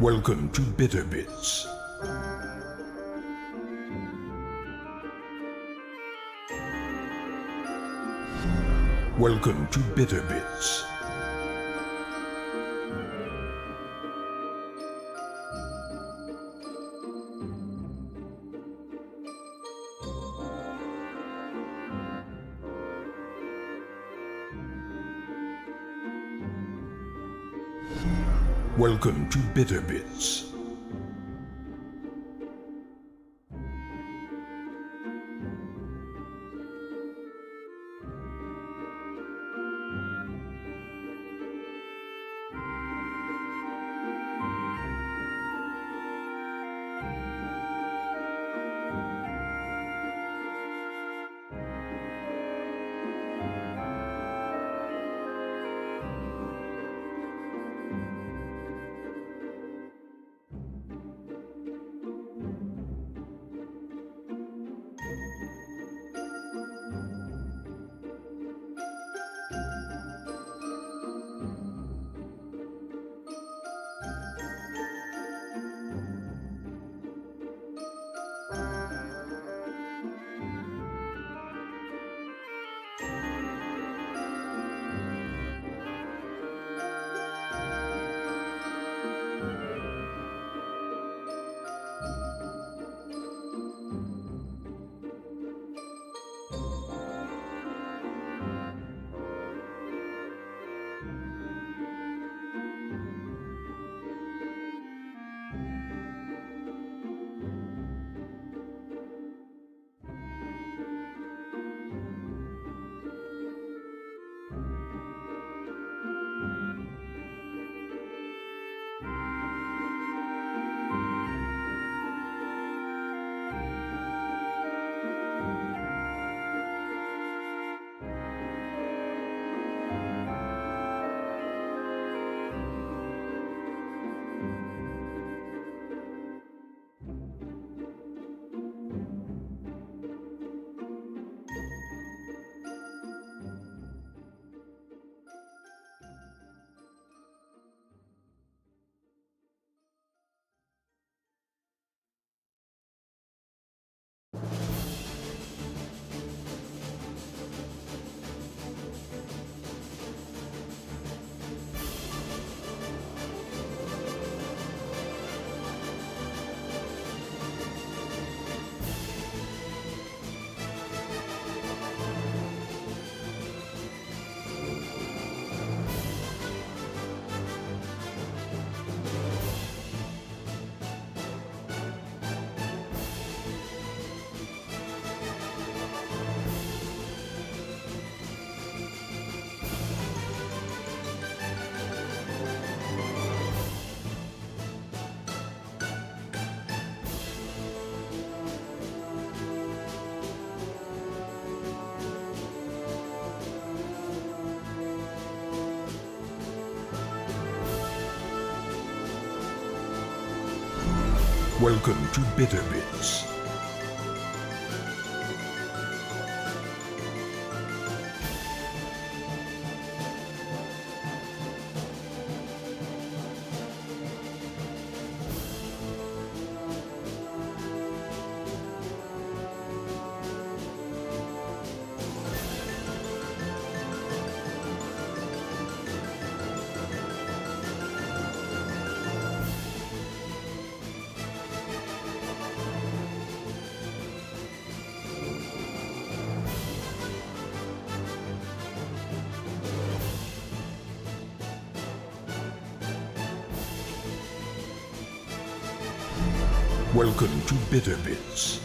Welcome to Bitter Bits. Welcome to Bitter Bits. Welcome to Bitter Bits. Welcome to Bitter Bits. Welcome to Bitter Bits.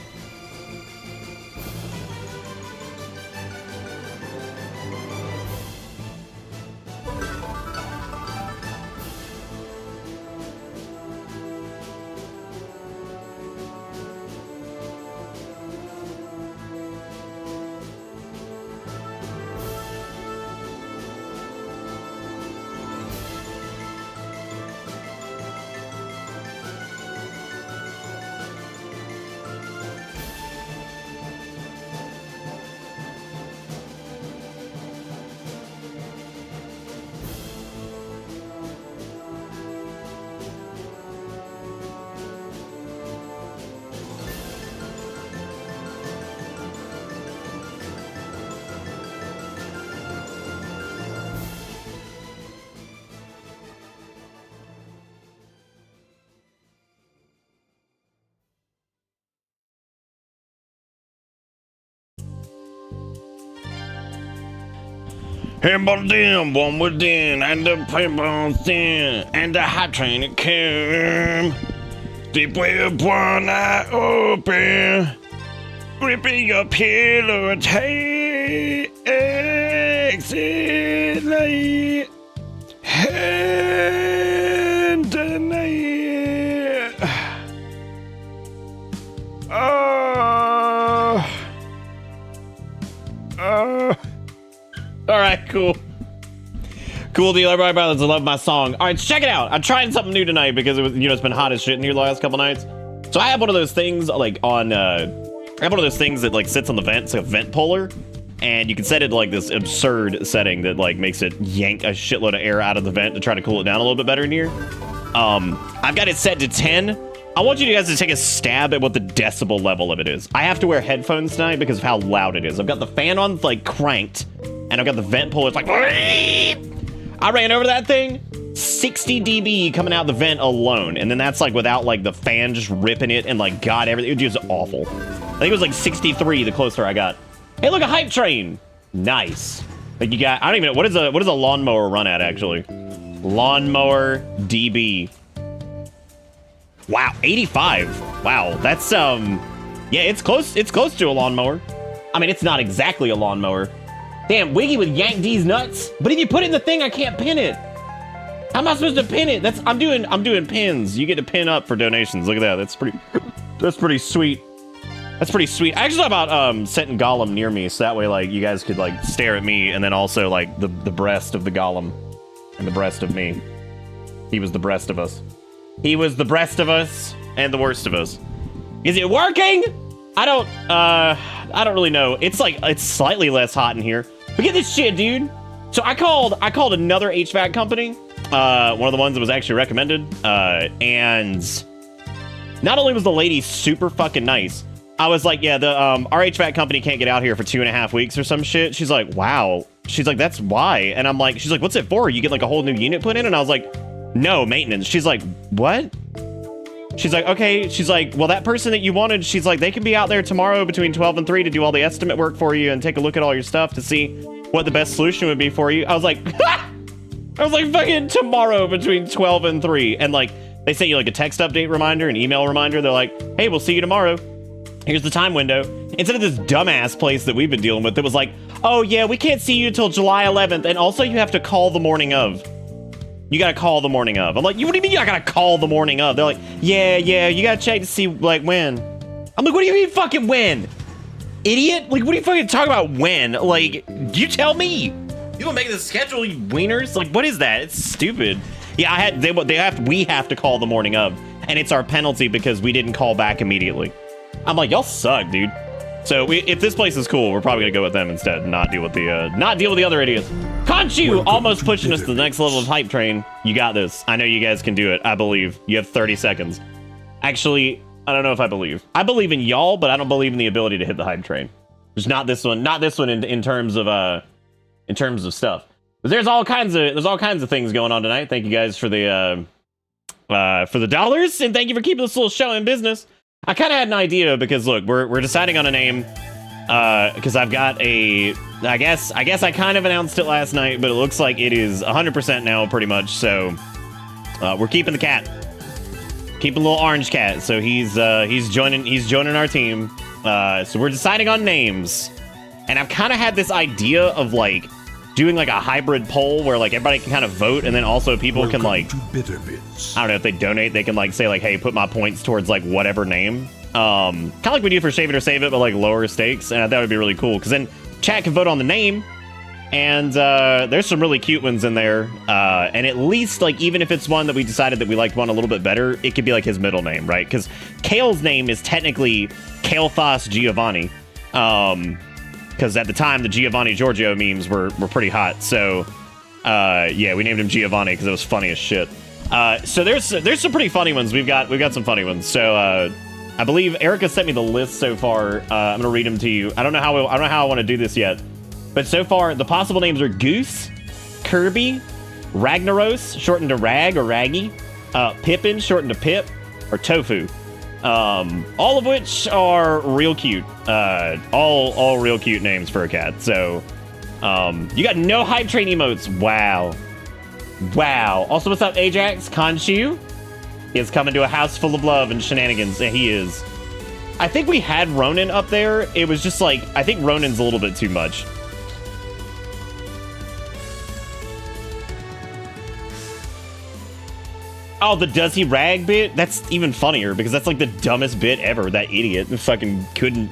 Everybody one within, and the people thin, and the hot train it came. Deep with one eye open, gripping your pillow tight, exit hand tonight. All right, cool. Cool deal, everybody. I love my song. All right, check it out. I'm trying something new tonight because it was, it's been hot as shit in here the last couple nights. So I have one of those things like on, I have one of those things that like sits on the vent. It's like a vent puller, and you can set it to like this absurd setting that like makes it yank a shitload of air out of the vent to try to cool it down a little bit better in here. I've got it set to 10. I want you guys to take a stab at what the decibel level of it is. I have to wear headphones tonight because of how loud it is. I've got the fan on like cranked, and I've got the vent puller. It's like, I ran over that thing, 60 dB coming out the vent alone, and then that's like without like the fan just ripping it and like God, everything. It was just awful. I think it was like 63 the closer I got. Hey, look, a hype train. Nice. Like you got, I don't even know, what is a lawnmower run at actually? Lawnmower dB. Wow, 85. Wow, that's yeah, it's close to a lawnmower. I mean, it's not exactly a lawnmower. Damn, Wiggy would yank these nuts. But if you put it in the thing, I can't pin it. How am I supposed to pin it? I'm doing pins. You get to pin up for donations. Look at that. That's pretty sweet. That's pretty sweet. I actually thought about setting Gollum near me so that way like you guys could like stare at me and then also like the breast of the Gollum and the breast of me. He was the breast of us. He was the breast of us and the worst of us. Is it working? I don't really know. It's like, it's slightly less hot in here. But get this shit, dude. So I called another HVAC company. One of the ones that was actually recommended. And not only was the lady super fucking nice, I was like, yeah, our HVAC company can't get out here for 2.5 weeks or some shit. She's like, wow. She's like, that's why. And I'm like, she's like, what's it for? You get like a whole new unit put in? And I was like, no, maintenance. She's like, what? She's like, okay. She's like, well, that person that you wanted, she's like, they can be out there tomorrow between 12 and 3 to do all the estimate work for you and take a look at all your stuff to see what the best solution would be for you. I was like, fucking tomorrow between 12 and 3. And like, they sent you like a text update reminder, an email reminder. They're like, hey, we'll see you tomorrow. Here's the time window. Instead of this dumbass place that we've been dealing with, it was like, oh yeah, we can't see you till July 11th. And also you have to call the morning of. You gotta call the morning of. I'm like, what do you mean I gotta call the morning of? They're like, yeah, you gotta check to see, like, when. I'm like, what do you mean fucking when? Idiot? Like, what are you fucking talking about when? Like, you tell me. You wanna make the schedule, you wieners? Like, what is that? It's stupid. Yeah, we have to call the morning of. and it's our penalty because we didn't call back immediately. I'm like, y'all suck, dude. So if this place is cool, we're probably gonna go with them instead, and not deal with the other idiots. Conchu almost pushing us to the next level of hype train. You got this. I know you guys can do it. I believe. You have 30 seconds. Actually, I don't know if I believe. I believe in y'all, but I don't believe in the ability to hit the hype train. There's not this one. Not this one in terms of stuff. But there's all kinds of things going on tonight. Thank you guys for the dollars, and thank you for keeping this little show in business. I kind of had an idea because look, we're deciding on a name because I've got a I guess I kind of announced it last night, but it looks like it is 100% now pretty much. So we're keeping the cat, keeping a little orange cat. So he's joining our team. So we're deciding on names, and I've kind of had this idea of like doing like a hybrid poll where like everybody can kind of vote, and then also people can like, I don't know, if they donate, they can like say like, hey, put my points towards like whatever name. Kind of like we do for Shave It or Save It, but like lower stakes, and I thought it would be really cool because then chat can vote on the name, and there's some really cute ones in there. And at least like even if it's one that we decided that we liked one a little bit better, it could be like his middle name, right? Because Kale's name is technically Kalethos Giovanni. Because at the time, the Giovanni Giorgio memes were pretty hot. So, yeah, we named him Giovanni because it was funny as shit. So there's some pretty funny ones. We've got some funny ones. So I believe Erica sent me the list so far. I'm gonna read them to you. I don't know how I want to do this yet, but so far the possible names are Goose, Kirby, Ragnaros, shortened to Rag or Raggy, Pippin, shortened to Pip, or Tofu. All of which are real cute. All real cute names for a cat. So, you got no hype train emotes. Wow. Also, what's up, Ajax? Khonshu is coming to a house full of love and shenanigans. And he is. I think we had Ronan up there. It was just like, I think Ronan's a little bit too much. Oh, the does he rag bit? That's even funnier because that's like the dumbest bit ever. That idiot fucking couldn't.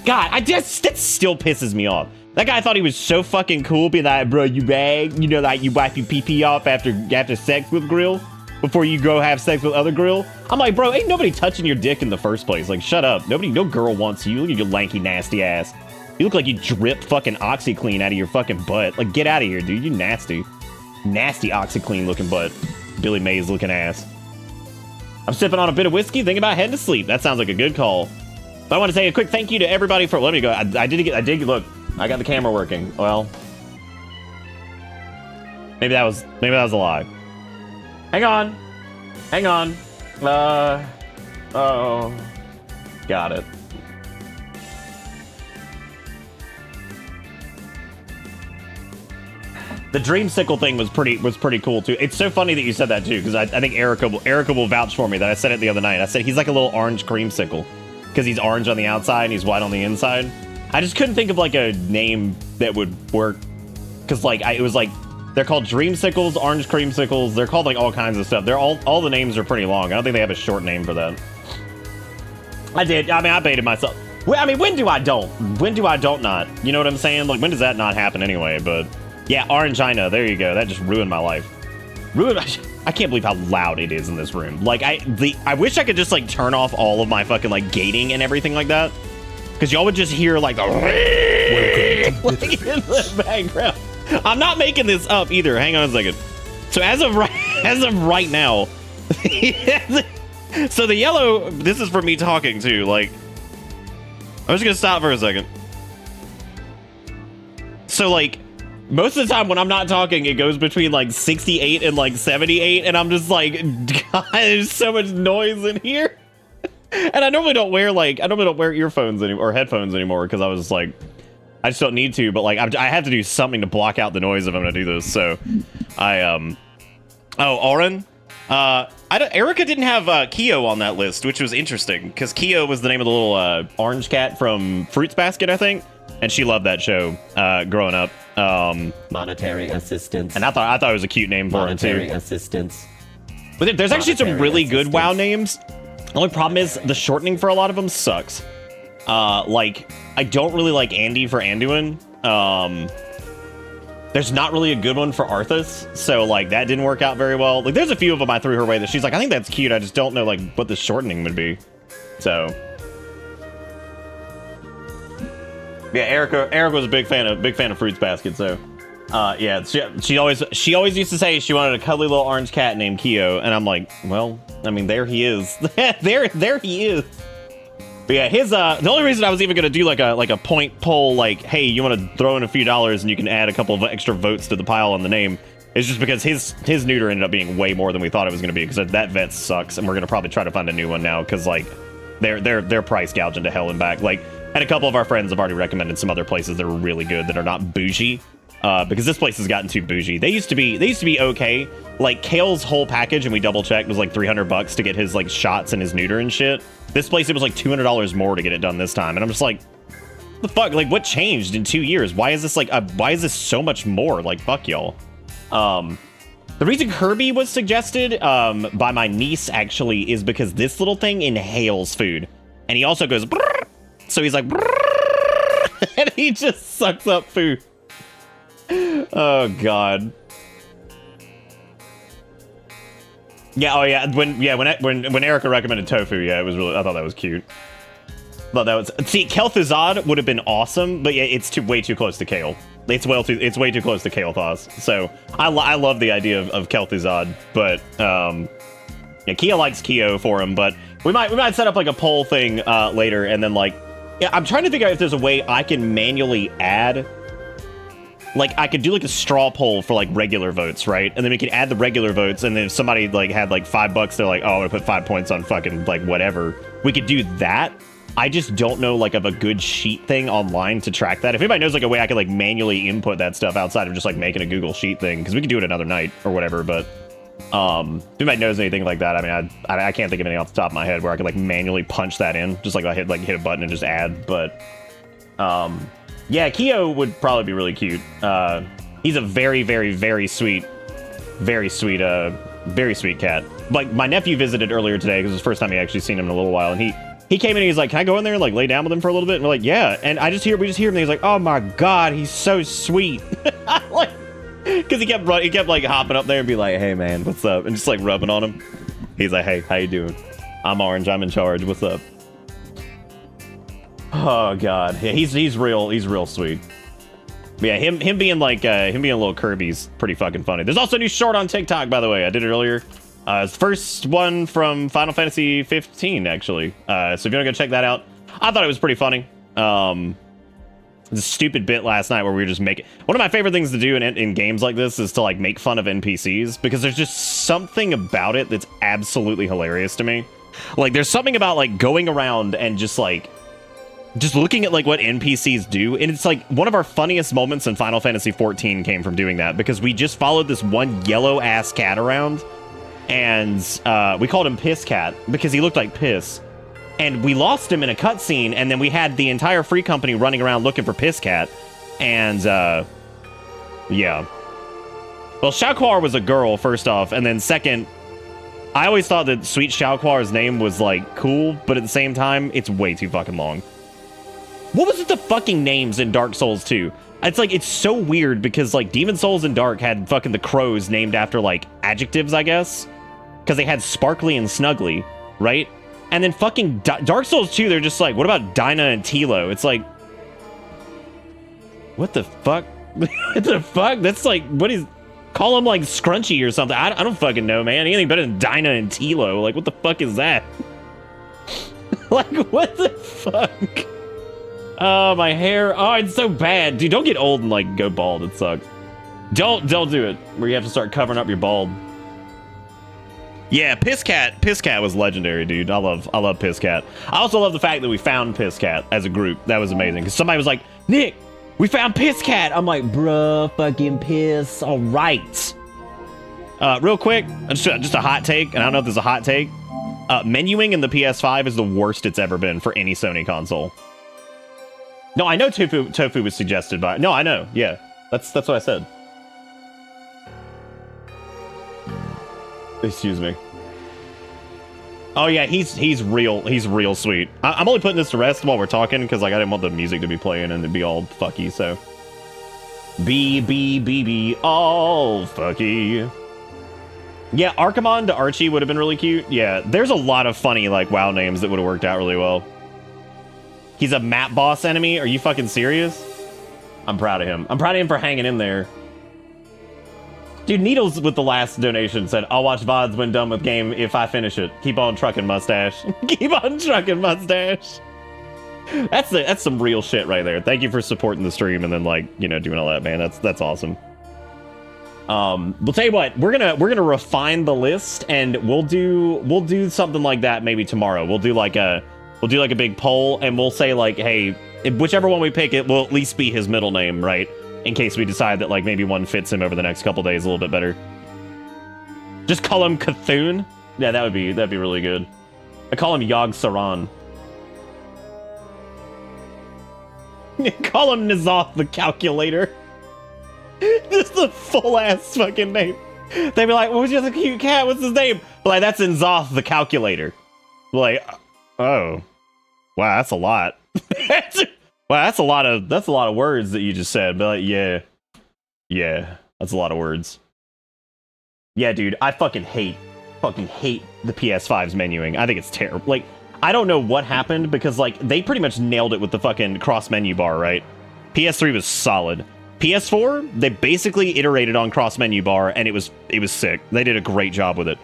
God, that still pisses me off. That guy thought he was so fucking cool, being like, bro, you rag, you know, like you wipe your pee off after sex with Grill before you go have sex with other Grill. I'm like, bro, ain't nobody touching your dick in the first place. Like, shut up. No girl wants you. Look at your lanky, nasty ass. You look like you drip fucking OxyClean out of your fucking butt. Like, get out of here, dude. You nasty. Nasty OxyClean looking butt. Billy Mays looking ass. I'm sipping on a bit of whiskey, thinking about heading to sleep. That sounds like a good call. But I want to say a quick thank you to everybody for. Let me go. I did look. I got the camera working. Well, maybe that was a lie. Hang on. Oh, got it. The dreamsicle thing was pretty cool too. It's so funny that you said that too, because I think Erica will vouch for me that I said it the other night. I said he's like a little orange creamsicle because he's orange on the outside and he's white on the inside. I just couldn't think of like a name that would work because like it was like they're called dreamsicles, orange creamsicles. They're called like all kinds of stuff. They're all the names are pretty long. I don't think they have a short name for that. I did. I mean, I baited myself. I mean, when do I don't? When do I don't not? You know what I'm saying? Like, when does that not happen anyway? But yeah, Orangina. There you go. That just ruined my life. I can't believe how loud it is in this room. Like, I wish I could just like turn off all of my fucking like gating and everything like that, because y'all would just hear like a like in the background. I'm not making this up either. Hang on a second. So as of right now, so the yellow. This is for me talking too. Like, I'm just gonna stop for a second. So like, most of the time when I'm not talking, it goes between like 68 and like 78, and I'm just like, God, there's so much noise in here. And I normally don't wear earphones or headphones anymore because I was just like, I just don't need to. But like, I have to do something to block out the noise if I'm gonna do this. So I Oren. Erica didn't have Kyo on that list, which was interesting because Kyo was the name of the little orange cat from Fruits Basket, I think, and she loved that show growing up. Monetary assistance. And I thought it was a cute name for him too. Monetary assistance. But there's actually some really good WoW names. The only problem is the shortening for a lot of them sucks. Like, I don't really like Andy for Anduin. there's not really a good one for Arthas, so like that didn't work out very well. Like there's a few of them I threw her way that she's like, I think that's cute, I just don't know like what the shortening would be. So yeah, Erica was a big fan of Fruits Basket, so yeah, she always used to say she wanted a cuddly little orange cat named Keo, and I'm like, well, I mean, there he is. there he is. But yeah, his the only reason I was even gonna do like a point poll, like, hey, you want to throw in a few dollars and you can add a couple of extra votes to the pile on the name, is just because his neuter ended up being way more than we thought it was gonna be, because that vet sucks, and we're gonna probably try to find a new one now, because like they're price gouging to hell and back. Like, and a couple of our friends have already recommended some other places that are really good that are not bougie. Because this place has gotten too bougie. They used to be okay. Like Kale's whole package, and we double checked, was like $300 to get his like shots and his neuter and shit. This place, it was like $200 more to get it done this time, and I'm just like, the fuck? Like, what changed in 2 years? Why is this like why is this so much more? Like, fuck y'all. The reason Kirby was suggested by my niece actually is because this little thing inhales food, and he also goes brrr, so he's like brrr, and he just sucks up food. Oh god. Yeah, oh yeah, when Erica recommended tofu, yeah, it was really, I thought that was cute. Thought that was, see, Kel'Thuzad would have been awesome, but yeah, it's way too close to Kale. It's way too close to Kael'thas. So I love the idea of Kel'Thuzad, but yeah, Kia likes Keo for him, but we might set up like a poll thing later, and then like, yeah, I'm trying to figure out if there's a way I can manually add. Like, I could do, like, a straw poll for, like, regular votes, right? And then we could add the regular votes, and then if somebody, like, had, like, $5, they're like, oh, I'm gonna put 5 points on fucking, like, whatever. We could do that. I just don't know, like, of a good sheet thing online to track that. If anybody knows, like, a way I could, like, manually input that stuff outside of just, like, making a Google Sheet thing, because we could do it another night or whatever, but, if anybody knows anything like that, I mean, I can't think of anything off the top of my head where I could, like, manually punch that in. Just, like, I hit a button and just add, but, yeah, Keo would probably be really cute. He's a very, very, very sweet cat. Like, my nephew visited earlier today, because it was the first time he actually seen him in a little while, and he came in and he's like, can I go in there and, like, lay down with him for a little bit? And we're like, yeah. And we just hear him, and he's like, oh my god, he's so sweet. Like, because he kept, like, hopping up there and be like, hey, man, what's up? And just, like, rubbing on him. He's like, hey, how you doing? I'm Orange, I'm in charge, what's up? Oh god, yeah, he's real sweet. But yeah, him being like a little Kirby's pretty fucking funny. There's also a new short on TikTok, by the way. I did it earlier. It's the first one from Final Fantasy 15, actually. So if you want to go check that out, I thought it was pretty funny. The stupid bit last night where we were just making, one of my favorite things to do in games like this is to like make fun of NPCs, because there's just something about it that's absolutely hilarious to me. Like, there's something about like going around and just looking at like what NPCs do, and it's like one of our funniest moments in Final Fantasy 14 came from doing that, because we just followed this one yellow ass cat around, and we called him Piss Cat because he looked like piss, and we lost him in a cutscene, and then we had the entire free company running around looking for Piss Cat, and yeah. Well, Xiaoquar was a girl, first off, and then second, I always thought that Sweet Xiaoquar's name was like cool, but at the same time, it's way too fucking long. What was it, the fucking names in Dark Souls 2? It's like, it's so weird because like Demon Souls and Dark had fucking the crows named after like adjectives, I guess, because they had Sparkly and Snuggly, right? And then fucking Dark Souls 2, they're just like, what about Dinah and Tilo? It's like, what the fuck? What the fuck? That's like, what is, call him like Scrunchy or something. I don't fucking know, man. Anything better than Dinah and Tilo. Like, what the fuck is that? Like, what the fuck? Oh, my hair. Oh, it's so bad. Dude, don't get old and, like, go bald. It sucks. Don't do it, where you have to start covering up your bald. Yeah, Piss Cat was legendary, dude. I love Piss Cat. I also love the fact that we found Piss Cat as a group. That was amazing. Because somebody was like, Nick, we found Piss Cat. I'm like, bruh, fucking piss. All right. Real quick, just a hot take, and I don't know if this is a hot take. Menuing in the PS5 is the worst it's ever been for any Sony console. No, I know tofu was suggested by... No, I know. Yeah, that's what I said. Excuse me. Oh yeah, he's real sweet. I'm only putting this to rest while we're talking because like I didn't want the music to be playing and it'd be all fucky. So B, all fucky. Yeah, Archimon to Archie would have been really cute. Yeah, there's a lot of funny, like, WoW names that would have worked out really well. He's a map boss enemy? Are you fucking serious? I'm proud of him. I'm proud of him for hanging in there. Dude, Needles with the last donation said, I'll watch VoDs when done with game if I finish it. Keep on trucking, mustache. Keep on trucking, mustache. That's some real shit right there. Thank you for supporting the stream and then, like, you know, doing all that, man. That's awesome. We'll tell you what, we're gonna refine the list and we'll do something like that maybe tomorrow. We'll do like a big poll and we'll say like, hey, whichever one we pick, it will at least be his middle name, right? In case we decide that like maybe one fits him over the next couple days a little bit better. Just call him Cthulhu. Yeah, that'd be really good. I call him Yogg Saron. Call him N'Zoth the Calculator. Just the full ass fucking name. They'd be like, well, just a cute cat. What's his name? Like, that's N'Zoth the Calculator. Like, oh, wow, that's a lot. Wow, that's a lot of words that you just said. But like, yeah, that's a lot of words. Yeah, dude, I fucking hate the PS5's menuing. I think it's terrible. Like, I don't know what happened because like they pretty much nailed it with the fucking cross menu bar, right? PS3 was solid. PS4, they basically iterated on cross menu bar and it was sick. They did a great job with it.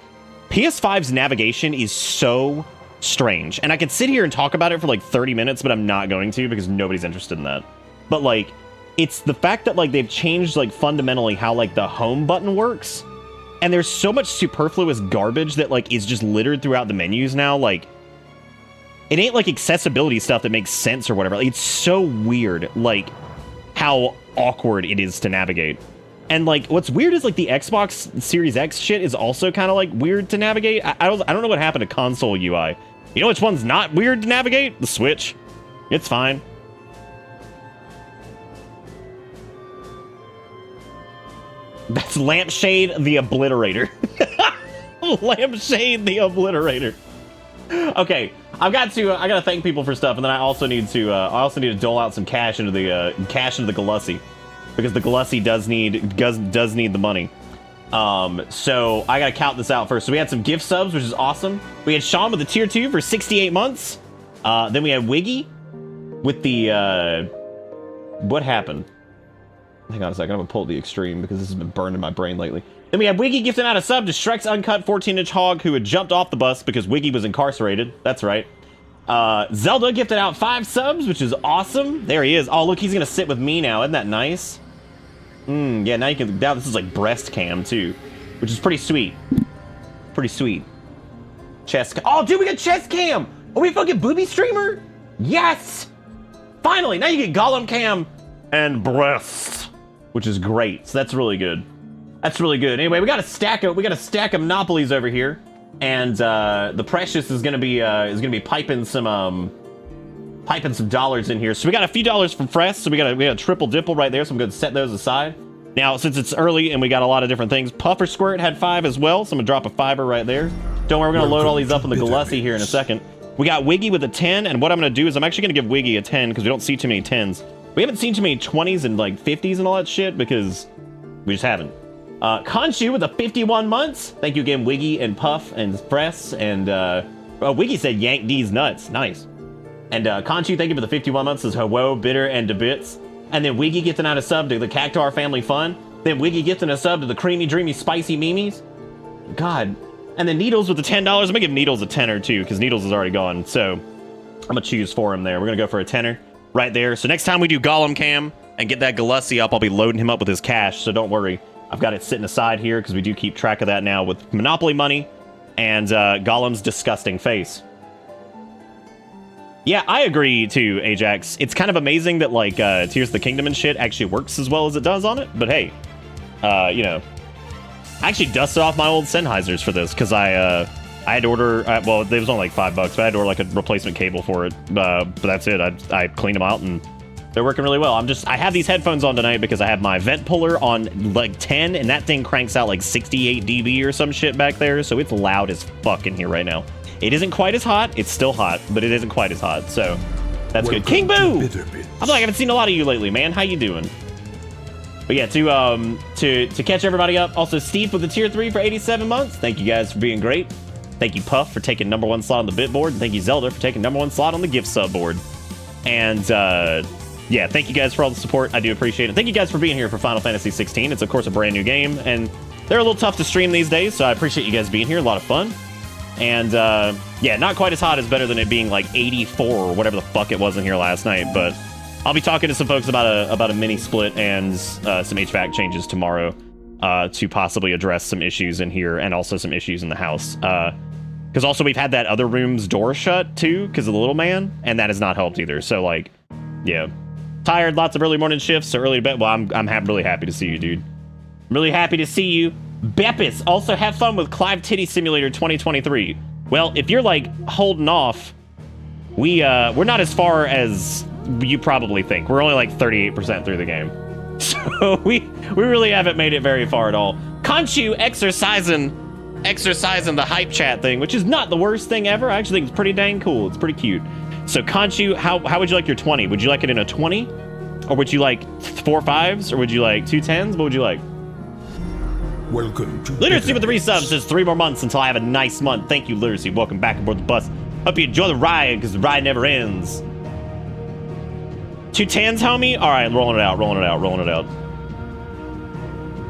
PS5's navigation is so strange. And I could sit here and talk about it for like 30 minutes, but I'm not going to because nobody's interested in that. But like, it's the fact that like they've changed like fundamentally how like the home button works. And there's so much superfluous garbage that like is just littered throughout the menus now. Like, it ain't like accessibility stuff that makes sense or whatever. Like, it's so weird, like how awkward it is to navigate. And like what's weird is like the Xbox Series X shit is also kind of like weird to navigate. I don't know what happened to console UI. You know which one's not weird to navigate? The Switch. It's fine. That's Lampshade the Obliterator. Lampshade the Obliterator. Okay, I gotta thank people for stuff, and then I also need to dole out some cash into the Galussi, because the Galussi does need the money. So I gotta count this out first. So we had some gift subs, which is awesome. We had Sean with the tier 2 for 68 months. Then we had Wiggy with the what happened? Hang on a second, I'm gonna pull the extreme because this has been burned in my brain lately. Then we had Wiggy gifting out a sub to Shrek's Uncut 14-inch hog, who had jumped off the bus because Wiggy was incarcerated. That's right. Zelda gifted out 5 subs, which is awesome. There he is. Oh, look, he's gonna sit with me now. Isn't that nice? Yeah, now you can... Now this is like breast cam, too, which is pretty sweet. Pretty sweet. Chest cam. Oh, dude, we got chest cam! Are we a fucking booby streamer? Yes! Finally, now you get Gollum cam and breasts, which is great. So that's really good. That's really good. Anyway, we got a stack of monopolies over here, and the Precious is gonna be piping some dollars in here. So we got a few dollars from Fress. So we got a triple dipple right there. So I'm gonna set those aside. Now, since it's early and we got a lot of different things, Puffer Squirt had 5 as well. So I'm gonna drop a 5er right there. Don't worry, we're gonna load all these up in the Galussi here in a second. We got Wiggy with a 10, and what I'm gonna do is I'm actually gonna give Wiggy a 10 because we don't see too many 10s. We haven't seen too many 20s and like 50s and all that shit because we just haven't. Khonshu with the 51 months. Thank you again, Wiggy and Puff and Press. And Wiggy said yank D's nuts. Nice. And Khonshu, thank you for the 51 months. Says hello, bitter and debits. And then Wiggy gifting out a sub to the Cactuar Family Fun. Then Wiggy gifting a sub to the Creamy Dreamy Spicy Mimis. God. And then Needles with the $10. I'm gonna give Needles a 10er too, because Needles is already gone. So I'm gonna choose for him there. We're gonna go for a 10er right there. So next time we do Gollum Cam and get that Galussi up, I'll be loading him up with his cash. So don't worry. I've got it sitting aside here because we do keep track of that now with Monopoly money and Gollum's disgusting face. Yeah, I agree too, Ajax. It's kind of amazing that like Tears of the Kingdom and shit actually works as well as it does on it. But hey, you know, I actually dusted off my old Sennheisers for this because I had to order. Well, it was only like $5, but I had to order like a replacement cable for it. But that's it. I cleaned them out and they're working really well. I have these headphones on tonight because I have my vent puller on like 10 and that thing cranks out like 68 dB or some shit back there. So it's loud as fuck in here right now. It isn't quite as hot. It's still hot, but it isn't quite as hot. So that's good. King Boo! I'm like, I haven't seen a lot of you lately, man. How you doing? But yeah, to catch everybody up. Also, Steve with the tier 3 for 87 months. Thank you guys for being great. Thank you, Puff, for taking #1 slot on the bit board. And thank you, Zelda, for taking #1 slot on the gift sub board. And yeah, thank you guys for all the support. I do appreciate it. Thank you guys for being here for Final Fantasy 16. It's, of course, a brand new game, and they're a little tough to stream these days, so I appreciate you guys being here. A lot of fun. And yeah, not quite as hot as better than it being like 84 or whatever the fuck it was in here last night, but I'll be talking to some folks about a mini split and some HVAC changes tomorrow to possibly address some issues in here and also some issues in the house. Because also we've had that other room's door shut too because of the little man, and that has not helped either. So like, yeah, tired, lots of early morning shifts, so early to bed. Well, I'm really happy to see you, dude. I'm really happy to see you. Beppis, also have fun with Clive Titty Simulator 2023. Well, if you're like holding off, we're not as far as you probably think. We're only like 38% through the game. So we really haven't made it very far at all. Conchu exercising the hype chat thing, which is not the worst thing ever. I actually think it's pretty dang cool. It's pretty cute. So Conchu, how would you like your 20? Would you like it in a 20? Or would you like 4 5s? Or would you like 2 10s? What would you like? Welcome to Literacy with the resubs says 3 more months until I have a nice month. Thank you, Literacy. Welcome back aboard the bus. Hope you enjoy the ride, because the ride never ends. 2 10s, homie? All right, rolling it out.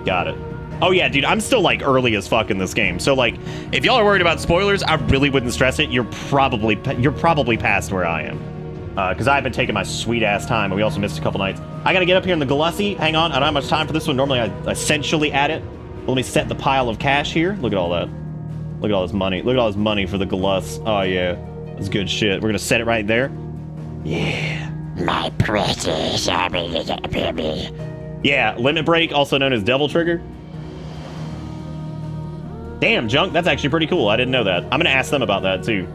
Got it. Oh yeah, dude, I'm still like early as fuck in this game. So like, if y'all are worried about spoilers, I really wouldn't stress it. You're probably past where I am. Because I've been taking my sweet ass time, and we also missed a couple nights. I gotta get up here in the Galussi. Hang on, I don't have much time for this one. Normally I essentially add it. Let me set the pile of cash here. Look at all that. Look at all this money. Look at all this money for the Galus. Oh yeah, that's good shit. We're gonna set it right there. Yeah. My precious. Yeah, Limit Break, also known as Devil Trigger. Damn, Junk, that's actually pretty cool. I didn't know that. I'm gonna ask them about that too.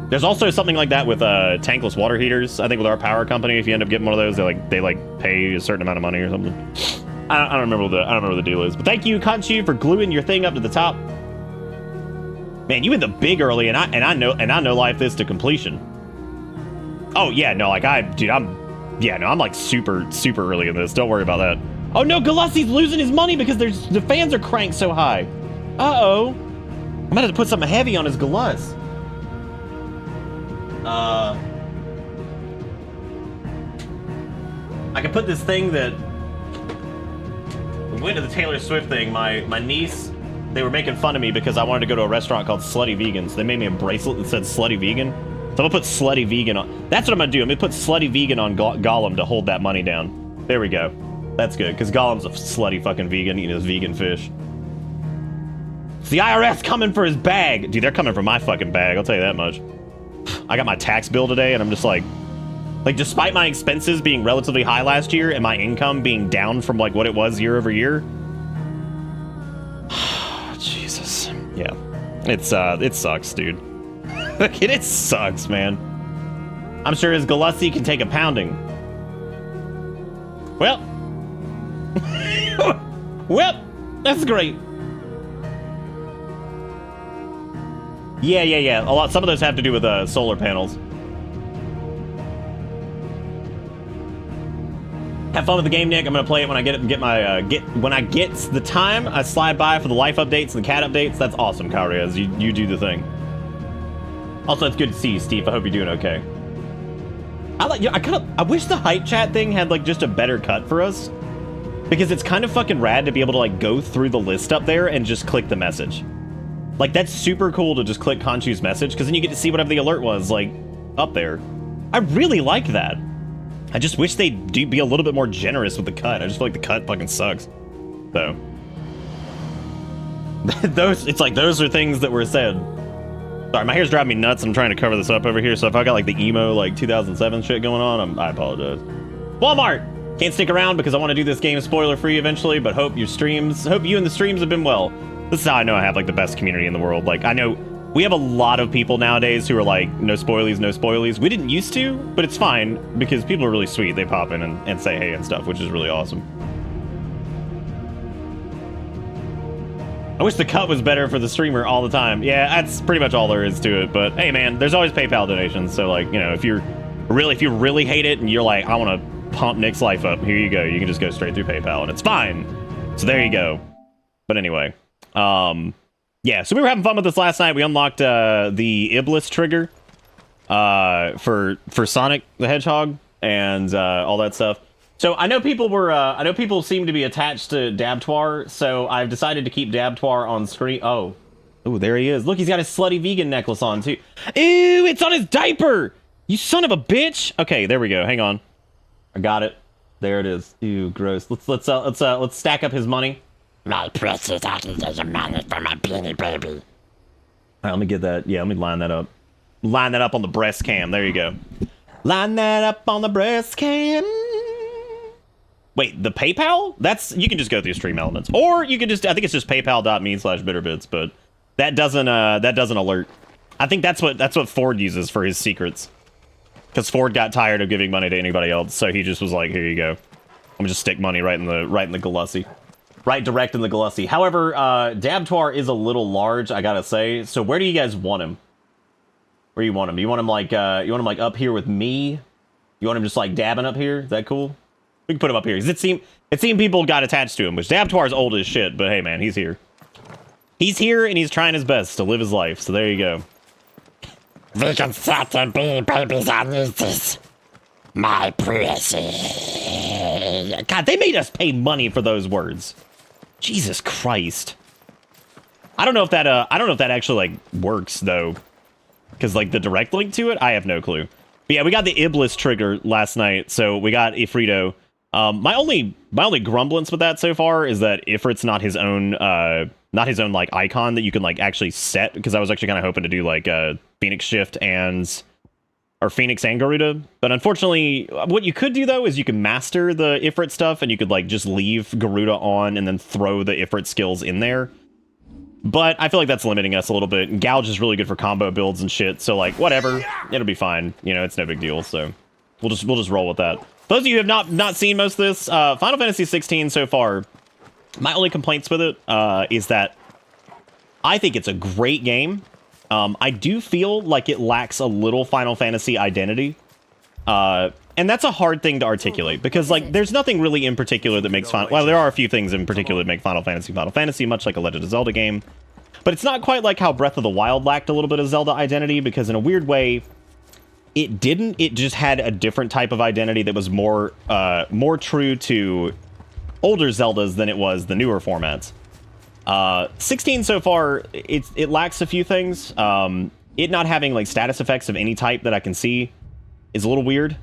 There's also something like that with tankless water heaters. I think with our power company, if you end up getting one of those, they pay a certain amount of money or something. I don't remember what the deal is. But thank you, Conchu, for gluing your thing up to the top. Man, you went the big early, and I know life this to completion. Oh yeah, no, like I'm like super early in this. Don't worry about that. Oh no, Galussi's losing his money because the fans are cranked so high. Uh-oh. I'm gonna have to put something heavy on his Galus. I could put this thing that we went to the Taylor Swift thing. My niece, they were making fun of me because I wanted to go to a restaurant called Slutty Vegan. So they made me a bracelet that said Slutty Vegan. So I'm gonna put Slutty Vegan on. That's what I'm gonna do. I'm gonna put Slutty Vegan on Gollum to hold that money down. There we go. That's good, because Gollum's a slutty fucking vegan eating his vegan fish. It's the IRS coming for his bag. Dude, they're coming for my fucking bag, I'll tell you that much. I got my tax bill today, and I'm just like, despite my expenses being relatively high last year and my income being down from like what it was year over year. Jesus. Yeah. It sucks, dude. It sucks, man. I'm sure his Galussi can take a pounding. Well. Well, that's great. Yeah. Some of those have to do with solar panels. Have fun with the game, Nick. I'm gonna play it when I when I get the time. I slide by for the life updates and the cat updates. That's awesome, Kariaz. You do the thing. Also, it's good to see you, Steve. I hope you're doing okay. I wish the hype chat thing had like just a better cut for us, because it's kind of fucking rad to be able to like go through the list up there and just click the message. Like, that's super cool to just click Conchu's message, because then you get to see whatever the alert was like up there. I really like that. I just wish they'd be a little bit more generous with the cut. I just feel like the cut fucking sucks. So those are things that were said. Sorry, my hair's driving me nuts. I'm trying to cover this up over here, so if I got like the emo like 2007 shit going on, I apologize. Walmart! Can't stick around because I want to do this game spoiler free eventually, but hope you and the streams have been well. This is how I know I have like the best community in the world. Like, I know we have a lot of people nowadays who are like, no spoilies, no spoilies. We didn't used to, but it's fine because people are really sweet. They pop in and say hey and stuff, which is really awesome. I wish the cut was better for the streamer all the time. Yeah, that's pretty much all there is to it. But hey, man, there's always PayPal donations. So like, you know, if you really hate it and you're like, I want to pump Nick's life up. Here you go. You can just go straight through PayPal, and it's fine. So there you go. But anyway, yeah. So we were having fun with this last night. We unlocked the Iblis trigger for Sonic the Hedgehog and all that stuff. So I know people seem to be attached to Dabtoir, so I've decided to keep Dabtoir on screen. Oh, there he is. Look, he's got his slutty vegan necklace on too. Ew, it's on his diaper. You son of a bitch. Okay, there we go. Hang on. I got it. There it is. Ew, gross. Let's stack up his money. My precious money for my beanie baby. All right, let me get that. Yeah, let me line that up. Line that up on the breast cam. There you go. Line that up on the breast cam. Wait, the PayPal? You can just go through Stream Elements, or you can just. I think it's just PayPal.me/bitterbits, but that doesn't alert. I think that's what Ford uses for his secrets, because Ford got tired of giving money to anybody else, so he just was like, "Here you go. I'm gonna just stick money right in the Galussi." Right direct in the Galussi. However, Dabtoir is a little large, I gotta say. So where do you guys want him? Where you want him? You want him like up here with me? You want him just like dabbing up here? Is that cool? We can put him up here. Cause it seemed people got attached to him, which Dabtoir's old as shit, but hey man, he's here. He's here and he's trying his best to live his life. So there you go. We can set and beanie babies on this. My precious. God, they made us pay money for those words. Jesus Christ. I don't know if that actually like works though, because like the direct link to it, I have no clue. But yeah, we got the Iblis trigger last night, so we got Ifrito. My only grumblance with that so far is that Ifrit's not his own like icon that you can like actually set, because I was actually kind of hoping to do like Phoenix Shift or Phoenix and Garuda. But unfortunately, what you could do though is you can master the Ifrit stuff, and you could like just leave Garuda on and then throw the Ifrit skills in there. But I feel like that's limiting us a little bit. And Gouge is really good for combo builds and shit, so like whatever, it'll be fine. You know, it's no big deal. So we'll just roll with that. For those of you who have not seen most of this, Final Fantasy 16 so far, my only complaints with it is that I think it's a great game. I do feel like it lacks a little Final Fantasy identity. And that's a hard thing to articulate, because like there's nothing really in particular that makes well, there are a few things in particular that make Final Fantasy, much like a Legend of Zelda game. But it's not quite like how Breath of the Wild lacked a little bit of Zelda identity, because in a weird way, it didn't. It just had a different type of identity that was more true to older Zeldas than it was the newer formats. 16 so far, it lacks a few things. It not having like status effects of any type that I can see is a little weird.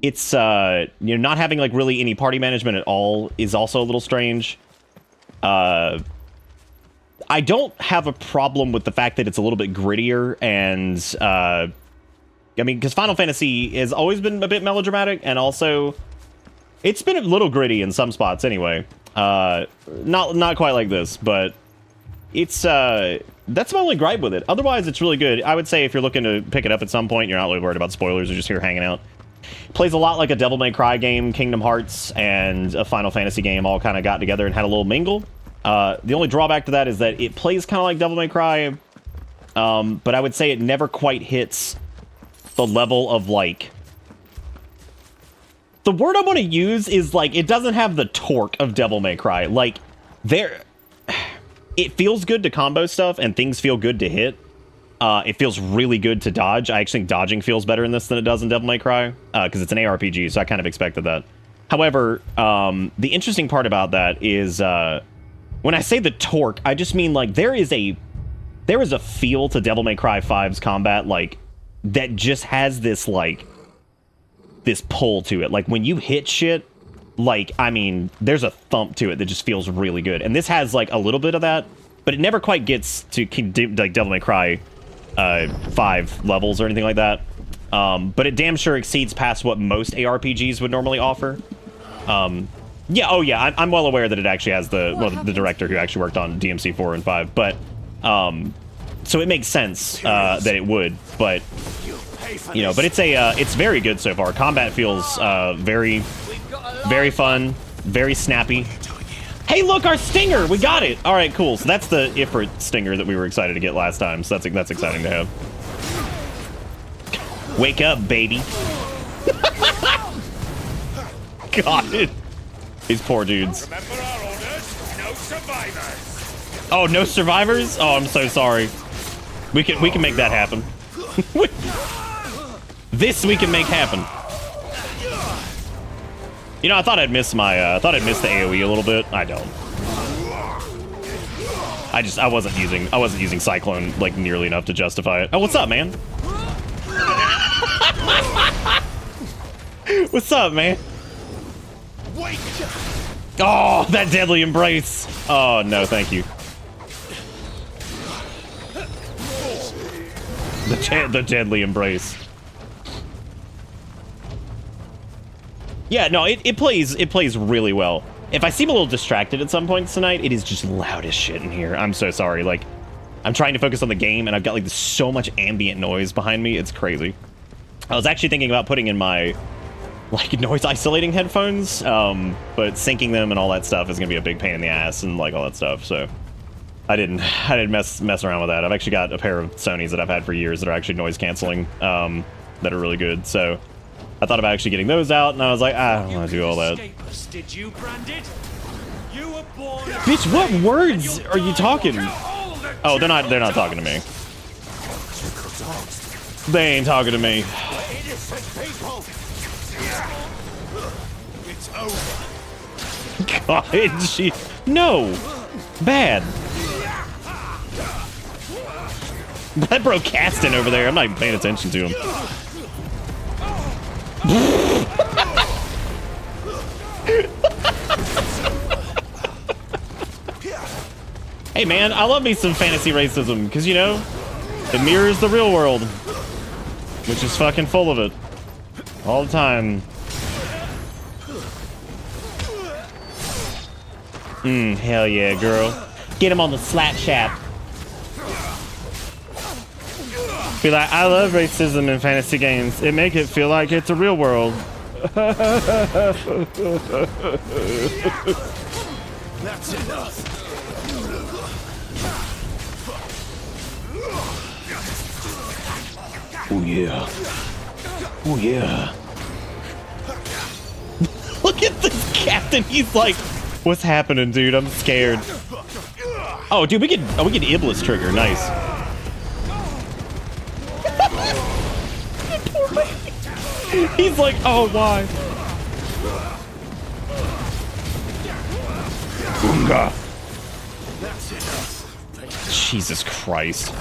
It's not having like really any party management at all is also a little strange. I don't have a problem with the fact that it's a little bit grittier, and I mean, because Final Fantasy has always been a bit melodramatic, and also it's been a little gritty in some spots anyway. Not quite like this, but it's that's my only gripe with it. Otherwise, it's really good. I would say if you're looking to pick it up at some point, you're not really worried about spoilers, you're just here hanging out. Plays a lot like a Devil May Cry game, Kingdom Hearts, and a Final Fantasy game all kind of got together and had a little mingle. The only drawback to that is that it plays kind of like Devil May Cry, but I would say it never quite hits the level of, like... The word I'm going to use is, like, it doesn't have the torque of Devil May Cry. Like, it feels good to combo stuff, and things feel good to hit. It feels really good to dodge. I actually think dodging feels better in this than it does in Devil May Cry, because it's an ARPG, so I kind of expected that. However, the interesting part about that is, when I say the torque, I just mean, like, there is a feel to Devil May Cry 5's combat, like, that just has this, like, this pull to it. Like, when you hit shit, like, I mean, there's a thump to it that just feels really good. And this has, like, a little bit of that, but it never quite gets to, like, Devil May Cry 5 levels or anything like that. But it damn sure exceeds past what most ARPGs would normally offer. Yeah, oh yeah, I'm well aware that it actually has the director who actually worked on DMC 4 and 5, but, so it makes sense, that it would, but, you know, but it's very good so far. Combat feels, very, very fun, very snappy. Hey, look, our stinger! We got it! Alright, cool. So that's the Ifrit stinger that we were excited to get last time, so that's exciting to have. Wake up, baby. God. These poor dudes. Remember our orders? No survivors. Oh, no survivors? Oh, I'm so sorry. We can make that happen. This we can make happen. You know, I thought I'd miss my I thought I'd miss the AoE a little bit. I don't. I wasn't using Cyclone like nearly enough to justify it. Oh, what's up, man? What's up, man? Oh, that deadly embrace. Oh no, thank you. The deadly embrace. Yeah, no, it plays really well. If I seem a little distracted at some points tonight, it is just loud as shit in here. I'm so sorry. Like, I'm trying to focus on the game, and I've got like so much ambient noise behind me. It's crazy. I was actually thinking about putting in my like noise isolating headphones, but syncing them and all that stuff is gonna be a big pain in the ass and like all that stuff. So I didn't mess around with that. I've actually got a pair of Sonys that I've had for years that are actually noise canceling, that are really good. So I thought about actually getting those out, and I was like, I don't want to do all that. Did you, Branded? You were born. Bitch, what words are you talking? Oh, they're not talking to me. They ain't talking to me. It's over. God, she no bad. That bro casting over there. I'm not even paying attention to him. Hey man, I love me some fantasy racism because you know it mirrors the real world, which is fucking full of it all the time. Hell yeah, girl. Get him on the slap shaft. Be like, I love racism in fantasy games. It make it feel like it's a real world. That's enough. Oh yeah. Oh yeah. Look at this captain. He's like, what's happening, dude? I'm scared. Oh, dude, we can Iblis trigger. Nice. He's like, oh, why? Boonga. Jesus Christ.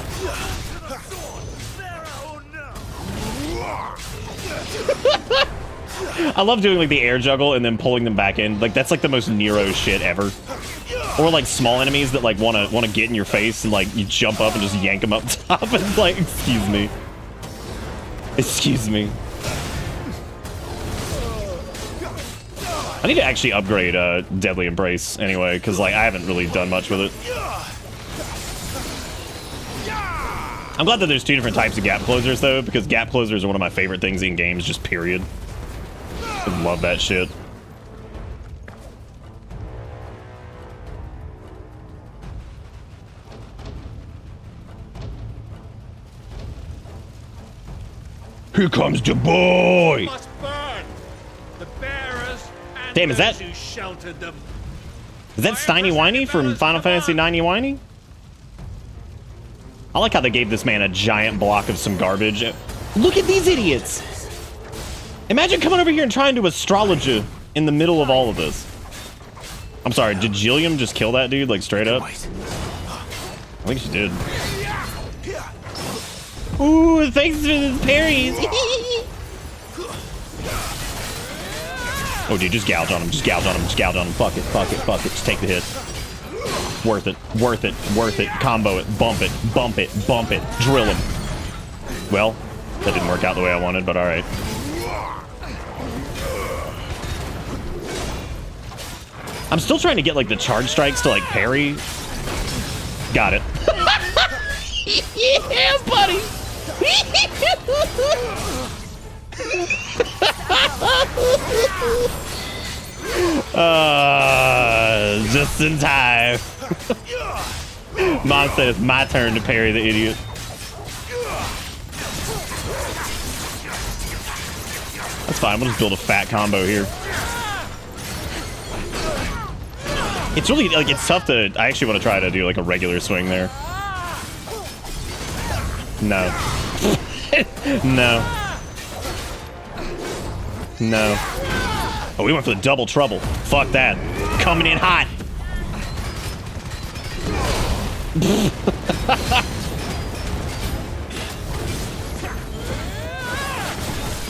I love doing like the air juggle and then pulling them back in. Like that's like the most Nero shit ever. Or like small enemies that like wanna get in your face and like you jump up and just yank them up top and like, excuse me. Excuse me. I need to actually upgrade Deadly Embrace anyway, because like I haven't really done much with it. I'm glad that there's two different types of gap closers though, because gap closers are one of my favorite things in games, just period. I love that shit. Here comes the boy! Must burn. The bearers and damn, is that those who sheltered them. is that Steiny Whiny from Final Fantasy 90 Whiny? I like how they gave this man a giant block of some garbage. Look at these idiots! Imagine coming over here and trying to astrology in the middle of all of this. I'm sorry, did Jilliam just kill that dude, like, straight up? I think she did. Ooh, thanks for the parries! Oh, dude, just gouge on him, just gouge on him, just gouge on him. Fuck it, fuck it, fuck it, just take the hit. Worth it, worth it, worth it. Combo it, bump it, bump it, bump it, drill him. Well, that didn't work out the way I wanted, but alright. I'm still trying to get, like, the charge strikes to, like, parry. Got it. Yeah, buddy! Just in time. Mom said it's my turn to parry the idiot. It's fine. We'll just build a fat combo here. It's really, like, it's tough to... I actually want to try to do, like, a regular swing there. No. No. No. Oh, we went for the double trouble. Fuck that. Coming in hot.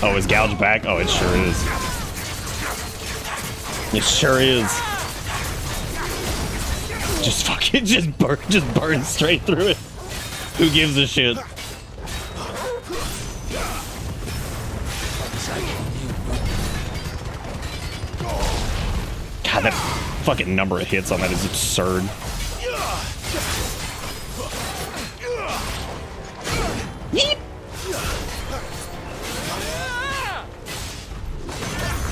Oh, is gouge back? Oh, it sure is. It sure is. Just fucking just burn straight through it. Who gives a shit? God, that fucking number of hits on that is absurd.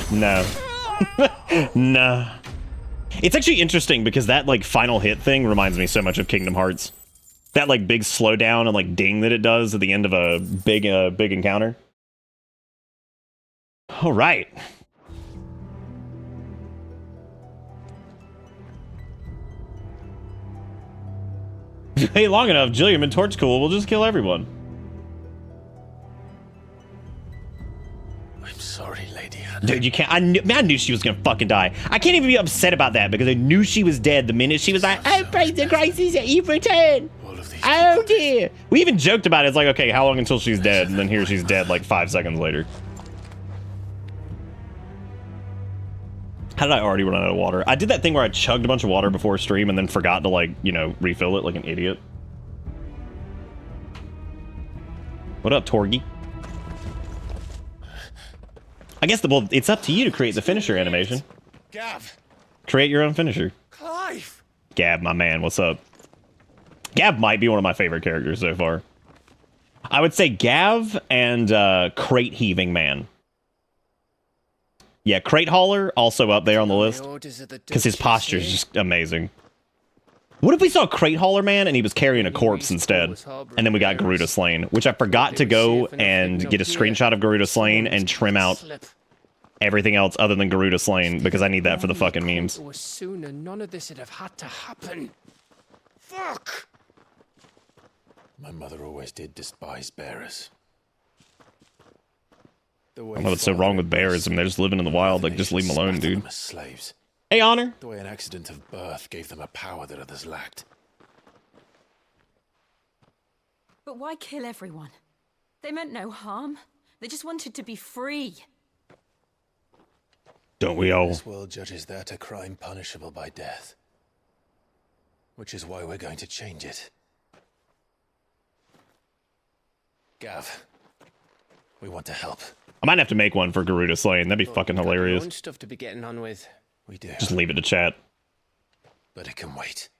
No. No. It's actually interesting because that, like, final hit thing reminds me so much of Kingdom Hearts. That, like, big slowdown and, like, ding that it does at the end of a big encounter. All right. Hey, long enough, Jillian and Torch cool. We'll just kill everyone. I'm sorry, Lady Hannah. Dude, you can't. I knew she was gonna fucking die. I can't even be upset about that because I knew she was dead the minute she was like, "Oh, praise the graces that you've returned." Oh dear. We even joked about it. It's like, okay, how long until she's dead? And then here she's dead like 5 seconds later. How did I already run out of water? I did that thing where I chugged a bunch of water before stream and then forgot to, like, you know, refill it like an idiot. What up, Torgy? I guess well, it's up to you to create the finisher animation. Gav. Create your own finisher. Clive. Gab, my man, what's up? Gab might be one of my favorite characters so far. I would say Gav and Crate Heaving Man. Yeah, Crate Hauler, also up there on the list. Because his posture is just amazing. What if we saw Crate Hauler Man and he was carrying a corpse instead? And then we got Garuda Slain, which I forgot to go and get a screenshot of Garuda Slain and trim out everything else other than Garuda Slain because I need that for the fucking memes. Sooner, none of this would have had to happen. Fuck! My mother always did despise bearers. I don't know what's so wrong with bears. I mean, they're just living in the wild. Like, just leave them alone, dude. As slaves. Hey, Honor. The way an accident of birth gave them a power that others lacked. But why kill everyone? They meant no harm. They just wanted to be free. Don't we all? This world judges that a crime punishable by death. Which is why we're going to change it. Gav, we want to help. I might have to make one for Garuda Slain. That'd be fucking hilarious. Stuff to be getting on with. We do. Just leave it to chat. But it can wait.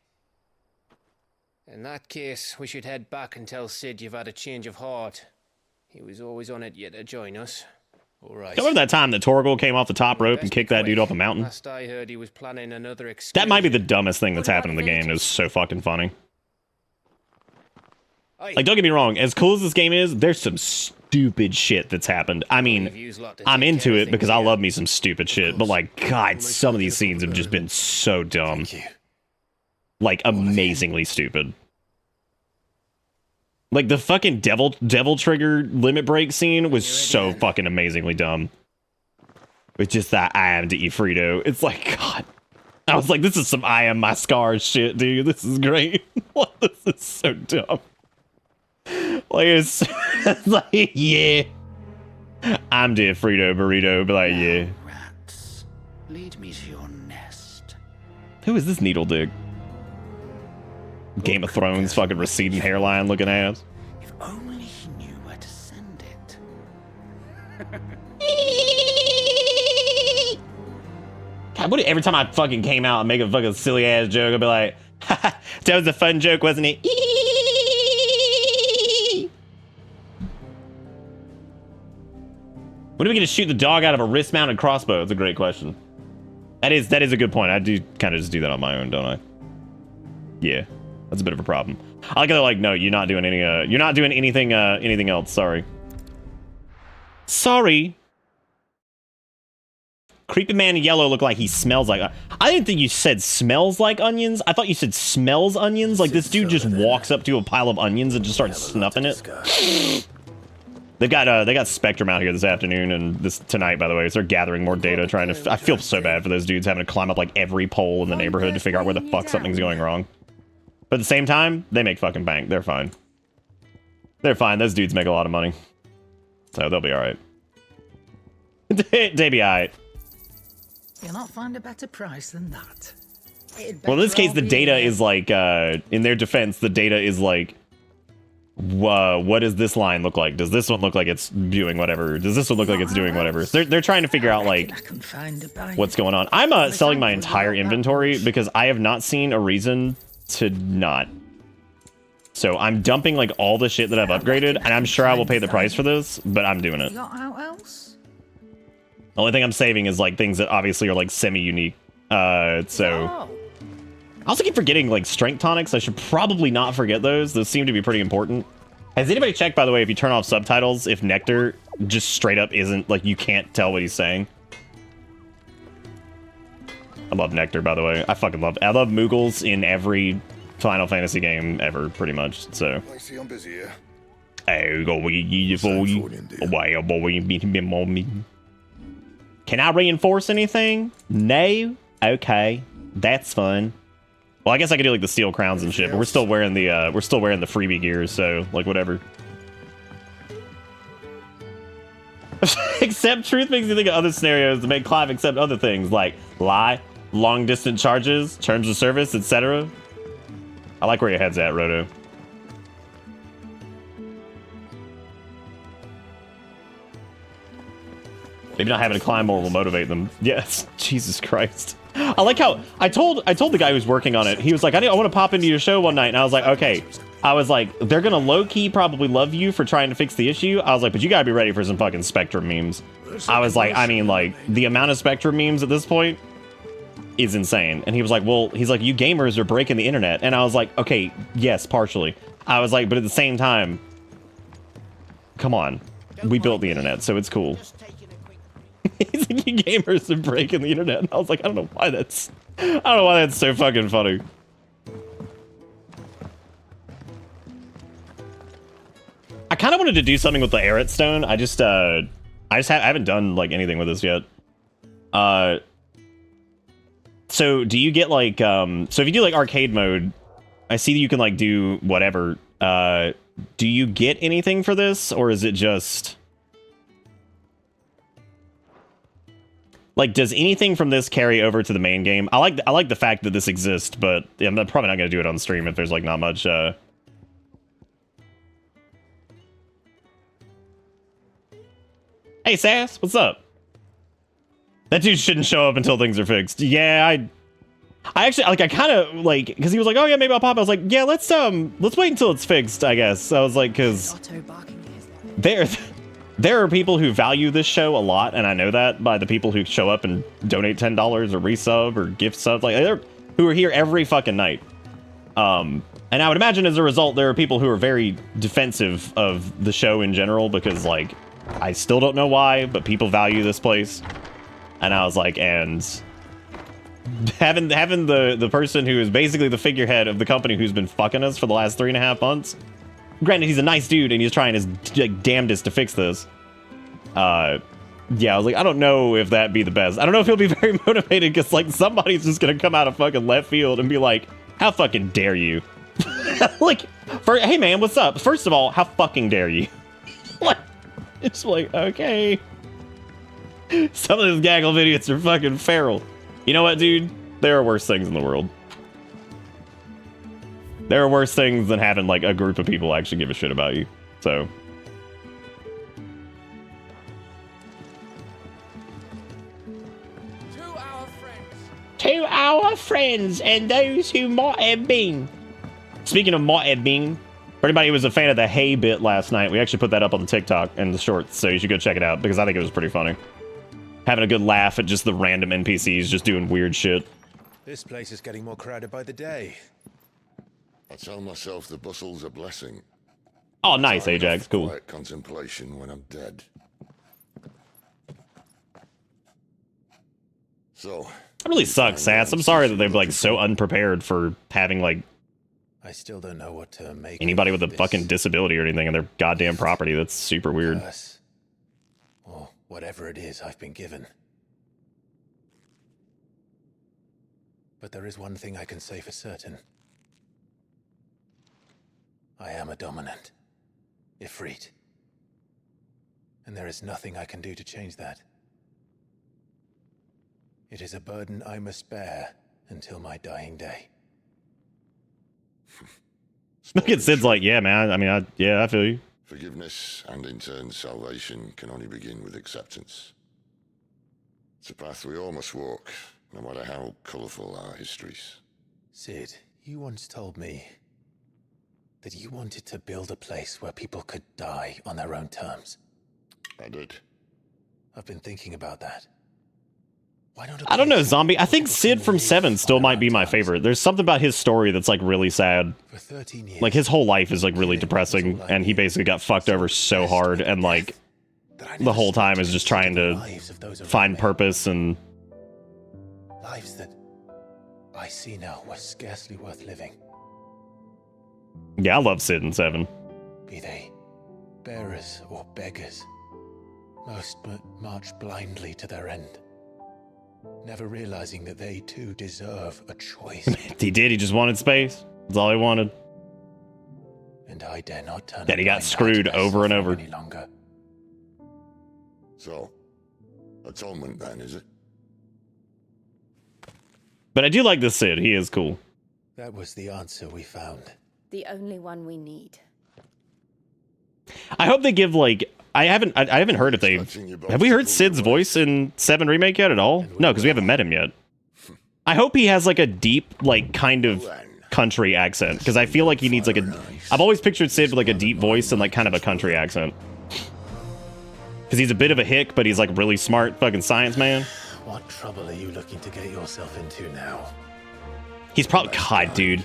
In that case, we should head back and tell Sid you've had a change of heart. He was always on it yet to join us. All right. Remember that time that Torgal came off the top rope and kicked that dude off a mountain? Last I heard, he was planning another excursion. That might be the dumbest thing that's happened in the game. It was so fucking funny. Like, don't get me wrong, as cool as this game is, there's some stupid shit that's happened. I mean, I'm into it because I love me some stupid shit, but like, God, some of these scenes have just been so dumb. Like, amazingly stupid. Like, the fucking devil trigger limit break scene was so fucking amazingly dumb. With just that I am to eat Frito. It's like, God. I was like, this is some I am my scars shit, dude. This is great. This is so dumb. Like, it's like, yeah. I'm dead Frito burrito, but like, yeah. Rats, lead me to your nest. Who is this needle dick? Game of Thrones fucking receding hairline looking ass. If only he knew where to send it. God, what every time I fucking came out and make a fucking silly ass joke, I'd be like, haha, that was a fun joke, wasn't it? When are we gonna shoot the dog out of a wrist-mounted crossbow? That's a great question. That is a good point. I do kind of just do that on my own, don't I? Yeah, that's a bit of a problem. I like it. Like, no, you're not doing any. You're not doing anything. Anything else. Sorry. Sorry. Creepy man in yellow looked like he smells like... I didn't think you said smells like onions. I thought you said smells onions. Like this dude just walks up to a pile of onions and just starts snuffing it. They got Spectrum out here this afternoon and tonight, by the way. So they're gathering more data, trying to... I feel so bad for those dudes having to climb up like every pole in the neighborhood to figure out where the fuck something's going wrong. But at the same time, they make fucking bank. They're fine. They're fine. Those dudes make a lot of money. So they'll be alright. They be alright. You'll not find a better price than that. Well, in this case, the data is like, in their defense, the data is like, what does this line look like? Does this one look like it's doing whatever? Does this one look like it's doing whatever? So they're trying to figure out, like, what's going on. I'm selling my entire inventory because I have not seen a reason to not. So I'm dumping, like, all the shit that I've upgraded, and I'm sure I will pay the price for this, but I'm doing it. The only thing I'm saving is, like, things that obviously are, like, semi-unique. So... I also keep forgetting, like, strength tonics. I should probably not forget those. Those seem to be pretty important. Has anybody checked, by the way, if you turn off subtitles, if Nectar just straight up isn't, like, you can't tell what he's saying? I love Nectar, by the way. I love Moogles in every Final Fantasy game ever, pretty much, so... I see I'm busy here. Can I reinforce anything? No? Okay. That's fun. Well, I guess I could do like the steel crowns and shit, but we're still wearing the freebie gears, so like whatever. Accept truth makes you think of other scenarios to make Clive accept other things like lie, long distance charges, terms of service, etc. I like where your head's at, Roto. Maybe not having to climb more will motivate them. Yes, Jesus Christ. I like how I told the guy who's working on it. He was like, I want to pop into your show one night, and I was like, okay. I was like, they're gonna low key probably love you for trying to fix the issue. I was like, but you gotta be ready for some fucking Spectrum memes. I was like, I mean, like the amount of Spectrum memes at this point is insane. And he was like, well, he's like, you gamers are breaking the internet, and I was like, okay, yes, partially. I was like, but at the same time, come on, we built the internet, so it's cool. He's like, you gamers are breaking the internet. And I was like, I don't know why that's so fucking funny. I kind of wanted to do something with the Aerith Stone. I haven't done like anything with this yet. So do you get like, so if you do like arcade mode, I see that you can like do whatever. Do you get anything for this, or is it just... Like, does anything from this carry over to the main game? I like the fact that this exists, but yeah, I'm probably not going to do it on stream if there's, like, not much, Hey, Sass, what's up? That dude shouldn't show up until things are fixed. Yeah, I actually, like, I kind of, like, because he was like, oh, yeah, maybe I'll pop. I was like, yeah, let's wait until it's fixed, I guess. I was like, because there are people who value this show a lot, and I know that by the people who show up and donate $10 or resub or gift subs, like they're who are here every fucking night. And I would imagine as a result, there are people who are very defensive of the show in general because, like, I still don't know why, but people value this place. And I was like, and having the person who is basically the figurehead of the company who's been fucking us for the last 3.5 months. Granted, he's a nice dude, and he's trying his damnedest to fix this. Yeah, I was like, I don't know if that'd be the best. I don't know if he'll be very motivated, because, like, somebody's just gonna come out of fucking left field and be like, how fucking dare you? Like, hey, man, what's up? First of all, how fucking dare you? Like, it's like, okay. Some of those gaggle videos are fucking feral. You know what, dude? There are worse things in the world. There are worse things than having, like, a group of people actually give a shit about you. So. To our friends and those who might have been. Speaking of might have been, for anybody who was a fan of the Hey bit last night, we actually put that up on the TikTok and the shorts, so you should go check it out, because I think it was pretty funny. Having a good laugh at just the random NPCs just doing weird shit. This place is getting more crowded by the day. I tell myself the bustle's a blessing. Oh, nice, Ajax. Cool. Quiet contemplation when I'm dead. So, That really sucks, Sass. I'm sorry that they're like so unprepared for having like I still don't know what to make anybody of with a this fucking disability or anything in their goddamn property. That's super weird. curse, or whatever it is I've been given. But there is one thing I can say for certain. I am a dominant, Ifrit. And there is nothing I can do to change that. It is a burden I must bear until my dying day. Look at Sid's like, yeah, man. I mean, I feel you. Forgiveness and in turn salvation can only begin with acceptance. It's a path we all must walk, no matter how colourful our histories. Sid, you once told me that you wanted to build a place where people could die on their own terms. I did. I've been thinking about that. Why don't I don't know, Zombie. I think Sid from 7 still might be my favorite. There's something about his story that's like really sad. For 13 years, Like his whole life is like really depressing, and he basically got fucked over so hard, and like the whole time is just trying to find purpose. And lives that I see now were scarcely worth living. yeah, I love Sid in 7. Be they bearers or beggars, most march blindly to their end, never realizing that they too deserve a choice. He did. He just wanted space. That's all he wanted. And I dare not turn. Then he a got blind eye screwed to their over and suffering over. Any longer. So, atonement then, is it? But I do like this Sid. He is cool. That was the answer we found. The only one we need. I hope they give like I haven't heard if they have we heard Sid's voice in 7 Remake yet at all? No, because we haven't met him yet. I hope he has like a deep like kind of country accent, because I feel like he needs like a. I've always pictured Sid with like a deep voice and like kind of a country accent. Because he's a bit of a hick, but he's like really smart fucking science man. What trouble are you looking to get yourself into now? He's probably God, dude.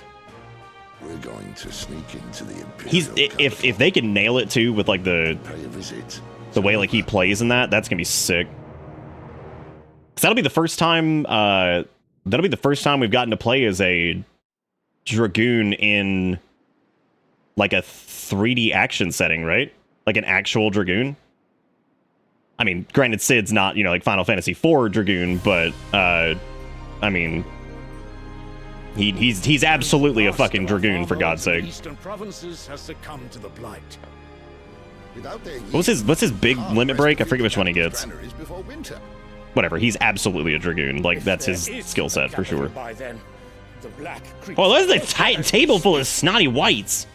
We're going to sneak into the Imperial He's if they can nail it too with like pay a visit. the way like he plays in that's gonna be sick. 'Cause that'll be the first time we've gotten to play as a Dragoon in like a 3D action setting, right? Like an actual Dragoon. I mean, granted, Sid's not, you know, like Final Fantasy IV Dragoon, but I mean, he's absolutely a fucking Dragoon, for God's sake. Eastern provinces has succumbed to the blight. What's his big limit break? I forget which one he gets. Whatever, he's absolutely a Dragoon. Like, that's his skill set for sure. Oh, there's a tight table full of snotty whites.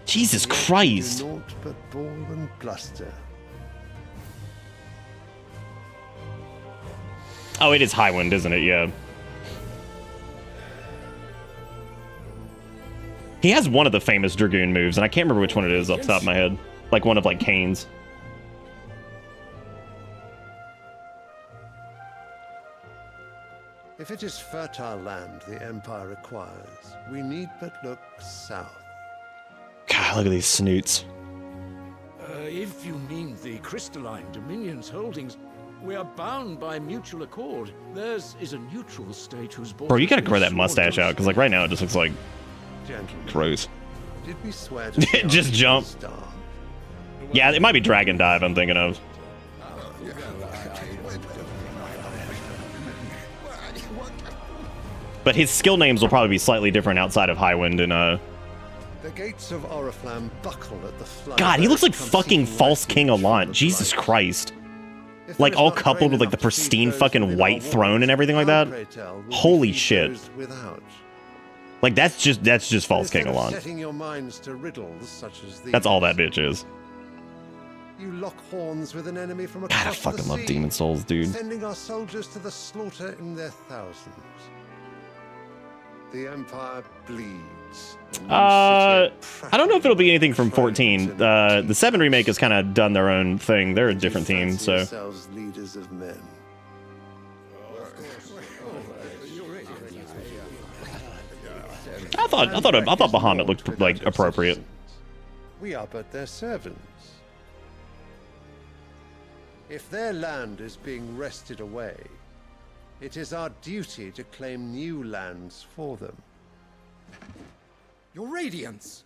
Jesus Christ. Naught but ball and bluster. Oh, it is Highwind, isn't it? Yeah. He has one of the famous Dragoon moves, and I can't remember which one it is off the top of my head. Like one of like Kane's. If it is fertile land the Empire requires, we need but look south. God, look at these snoots. If you mean the crystalline Dominion's holdings, we are bound by mutual accord. Theirs is a neutral state whose Bro, you gotta grow that mustache out, because like right now it just looks like Gentlemen, gross. did we swear to Just jump. Yeah, it might be Dragon Dive I'm thinking of. But his skill names will probably be slightly different outside of Highwind and The gates of Oriflamme buckle at the flood. God, he looks like fucking False King Allant. Jesus Christ. Like all coupled with like the pristine fucking white throne and everything like that. Holy shit. Like that's just False King Allant. Setting your minds to riddles such as these, That's all that bitch is. you lock horns with an enemy from God, across I fucking the love sea, Demon Souls, dude. sending our soldiers to the slaughter in their thousands. The Empire bleeds. I don't know if it'll be anything from 14. The 7 remake has kind of done their own thing. They're a different team, so. Yourselves leaders of men. I thought Bahamut looked like appropriate. We are but their servants. If their land is being wrested away, It is our duty to claim new lands for them. Your Radiance!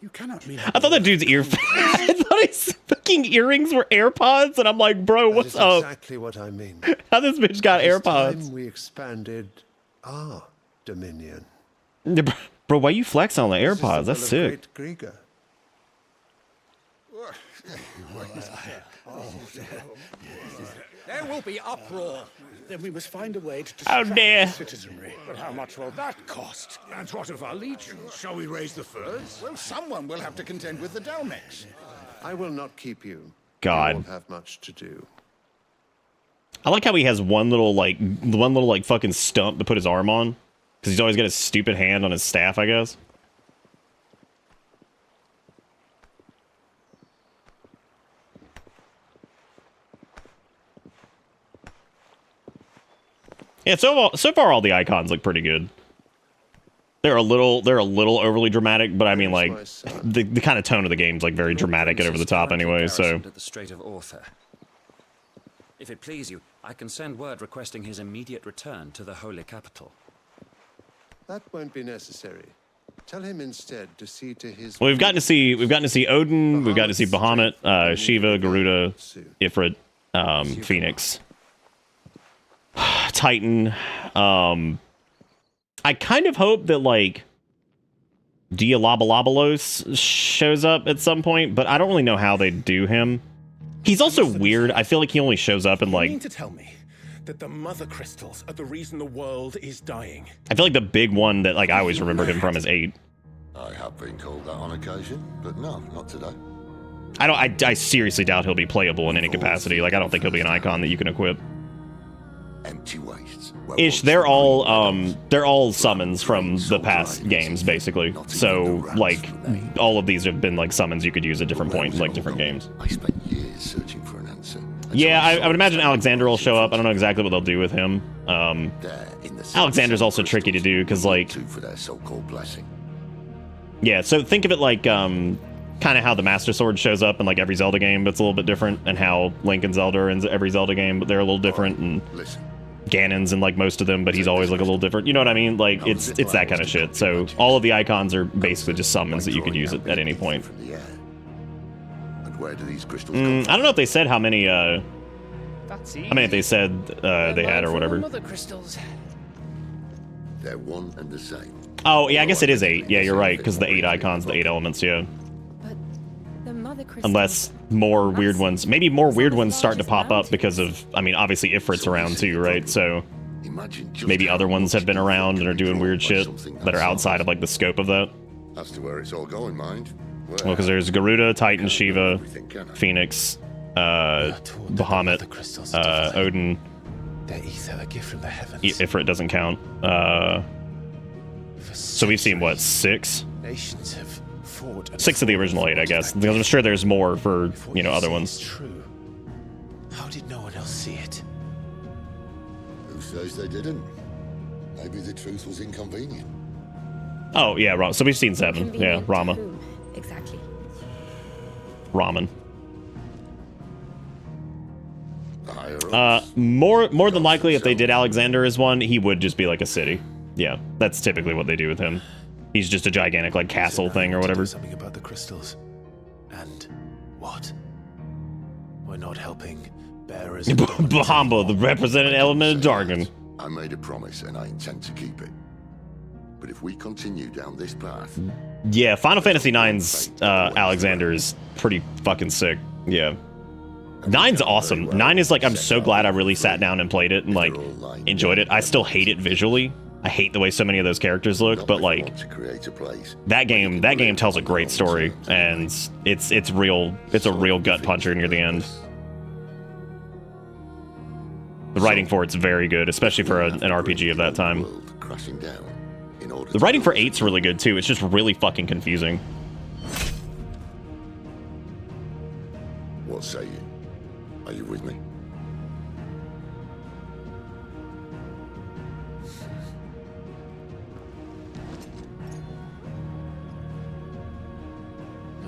You cannot mean... I thought that dude's I thought his fucking earrings were AirPods, and I'm like, bro, what's that is up? Exactly what I mean. How this bitch got It is AirPods? time we expanded our dominion. Bro, why you flexing on the AirPods? That's This is the will sick. of Great Grieger. There will be uproar. Then we must find a way to How distract dare. the citizenry. But how much will that cost? And what of our legions? Shall we raise the furs? Well, someone will have to contend with the Dalmex. I will not keep you. God. You won't have much to do. I like how he has one little fucking stump to put his arm on. Because he's always got his stupid hand on his staff, I guess. Yeah, so far all the icons look pretty good. They're a little overly dramatic, but I mean, like, the kind of tone of the game's like very dramatic and over the top anyway, so. At the Strait of Orther. If it please you, I can send word requesting his immediate return to the Holy Capital. That won't be necessary. Tell him instead to see to his... Well, we've gotten to see Odin, we've gotten to see Bahamut, Shiva, Garuda, Ifrit, Phoenix, Titan. I kind of hope that, like, Dialabalabalos shows up at some point, but I don't really know how they do him. He's also weird. I feel like he only shows up in, like... You mean to tell me that the mother crystals are the reason the world is dying? I feel like the big one that, like, I always remembered him from is 8. I have been called that on occasion, but no, not today. I seriously doubt he'll be playable in any capacity. Like, I don't think he'll be an icon that you can equip. Empty wastes. Ish, they're all summons from the past games, basically. So, like, all of these have been, like, summons you could use at different points in, like, different games. I spent years searching for an answer. Yeah, I would imagine Alexander will show up. I don't know exactly what they'll do with him. Alexander's also tricky to do, because, like... for their so-called blessing. Yeah, so think of it like, kind of how the Master Sword shows up in, like, every Zelda game, but it's a little bit different, and how Link and Zelda are in every Zelda game, but they're a little different, and Ganon's in, like, most of them, but he's always, like, a little different. You know what I mean? Like, it's that kind of shit. So all of the icons are basically just summons that you could use at any point. And where do these crystals I don't know if they said how many they said they had or whatever. Mother crystals. They're one and the same. Oh, yeah, I guess it is 8. Yeah, you're right, because the 8 icons, the 8 elements, yeah. The mother crystals... Unless more weird ones, maybe more weird ones start to pop up because of, I mean, obviously Ifrit's around too, right? So maybe other ones have been around and are doing weird shit that are outside of, like, the scope of that. As to where it's all going, mind. Well, because there's Garuda, Titan, Shiva, Phoenix, Bahamut, Odin. Their ether, a gift from the heavens. Ifrit doesn't count. So we've seen, what, 6? Nations have fought 6 of the original 8, I guess. I'm sure there's more for, you know, other ones. True. How did no one else see it? Who says they didn't? Maybe the truth was inconvenient. Oh, yeah, so we've seen 7. Yeah, Rama. Whom? Exactly. Ramen. More than likely, if they did Alexander as one, he would just be like a city. Yeah, that's typically what they do with him. He's just a gigantic, like, castle thing or whatever. Something about the crystals. And what? We're not helping bearers. Bahamba, the represented element of Dargon. I made a promise and I intend to keep it. But if we continue down this path... Yeah, Final Fantasy IX's Alexander is pretty fucking sick. Yeah. 9's awesome. 9 is, like, I'm so glad I really sat down and played it and, like, enjoyed it. I still hate it visually. I hate the way so many of those characters look, but, like, that game tells a great story, and it's a real gut puncher near the end. The writing for it's very good, especially for an RPG of that time. The writing for 8's really good too. It's just really fucking confusing. What say you? Are you with me?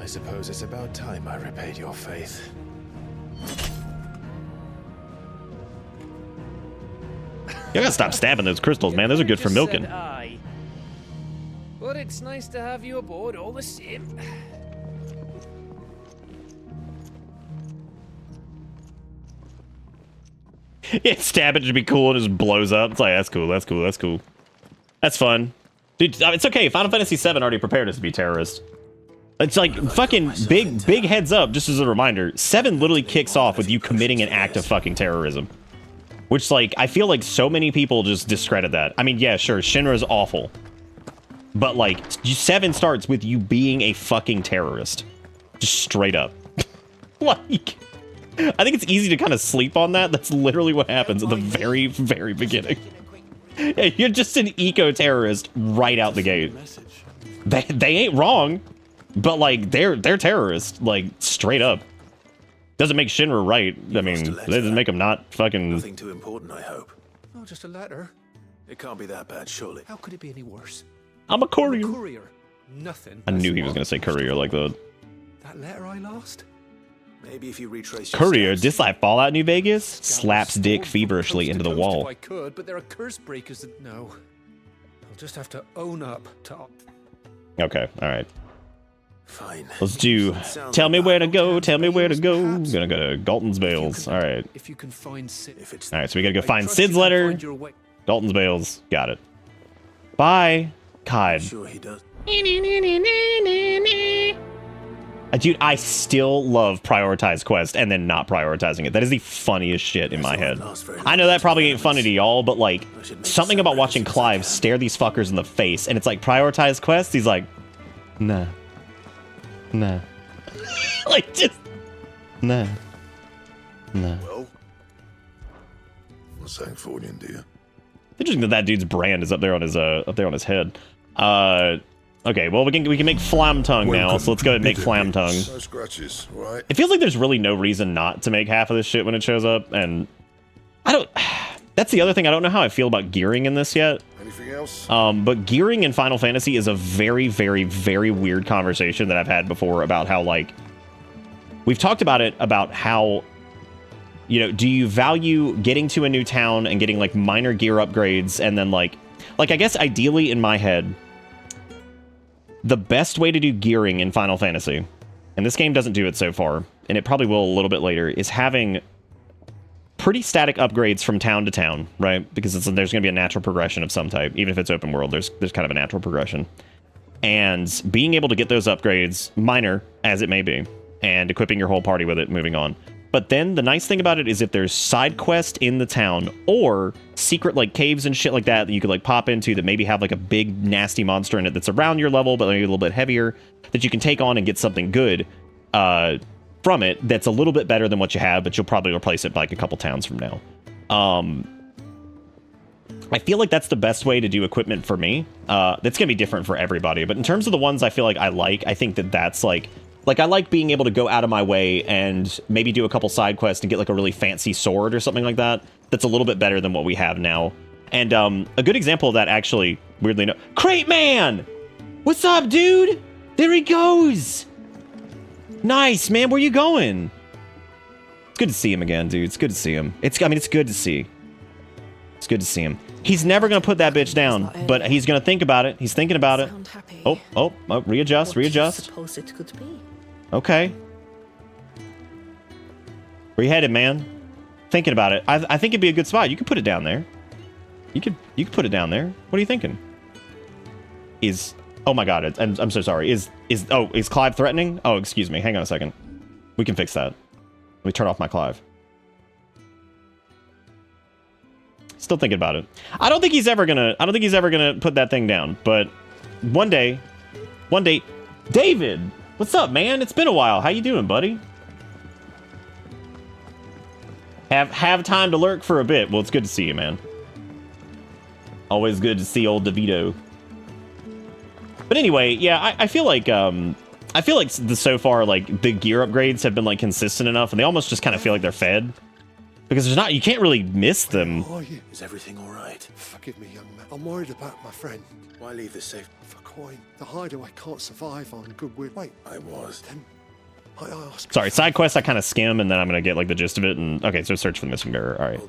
I suppose it's about time I repaid your faith. You gotta stop stabbing those crystals, man. Those are good for Just milking. said aye. But it's nice to have you aboard all the same. Yeah, stab it to be cool and just blows up. It's like, that's cool, that's cool, that's cool. That's fun. Dude, it's okay. Final Fantasy VII already prepared us to be terrorists. It's like fucking big heads up, just as a reminder. 7 literally kicks off with you committing an act of fucking terrorism. Which, like, I feel like so many people just discredit that. I mean, yeah, sure, Shinra's awful. But, like, 7 starts with you being a fucking terrorist. Just straight up. Like, I think it's easy to kind of sleep on that. That's literally what happens at the very, very beginning. Yeah, you're just an eco-terrorist right out the gate. They ain't wrong, but, like, they're terrorists, like, straight up. Doesn't make Shinra right. I mean, that doesn't make them not fucking... Nothing too important, I hope. Oh, just a letter. It can't be that bad, surely. How could it be any worse? I'm a courier. Courier. Nothing. I knew he was going to say courier like that. That letter I lost? Maybe if you retrace your Courier, steps. just like Fallout New Vegas, slaps dick feverishly into the wall. If I could, but there are curse breakers that... No. I'll just have to own up to... Okay, alright. Fine. Let's do... Tell me where to go, tell me where to go. I'm gonna go to Galton's Bales. Alright. If you can find Sid... Alright, so we gotta go find Sid's letter. Dalton's Bales. Got it. Bye. God. Sure he does. Dude, I still love prioritize quest and then not prioritizing it. That is the funniest shit in my head. I know that probably ain't funny to y'all, but like, something about watching Clive stare these fuckers in the face and it's like, prioritize quest? He's like, nah. Nah. Like, just, nah. Nah. Well, what's that for you, dear? Interesting that that dude's brand is up there on his head. Okay, well we can make Flam Tongue now, so let's go ahead and make Flam Tongue. No scratches, right? It feels like there's really no reason not to make half of this shit when it shows up, and I don't... That's the other thing, I don't know how I feel about gearing in this yet. Anything else? But gearing in Final Fantasy is a very, very, very weird conversation that I've had before about how, like... We've talked about it, about how... You know, do you value getting to a new town and getting, like, minor gear upgrades, and then, like... Like, I guess ideally in my head... The best way to do gearing in Final Fantasy, and this game doesn't do it so far, and it probably will a little bit later, is having pretty static upgrades from town to town, right? Because there's going to be a natural progression of some type. Even if it's open world, there's kind of a natural progression. And being able to get those upgrades, minor as it may be, and equipping your whole party with it, moving on. But then the nice thing about it is if there's side quest in the town or secret like caves and shit like that you could like pop into that maybe have like a big nasty monster in it that's around your level but maybe a little bit heavier that you can take on and get something good from it that's a little bit better than what you have, but you'll probably replace it by like a couple towns from now. I feel like that's the best way to do equipment for me. That's gonna be different for everybody, but in terms of the ones I feel like I think that's like I like being able to go out of my way and maybe do a couple side quests and get like a really fancy sword or something like that. That's a little bit better than what we have now. And a good example of that, actually, weirdly enough, Crate Man! What's up, dude? There he goes! Nice, man. Where you going? It's good to see him again, dude. It's good to see him. It's good to see. It's good to see him. He's never gonna put that bitch down, but he's gonna think about it. He's thinking about it. Oh, readjust. Suppose it could be. Okay. Where you headed, man? Thinking about it. I think it'd be a good spot. You could put it down there. You could put it down there. What are you thinking? Oh my god, I'm so sorry. Is Clive threatening? Oh, excuse me. Hang on a second. We can fix that. Let me turn off my Clive. Still thinking about it. I don't think he's ever gonna put that thing down, but one day, David, what's up, man? It's been a while. How you doing, buddy? Have time to lurk for a bit. Well, it's good to see you, man. Always good to see old DeVito. But anyway, yeah, I feel like so far like the gear upgrades have been like consistent enough, and they almost just kind of feel like they're fed. Because you can't really miss them. How are you? Is everything all right? Forgive me, young man. I'm worried about my friend. Why leave the safe for coin? The hideaway can't survive on goodwill. Wait, I was. Then Sorry, side quests I kind of skim, and then I'm gonna get like the gist of it. And okay, so search for the missing bearer. All right.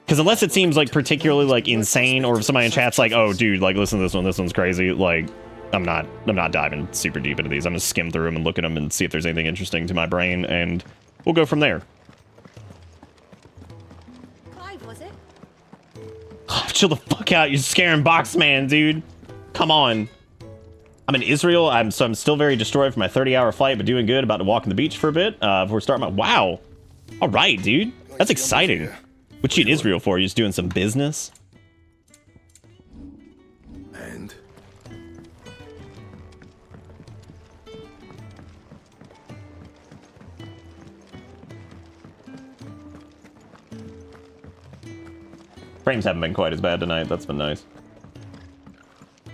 Because unless it seems like particularly like insane, or if somebody in chat's like, "Oh, dude, like listen to this one. This one's crazy." Like, I'm not diving super deep into these. I'm gonna skim through them and look at them and see if there's anything interesting to my brain, and we'll go from there. Clive, was it? Chill the fuck out! You're scaring Boxman, dude. Come on. I'm in Israel. I'm still very destroyed from my 30-hour flight, but doing good. About to walk on the beach for a bit before starting my... Wow. All right, dude. That's exciting. What you in Israel for? You just doing some business? And? Frames haven't been quite as bad tonight. That's been nice.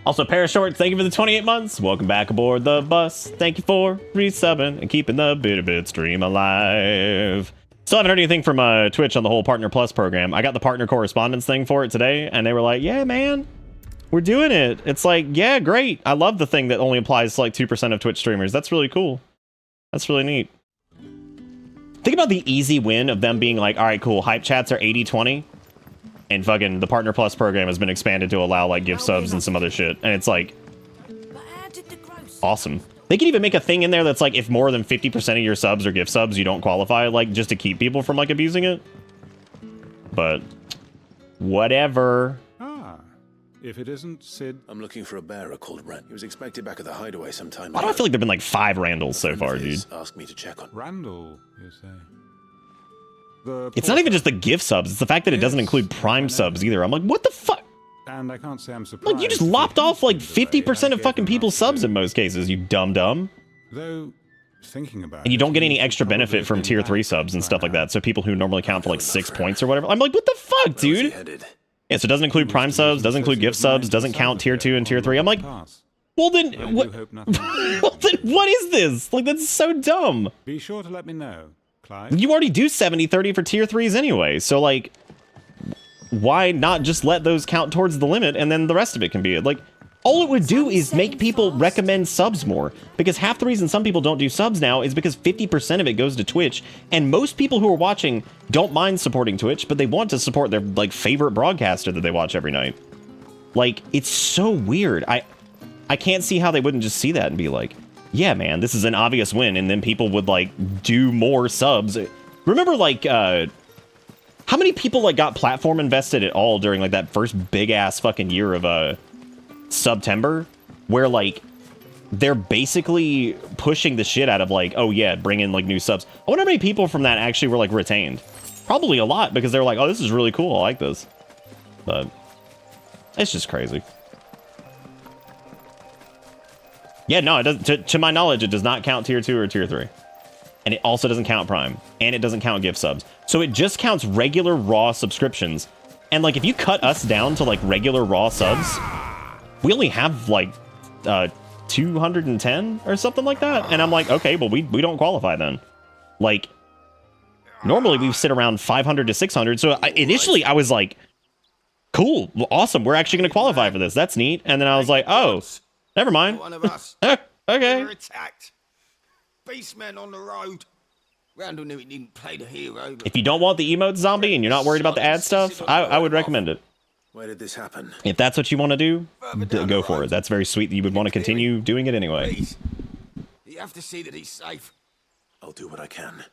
Also, Parashort, thank you for the 28 months. Welcome back aboard the bus. Thank you for resubbing and keeping the Bit stream alive. Still haven't heard anything from Twitch on the whole Partner Plus program. I got the partner correspondence thing for it today, and they were like, yeah, man, we're doing it. It's like, yeah, great. I love the thing that only applies to like 2% of Twitch streamers. That's really cool. That's really neat. Think about the easy win of them being like, all right, cool, hype chats are 80-20. And fucking the Partner Plus program has been expanded to allow like gift subs and some other shit. And it's like awesome. They can even make a thing in there that's like if more than 50% of your subs are gift subs, you don't qualify, like just to keep people from like abusing it. But whatever. If it isn't Sid. I'm looking for a bearer called Rand. He was expected back at the hideaway sometime. Why do I feel like there've been like 5 Randalls so far, dude? Asked me to check on Randall, you say? It's not even just the gift subs. It's the fact that it doesn't include Prime subs either. I'm like, what the fuck? And I can't say I'm surprised. Like, you just lopped off like 50% of fucking people's subs in most cases, you dumb. Though, thinking about and you don't get any extra benefit from tier 3 subs and stuff like that. So people who normally count for like 6 points or whatever. I'm like, what the fuck, dude? Yeah, so it doesn't include Prime subs, doesn't include gift subs, doesn't count tier 2 and tier 3. I'm like, well then, what? Well then, what is this? Like, that's so dumb. Be sure to let me know. Clive? You already do 70-30 for tier 3s anyway, so like, why not just let those count towards the limit and then the rest of it can be it? Like, all it would do is make people recommend subs more, because half the reason some people don't do subs now is because 50% of it goes to Twitch, and most people who are watching don't mind supporting Twitch, but they want to support their like favorite broadcaster that they watch every night. Like, it's so weird. I can't see how they wouldn't just see that and be like, yeah, man, this is an obvious win, and then people would, like, do more subs. Remember, like, how many people, like, got platform invested at all during, like, that first big-ass fucking year of, September? Where, like, they're basically pushing the shit out of, like, oh, yeah, bring in, like, new subs. I wonder how many people from that actually were, like, retained. Probably a lot, because they were like, oh, this is really cool, I like this. But it's just crazy. Yeah, no, it doesn't. To my knowledge, it does not count tier 2 or tier 3. And it also doesn't count Prime. And it doesn't count gift subs. So it just counts regular raw subscriptions. And like, if you cut us down to like regular raw subs, we only have like 210 or something like that. And I'm like, okay, well, we don't qualify then. Like, normally we sit around 500 to 600. So initially I was like, cool, awesome. We're actually going to qualify for this. That's neat. And then I was like, oh, never mind. One of us. Okay. We're attacked. Beastmen on the road. Randall knew he didn't play the hero. If you don't want the emote zombie and you're not worried about the ad stuff, I would recommend it. Where did this happen? If that's what you want to do, go for it. That's very sweet that you would want to continue doing it anyway. Please. You have to see that he's safe. I'll do what I can.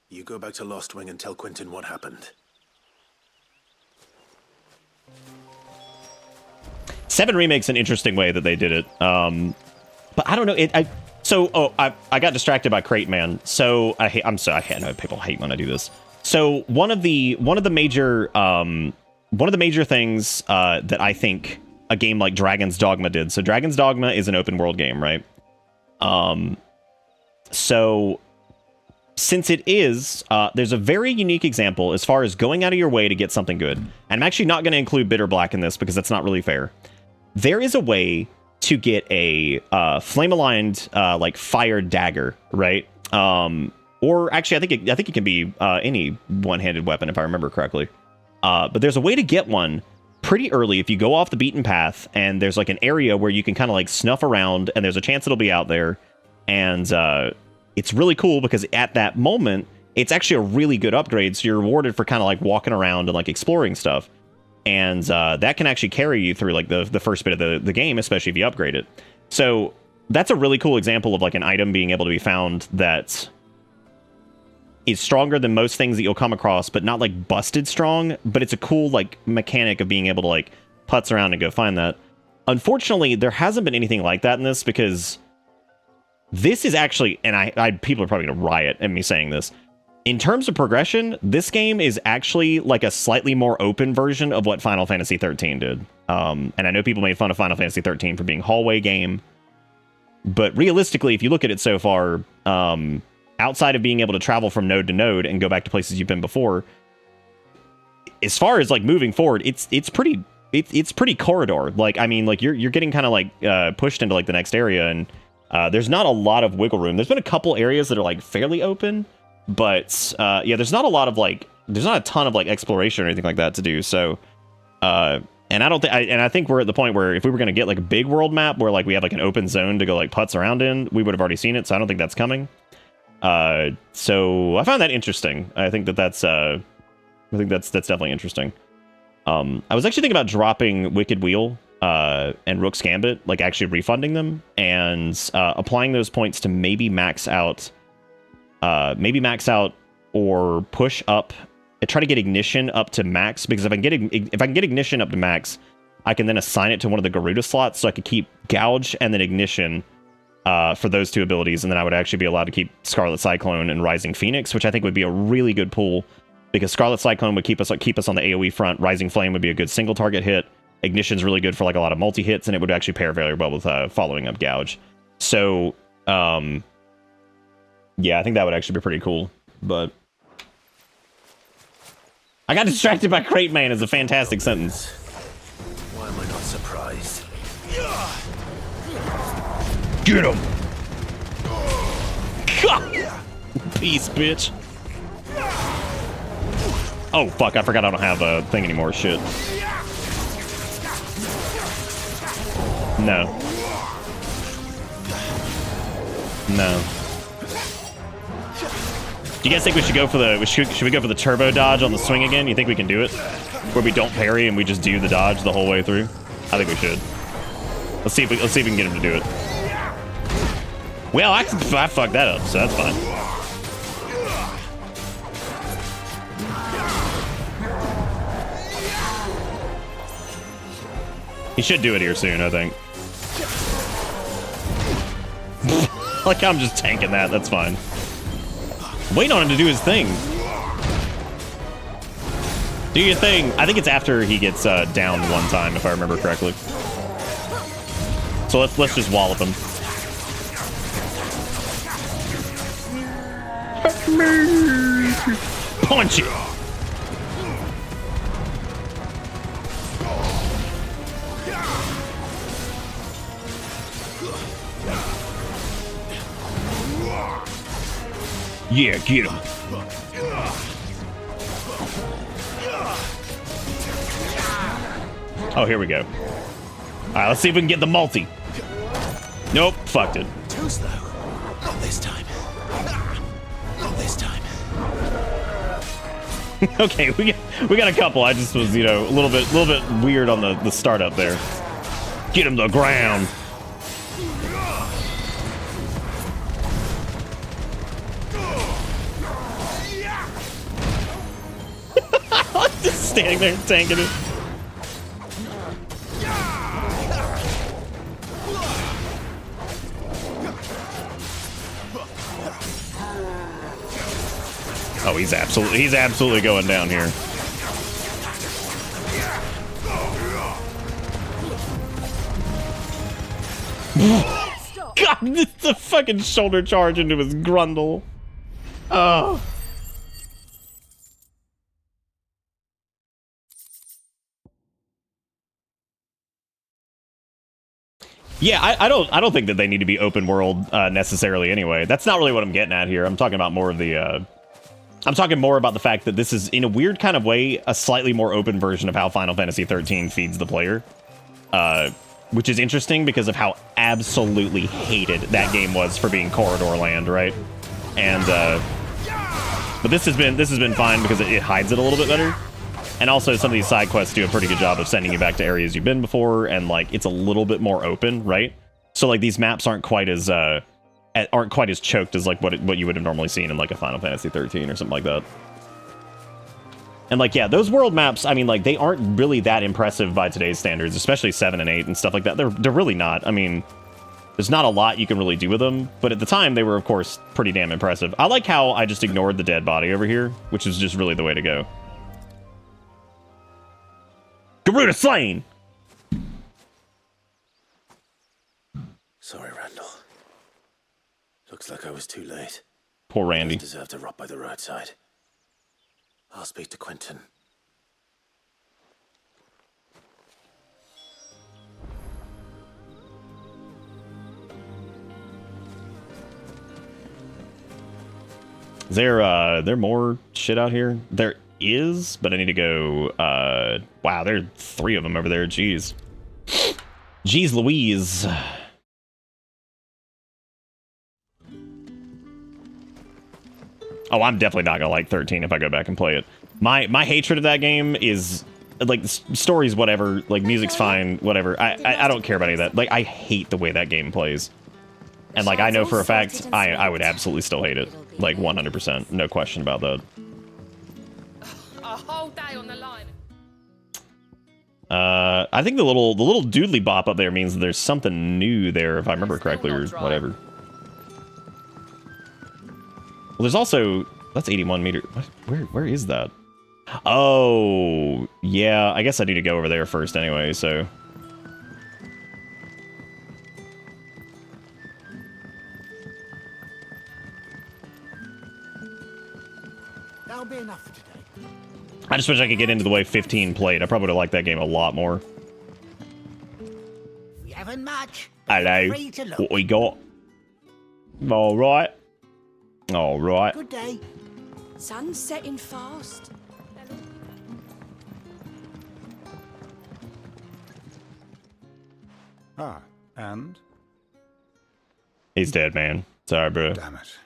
You go back to Lost Wing and tell Quentin what happened. 7 Remake's an interesting way that they did it. But I don't know. I got distracted by Crate Man. So I know people hate when I do this. So one of the major things that I think a game like Dragon's Dogma did. So Dragon's Dogma is an open world game, right? So since it is, there's a very unique example as far as going out of your way to get something good. And I'm actually not going to include Bitter Black in this because that's not really fair. There is a way to get a flame-aligned like fire dagger, right? Or actually, I think it can be any one-handed weapon if I remember correctly. But there's a way to get one pretty early if you go off the beaten path, and there's like an area where you can kind of like snuff around, and there's a chance it'll be out there, and it's really cool because at that moment, it's actually a really good upgrade. So you're rewarded for kind of like walking around and like exploring stuff. And that can actually carry you through like the first bit of the game, especially if you upgrade it. So that's a really cool example of like an item being able to be found that is stronger than most things that you'll come across, but not like busted strong. But it's a cool like mechanic of being able to like putz around and go find that. Unfortunately, there hasn't been anything like that in this because this is actually, and I people are probably gonna riot at me saying this. In terms of progression, this game is actually like a slightly more open version of what Final Fantasy 13 did. And I know people made fun of Final Fantasy 13 for being a hallway game, but realistically, if you look at it so far, outside of being able to travel from node to node and go back to places you've been before, as far as like moving forward, it's pretty corridor. Like, I mean, like you're getting kind of like pushed into like the next area, and there's not a lot of wiggle room. There's been a couple areas that are like fairly open, but yeah, there's not a lot of like, there's not a ton of like exploration or anything like that to do. So, and I don't think, and I think we're at the point where if we were going to get like a big world map where like we have like an open zone to go like putz around in, we would have already seen it. So I don't think that's coming. So I found that interesting. I think that's definitely interesting. I was actually thinking about dropping Wicked Wheel and Rook's Gambit, like actually refunding them and applying those points to maybe max out or push up, try to get Ignition up to max, because if I can get Ignition up to max, I can then assign it to one of the Garuda slots, so I could keep Gouge and then Ignition for those two abilities, and then I would actually be allowed to keep Scarlet Cyclone and Rising Phoenix, which I think would be a really good pull, because Scarlet Cyclone would keep us on the AoE front. Rising Flame would be a good single target hit. Ignition's really good for like a lot of multi hits, and it would actually pair very well with following up Gouge. So yeah, I think that would actually be pretty cool. But I got distracted by Crate Man is a fantastic sentence. Why am I not surprised? Get him! Peace, bitch. Oh, fuck, I forgot I don't have a thing anymore. Shit. No. No. Do you guys think we should go for the should we go for the turbo dodge on the swing again? You think we can do it? Where we don't parry and we just do the dodge the whole way through? I think we should. Let's see if we can get him to do it. Well, I fucked that up, so that's fine. He should do it here soon, I think. Like, I'm just tanking that. That's fine. Waiting on him to do his thing. Do your thing. I think it's after he gets down one time, if I remember correctly. So let's just wallop him. Punch it. Yeah, get him. Oh, here we go. All right, let's see if we can get the multi. Nope, fucked it. Too slow. Not this time. Not this time. Okay, we got a couple. I just was, you know, a little bit weird on the startup there. Get him to the ground. Just standing there tanking it. Oh, he's absolutely going down here. God, it's a fucking shoulder charge into his grundle. Oh. Yeah, I don't think that they need to be open world necessarily anyway. That's not really what I'm getting at here. I'm talking about more of the I'm talking more about the fact that this is, in a weird kind of way, a slightly more open version of how Final Fantasy 13 feeds the player. Which is interesting because of how absolutely hated that game was for being corridor land, right? and but this has been fine because it hides it a little bit better. And also, some of these side quests do a pretty good job of sending you back to areas you've been before, and like it's a little bit more open, right? So like these maps aren't quite as choked as like what you would have normally seen in like a Final Fantasy 13 or something like that. And like, yeah, those world maps, I mean, like, they aren't really that impressive by today's standards, especially 7 and 8 and stuff like that. They're really not. I mean, there's not a lot you can really do with them, but at the time, they were, of course, pretty damn impressive. I like how I just ignored the dead body over here, which is just really the way to go. Garuda slain! Sorry, Randall. Looks like I was too late. Poor Randy. I deserve to rot by the roadside. I'll speak to Quentin. Is there more shit out here? There is, but I need to go, wow, there are 3 of them over there, jeez. Jeez Louise. Oh, I'm definitely not gonna like 13 if I go back and play it. My hatred of that game is, like, the story's whatever, like, music's fine, whatever. I don't care about any of that. Like, I hate the way that game plays. And, like, I know for a fact, I would absolutely still hate it. Like, 100%. No question about that. A whole day on the line. I think the little doodly bop up there means that there's something new there, if I remember correctly, or whatever. Well, there's also... That's 81 meter... Where is that? Oh, yeah. I guess I need to go over there first anyway, so... That'll be enough for today. I just wish I could get into the way 15 played. I probably would have liked that game a lot more. We haven't much. Hello. Free to look. What we got? All right. All right. Good day. Sun's setting fast. Ah, and? He's dead, man. Sorry, bro. Damn it.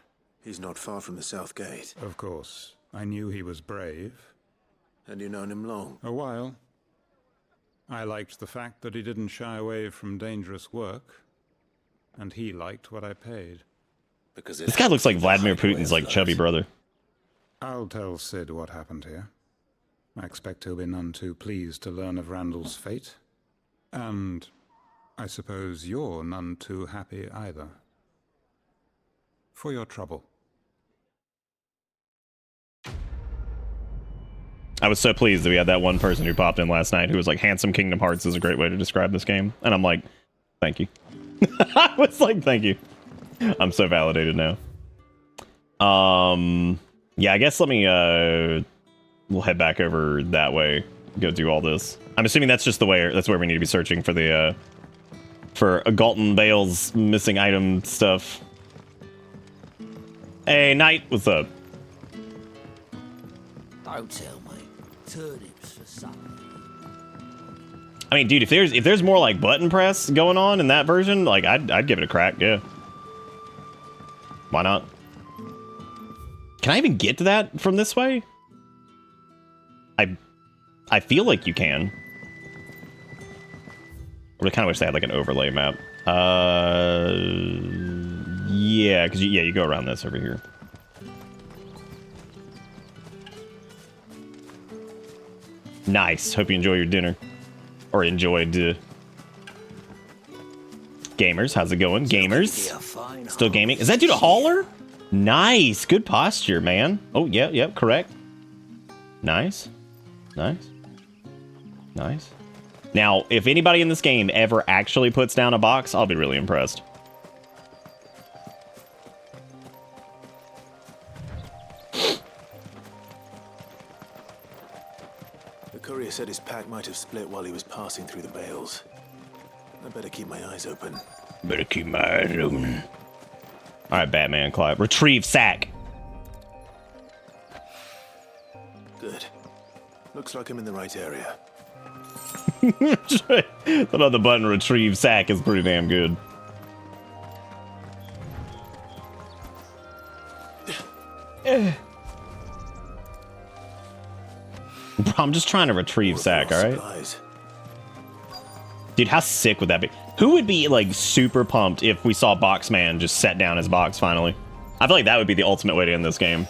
He's not far from the South Gate. Of course. I knew he was brave. And you known him long? A while. I liked the fact that he didn't shy away from dangerous work. And he liked what I paid. Because this guy looks like Vladimir Putin's, like, chubby brother. I'll tell Sid what happened here. I expect he'll be none too pleased to learn of Randall's fate. And I suppose you're none too happy either. For your trouble. I was so pleased that we had that one person who popped in last night who was like, handsome Kingdom Hearts is a great way to describe this game. And I'm like, thank you. I was like, thank you. I'm so validated now. Yeah, I guess let me, we'll head back over that way. Go do all this. I'm assuming that's just the way, that's where we need to be searching for the, for Galton Bale's missing item stuff. Hey, Knight, what's up? Don't tell me. Turnips for supper. I mean, dude, if there's more like button press going on in that version, like I'd give it a crack, yeah. Why not? Can I even get to that from this way? I feel like you can. But I kind of wish they had like an overlay map. Yeah, because you go around this over here. Nice. Hope you enjoy your dinner. Or enjoyed. Gamers, how's it going? Gamers? Still gaming? Is that due to Hauler? Nice. Good posture, man. Oh, yep, correct. Nice. Nice. Nice. Now, if anybody in this game ever actually puts down a box, I'll be really impressed. The courier said his pack might have split while he was passing through the bales. I better keep my eyes open. Better keep my eyes open. All right, Batman, Clive. Retrieve sack. Good. Looks like I'm in the right area. That other button, retrieve sack, is pretty damn good. I'm just trying to retrieve Sack, alright? Dude, how sick would that be? Who would be, like, super pumped if we saw Boxman just set down his box, finally? I feel like that would be the ultimate way to end this game.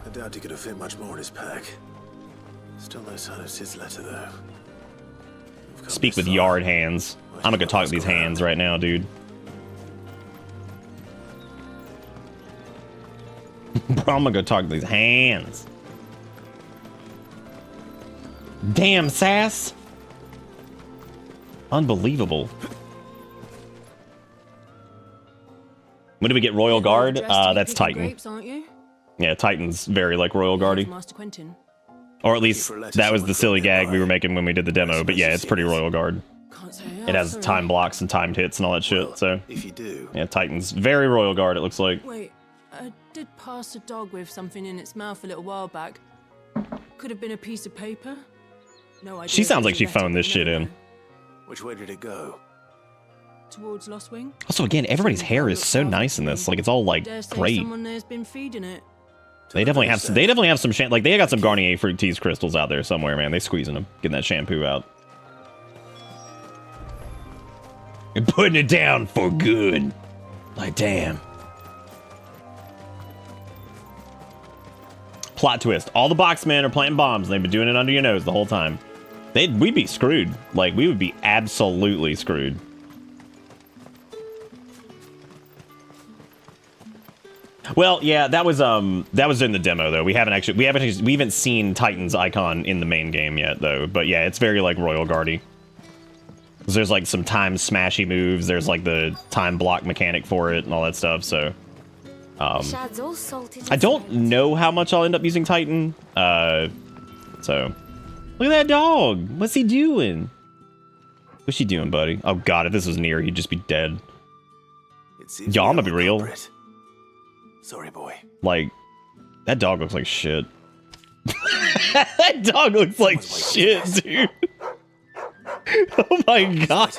I doubt he could have fit much more in his pack. Still no sign of Sid's letter, though. Speak with yard hands. I'm gonna go talk to these hands right now, dude. Bro, I'm gonna go talk to these hands. Damn, Sass. Unbelievable. When do we get Royal Guard? That's Titan. Grapes, aren't you? Yeah, Titan's very like Royal Guardy. Master Quentin. Or at least that was the silly gag we were making when we did the demo. But yeah, it's pretty Royal Guard. It has time blocks and timed hits and all that shit. So if you do, yeah, Titan's very Royal Guard. It looks like. Wait, I did pass a dog with something in its mouth a little while back. Could have been a piece of paper. No idea. She sounds like she phoned this shit in. Which way did it go? Towards Lost Wing. Also, again, everybody's hair is so nice in this. Like, it's all like great. Someone there's been feeding it. They definitely have some. They definitely have some. Like, they got some Garnier Fruit Teas crystals out there somewhere, man. They squeezing them, getting that shampoo out, and putting it down for good. Like, damn. Plot twist: all the boxmen are planting bombs, and they've been doing it under your nose the whole time. We'd be screwed. Like, we would be absolutely screwed. Well, yeah, that was in the demo though. We haven't seen Titan's icon in the main game yet though. But yeah, it's very like Royal Guardy. There's like some time smashy moves. There's like the time block mechanic for it and all that stuff. So, I don't know how much I'll end up using Titan. So. Look at that dog. What's he doing? What's he doing, buddy? Oh god, if this was near, he'd just be dead. Y'all, I'm gonna be real. Sorry, boy. Like, that dog looks like shit. That dog looks like shit, dude. Oh my god.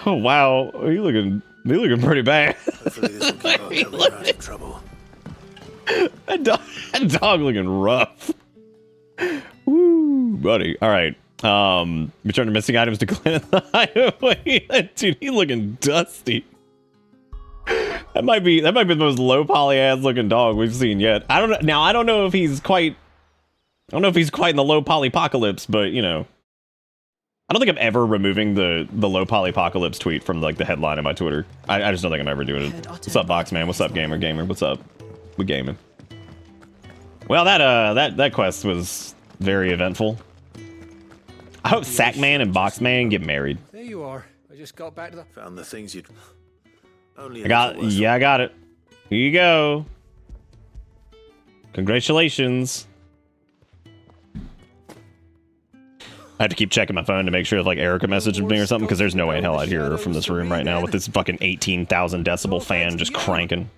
Oh wow, you looking pretty bad. That dog looking rough. Woo, buddy. All right. Return to missing items to clean the hideaway. Dude, he looking dusty. That might be the most low poly ass looking dog we've seen yet. I don't know. Now I don't know if he's quite in the low poly apocalypse, but you know, I don't think I'm ever removing the low poly apocalypse tweet from like the headline of my Twitter. I just don't think I'm ever doing it. What's up, Boxman? What's up, gamer? What's up? We gaming. Well, that quest was very eventful. I hope Sackman and Boxman get married. There you are. I just got back to the... Found the things you'd... Only I got it. Here you go. Congratulations. I have to keep checking my phone to make sure if like Erica messaged me or something, because there's no way in hell I'd hear her from this room right now with this fucking 18,000 decibel fan just cranking.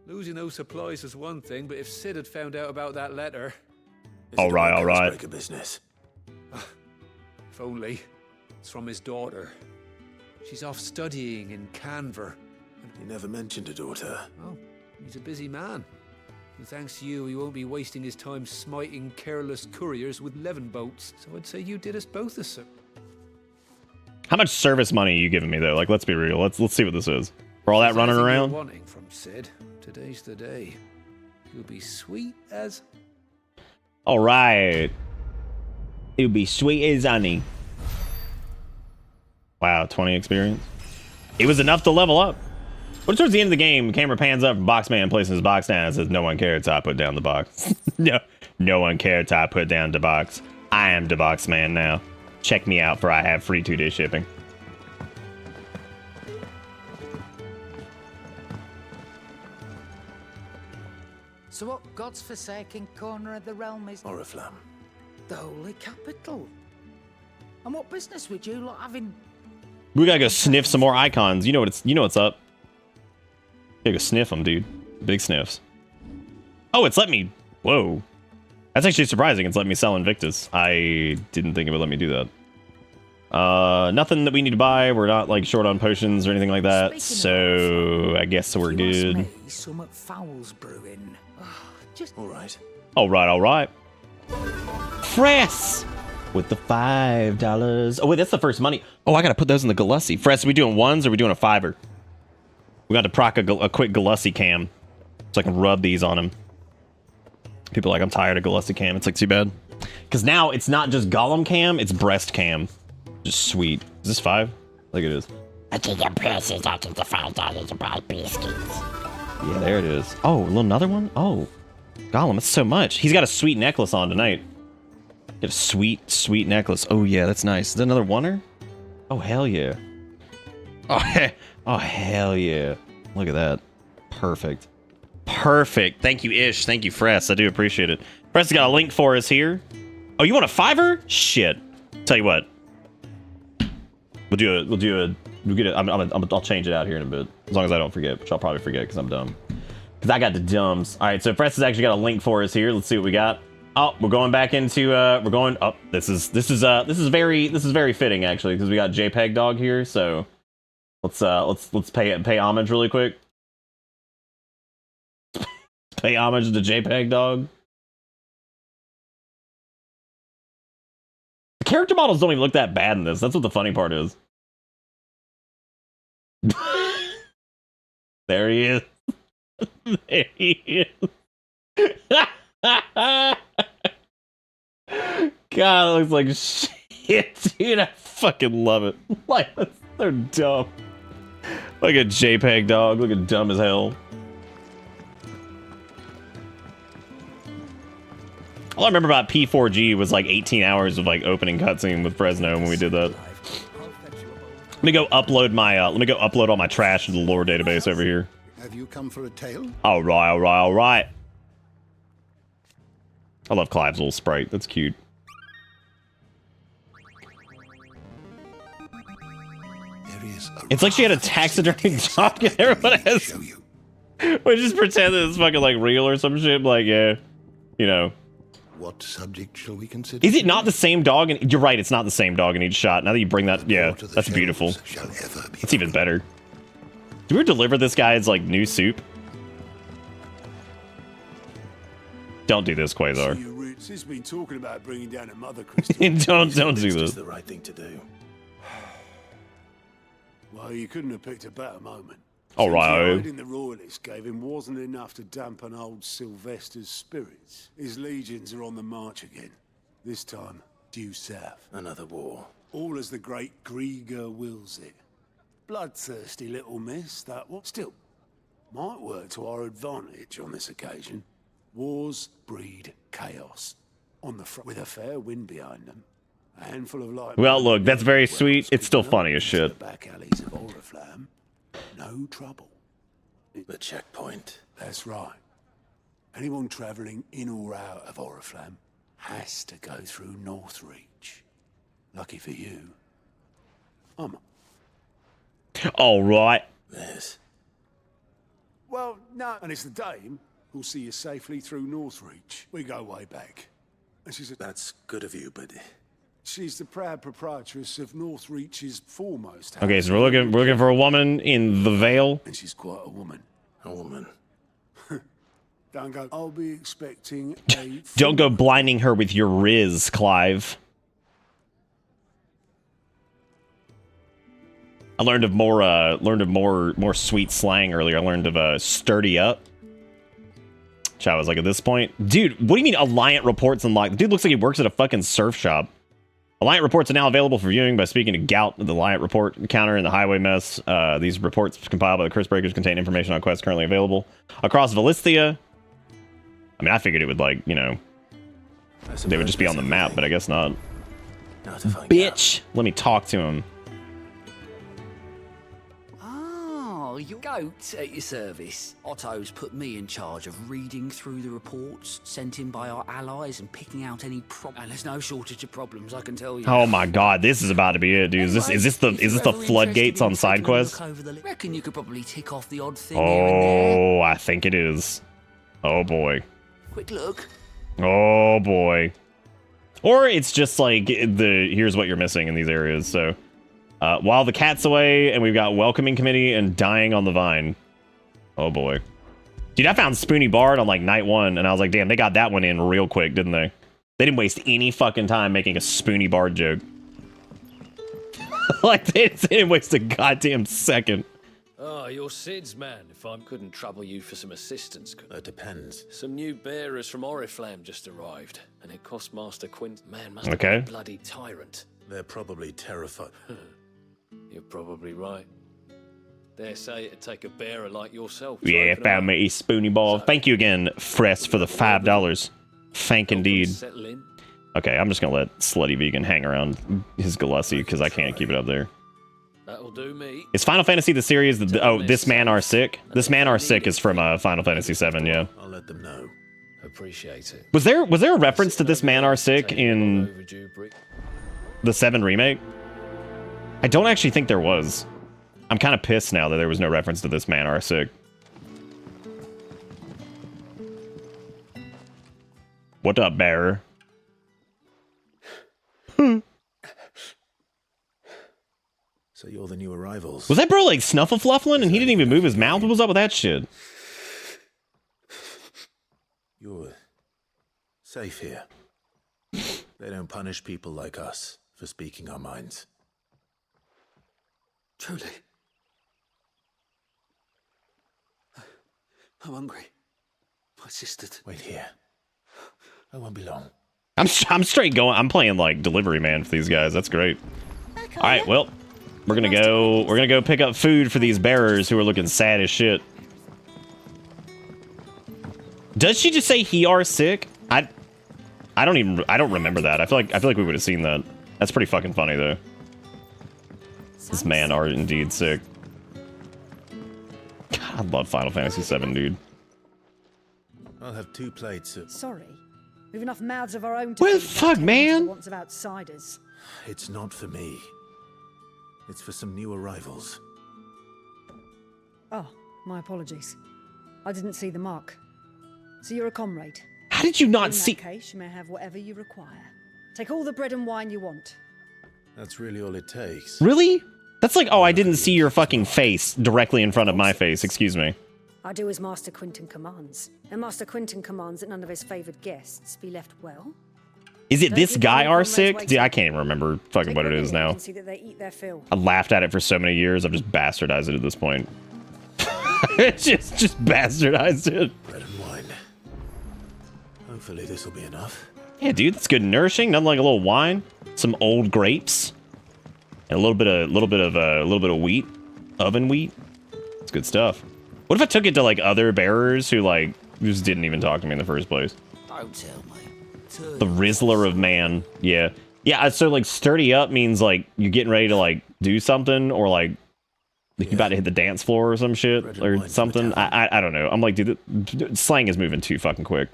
Losing those supplies is one thing, but if Sid had found out about that letter... All right. Business. If only. It's from his daughter. She's off studying in Canver. You never mentioned a daughter. Oh, he's a busy man. And thanks to you, he won't be wasting his time smiting careless couriers with Levin boats. So I'd say you did us both a service. How much service money are you giving me though? Like, let's be real. Let's see what this is. For all that running around. Wanting from Sid. Today's the day. You'll be sweet as. All right. It'll be sweet as honey. Wow, 20 experience. It was enough to level up. But towards the end of the game, the camera pans up and Boxman places his box down and says, "No one cared till I put down the box." No one cared till I put down the box. I am the Boxman now. Check me out for I have free 2-day shipping. So what God's forsaken corner of the realm is? Oriflamme. The holy capital. And what business would you lot having? We gotta go sniff some more icons. You know what's up. Gotta go sniff them, dude. Big sniffs. Oh, it's let me. Whoa. That's actually surprising. It's let me sell Invictus. I didn't think it would let me do that. Nothing that we need to buy. We're not like short on potions or anything like that. So I guess we're good. Some fowls brewing. Just all right. All right. Fress with the $5. Oh wait, that's the first money. Oh, I gotta put those in the Galussi. Fress, are we doing ones or are we doing a $5? We got to proc a quick Galussi cam so I can rub these on him. People are like, I'm tired of Galussi cam. It's like too bad. Because now it's not just Gollum cam, it's breast cam. Just sweet. Is this 5? I think it is. I think I'm precious. I think the $5 to buy biscuits. Yeah, there it is. Oh, another one? Oh, Gollum, that's so much. He's got a sweet necklace on tonight. Get a sweet necklace. Oh, yeah, that's nice. Is that another oneer? Oh, hell yeah. Oh, hell yeah. Look at that. Perfect. Thank you, Ish. Thank you, Fress. I do appreciate it. Fress has got a link for us here. Oh, you want a $5? Shit. Tell you what. I'll change it out here in a bit. As long as I don't forget, which I'll probably forget because I'm dumb. Because I got the dumbs. All right, so Fress has actually got a link for us here. Let's see what we got. Oh, we're going back into this is very fitting actually because we got JPEG Dog here. So let's pay homage really quick. Pay homage to JPEG Dog. The character models don't even look that bad in this. That's what the funny part is. There he is. There he is. God, it looks like shit, dude. I fucking love it. Like, that's so dumb. Like a JPEG Dog. Look at dumb as hell. All I remember about P4G was like 18 hours of like opening cutscene with Fresno when we did that. Let me go upload all my trash to the lore database over here. Have you come for a tale? All right. I love Clive's little sprite. That's cute. It's like she had a taxidermy dog and everyone has... We just pretend that it's fucking like real or some shit. Like, yeah, you know. What subject shall we consider? Is it not the same dog? And you're right, it's not the same dog in each shot. Now that you bring that, yeah, that's beautiful. That's even better. Do we deliver this guy's like new soup? Don't do this, Quasar. Since been talking about bringing down a mother crystal. don't do this. The right thing to do. Well, you couldn't have picked a better moment. All right. Hiding the royalists gave him wasn't enough to dampen old Sylvester's spirits. His legions are on the march again. This time, due south. Another war. All as the great Grieger wills it. Bloodthirsty little miss, that one. Still, might work to our advantage on this occasion. Wars breed chaos. On the front, with a fair wind behind them. A handful of light. Well, look, that's very sweet. It's still funny as shit. Back alleys of Oriflamme. No trouble. The checkpoint. That's right. Anyone travelling in or out of Oriflamme has to go through Northreach. Lucky for you. All right. Yes. Well, no. And it's the dame who'll see you safely through Northreach. We go way back. And she's That's good of you, but... She's the proud proprietress of Northreach's foremost house. Okay, so we're looking for a woman in the Vale. And she's quite a woman. A woman. Don't go. I'll be expecting a... Don't go blinding her with your Riz, Clive. I learned of more sweet slang earlier. I learned of sturdy up. Which I was like, at this point, dude, what do you mean Alliant reports unlocked? The dude looks like he works at a fucking surf shop. Alliant reports are now available for viewing by speaking to Gout, the Alliant report counter in the highway mess. These reports compiled by the Curse Breakers contain information on quests currently available across Valithia. I mean, I figured it would, like, you know, they would just be on the map, but I guess not. Bitch! Let me talk to him. Oh, you goat at your service. Otto's put me in charge of reading through the reports sent in by our allies and picking out any problems. And there's no shortage of problems, I can tell you. Oh my god, this is about to be it, dude. Is this the floodgates on side quests? Reckon you could probably tick off the odd thing here and there. Oh, I think it is. Oh boy. Quick look. Oh boy. Or it's just like here's what you're missing in these areas. So while the cat's away, and we've got welcoming committee and dying on the vine. Oh boy. Dude, I found Spoony Bard on like night 1, and I was like, damn, they got that one in real quick, didn't they? They didn't waste any fucking time making a Spoony Bard joke. Like, they didn't waste a goddamn second. Oh, you're Sid's man. If I couldn't trouble you for some assistance, could It depends. Some new bearers from Oriflamme just arrived, and it cost Master Quint. Man must Okay. have been a bloody tyrant. They're probably terrified. You're probably right. Dare say it'd take a bearer like yourself. Yeah, found me a Spoony Bard. Thank you again, Fress, for the $5. Thank indeed. Settle in. Okay, I'm just gonna let Slutty Vegan hang around his Galussi because I can't keep it up there. That'll do me. Is Final Fantasy the series that oh, This Man Are Sick? This Man Are Sick is from Final Fantasy VII, yeah. I'll let them know. Appreciate it. Was there a reference to This Man Are Sick in the 7 remake? I don't actually think there was. I'm kind of pissed now that there was no reference to This Man Are Sick. What up, bearer? So you're the new arrivals. Was that bro like Snufflefluffling and he didn't even move his mouth? What was up with that shit? You're safe here. They don't punish people like us for speaking our minds. Truly. I'm hungry. My sister. Wait here. I won't be long. I'm straight going. I'm playing like delivery man for these guys. That's great. All right, well, we're gonna go pick up food for these bearers who are looking sad as shit. Does she just say he are sick? I don't remember that. I feel like we would have seen that. That's pretty fucking funny though. This man are indeed sick. God, I love Final Fantasy VII, dude. I'll have 2 plates of... Sorry. We've enough mouths of our own to What the feed fuck, the man? wants of outsiders. It's not for me. It's for some new arrivals. Oh, my apologies. I didn't see the mark. So you're a comrade. How did you not see? In that case, you may have whatever you require. Take all the bread and wine you want. That's really all it takes. Really? That's like, oh, I didn't see your fucking face directly in front of my face. Excuse me. I do as Master Quinton commands. And Master Quinton commands that none of his favoured guests be left well. Is it Don't this keep guy any are comrades sick? waiting. Dude, I can't even remember fucking what it is now. You can see that they eat their fill. I laughed at it for so many years. I've just bastardized it at this point. just bastardized it. Bread and wine. Hopefully this will be enough. Yeah, dude, that's good, nourishing. Nothing like a little wine, some old grapes, and a little bit of wheat, oven wheat. It's good stuff. What if I took it to like other bearers who like just didn't even talk to me in the first place? Don't tell me. The Rizzler of Man. Yeah. Yeah, so like sturdy up means like you're getting ready to like do something or like you're about to hit the dance floor or some shit or something. I don't know. I'm like, dude, slang is moving too fucking quick.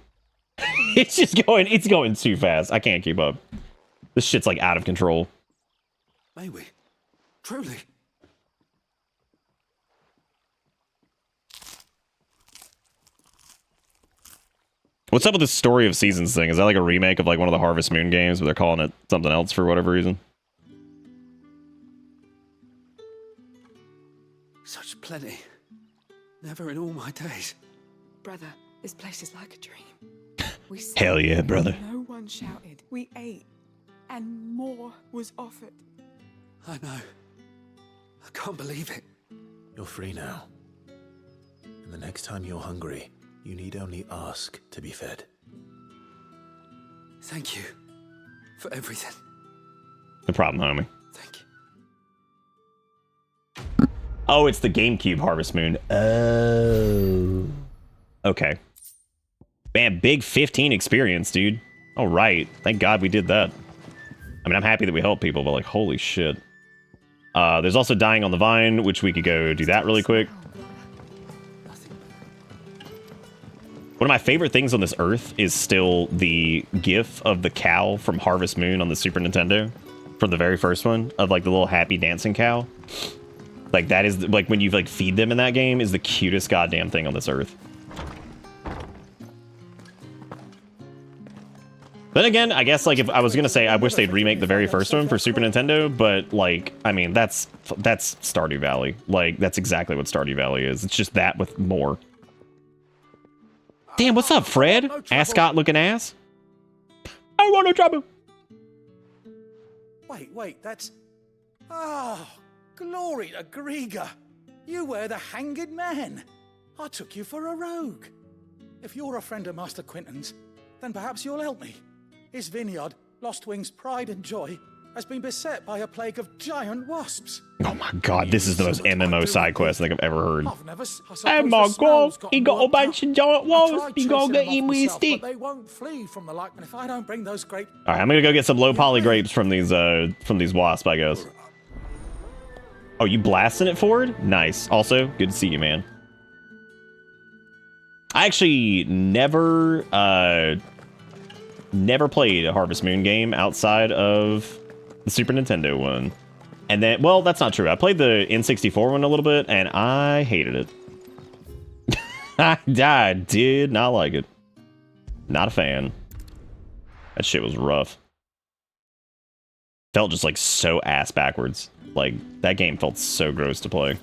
It's going too fast. I can't keep up. This shit's like out of control. May we? Truly. What's up with this Story of Seasons thing? Is that like a remake of like one of the Harvest Moon games, but they're calling it something else for whatever reason? Such plenty. Never in all my days. Brother, this place is like a dream. We Hell yeah, brother. No one shouted. We ate. And more was offered. I know. I can't believe it. You're free now. And the next time you're hungry, you need only ask to be fed. Thank you for everything. No problem, homie. Thank you. Oh, it's the GameCube Harvest Moon. Oh. Okay. Man, big 15 experience, dude. All right. Thank God we did that. I mean, I'm happy that we help people, but like, holy shit. There's also Dying on the Vine, which we could go do that really quick. One of my favorite things on this earth is still the gif of the cow from Harvest Moon on the Super Nintendo. From the very first one, of like the little happy dancing cow. Like that is, like when you like feed them in that game is the cutest goddamn thing on this earth. Then again, I guess like if I was gonna say I wish they'd remake the very first one for Super Nintendo, but like I mean that's Stardew Valley. Like that's exactly what Stardew Valley is. It's just that with more. Damn, what's up, Fred? Ascot looking ass. I want no trouble. Wait, that's... Oh, glory to Griga. You were the hanged man. I took you for a rogue. If you're a friend of Master Quentin's, then perhaps you'll help me. His vineyard, Lostwing's pride and joy, has been beset by a plague of giant wasps. Oh my god, this is the most MMO side quest I think I've ever heard. I've never... Oh my god, he got a bunch of giant wasps. You gotta get him with his stick. They won't flee from the lake, and if I don't bring those great... Alright, I'm gonna go get some low poly grapes from these wasps, I guess. Oh, you blasting it forward? Nice. Also, good to see you, man. I actually never played a Harvest Moon game outside of the Super Nintendo one. And then, well, that's not true. I played the N64 one a little bit, and I hated it. I did not like it. Not a fan. That shit was rough. Felt just like so ass backwards. Like, that game felt so gross to play.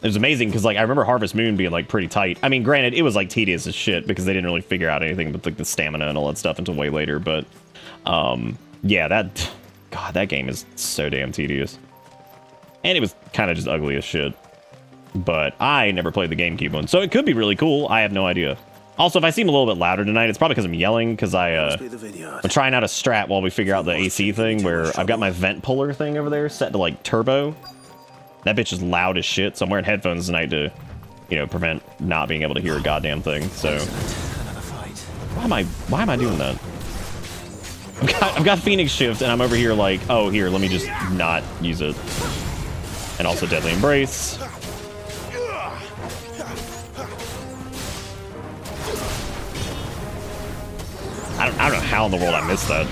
It was amazing because, like, I remember Harvest Moon being, like, pretty tight. I mean, granted, it was, like, tedious as shit because they didn't really figure out anything but, like, the stamina and all that stuff until way later. But, yeah, that game is so damn tedious. And it was kind of just ugly as shit. But I never played the GameCube one, so it could be really cool. I have no idea. Also, if I seem a little bit louder tonight, it's probably because I'm yelling because I'm trying out a strat while we figure out the AC thing where I've got my vent puller thing over there set to, like, turbo. That bitch is loud as shit, so I'm wearing headphones tonight to, you know, prevent not being able to hear a goddamn thing. So why am I doing that? I've got Phoenix Shift, and I'm over here like, oh, here, let me just not use it. And also Deadly Embrace. I don't know how in the world I missed that.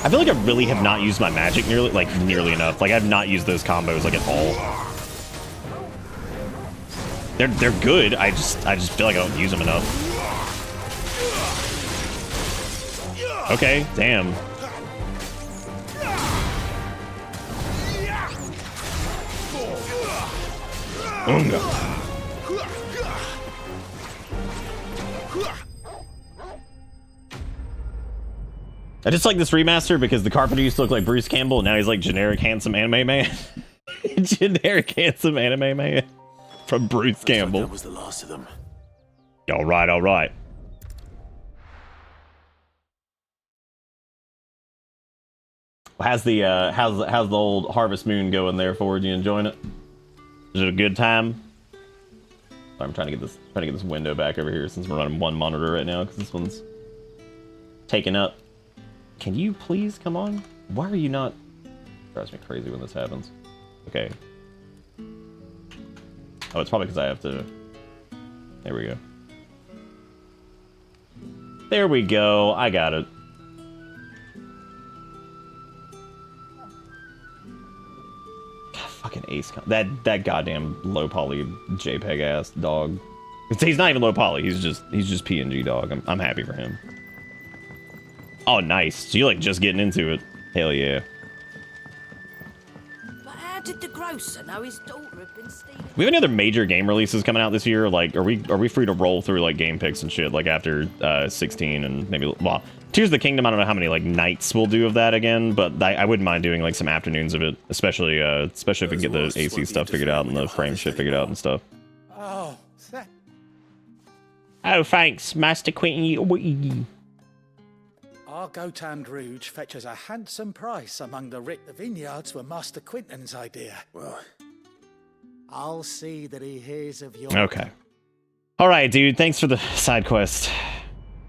I feel like I really have not used my magic nearly enough. Like, I've not used those combos, like, at all. They're good. I just feel like I don't use them enough. Okay, damn. Unga. I just like this remaster because the Carpenter used to look like Bruce Campbell, and now he's like generic handsome anime man. Generic handsome anime man from Bruce Campbell. That was the last of them. All right, all right. How's the old Harvest Moon going there, Ford? You enjoying it? Is it a good time? I'm trying to get this window back over here since we're running one monitor right now because this one's taken up. Can you please come on? Why are you not? Drives me crazy when this happens. Okay. Oh, it's probably because I have to. There we go. There we go. I got it. God, fucking Ace. That goddamn low poly JPEG ass dog. He's not even low poly. He's just PNG dog. I'm happy for him. Oh, nice. So you're like just getting into it. Hell yeah. But how did the grocer know his daughter had been stealing? We have any other major game releases coming out this year? Like, are we free to roll through like game picks and shit like after 16 and maybe well, Tears of the Kingdom? I don't know how many like nights we'll do of that again, but I wouldn't mind doing like some afternoons of it, especially if we can get the AC stuff figured out and the frame shit figured out and stuff. Oh, thanks, Master Quentin. Our Gotand Rouge fetches a handsome price among the vineyards were Master Quentin's idea. Well, I'll see that he hears of your... Okay. All right, dude. Thanks for the side quest.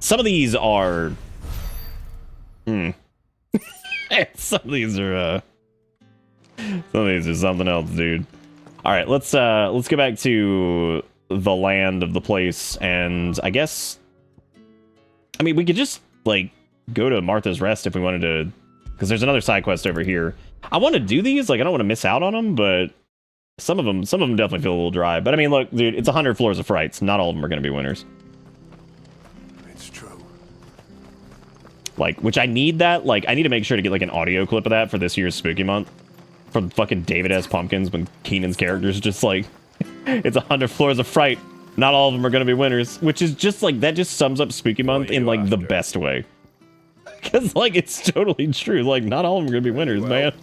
Some of these are... Some of these are something else, dude. All right, let's go back to the land of the place, and I guess... I mean, we could just, like... go to Martha's Rest if we wanted to, because there's another side quest over here. I want to do these, like I don't want to miss out on them, but Some of them definitely feel a little dry. But I mean, look, dude, it's 100 Floors of Frights. Not all of them are going to be winners. It's true. Like, which I need that. Like, I need to make sure to get like an audio clip of that for this year's Spooky Month. From fucking David S. Pumpkins when Keenan's character's just like, it's 100 Floors of Fright. Not all of them are going to be winners. Which is just like, that just sums up Spooky Month in like the best way. Because like, it's totally true. Like, not all of them are going to be winners, man.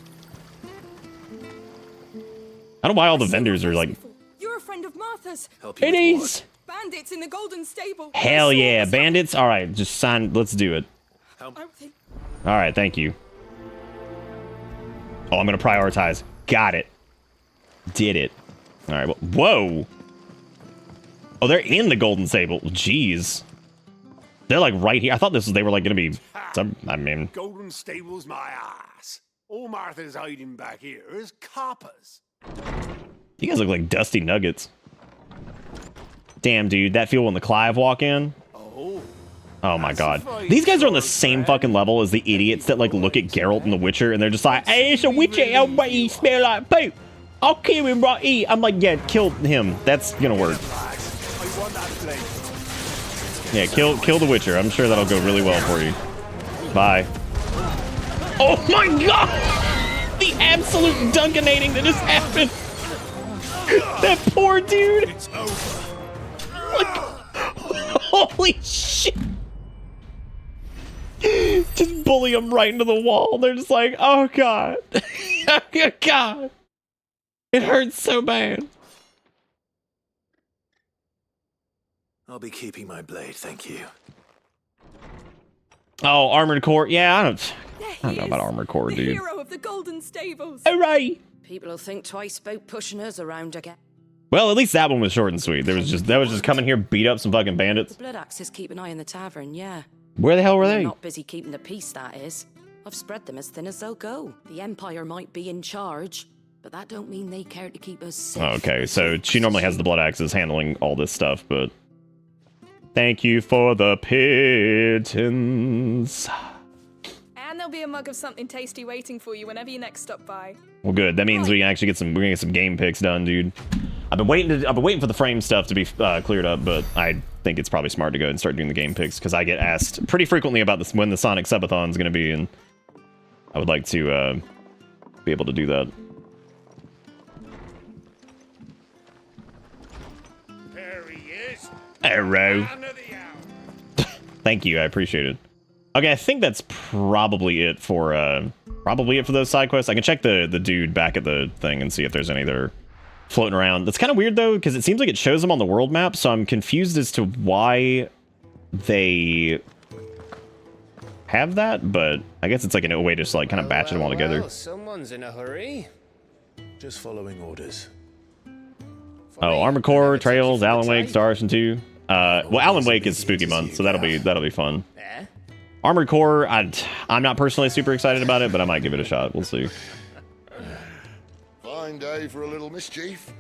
I don't know why all the vendors are like, You're a friend of Martha's. it is. Bandits in the Golden Stable. Hell yeah, bandits. All right, just sign. Let's do it. All right, thank you. Oh, I'm going to prioritize. Got it. Did it. All right. Well, whoa. Oh, they're in the Golden Stable. Jeez. They're like right here. I thought they were like going to be I mean. Golden Stable's my ass. All Martha's hiding back here is coppers. You guys look like dusty nuggets. Damn, dude. That feel when the Clive walk in. Oh my god. These guys are on the same fucking level as the idiots that like look at Geralt in The Witcher and they're just like, hey, it's a witcher, everybody smell like poop. I'll kill him right here. I'm like, yeah, kill him. That's gonna work. Yeah, kill the Witcher. I'm sure that'll go really well for you. Bye. Oh my god! The absolute dunkinating that just happened. That poor dude. Like, holy shit. Just bully him right into the wall. They're just like, oh god. Oh god. It hurts so bad. I'll be keeping my blade, thank you. Oh, Armored Core. Yeah, I don't know about Armored Core, dude. Hero of the Golden Stables. Hooray! People will think twice about pushing us around again. Well, at least that one was short and sweet. That was just come in here, beat up some fucking bandits. The Blood Axes keep an eye on the tavern, yeah. Where the hell were They're they? not busy keeping the peace, that is. I've spread them as thin as they'll go. The Empire might be in charge, but that don't mean they care to keep us safe. Okay, so she normally has the Blood Axes handling all this stuff, but thank you for the pittance. And there'll be a mug of something tasty waiting for you whenever you next stop by. Well, good. That means we can actually get some game picks done, dude. I've been waiting for the frame stuff to be cleared up, but I think it's probably smart to go and start doing the game picks because I get asked pretty frequently about this when the Sonic Subathon is going to be, and I would like to be able to do that. There he is. Arrow. Thank you, I appreciate it. Okay, I think that's probably it for those side quests. I can check the dude back at the thing and see if there's any that are floating around. That's kind of weird though, because it seems like it shows them on the world map, so I'm confused as to why they have that, but I guess it's like a way to just like kind of batch them all together. Well, someone's in a hurry. Just following orders. Oh, Armored Core, Trails, Alan Wake, Star Ocean 2. Well, Alan Wake is Spooky Month, so that'll be fun. Armored Core, I'm not personally super excited about it, but I might give it a shot. We'll see. Fine day for a little mischief,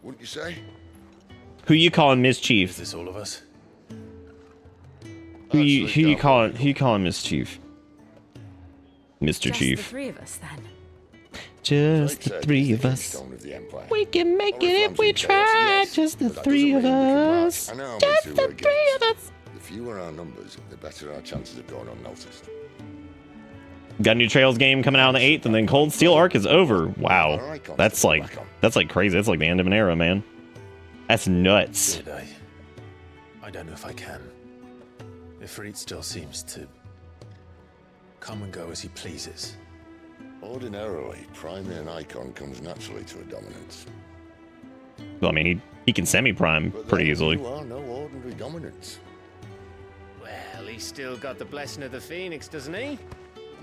wouldn't you say? Who you calling Mischief? Is this all of us? Who you calling Mischief? Mr. Just Chief. the three of us, then. Just the three of us. We can make it if we try. Just the three of us. Just the three of us. The fewer our numbers, the better our chances of going unnoticed. Got a new Trails game coming out on the 8th, and then Cold Steel Arc is over. Wow, that's like crazy. That's like the end of an era, man. That's nuts. Did I don't know if I can. Ifrit still seems to come and go as he pleases. Ordinarily, priming an icon comes naturally to a dominance. Well, I mean, he can semi-prime pretty easily. You are no ordinary dominance. Well, he's still got the blessing of the Phoenix, doesn't he?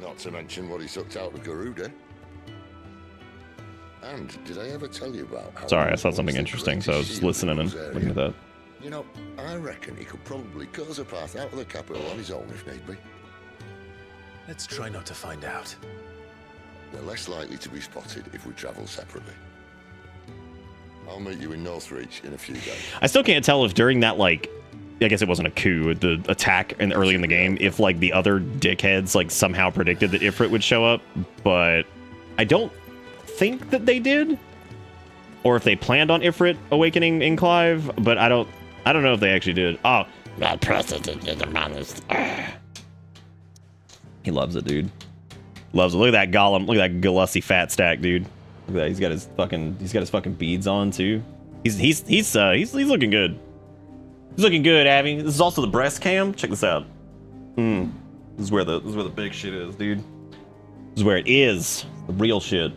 Not to mention what he sucked out of Garuda. And did I ever tell you about how... Sorry, I saw something interesting, so I was just listening and looking at that. You know, I reckon he could probably cut us a path out of the capital on his own if need be. Let's try not to find out. We're less likely to be spotted if we travel separately. I'll meet you in Northreach in a few days. I still can't tell if during that, like, I guess it wasn't a coup, the attack early in the game, if, like, the other dickheads, like, somehow predicted that Ifrit would show up, but I don't think that they did. or if they planned on Ifrit awakening in Clive, but I don't know if they actually did. Oh, My president is a managed. he loves it, dude. Loves it. Look at that Gollum. Look at that Galussi fat stack, dude. Look at that. He's got his fucking beads on too. He's looking good. He's looking good, Abby. This is also the breast cam. Check this out. This is where the big shit is, dude. This is where it is. The real shit.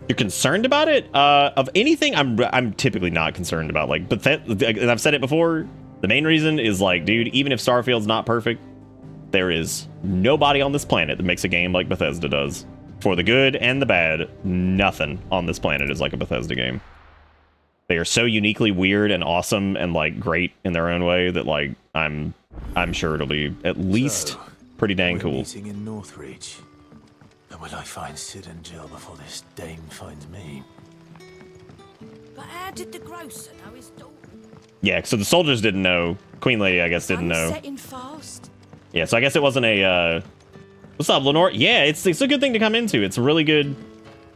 You're concerned about it? Of anything, I'm typically not concerned about. Like, but and I've said it before. The main reason is like, dude, even if Starfield's not perfect, there is nobody on this planet that makes a game like Bethesda does. For the good and the bad, nothing on this planet is like a Bethesda game. They are so uniquely weird and awesome and like great in their own way that like I'm sure it'll be at least pretty dang cool. Meeting in Northreach. And will I find Sid and Jill before this dame finds me? But how did the grocer know his daughter? Yeah, so the soldiers didn't know. Queen Lady, I guess, didn't know. Setting fast. Yeah, so I guess it wasn't a what's up, Lenore? Yeah, it's a good thing to come into. It's a really good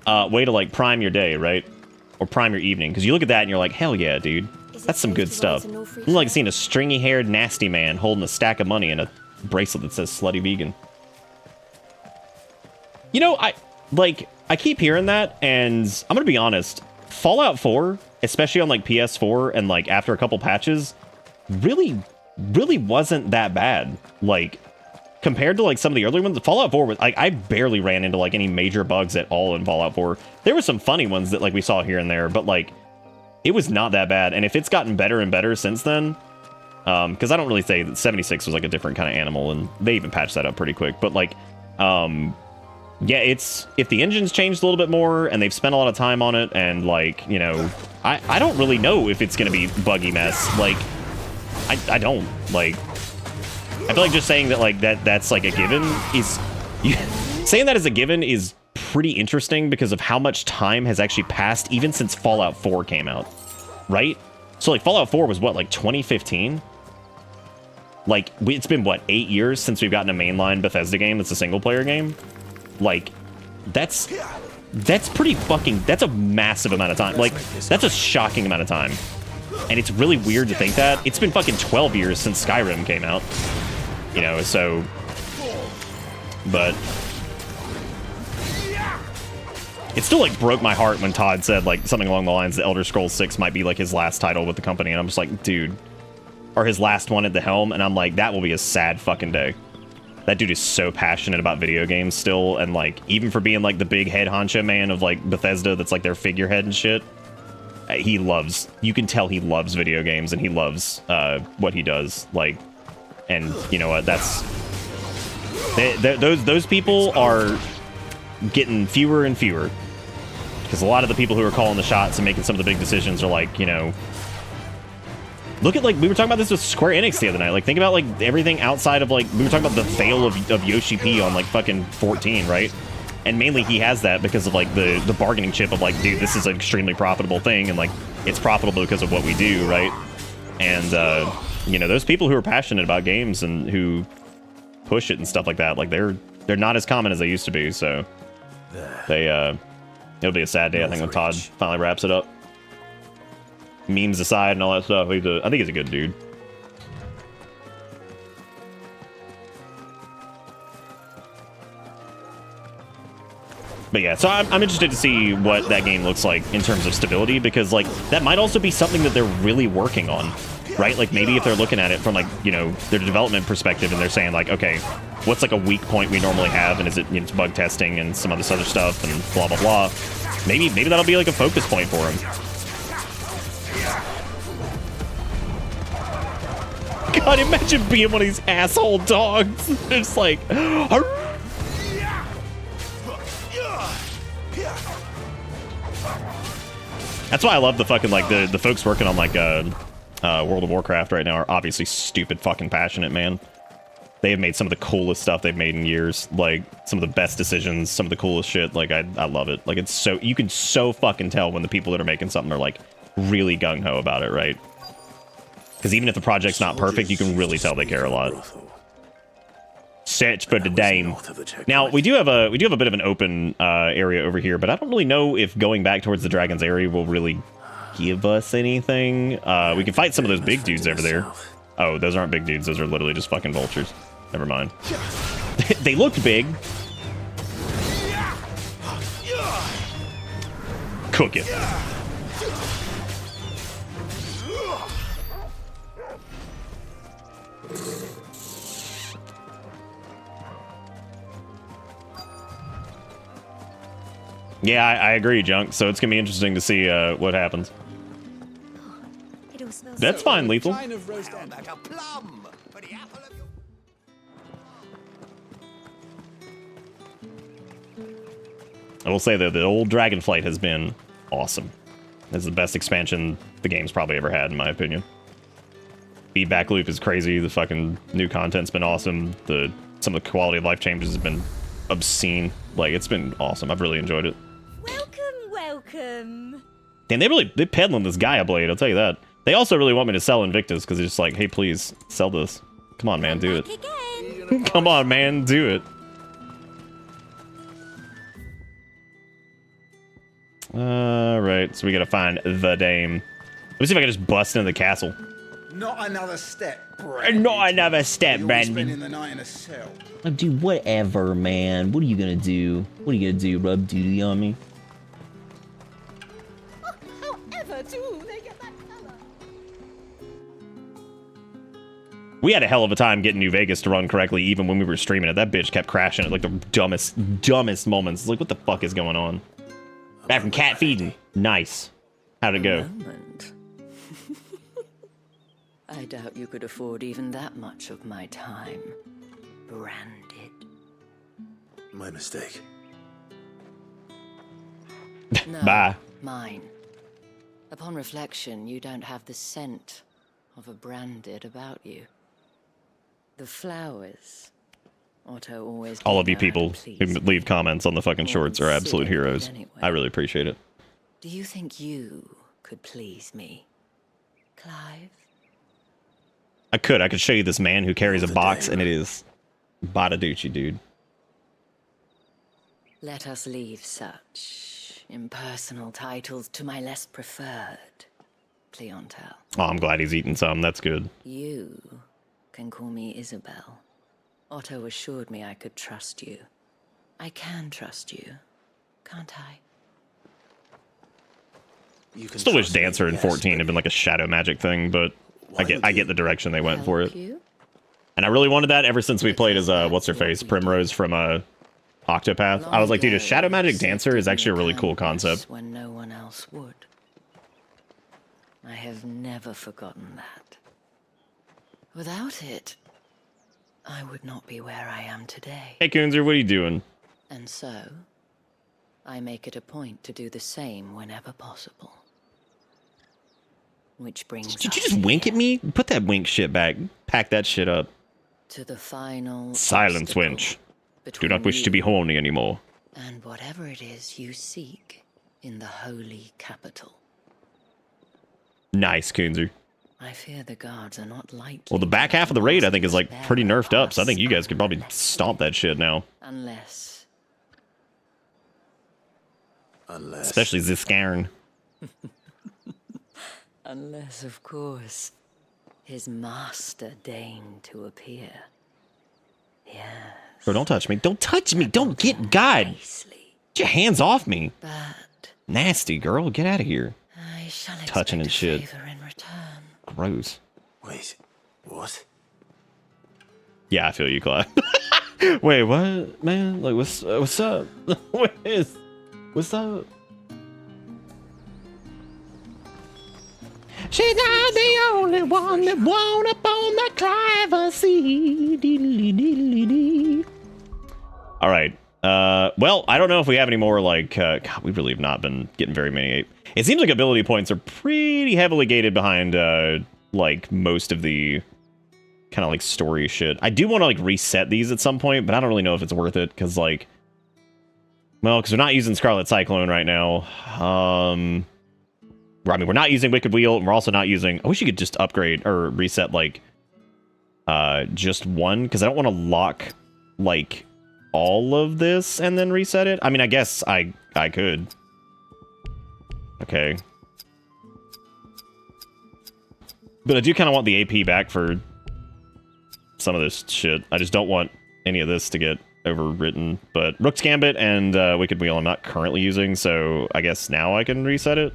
way to like prime your day, right? Or prime your evening, because you look at that and you're like, hell yeah, dude, that's some good stuff. I'm like seeing a stringy-haired nasty man holding a stack of money and a bracelet that says slutty vegan. You know, I keep hearing that, and I'm gonna be honest, Fallout 4, especially on like PS4 and like after a couple patches, really wasn't that bad. Like compared to like some of the early ones, Fallout 4 was like, I barely ran into like any major bugs at all in Fallout 4. There were some funny ones that like we saw here and there, but like it was not that bad. And if it's gotten better and better since then, because I don't really say that 76 was like a different kind of animal, and they even patched that up pretty quick. But like, yeah, it's if the engine's changed a little bit more and they've spent a lot of time on it, and like, you know, I don't really know if it's gonna be buggy mess. Like, I don't like. I feel like just saying that like that's like a given is saying that as a given is pretty interesting because of how much time has actually passed even since Fallout 4 came out, right? So like Fallout 4 was what, like 2015? Like it's been what, 8 years since we've gotten a mainline Bethesda game that's a single player game? Like that's pretty fucking, that's a massive amount of time. Like that's a shocking amount of time. And it's really weird to think that. It's been fucking 12 years since Skyrim came out. You know, so... But... It still, like, broke my heart when Todd said, like, something along the lines that Elder Scrolls 6 might be, like, his last title with the company. And I'm just like, dude... Or his last one at the helm. And I'm like, that will be a sad fucking day. That dude is so passionate about video games still. And, like, even for being, like, the big head honcho man of, like, Bethesda that's, like, their figurehead and shit... He loves, you can tell he loves video games and he loves what he does. Like, and you know what, that's those people are getting fewer and fewer, because a lot of the people who are calling the shots and making some of the big decisions are like, you know, look at, like, we were talking about this with Square Enix the other night. Like, think about like everything outside of, like, we were talking about the fail of Yoshi P on like fucking 14, right? And mainly he has that because of like the bargaining chip of like, dude, this is an extremely profitable thing, and like it's profitable because of what we do, right? And you know, those people who are passionate about games and who push it and stuff like that, like they're not as common as they used to be. So they it'll be a sad day, I think, when Todd finally wraps it up. Memes aside and all that stuff, I think he's a good dude. But yeah, so I'm interested to see what that game looks like in terms of stability, because like that might also be something that they're really working on, right? Like maybe if they're looking at it from like, you know, their development perspective, and they're saying like, okay, what's like a weak point we normally have, and is it, you know, it's bug testing and some other stuff and blah blah blah. Maybe that'll be like a focus point for them. God, imagine being one of these asshole dogs. It's like, that's why I love the fucking, like, the folks working on, like, World of Warcraft right now are obviously stupid fucking passionate, man. They have made some of the coolest stuff they've made in years. Like, some of the best decisions, some of the coolest shit. Like, I love it. Like, it's so, you can so fucking tell when the people that are making something are, like, really gung-ho about it, right? Because even if the project's not perfect, you can really tell they care a lot. Search for the dame. Now we do have a bit of an open area over here, but I don't really know if going back towards the dragon's area will really give us anything. We can fight some of those big dudes over there. Oh, those aren't big dudes. Those are literally just fucking vultures. Never mind. They looked big. Cook it. Yeah, I agree, Junk. So it's gonna be interesting to see what happens. That's fine, Lethal. Like a plum for the apple of your... I will say that the old Dragonflight has been awesome. It's the best expansion the game's probably ever had, in my opinion. Feedback loop is crazy. The fucking new content's been awesome. Some of the quality of life changes has been obscene. Like, it's been awesome. I've really enjoyed it. Welcome. Damn, they're peddling this Gaia blade, I'll tell you that. They also really want me to sell Invictus, because they're just like, hey, please, sell this. Come on, man, do it. Come on, man, do it. Alright, so we gotta find the dame. Let me see if I can just bust into the castle. Not another step, Brandon. Not another step, You're Brandon. spending the night in a cell. I'll do whatever, man. What are you gonna do? What are you gonna do? Rub duty on me? However do they get that color? We had a hell of a time getting New Vegas to run correctly, even when we were streaming it. That bitch kept crashing at like the dumbest moments. It's like, what the fuck is going on? Back from cat feeding. Nice. How'd it go? I doubt you could afford even that much of my time. Branded. My mistake. No, Bye. Mine. Upon reflection, you don't have the scent of a branded about you. The flowers. Otto always. All of you people who leave comments on the fucking shorts are absolute heroes. I really appreciate it. Do you think you could please me, Clive? I could show you this man who carries a box, and it is Badaducci, dude. Let us leave such impersonal titles to my less preferred clientele. Oh, I'm glad he's eating some. That's good. You can call me Isabel. Otto assured me I could trust you. I can trust you, can't I? Still wish Dancer in 14 had been like a shadow magic thing, but I get the direction they went for it. And I really wanted that ever since we played as what's her face, Primrose from Octopath. I was like, dude, a shadow magic dancer is actually a really cool concept. When no one else would. I have never forgotten that. Without it, I would not be where I am today. Hey, Kunzer, what are you doing? And so, I make it a point to do the same whenever possible. Which brings Did you just wink at me? Put that wink shit back. Pack that shit up. to the final Silence, wench. Do not wish to be horny anymore. and whatever it is you seek in the holy capital. Nice, Kunzer. I fear the guards are not likely. Well, the back half of the raid, I think, is like pretty nerfed up, so I think you guys could probably stomp that shit now. Unless. Especially Ziskarn. Unless, of course, his master deigned to appear. Yes. Bro, don't touch me. Don't touch me. Don't get God. Get your hands off me. Nasty girl. Get out of here. I shall Touching and shit. favor in return. Gross. Wait, what? Yeah, I feel you, Clive. Wait, what, man? Like, what's up? What's up? She's not the only one that won't up on the driver's seat. All right. Well, I don't know if we have any more, like, God, we really have not been getting very many. It seems like ability points are pretty heavily gated behind, like, most of the kind of, like, story shit. I do want to, like, reset these at some point, but I don't really know if it's worth it, because, like, well, because we're not using Scarlet Cyclone right now. I mean, we're not using Wicked Wheel, and we're also not using... I wish you could just upgrade or reset, like, just one, because I don't want to lock like all of this and then reset it? I mean, I guess I could. Okay. But I do kind of want the AP back for some of this shit. I just don't want any of this to get overwritten. But Rook's Gambit and Wicked Wheel I'm not currently using, so I guess now I can reset it.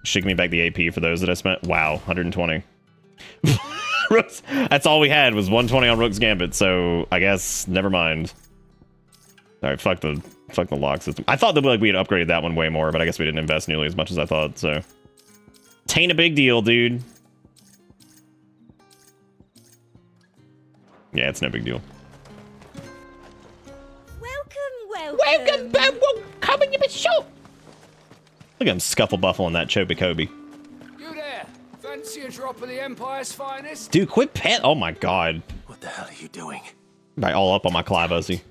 Should give me back the AP for those that I spent. Wow, 120. Rooks, that's all we had was 120 on Rook's Gambit, so I guess never mind. All right, fuck the lock system. I thought that like we had upgraded that one way more, but I guess we didn't invest nearly as much as I thought. So, tain't a big deal, dude. Yeah, it's no big deal. Welcome, come in your shop. Look at him scuffle buffling that Chobi-Kobe. You there? Fancy a drop of the Empire's finest? Dude, quit pet. Oh my god. What the hell are you doing? Right, all up on my Clybussy.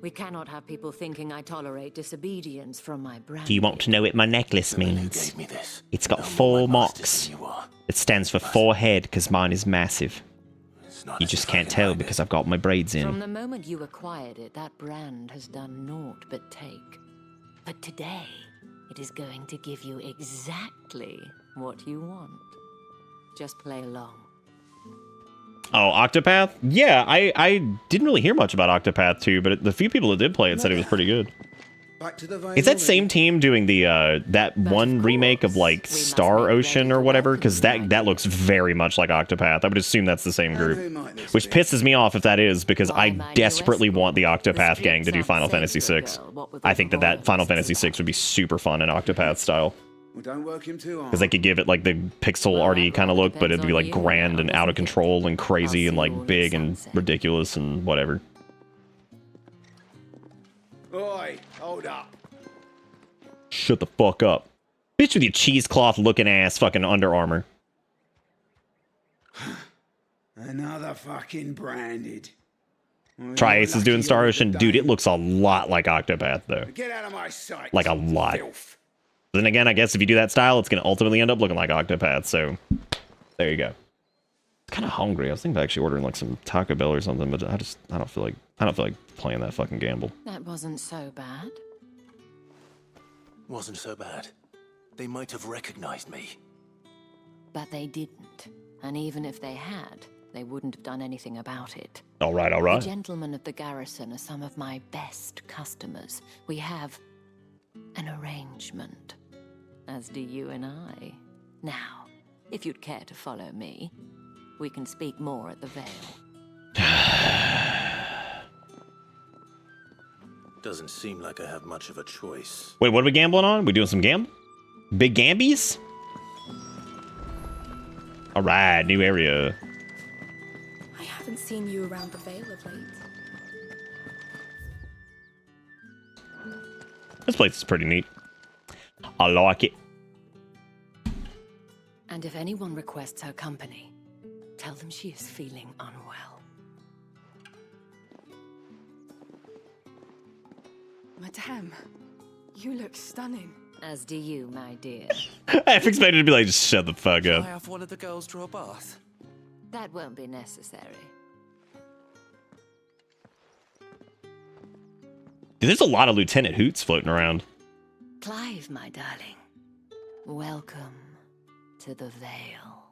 We cannot have people thinking I tolerate disobedience from my brand. Do you want to know what my necklace means? It's got 4 marks. It stands for 4 head because mine is massive. You just can't tell because I've got my braids in. From the moment you acquired it, that brand has done naught but take. But today, it is going to give you exactly what you want. Just play along. Oh, Octopath? Yeah, I didn't really hear much about Octopath 2, but the few people that did play it said it was pretty good. Back to the veil. Is that same team doing the that one remake of like Star Ocean or whatever? Because that looks very much like Octopath. I would assume that's the same group, which pisses me off if that is, because I desperately want the Octopath gang to do Final Fantasy VI. I think that Final Fantasy VI would be super fun in Octopath style. Well, don't work him too hard. Because they could give it like the pixel arty kind of look, but it'd be like grand and out of control and crazy and like big and ridiculous and whatever. Oi, hold up. Shut the fuck up. Bitch with your cheesecloth looking ass fucking Under Armour. Another fucking branded. Well, Tri-Ace is doing Star Ocean. Dude, it looks a lot like Octopath though. Get out of my sight. Like a lot. Filth. Then again, I guess if you do that style, it's going to ultimately end up looking like Octopath, so there you go. I'm kind of hungry. I was thinking of actually ordering like some Taco Bell or something, but I don't feel like playing that fucking gamble. That wasn't so bad. Wasn't so bad. They might have recognized me. But they didn't. And even if they had, they wouldn't have done anything about it. All right, all right. The gentlemen of the garrison are some of my best customers. We have an arrangement, as do you and I. Now, if you'd care to follow me, we can speak more at the Veil. Doesn't seem like I have much of a choice. Wait, what are we gambling on? We doing some gamble? Big gambies? All right, new area. I haven't seen you around the Veil of late. This place is pretty neat. I like it. And if anyone requests her company, tell them she is feeling unwell. Madame, you look stunning. As do you, my dear. I expected to be like, just shut the fuck I up. have one of the girls draw a bath. That won't be necessary. Dude, there's a lot of Lieutenant Hoots floating around. Clive, my darling. Welcome to the Veil.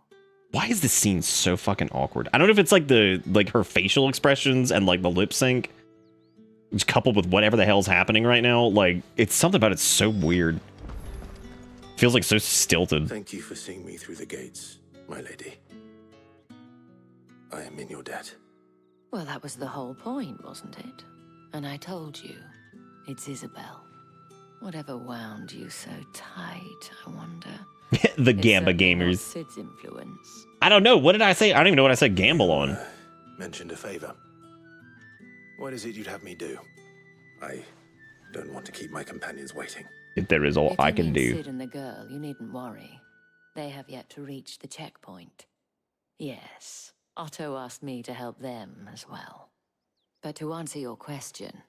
Why is this scene so fucking awkward? I don't know if it's like her facial expressions and like the lip sync, just coupled with whatever the hell's happening right now. Like, it's something about it's so weird. Feels like so stilted. Thank you for seeing me through the gates, my lady. I am in your debt. Well, that was the whole point, wasn't it? And I told you, it's Isabel. Whatever wound you so tight, I wonder. The Gamba gamers. Sid's influence. I don't know. What did I say? I don't even know what I said gamble on. Mentioned a favor. What is it you'd have me do? I don't want to keep my companions waiting. If there is all I can If you do. need Sid and the girl, you needn't worry. They have yet to reach the checkpoint. Yes, Otto asked me to help them as well. But to answer your question,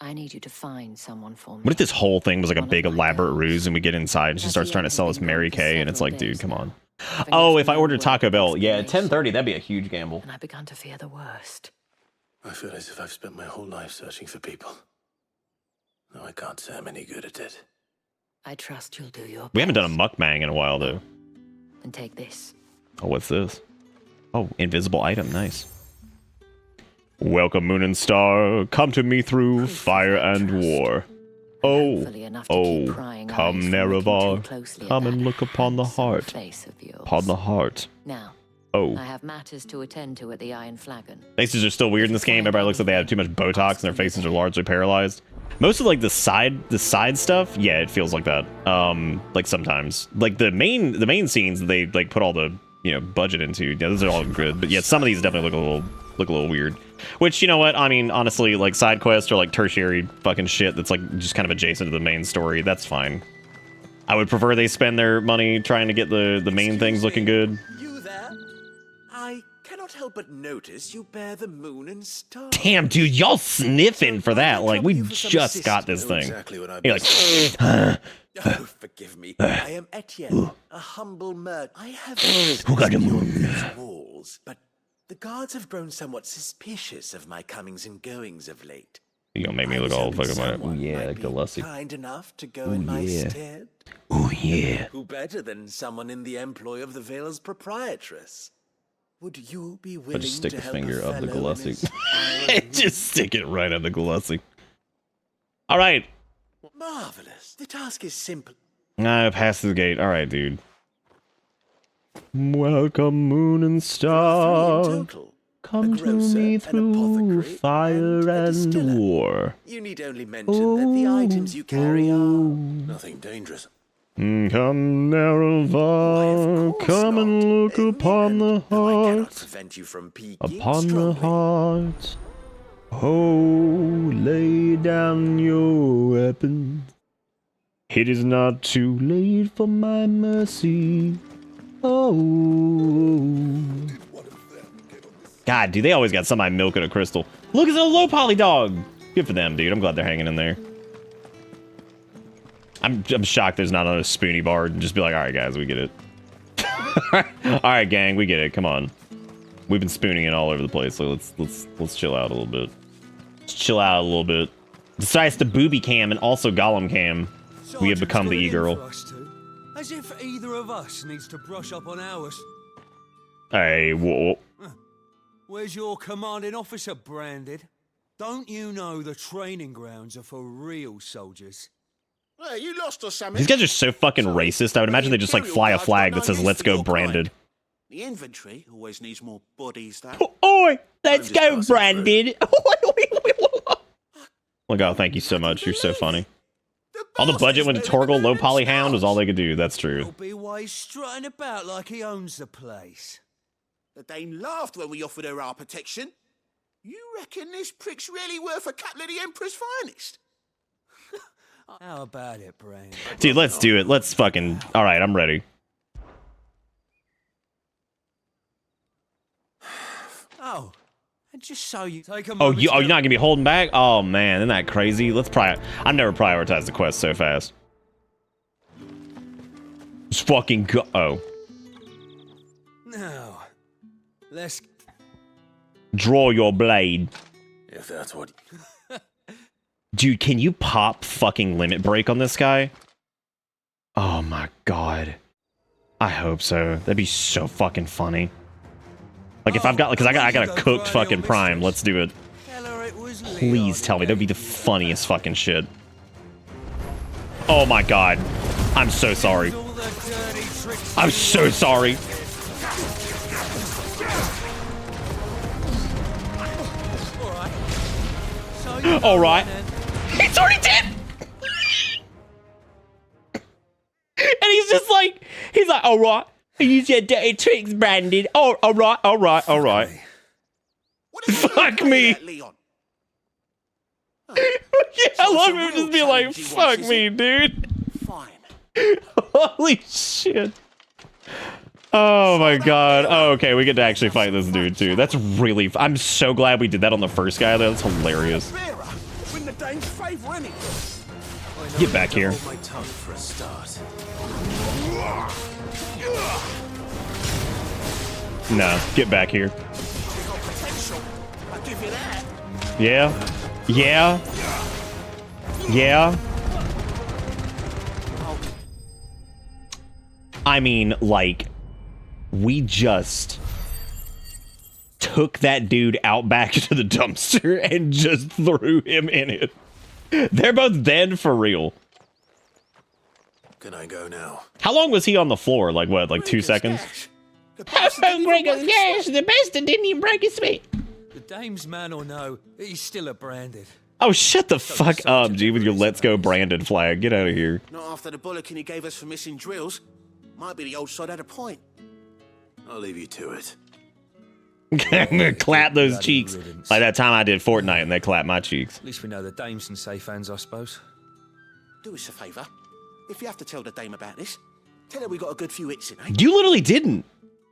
I need you to find someone for me. What if this whole thing was like a big elaborate ruse and we get inside and she starts trying to sell us Mary Kay and it's like, dude, come on. Oh, if I ordered Taco Bell, yeah, at 10:30, that'd be a huge gamble. And I began to fear the worst. I feel as if I've spent my whole life searching for people. No, I can't say I'm any good at it. I trust you'll do your best. We haven't done a mukbang in a while, though. And take this. Oh, what's this? Oh, invisible item. Nice. Welcome, Moon and Star. Come to me through fire and war. Oh, come, Nerevar. Come and look upon the heart. Upon the heart. Now, oh. I have matters to attend to at the Iron Flagon. Faces are still weird in this game. Everybody looks like they have too much Botox and their faces are largely paralyzed. Most of like the side stuff, yeah, it feels like that. Like sometimes, like the main scenes that they like put all the budget into. Yeah, those are all good, but yeah, some of these definitely look a little weird. Which, you know what? I mean, honestly, like side quests or like tertiary fucking shit that's like just kind of adjacent to the main story. That's fine. I would prefer they spend their money trying to get the main things looking good. You there? I cannot help but notice you bear the Moon and Star. Damn, dude, y'all sniffing for that. Like, we just got this thing. Exactly what You're like, oh, forgive me. I am Etienne, a humble merchant. I have who got the moon? These walls, but the guards have grown somewhat suspicious of my comings and goings of late. You gonna make me look all fucking like, oh yeah, Galussi. Kind enough to go in my stead. Oh yeah. Who better than someone in the employ of the Vale's proprietress? Would you be willing just stick to the help finger a up the fellow in Galussi. his Just stick it right at the Galussi. All right. Marvelous. The task is simple. I passed the gate. All right, dude. Welcome, Moon and Star. Come to me through fire and war. You need only mention that the items you carry are nothing dangerous. Come, Nerevar, come and look upon the heart. Prevent you from peeking Upon the heart. Oh, lay down your weapons. It is not too late for my mercy. Oh. God, dude, they always got somebody milking a crystal. Look, it's a low poly dog. Good for them, dude. I'm glad they're hanging in there. I'm shocked there's not a spoony bar and just be like, all right, guys, we get it. All right, gang, we get it. Come on. We've been spooning it all over the place, so let's chill out a little bit. Let's chill out a little bit. Besides the booby cam and also golem cam, we have become the e-girl. As if either of us needs to brush up on ours. Hey, whoa. Where's your commanding officer branded? Don't you know the training grounds are for real soldiers? Well, you lost or something. These guys are so fucking racist. I would imagine they just like fly a flag that says "Let's go, branded." The infantry always needs more bodies, though. Oi, let's go, branded. Look, oh, thank you so much. You're so funny. All the budget went to Torgal. Low poly hound was all they could do. That's true. He'll be why he's strutting about like he owns the place. The Dane laughed when we offered her our protection. You reckon this prick's really worth a couple of the Emperor's finest? How about it, Brain? Dude, let's do it. Let's fucking... All right, I'm ready. Oh, and just so you take a Oh, moment. you're not gonna be holding back? Oh man, isn't that crazy? Let's I've never prioritized the quest so fast. Just fucking go. Oh. Now, let's Draw your blade. If that's what... Dude, can you pop fucking limit break on this guy? Oh my god. I hope so. That'd be so fucking funny. Like if I've got, because I got a cooked fucking prime. Let's do it. Please tell me. That'd be the funniest fucking shit. Oh my god. I'm so sorry. I'm so sorry. All right. It's already dead. And he's just like, all right. Use your dirty tricks, Brandon. Oh, all right. Fuck me. Yeah, I love him just be like, fuck me, dude. Fine. Holy shit. Oh my god. Oh, okay, we get to actually fight this dude too. That's really... I'm so glad we did that on the first guy. That's hilarious. Win the Dane's favor, any. Get back here. My tongue for a start. No, get back here. Potential. I'll give you that. Yeah. Yeah. Yeah. I mean, like, we just took that dude out back to the dumpster and just threw him in it. They're both dead for real. Can I go now? How long was he on the floor? Like what, like 2 seconds? Gregor's cash, the bastard didn't even break his feet. The dame's man or no, he's still a Branded. Oh, shut the fuck up, G, with your Let's Go Branded flag. Get out of here. Not after the bollocking he gave us for missing drills. Might be the old sod had a point. I'll leave you to it. I'm gonna clap those cheeks. Like that time I did Fortnite and they clapped my cheeks. At least we know the dame's in safe hands, I suppose. Do us a favour. If you have to tell the dame about this, tell her we got a good few hits in, eh? You literally didn't.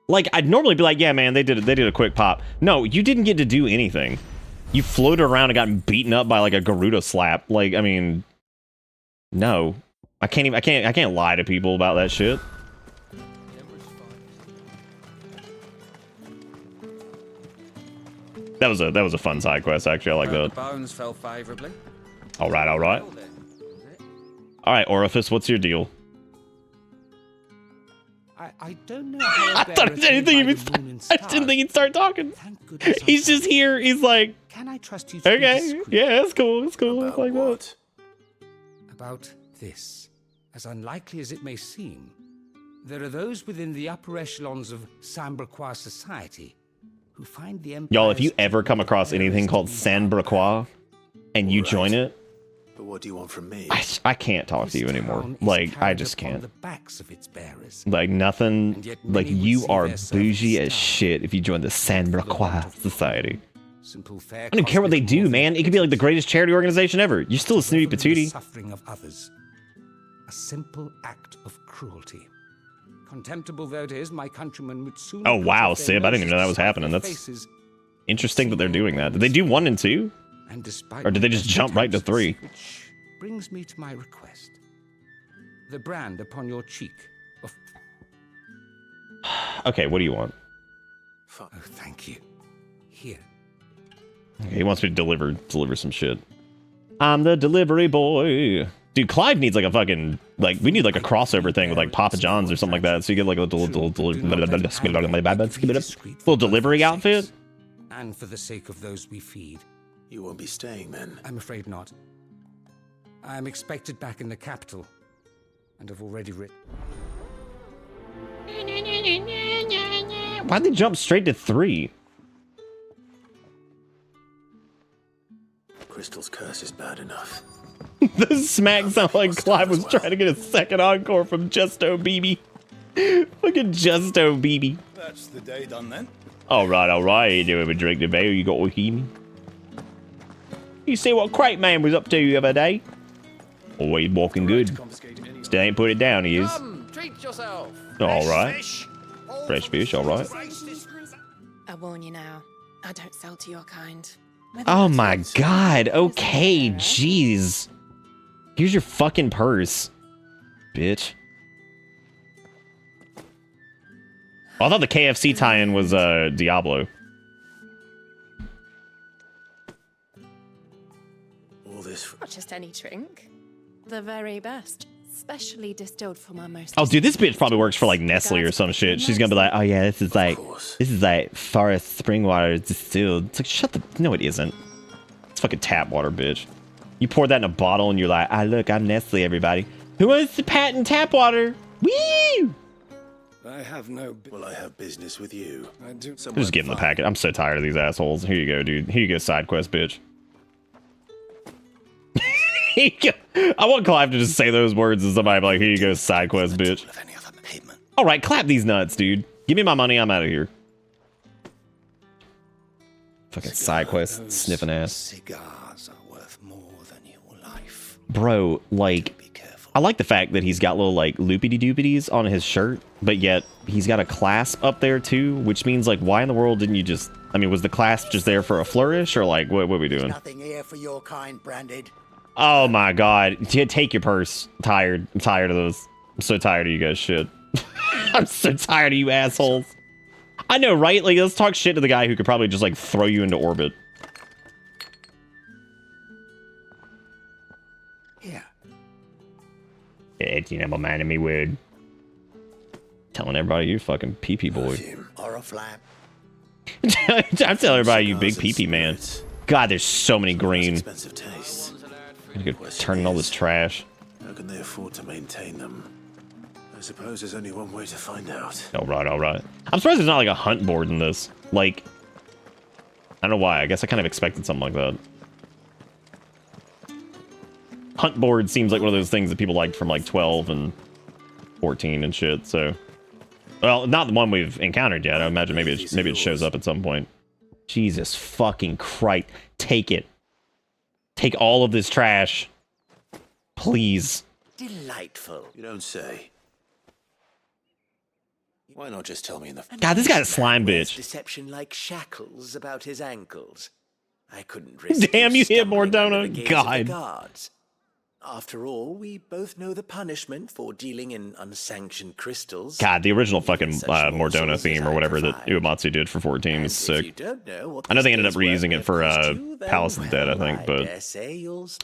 Like, I'd normally be like, yeah, man, they did a quick pop. No, you didn't get to do anything. You floated around and got beaten up by like a Garuda slap. Like, I mean, no. I can't lie to people about that shit. That was a fun side quest, actually. I like that. The bones fell favourably. All right. All right, Orifice, what's your deal? I don't know how I thought I didn't think he'd start talking. He's just here. He's like, can I trust you to okay, yeah, it's cool. It's cool. It's like that. About this, as unlikely as it may seem, there are those within the upper echelons of Sambraquois society who find the Empire's... Y'all, if you ever come across anything called Sambraquois and you join it, but what do you want from me? I can't talk to you anymore. Like, I just can't. The backs of its bearers. Like, nothing. Like, you are bougie as shit if you join the Sambraquois Society. I don't care what they do, man. It could be like the greatest charity organization ever. You're still a snooty patootie. Suffering of others. A simple act of cruelty. Contemptible though it is, my countrymen would soon... Oh, wow, Sib. I didn't even know that was happening. That's interesting that they're doing that. Did they do 1 and 2? Or did they just jump right to 3? Which brings me to my request. The brand upon your cheek of... Okay, what do you want? Oh, thank you. Here. Okay, he wants me to deliver some shit. I'm the delivery boy. Dude, Clive needs like a fucking, like, we need like a crossover thing with like Papa John's or something like that. So you get like a little delivery outfit. And for the sake of those we feed. You won't be staying then? I'm afraid not. I am expected back in the capital, and have already written. Why'd they jump straight to 3? Crystal's curse is bad enough. The smack sound like Clive was trying to get a second encore from Justo BB. Fucking Justo BB. That's the day done then. Alright. You doing a drink today? You got him? You see what Crate Man was up to the other day? Always walking good. Still ain't put it down, he is. Treat yourself. Alright. Fresh fish, alright. I warn you now, I don't sell to your kind. Oh my god, okay, jeez. Here's your fucking purse, bitch. Oh, I thought the KFC tie-in was Diablo. All this Not just any drink. The very best. Specially distilled from our most... Oh, dude, this bitch probably works for like Nestle or some shit. She's gonna be like, oh yeah, this is like forest spring water distilled. It's like, shut the... No, it isn't. It's fucking tap water, bitch. You pour that in a bottle and you're like, ah, look, I'm Nestle, everybody. Who wants to patent tap water? Woo! I have no... Well, I have business with you. I do... Just give him the packet. I'm so tired of these assholes. Here you go, dude. Here you go, side quest, bitch. I want Clive to just say those words and somebody be like, here you go, side quest, bitch. Alright, clap these nuts, dude. Give me my money, I'm out of here. Fucking side quest, sniffing ass. Cigars are worth more than your life. Bro, like, I like the fact that he's got little, like, loopity-doopities on his shirt, but yet he's got a clasp up there, too, which means, like, why in the world didn't you just... I mean, was the clasp just there for a flourish, or, like, what are we doing? Nothing here for your kind, Branded. Oh my god. Take your purse. I'm tired of those. I'm so tired of you guys shit. I'm so tired of you assholes. I know, right? Like, let's talk shit to the guy who could probably just, like, throw you into orbit. It's, you never minded me word. Telling everybody you fucking pee-pee boy. Or a flap. I'm telling everybody you big pee-pee man. God, there's so many green. Expensive taste. I'm gonna turn all this trash. How can they afford to maintain them? I suppose there's only one way to find out. Alright, alright. I'm surprised there's not like a hunt board in this. Like, I don't know why. I guess I kind of expected something like that. Hunt board seems like one of those things that people liked from like 12 and 14 and shit, so. Well, not the one we've encountered yet. I imagine maybe it shows up at some point. Jesus fucking Christ. Take it. Take all of this trash. Please. Delightful. You don't say. Why not just tell me in the... God, this guy's a slime bitch. Deception like shackles about his ankles. I couldn't resist. Damn, you hit Mordona. God. Guards. After all, we both know the punishment for dealing in unsanctioned crystals. God, the original fucking Mordona theme or whatever that Uematsu did for 14 was sick. I know they ended up reusing it for Palace of the Dead, I think, but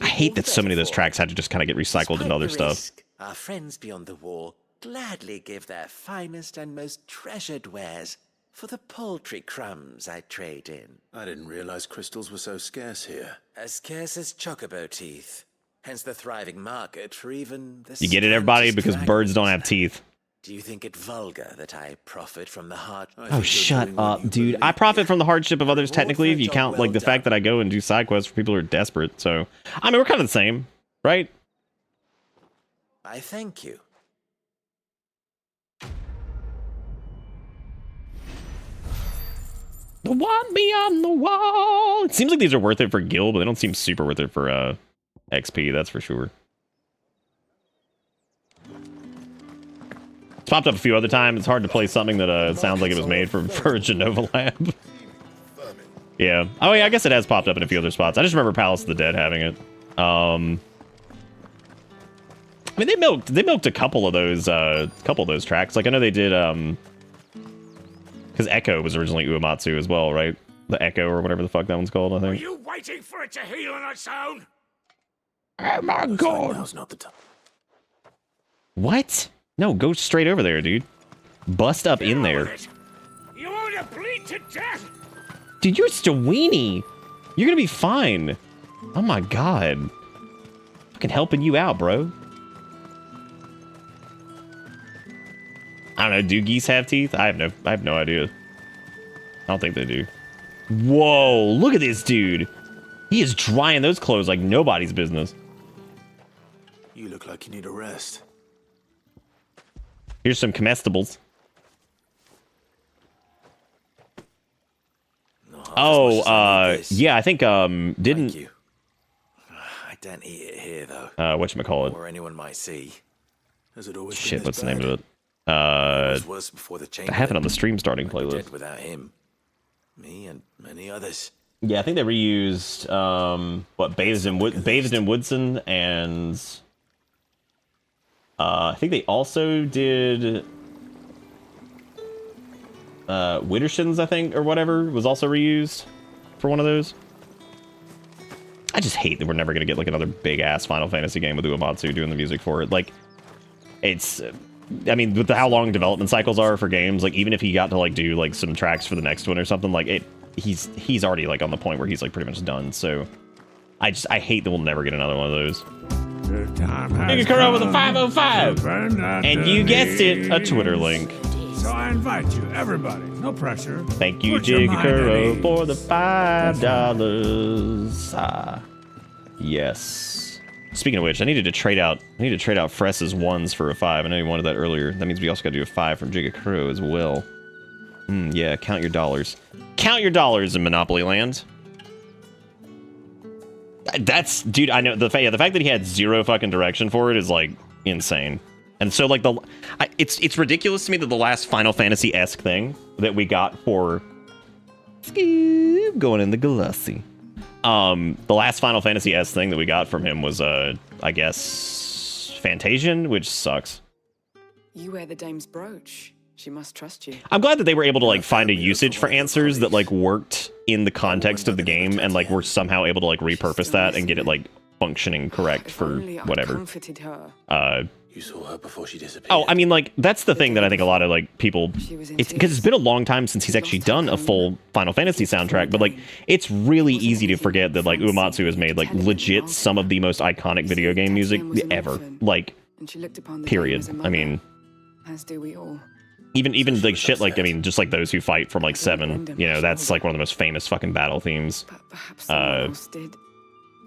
I hate that so many of those tracks had to just kind of get recycled into other stuff. Our friends beyond the wall gladly give their finest and most treasured wares for the paltry crumbs I trade in. I didn't realize crystals were so scarce here. As scarce as chocobo teeth. Hence the thriving market for even the... You get it, everybody? Because birds don't have teeth. Do you think it vulgar that I profit from the hard... Oh, shut up, dude. I profit from the hardship of others, technically, if you count, like, the fact that I go and do side quests for people who are desperate. So, I mean, we're kind of the same, right? I thank you. The one beyond the wall. It seems like these are worth it for guild, but they don't seem super worth it for, XP, that's for sure. It's popped up a few other times. It's hard to play something that sounds like it was made for a Genova lab. Yeah. Oh yeah, I guess it has popped up in a few other spots. I just remember Palace of the Dead having it. I mean, they milked a couple of those tracks. Like I know they did because Echo was originally Uematsu as well, right? The Echo or whatever the fuck that one's called, I think. Are you waiting for it to heal on its own? Oh my god. Now's not the time. What? No, go straight over there, dude. Bust up in there. You want to bleed to death? Dude, you're Stawini. You're gonna be fine. Oh my god. Fucking helping you out, bro. I don't know, do geese have teeth? I have no idea. I don't think they do. Whoa, look at this dude. He is drying those clothes like nobody's business. You look like you need a rest. Here's some comestibles. Yeah, I think, didn't... Thank you. I don't eat it here, though. Whatchamacallit? Or anyone might see. Has it always Shit, been what's the this name of it? was worse before the I have it on the stream starting Like playlist. dead without him. Me and many others. Yeah, I think they reused, Bathed in Woodson, and... I think they also did... Widdershins, I think, or whatever, was also reused for one of those. I just hate that we're never gonna get, like, another big-ass Final Fantasy game with Uematsu doing the music for it. Like, it's... I mean, with how long development cycles are for games, like, even if he got to, like, do, like, some tracks for the next one or something, like, he's already, like, on the point where he's, like, pretty much done, so... I hate that we'll never get another one of those. Giga with a 505! And you guessed it, a Twitter link. So I invite you, everybody. No pressure. Thank you, Put your mind at Jigakuro, ease. for the $5. Yes. Speaking of which, I need to trade out Fress's ones for a 5. I know you wanted that earlier. That means we also got to do a 5 from Jigakuro as well. Yeah, count your dollars. Count your dollars in Monopoly Land. That's, dude, I know, the fact that he had zero fucking direction for it is, like, insane. And so, like, it's ridiculous to me that the last Final Fantasy-esque thing that we got for going in the Galassi. The last Final Fantasy-esque thing that we got from him was, I guess, Fantasian, which sucks. You wear the dame's brooch. She must trust you. I'm glad that they were able to, like, find a usage for answers that, like, worked in the context of the game and, like, were somehow able to, like, repurpose that and get it, like, functioning correct for whatever. Comforted her. You saw her before she disappeared. Oh, I mean, like, that's the thing that I think a lot of, like, people... It's because it's been a long time since he's actually done a full Final Fantasy soundtrack, but, like, it's really easy to forget that, like, Uematsu has made, like, legit some of the most iconic video game music ever. Like, period. I mean... As do we all. Even like, shit like, I mean, just, like, Those Who Fight from, like, 7, you know, that's, like, one of the most famous fucking battle themes. Perhaps someone else did.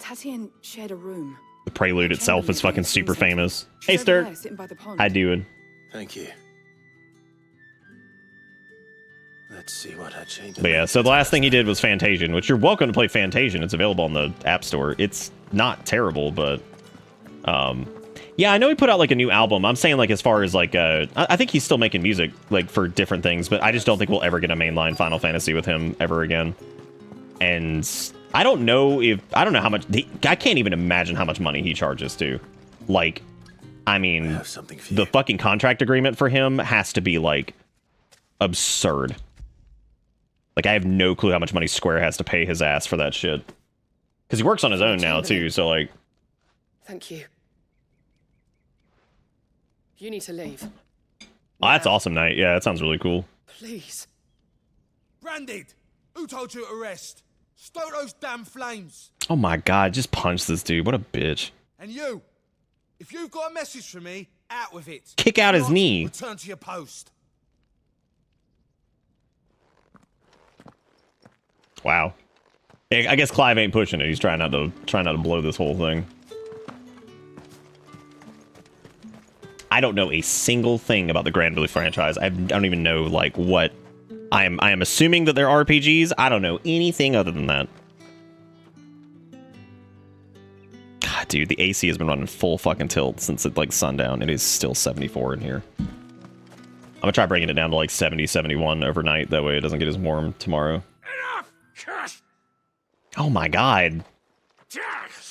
Tatian shared a room. The Prelude itself is fucking super famous. Hey, Sturk. How doing? Thank you. Let's see what I changed. But yeah, so the last thing he did was Fantasian, which you're welcome to play Fantasian. It's available on the App Store. It's not terrible, but yeah, I know he put out like a new album. I'm saying like as far as like I think he's still making music like for different things, but I just don't think we'll ever get a mainline Final Fantasy with him ever again. And I don't know how much I can't even imagine how much money he charges too. Like, I mean, the fucking contract agreement for him has to be like absurd. Like, I have no clue how much money Square has to pay his ass for that shit. Because he works on his own now too, so like. Thank you. You need to leave. Oh, that's awesome, Knight. Yeah, that sounds really cool. Please. Branded! Who told you to rest? Stoke those damn flames! Oh my god, just punch this dude. What a bitch. And you! If you've got a message for me, out with it. Kick out his knee. Return to your post. Wow. I guess Clive ain't pushing it. He's trying not to blow this whole thing. I don't know a single thing about the Grand Blue franchise. I don't even know like what. I am assuming that they're RPGs. I don't know anything other than that. God, dude, the AC has been running full fucking tilt since it like sundown. It is still 74 in here. I'm gonna try bringing it down to like 70, 71 overnight. That way it doesn't get as warm tomorrow. Enough! Curse! Oh my god.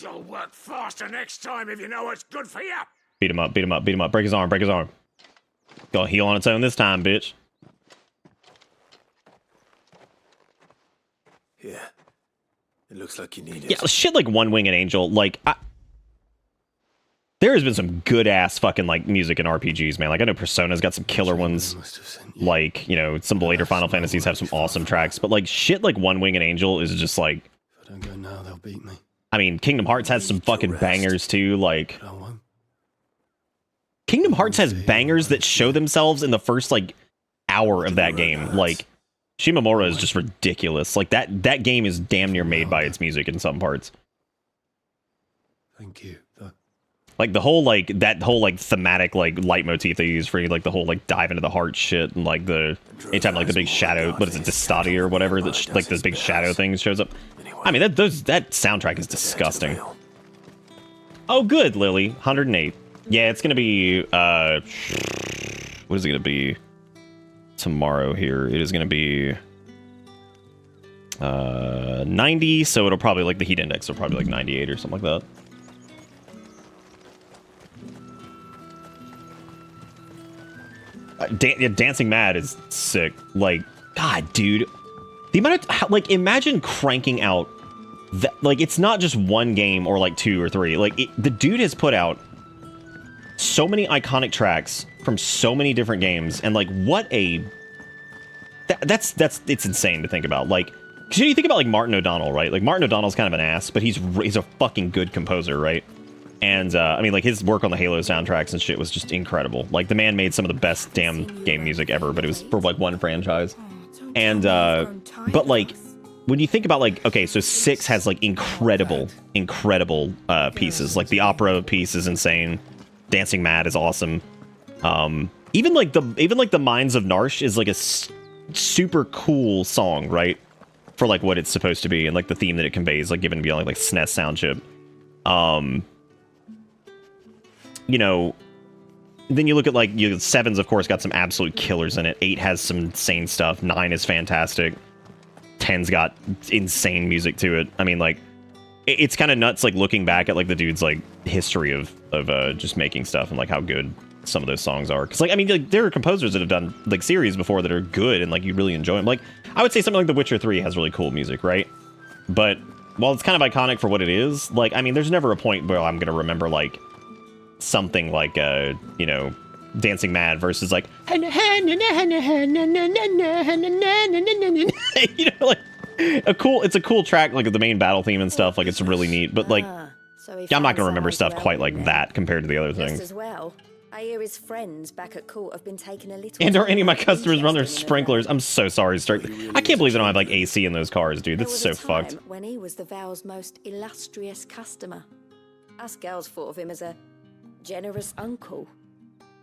You'll work faster next time if you know what's good for you. Beat him up, beat him up, beat him up. Break his arm, break his arm. Gonna heal on its own this time, bitch. Yeah. It looks like you need it. Yeah, shit like One Winged Angel, like, there has been some good-ass fucking, like, music in RPGs, man. Like, I know Persona's got some killer ones. Like, you know, some of the later Final Fantasies have some awesome tracks. But, like, shit like One Winged Angel is just, like... If I don't go now, they'll beat me. I mean, Kingdom Hearts has some fucking bangers, too. Like... Kingdom Hearts has bangers that show themselves in the first, like, hour of that game. Like, Shimamura is just ridiculous. Like, that game is damn near made by its music in some parts. Thank you. Like, the whole, like, that whole, like, thematic, like, leitmotif they use for, like, the whole, like, dive into the heart shit, and, like, the, anytime, like, the big shadow, what is it, Distati or whatever, that, like, this big shadow thing shows up. I mean, that soundtrack is disgusting. Oh, good, Lily. 108. Yeah, it's gonna be, what is it gonna be tomorrow here? It is gonna be, 90, so it'll probably, like, the heat index will probably, like, 98 or something like that. Dancing Mad is sick. Like, God, dude. The amount of, like, imagine cranking out that, like, it's not just one game or, like, 2 or 3. Like, the dude has put out so many iconic tracks from so many different games, and, like, what a... That's it's insane to think about. Like, because you think about, like, Martin O'Donnell, right? Like, Martin O'Donnell's kind of an ass, but he's a fucking good composer, right? And, I mean, like, his work on the Halo soundtracks and shit was just incredible. Like, the man made some of the best damn game music ever, but it was for, like, one franchise. And, but, like, when you think about, like, okay, so 6 has, like, incredible pieces. Like, the opera piece is insane. Dancing Mad is awesome. Even the Mines of Narsh is, like, a super cool song, right? For, like, what it's supposed to be, and, like, the theme that it conveys, like, given beyond, like, SNES sound chip. You know, then you look at, like, 7's, of course, got some absolute killers in it. 8 has some insane stuff. 9 is fantastic. 10's got insane music to it. I mean, like, it's kind of nuts, like, looking back at, like, the dude's, like, history of just making stuff and, like, how good some of those songs are. Because, like, I mean, like, there are composers that have done, like, series before that are good and, like, you really enjoy them. Like, I would say something like The Witcher 3 has really cool music, right? But while it's kind of iconic for what it is, like, I mean, there's never a point where I'm gonna remember like something like you know, Dancing Mad versus like you know, like it's a cool track, like the main battle theme and stuff, like it's really neat, but like I'm not gonna remember stuff quite like that compared to the other things. As well, I hear his friends back at court have been taking a little. And or any of my customers run their sprinklers. I'm so sorry, Stark. I can't believe they don't have like AC in those cars, dude. That's so fucked. When he was the Vale's most illustrious customer, us girls thought of him as a generous uncle.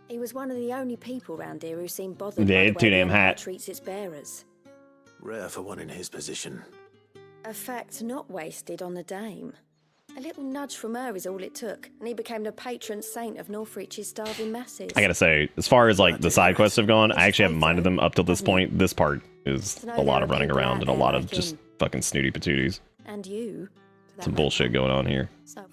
He was one of the only people round here who seemed bothered by the way too damn the Empire hot. treats its bearers. Rare for one in his position. A fact not wasted on the dame. A little nudge from her is all it took, and he became the patron saint of Northreach's starving masses. I gotta say, as far as like the side quests have gone, I actually haven't minded them up till this point. This part is a lot of running around and a lot of just fucking snooty patooties. And you. Some bullshit going on here. So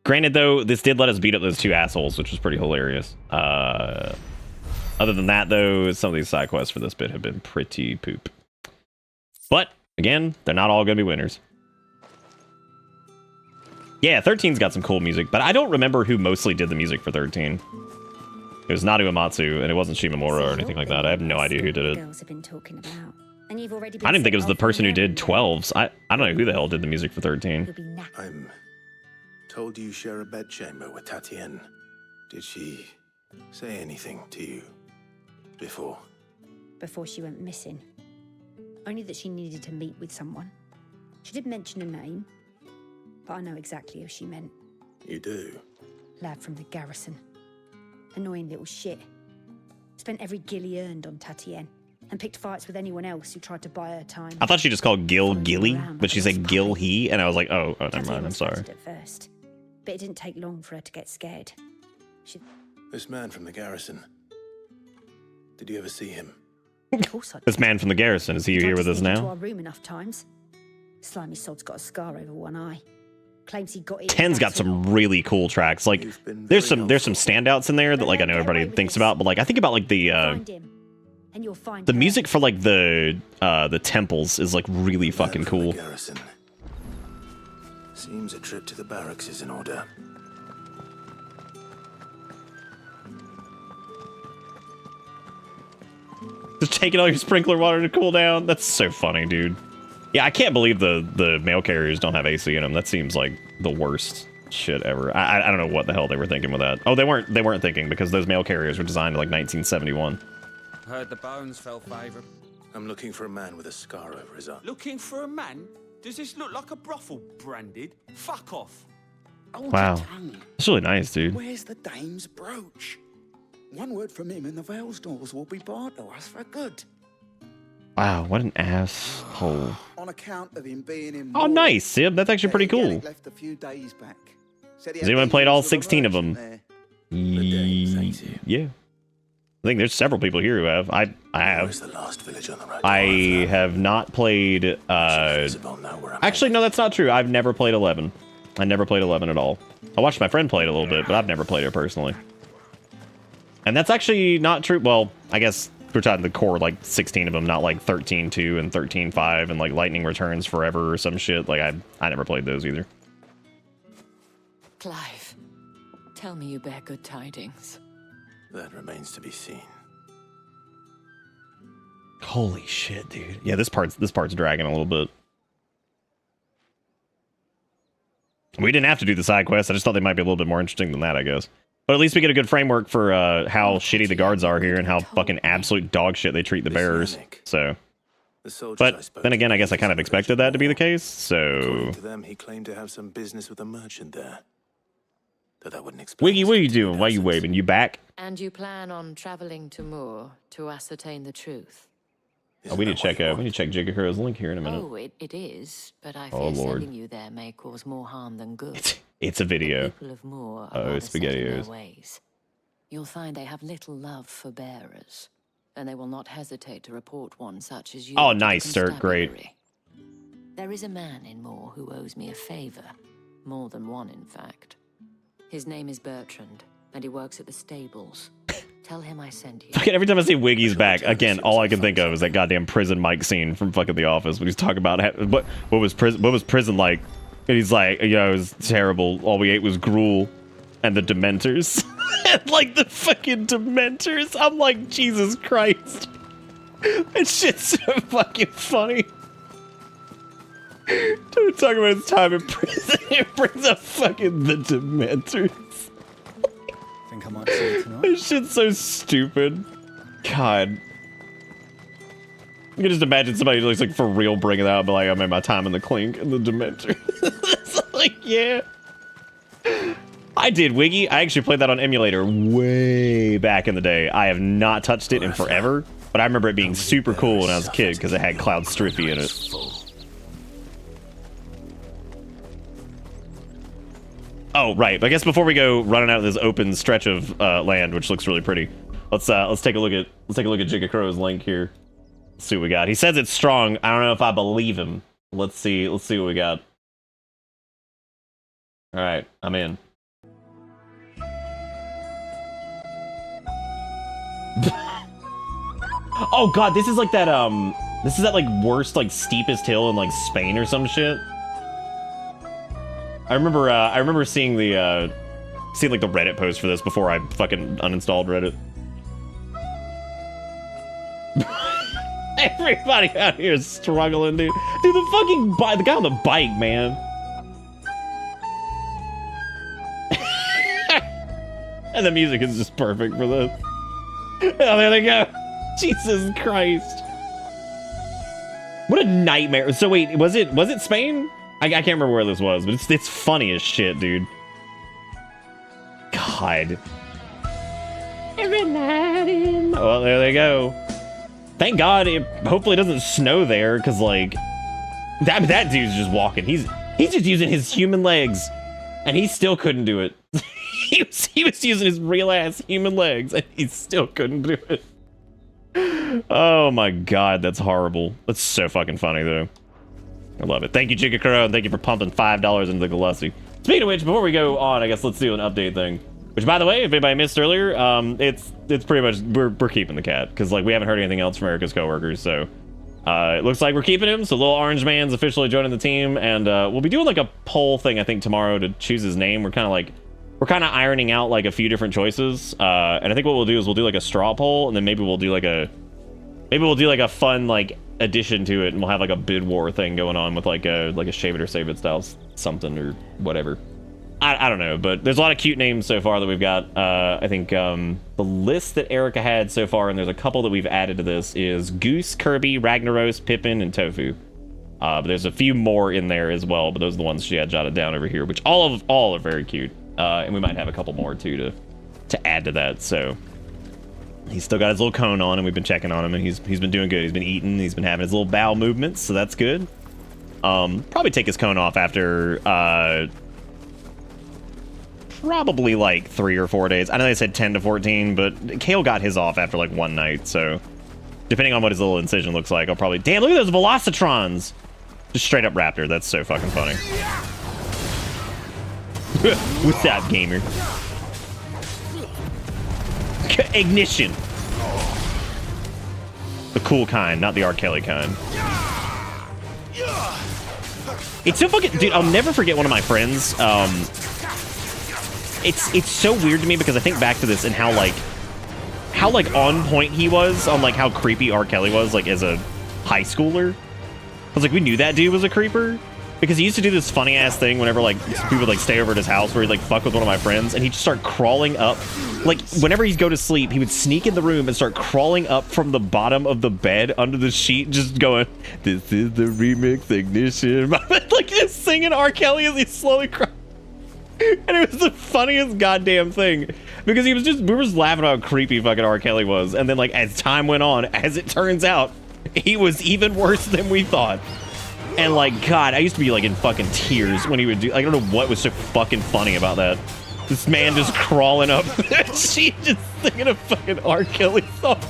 Granted, though, this did let us beat up those two assholes, which was pretty hilarious. Other than that, though, some of these side quests for this bit have been pretty poop. But, again, they're not all going to be winners. Yeah, 13's got some cool music, but I don't remember who mostly did the music for 13. It was Naru Amatsu, and it wasn't Shimamura or anything like that. I have no idea who did it. girls have been talking about. And you've already been I didn't think it was sent the off person who on did 12s. I don't know who the hell did the music for 13. I'm told you share a bedchamber with Tatienne. Did she say anything to you before? Before she went missing. Only that she needed to meet with someone. She did mention a name, but I know exactly who she meant. You do? Lad from the garrison. Annoying little shit. Spent every guil he earned on Tatienne, and picked fights with anyone else who tried to buy her time. I thought she just called Gil Gilly, but she said Gil he, and I was like, oh never mind, I'm sorry. At first, but it didn't take long for her to get scared. This man from the garrison. Did you ever see him? Of course I did. This man from the garrison, is he here with us Tried to sneak into now? our room enough times. Slimy sod's got a scar over one eye. Claims he got it. 10's got some really cool tracks. Like there's some standouts in there that like I know everybody thinks about, but like I think about like the and you'll find the music for like the temples is like really fucking cool. Garrison. Seems a trip to the barracks is in order. Just taking all your sprinkler water to cool down. That's so funny, dude. Yeah, I can't believe the mail carriers don't have AC in them. That seems like the worst shit ever. I don't know what the hell they were thinking with that. Oh, they weren't thinking because those mail carriers were designed in like 1971. Heard the bones fell favour. I'm looking for a man with a scar over his eye. Looking for a man? Does this look like a brothel branded? Fuck off. Wow, that's really nice, dude. Where's the dame's brooch? One word from him and the Vale's doors will be barred to us for good. Wow, what an asshole. On account of him being in Oh, nice, Sib. That's actually pretty cool. left a few days back. Said he Has had anyone played all dealings with a 16 of them? merchant there. Yeah. I think there's several people here who have. I have. Where's the last village on the road? I have not played. Actually, no, that's not true. I've never played 11. I never played 11 at all. I watched my friend play it a little bit, but I've never played it personally. And that's actually not true. Well, I guess we're talking the core, like 16 of them, not like 13.2 and 13.5 and like Lightning Returns Forever or some shit. Like I never played those either. Clive, tell me you bear good tidings. That remains to be seen. Holy shit, dude. Yeah, this part's dragging a little bit. We didn't have to do the side quest. I just thought they might be a little bit more interesting than that, I guess. But at least we get a good framework for how shitty the guards are here and how fucking absolute dog shit they treat the bearers. So, but then again, I guess I kind of expected that to be the case. So, According to them, he claimed to have some business with a merchant there. Though that wouldn't explain. Wiggy, what are you doing? Why are you waving? You back? And you plan on traveling to Moor to ascertain the truth? Oh, we need to check Jigahura's link here in a minute. Oh, it is, but I fear Oh, Lord. sending you there may cause more harm than good. It's a video. The people of Moor are Oh, rather set in their SpaghettiOs. ways. You'll find they have little love for bearers, and they will not hesitate to report one such as you. Oh, to the nice, sir. Great. constabulary. There is a man in Moor who owes me a favor, more than one, in fact. His name is Bertrand, and he works at the stables. Tell him I sent you. Fucking every time I see Wiggy's back, again, all I can think of is that goddamn prison Mike scene from fucking The Office when he's talking about what was prison like, and he's like, you know, it was terrible. All we ate was gruel and the Dementors, and like the fucking Dementors. I'm like, Jesus Christ, that shit's so fucking funny. Dude, talking about his time in prison, it brings up fucking the Dementors. Think I might see it tonight. This shit's so stupid. God. You can just imagine somebody just like for real bringing that up, but like, I made my time in the Clink and the Dementor. It's like, yeah. I did, Wiggy. I actually played that on emulator way back in the day. I have not touched it in forever, but I remember it being super cool when I was a kid because it had Cloud Strippy in it. Oh, right. But I guess before we go running out of this open stretch of land, which looks really pretty, let's take a look at Jigga Crow's link here. Let's see what we got. He says it's strong. I don't know if I believe him. Let's see what we got. All right, I'm in. Oh God, this is like that this is that like worst like steepest hill in like Spain or some shit. I remember seeing the like the Reddit post for this before I fucking uninstalled Reddit. Everybody out here is struggling, dude. Dude, the guy on the bike, man. And the music is just perfect for this. Oh, there they go. Jesus Christ. What a nightmare. So wait, was it Spain? I can't remember where this was, but it's funny as shit, dude. God. Well, there they go. Thank God it hopefully doesn't snow there, because like that dude's just walking. He's just using his human legs, and he still couldn't do it. he was using his real ass human legs, and he still couldn't do it. Oh my God, that's horrible. That's so fucking funny though. I love it. Thank you, Jigga Crow, and thank you for pumping $5 into the Gillespie. Speaking of which, before we go on, I guess let's do an update thing. Which, by the way, if anybody missed earlier, it's pretty much we're keeping the cat because like we haven't heard anything else from Erica's coworkers. So it looks like we're keeping him. So Little Orange Man's officially joining the team, and we'll be doing like a poll thing I think tomorrow to choose his name. We're kind of ironing out like a few different choices, and I think what we'll do is we'll do like a straw poll, and then maybe we'll do like a fun like addition to it, and we'll have like a bid war thing going on with like a shave it or save it style something or whatever. I don't know, but there's a lot of cute names so far that we've got. I think the list that Erica had so far, and there's a couple that we've added to this, is Goose, Kirby, Ragnaros, Pippin, and Tofu. But there's a few more in there as well, but those are the ones she had jotted down over here, which all are very cute. And we might have a couple more too to add to that. So he's still got his little cone on, and we've been checking on him, and he's been doing good. He's been eating, he's been having his little bowel movements, so that's good. Probably take his cone off after probably like 3 or 4 days. I know they said 10 to 14, but Kale got his off after like one night, so depending on what his little incision looks like, I'll probably... Damn, look at those Velocitrons! Just straight up Raptor. That's so fucking funny. What's up, gamer? Ignition. The cool kind, not the R. Kelly kind. It's so fucking... Dude, I'll never forget one of my friends. It's so weird to me because I think back to this and how on point he was on like how creepy R. Kelly was like as a high schooler. I was like, we knew that dude was a creeper because he used to do this funny ass thing whenever like people would like stay over at his house where he'd like fuck with one of my friends, and he'd just start crawling up. Like whenever he'd go to sleep, he would sneak in the room and start crawling up from the bottom of the bed under the sheet, just going, "This is the remix ignition." Like just singing R. Kelly as he slowly crawls. And it was the funniest goddamn thing because we were just laughing about how creepy fucking R. Kelly was, and then like as time went on, as it turns out, he was even worse than we thought. And like, God, I used to be like in fucking tears when he would do. I don't know what was so fucking funny about that. This man just crawling up, she just singing a fucking R. Kelly song,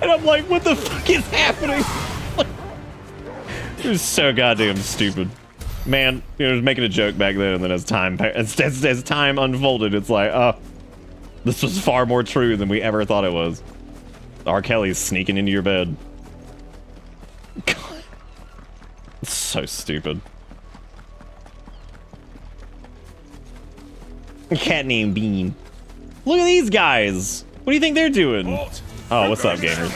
and I'm like, what the fuck is happening? It was so goddamn stupid. Man, you know, I was making a joke back then, and then as time unfolded, it's like, oh, This was far more true than we ever thought it was. R. Kelly's sneaking into your bed. God. It's so stupid. A cat named Bean. Look at these guys. What do you think they're doing? Oh, what's up, gamers?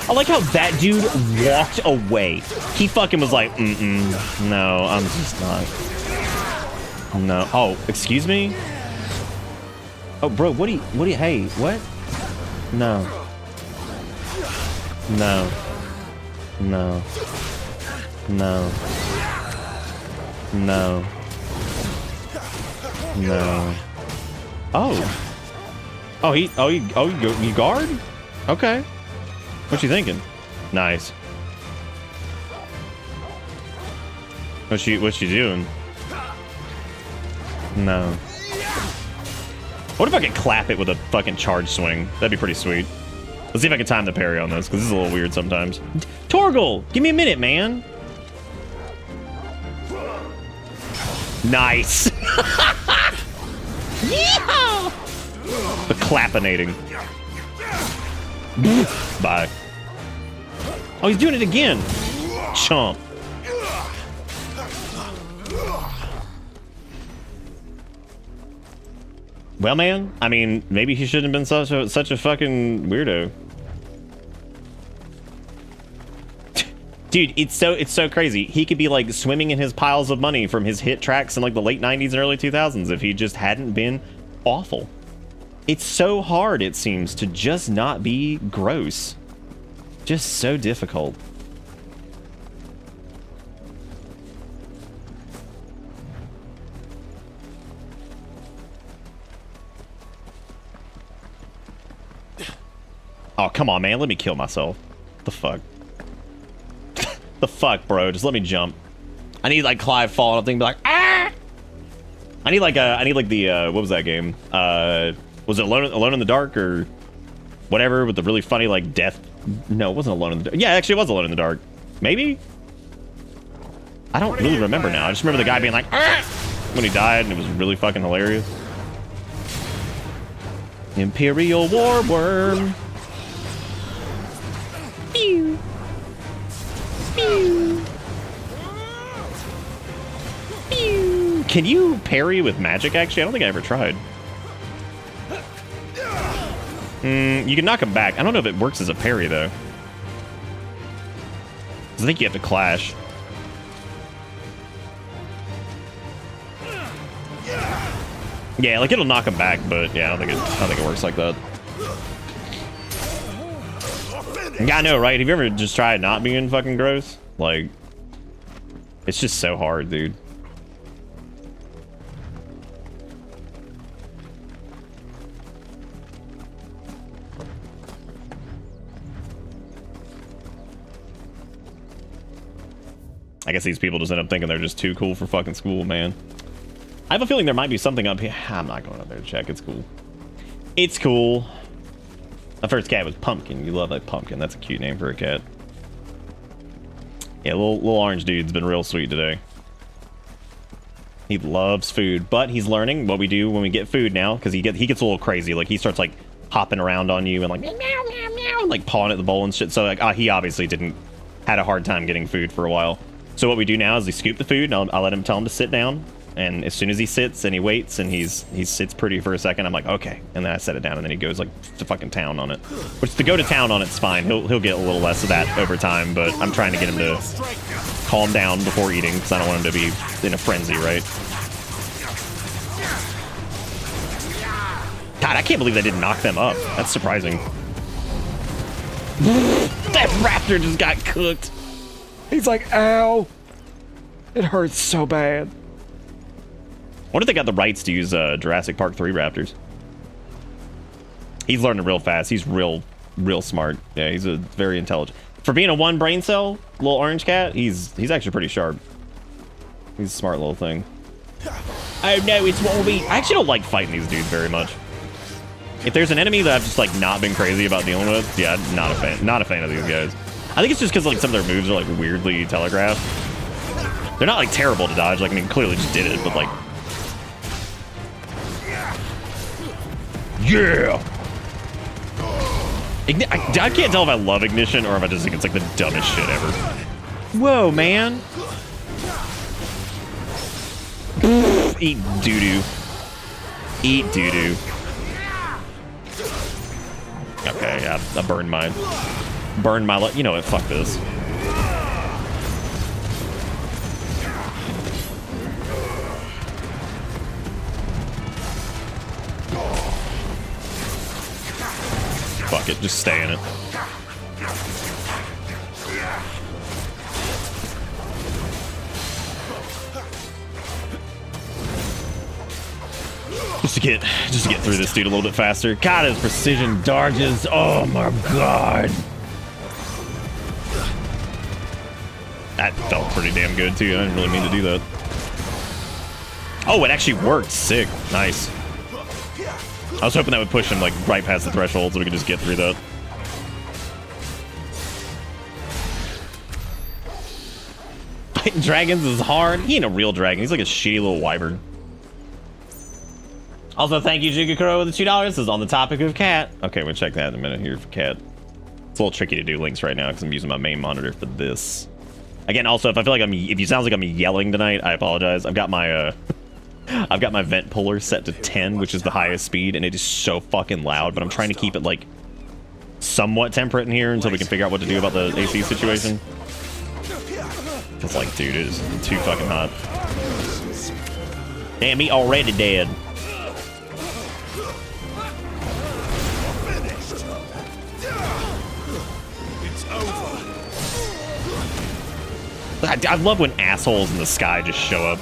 I like how that dude walked away. He fucking was like, no, I'm just not. No. Oh, excuse me? Oh, bro, what do you, hey, what? No. No. No. No. No. No. Oh. Oh, you guard? Okay. What you thinking? Nice. What you doing? No. What if I could clap it with a fucking charge swing? That'd be pretty sweet. Let's see if I can time the parry on this, because this is a little weird sometimes. Torgal! Give me a minute, man! Nice! Yeah! The clappinating. Bye. Oh, he's doing it again! Chump. Well, man, I mean, maybe he shouldn't have been such a fucking weirdo. Dude, it's so crazy. He could be like swimming in his piles of money from his hit tracks in like the late 90s and early 2000s if he just hadn't been awful. It's so hard, it seems, to just not be gross. Just so difficult. Oh, come on, man. Let me kill myself. The fuck? The fuck, bro? Just let me jump. I need, like, Clive falling up thing and be like, ah! I need, like, the, what was that game? Was it Alone in the Dark or whatever with the really funny, like, death? No, it wasn't Alone in the Dark. Yeah, actually, it was Alone in the Dark. Maybe? I don't really remember now. I just remember the guy being like, ah! When he died, and it was really fucking hilarious. Imperial War Worm. Pew. Pew. Pew. Can you parry with magic, actually? I don't think I ever tried. You can knock him back. I don't know if it works as a parry, though. I think you have to clash. Yeah, like it'll knock him back, but yeah, I don't think it works like that. Yeah, I know, right? Have you ever just tried not being fucking gross? Like, it's just so hard, dude. I guess these people just end up thinking they're just too cool for fucking school, man. I have a feeling there might be something up here. I'm not going up there to check. It's cool. It's cool. My first cat was Pumpkin. You love that Pumpkin. That's a cute name for a cat. Yeah, little orange dude's been real sweet today. He loves food, but he's learning what we do when we get food now, because he gets a little crazy. Like, he starts, like, hopping around on you and, like, meow, meow, meow, and, like, pawing at the bowl and shit. So, like, he obviously had a hard time getting food for a while. So what we do now is we scoop the food, and I'll let him tell him to sit down. And as soon as he sits and he waits and he sits pretty for a second, I'm like, okay. And then I set it down, and then he goes like to fucking town on it. Which, to go to town on it's fine. He'll get a little less of that over time, but I'm trying to get him to calm down before eating because I don't want him to be in a frenzy, right? God, I can't believe they didn't knock them up. That's surprising. That raptor just got cooked. He's like, ow. It hurts so bad. I wonder if they got the rights to use Jurassic Park 3 raptors. He's learning real fast. He's real smart. Yeah, he's a very intelligent. For being a one brain cell, little orange cat, he's actually pretty sharp. He's a smart little thing. Oh no, it's Wolby. I actually don't like fighting these dudes very much. If there's an enemy that I've just like not been crazy about dealing with, yeah, not a fan. Not a fan of these guys. I think it's just because like some of their moves are like weirdly telegraphed. They're not like terrible to dodge. Like, I mean, clearly just did it, but like Yeah! I can't tell if I love Ignition or if I just think it's like the dumbest shit ever. Whoa, man. Eat doo-doo. Eat doo-doo. Okay, yeah, I burned my... You know what, fuck this. Fuck it, just stay in it. Just to get through this dude a little bit faster. God, his precision dodges. Oh my god. That felt pretty damn good too. I didn't really mean to do that. Oh, it actually worked. Sick. Nice. I was hoping that would push him like right past the threshold so we could just get through that. Fighting dragons is hard. He ain't a real dragon. He's like a shitty little wyvern. Also, thank you, Jigakuro, with the $2. This is on the topic of cat. Okay, we'll check that in a minute here for cat. It's a little tricky to do links right now because I'm using my main monitor for this. Again, also, if I feel like if you sounds like I'm yelling tonight, I apologize. I've got my vent puller set to 10, which is the highest speed, and it is so fucking loud. But I'm trying to keep it like somewhat temperate in here until we can figure out what to do about the AC situation. It's like, dude, it is too fucking hot. Damn, he already dead. I love when assholes in the sky just show up.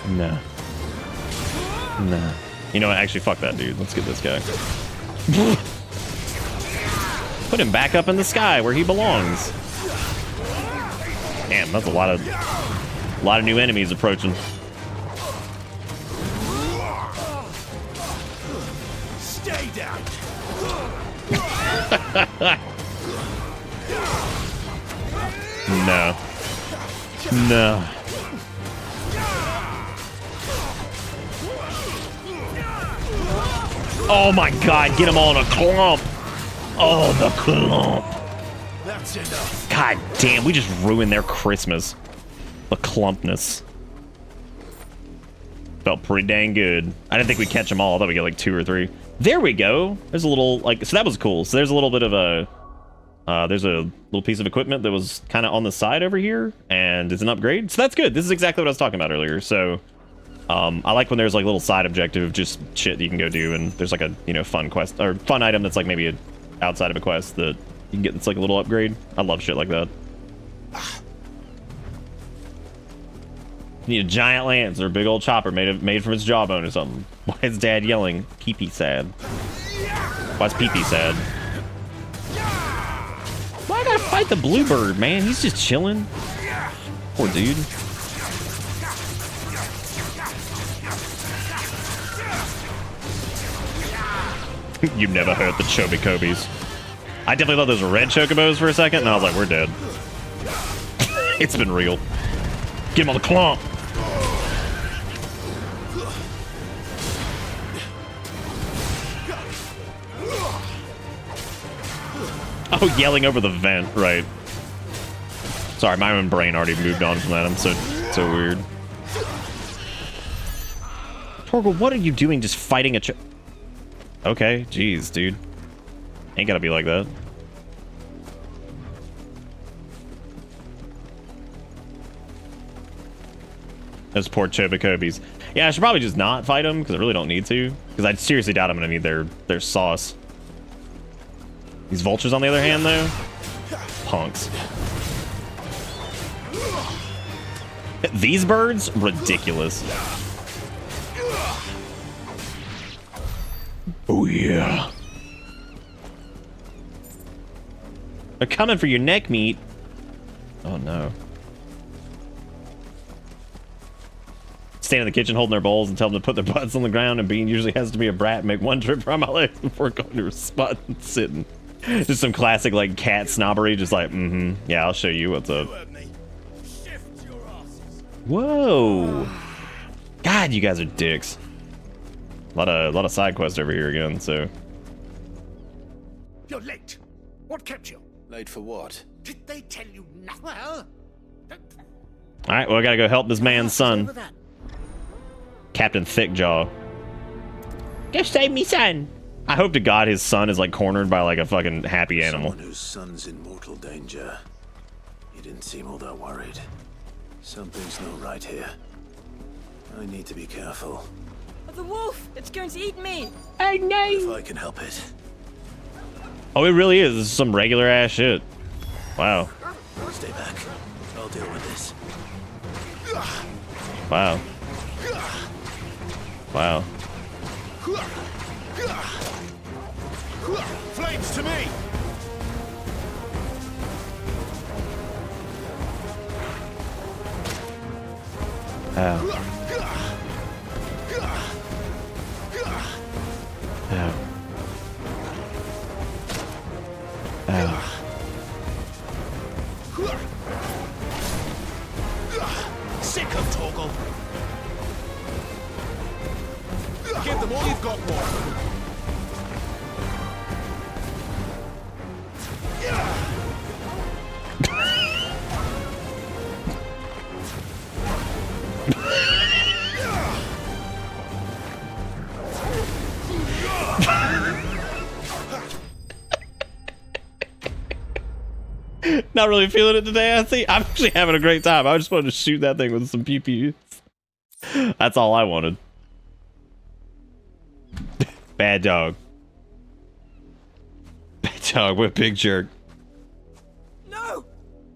Nah. Nah. You know what? Actually, fuck that dude. Let's get this guy. Put him back up in the sky where he belongs. Damn, that's a lot of new enemies approaching. Stay down. No. No. Oh my god, get them all in a clump. Oh, the clump. That's enough. God damn, we just ruined their Christmas. The clumpness. Felt pretty dang good. I didn't think we'd catch them all. I thought we'd get like 2 or 3. There we go. There's a little, like, so that was cool. So there's a little bit of a, there's a little piece of equipment that was kind of on the side over here, and it's an upgrade. So that's good. This is exactly what I was talking about earlier. So, I like when there's like little side objective, just shit that you can go do, and there's like a, you know, fun quest, or fun item that's like maybe outside of a quest that you can get that's like a little upgrade. I love shit like that. You need a giant lance or a big old chopper made from its jawbone or something. Why is Dad yelling? Pee-pee sad. Why's Pee-pee sad? Why I gotta fight the bluebird, man? He's just chilling. Poor dude. You've never heard the Chobicobis. I definitely thought those were red chocobos for a second, and I was like, we're dead. It's been real. Get him on the clump. Oh, yelling over the vent, right. Sorry, my own brain already moved on from that. I'm so weird. Torgal, what are you doing just fighting a Okay, jeez, dude. Ain't gotta be like that. Those poor Chobicobis. Yeah, I should probably just not fight them, because I really don't need to. Because I seriously doubt I'm gonna need their sauce. These vultures, on the other hand, though, punks. These birds, ridiculous. Oh yeah. They're coming for your neck meat. Oh no. Stand in the kitchen holding their bowls and tell them to put their butts on the ground, and Bean usually has to be a brat and make one trip around my legs before going to her spot and sitting. Just some classic like cat snobbery, just like, yeah, I'll show you what's up. Whoa. God, you guys are dicks. A lot of side quests over here again, so. You're late. What kept you? Late for what? Did they tell you nothing? Well, Alright, well I gotta go help this man's son. Captain Thickjaw. Go save me son. I hope to God his son is like cornered by like a fucking happy animal. Someone whose son's in mortal danger. He didn't seem all that worried. Something's not right here. I need to be careful. The wolf! It's going to eat me! Oh no! If I can help it. Oh, it really is. This is some regular ass shit. Wow. Stay back. I'll deal with this. Wow. Wow. Flames to me! Ow. Ow. Ow. Sick of Torgal. Give them all you've got, more. Not really feeling it today, I see. I'm actually having a great time. I just wanted to shoot that thing with some pew-pews. That's all I wanted. Bad dog. Bad dog, what a big jerk. No!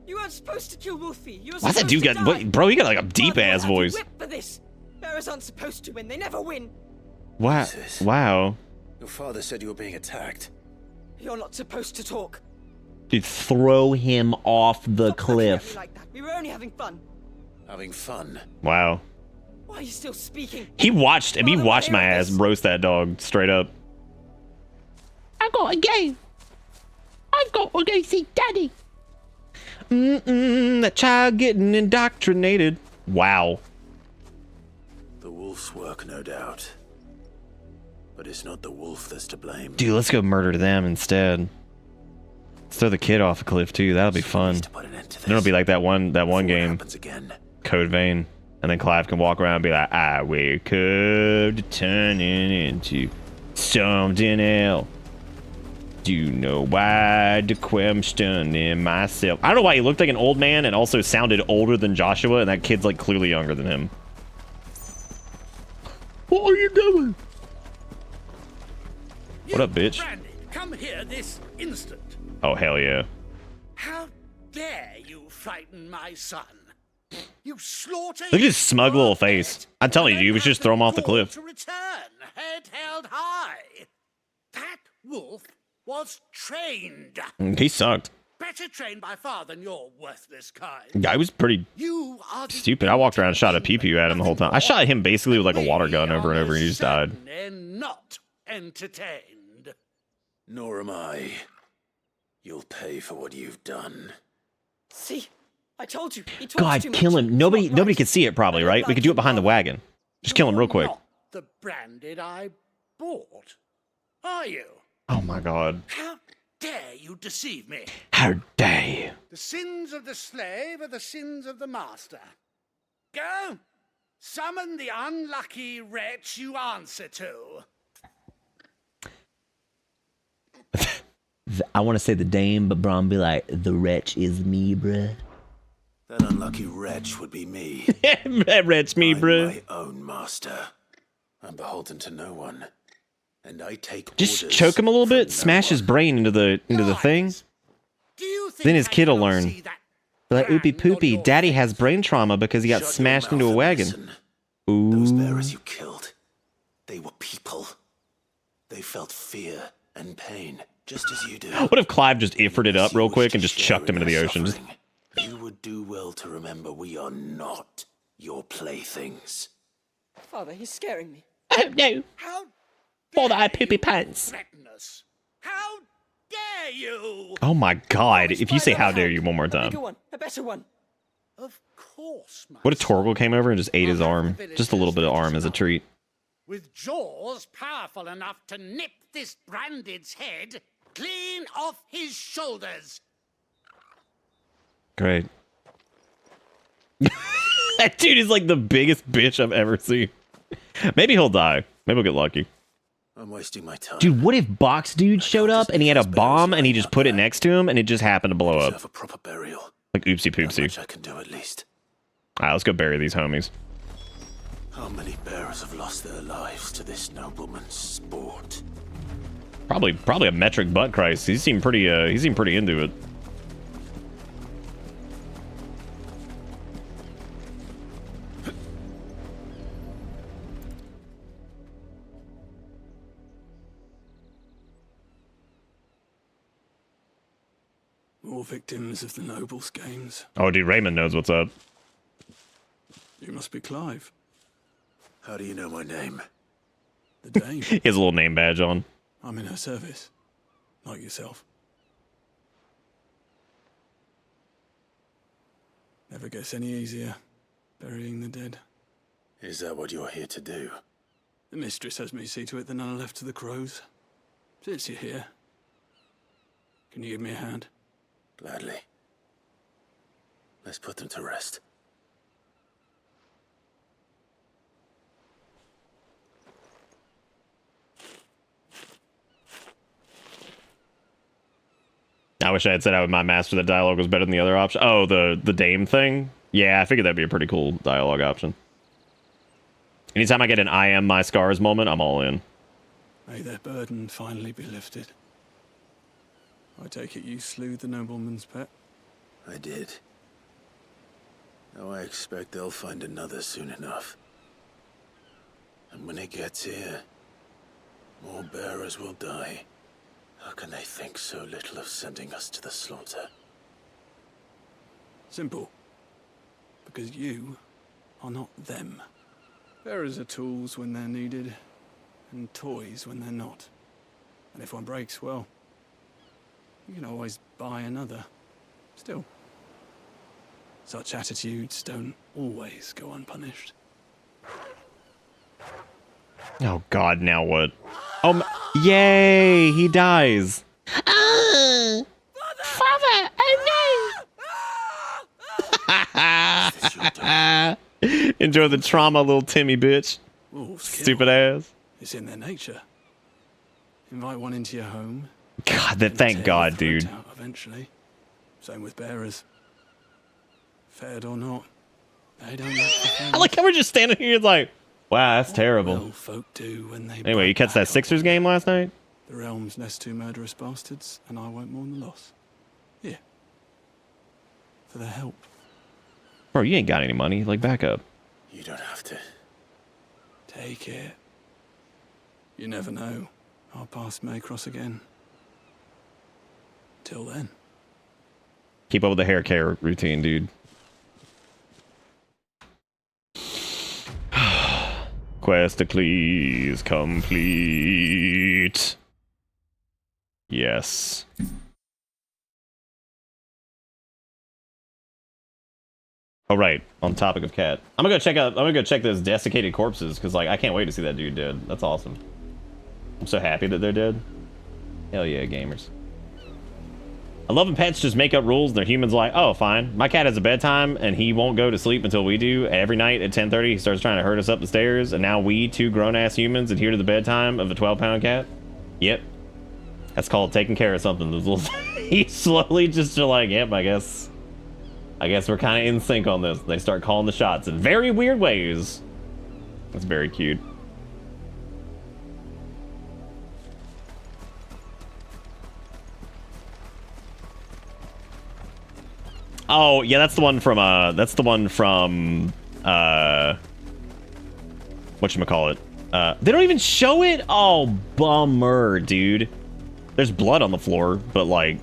You weren't supposed to kill Wolfie. You were Why's that supposed dude to got... die. What, bro, he got like a deep-ass voice. Whip for this. Bearers aren't supposed to win. They never win. Wow. Wow. Your father said you were being attacked. You're not supposed to talk. Dude, throw him off the cliff. Like that. We were only having fun. Having fun? Wow. Why are you still speaking? He watched my ass roast that dog straight up. I got a game. I've got to go see Daddy. That child getting indoctrinated. Wow. The wolf's work, no doubt. But it's not the wolf that's to blame. Dude, let's go murder them instead. Let's throw the kid off a cliff too. That'll be fun. Then it'll be like that one game, Code Vein, and then Clive can walk around and be like, "I wake up turning into something else. Do you know why the questioning myself?" I don't know why he looked like an old man and also sounded older than Joshua, and that kid's like clearly younger than him. What are you doing? What up, bitch? Brandy, come here this instant. Oh, hell yeah. How dare you frighten my son? You slaughter Look at his smug little face. I'm telling you, we should just throw him off the cliff. to return, head held high. That wolf was trained. He sucked. Better trained by far than your worthless kind. Guy was pretty You are the stupid. I walked around and shot a pew-pew at him the whole time. I shot him basically with like a water gun over and over, and he just died. and not entertained. Nor am I. You'll pay for what you've done. See? I told you. He talks God, too kill much. him. Nobody could see it probably, right? We could do it behind the wagon. Just kill him real quick. The branded I bought, are you? Oh my God. How dare you deceive me? How dare you? The sins of the slave are the sins of the master. Go, summon the unlucky wretch you answer to. I want to say the dame, but Braun be like, the wretch is me, bruh. That unlucky wretch would be me. That wretch me, bruh. I'm my own master. I'm beholden to no one. And I take Just orders choke him a little bit, from smash his brain into the thing. Then his kid will learn. Be like, oopie poopy, daddy has brain trauma because he got smashed into a wagon. Ooh. Those bearers you killed, they were people. They felt fear and pain, just as you do. What if Clive just iffered it up real quick and just chucked him into the ocean? Just... You would do well to remember we are not your playthings. Father, he's scaring me. Oh no. How For thy poopy pants. threaten us? How dare you? Oh my god, if you say how dare you one more A bigger time. one, a better one. Of course, my What if Torgal came over and just ate his arm? Just a little bit of arm as a treat. with jaws powerful enough to nip this Branded's head clean off his shoulders. Great. That dude is like the biggest bitch I've ever seen. Maybe he'll die. Maybe we'll get lucky. I'm wasting my time. Dude, what if Box Dude showed up and he had a bomb and he just put it next to him and it just happened to blow up? Deserve a proper burial. Like oopsie poopsie. Much I can do at least. Alright, let's go bury these homies. How many bearers have lost their lives to this nobleman's sport? Probably a metric butt Christ. He seemed pretty into it. More victims of the nobles' games. Oh, dude, Raymond knows what's up. You must be Clive. How do you know my name? The Dame. He has a little name badge on. I'm in her service. Like yourself. Never gets any easier, burying the dead. Is that what you're here to do? The mistress has me see to it that none are left to the crows. Since you're here, can you give me a hand? Gladly. Let's put them to rest. I wish I had said I would my master that dialogue was better than the other option. Oh, the Dame thing? Yeah, I figured that'd be a pretty cool dialogue option. Anytime I get an I am my scars moment, I'm all in. May their burden finally be lifted. I take it you slew the nobleman's pet? I did. Now I expect they'll find another soon enough. And when it gets here, more bearers will die. How can they think so little of sending us to the slaughter? Simple. Because you are not them. Bearers are tools when they're needed, and toys when they're not. And if one breaks, well, you can always buy another. Still, such attitudes don't always go unpunished. Oh god, now what? Oh, yay! He dies. Father, oh no! Enjoy the trauma, little Timmy bitch. Wolves Stupid ass. It's in their nature. Invite one into your home. God, that thank God, dude. Out eventually. Same with bearers. Fed or not, they don't I like how we're just standing here like, wow, that's terrible. Well, folk do when they Anyway, you catch that Sixers game last night? The realm's nest two murderous bastards, and I won't mourn the loss. Here. For their help. Bro, you ain't got any money. Like, back up. You don't have to. Take it. You never know. Our paths may cross again. Till then. Keep up with the hair care routine, dude. Questacles complete. Yes. Oh right, on topic of cat. I'm gonna go check those desiccated corpses, because like I can't wait to see that dude dead. That's awesome. I'm so happy that they're dead. Hell yeah, gamers. I love when pets just make up rules and they're humans like, oh fine. My cat has a bedtime and he won't go to sleep until we do. Every night at 10:30 he starts trying to herd us up the stairs, and now we, two grown-ass humans, adhere to the bedtime of a 12-pound cat. Yep. That's called taking care of something. He's slowly just like, yep, I guess we're kind of in sync on this. They start calling the shots in very weird ways. That's very cute. Oh, yeah, that's the one from whatchamacallit. They don't even show it? Oh, bummer, dude. There's blood on the floor, but like,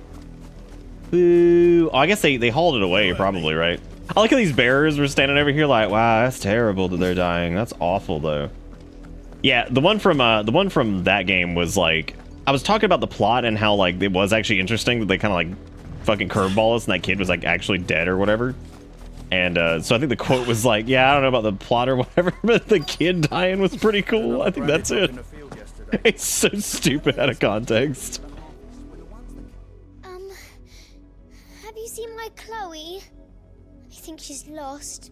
boo. Oh, I guess they hauled it away, probably, right? I like how these bearers were standing over here like, wow, that's terrible that they're dying. That's awful, though. Yeah, the one from that game was like, I was talking about the plot and how like it was actually interesting that they kind of like fucking curveball us and that kid was like actually dead or whatever. And so I think the quote was like, yeah, I don't know about the plot or whatever, but the kid dying was pretty cool. I think that's it. It's so stupid out of context. Have you seen my Chloe? I think she's lost.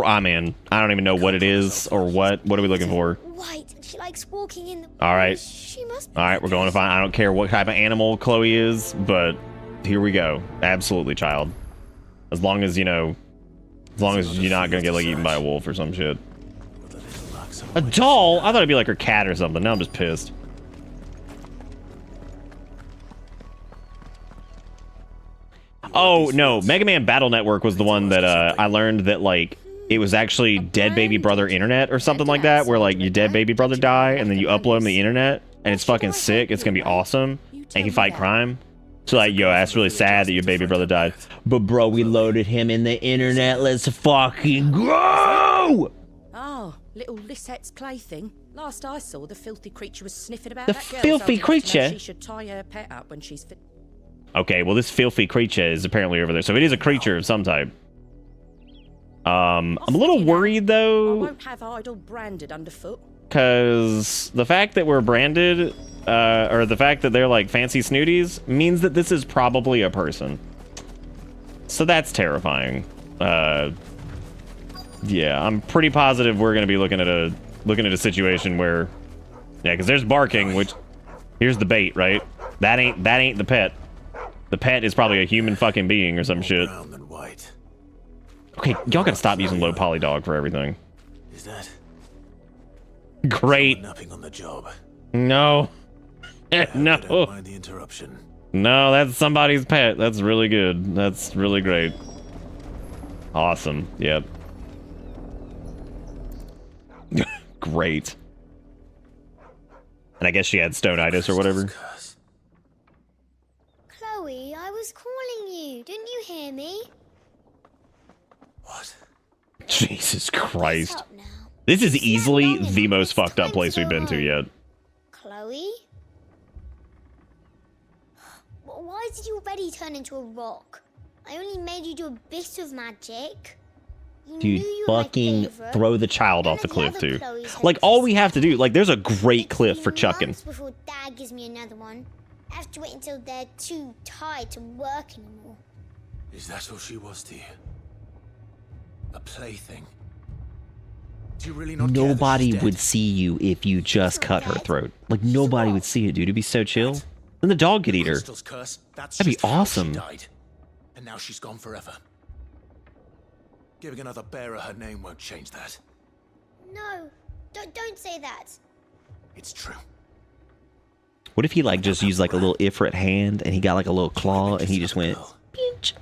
I mean, I don't even know what it is or what. What are we looking for? White. She likes walking in the. All right. She must. All right, we're going to find. I don't care what type of animal Chloe is, but here we go. Absolutely, child. As long as you know, as long as you're not gonna get like eaten by a wolf or some shit. A doll? I thought it'd be like her cat or something. Now I'm just pissed. Oh no, Mega Man Battle Network was the one that I learned that like it was actually dead baby brother internet or something like that, where like your dead baby brother die and then you upload him to the internet and it's fucking sick. It's gonna be awesome and you fight crime. So like, yo, that's really sad that your baby brother died. But bro, we loaded him in the internet. Let's fucking go! Oh, little Lisette's plaything. Last I saw, the filthy creature was sniffing about The that girl. filthy creature? She should tie her pet up when she's fit. Okay, well this filthy creature is apparently over there. So it is a creature of some type. I'm a little worried though. I won't have idol branded underfoot. Because the fact that we're branded, or the fact that they're like fancy snooties, means that this is probably a person. So that's terrifying. Yeah, I'm pretty positive we're gonna be looking at a situation where, yeah, because there's barking, which here's the bait, right? That ain't the pet. The pet is probably a human fucking being or some shit. Okay, y'all gotta stop using low poly dog for everything. Is that great? Napping on the job. No. No. Don't mind the interruption. No, that's somebody's pet. That's really good. That's really great. Awesome. Yep. Great. And I guess she had stone-itis or whatever. Chloe, I was calling you. Didn't you hear me? What? Jesus Christ. This is easily the most fucked up place we've been to yet. Chloe? Why did you already turn into a rock? I only made you do a bit of magic. Dude, fucking throw the child off the cliff, too. Like, all we have to do, like, there's a great cliff for chucking. Before Dad gives me another one. I have to wait until they're too tired to work anymore. Is that all she was to you? A plaything? Do you really not Nobody would see you if you just cut her throat. Like, nobody would see it, dude. It'd be so chill. Then the dog could eat her. That'd be awesome. And now she's gone forever. Giving another bearer her name won't change that. No, don't say that. It's true. What if he, like, just used, like, a little Ifrit hand, and he got, like, a little claw, and he just went... Peach.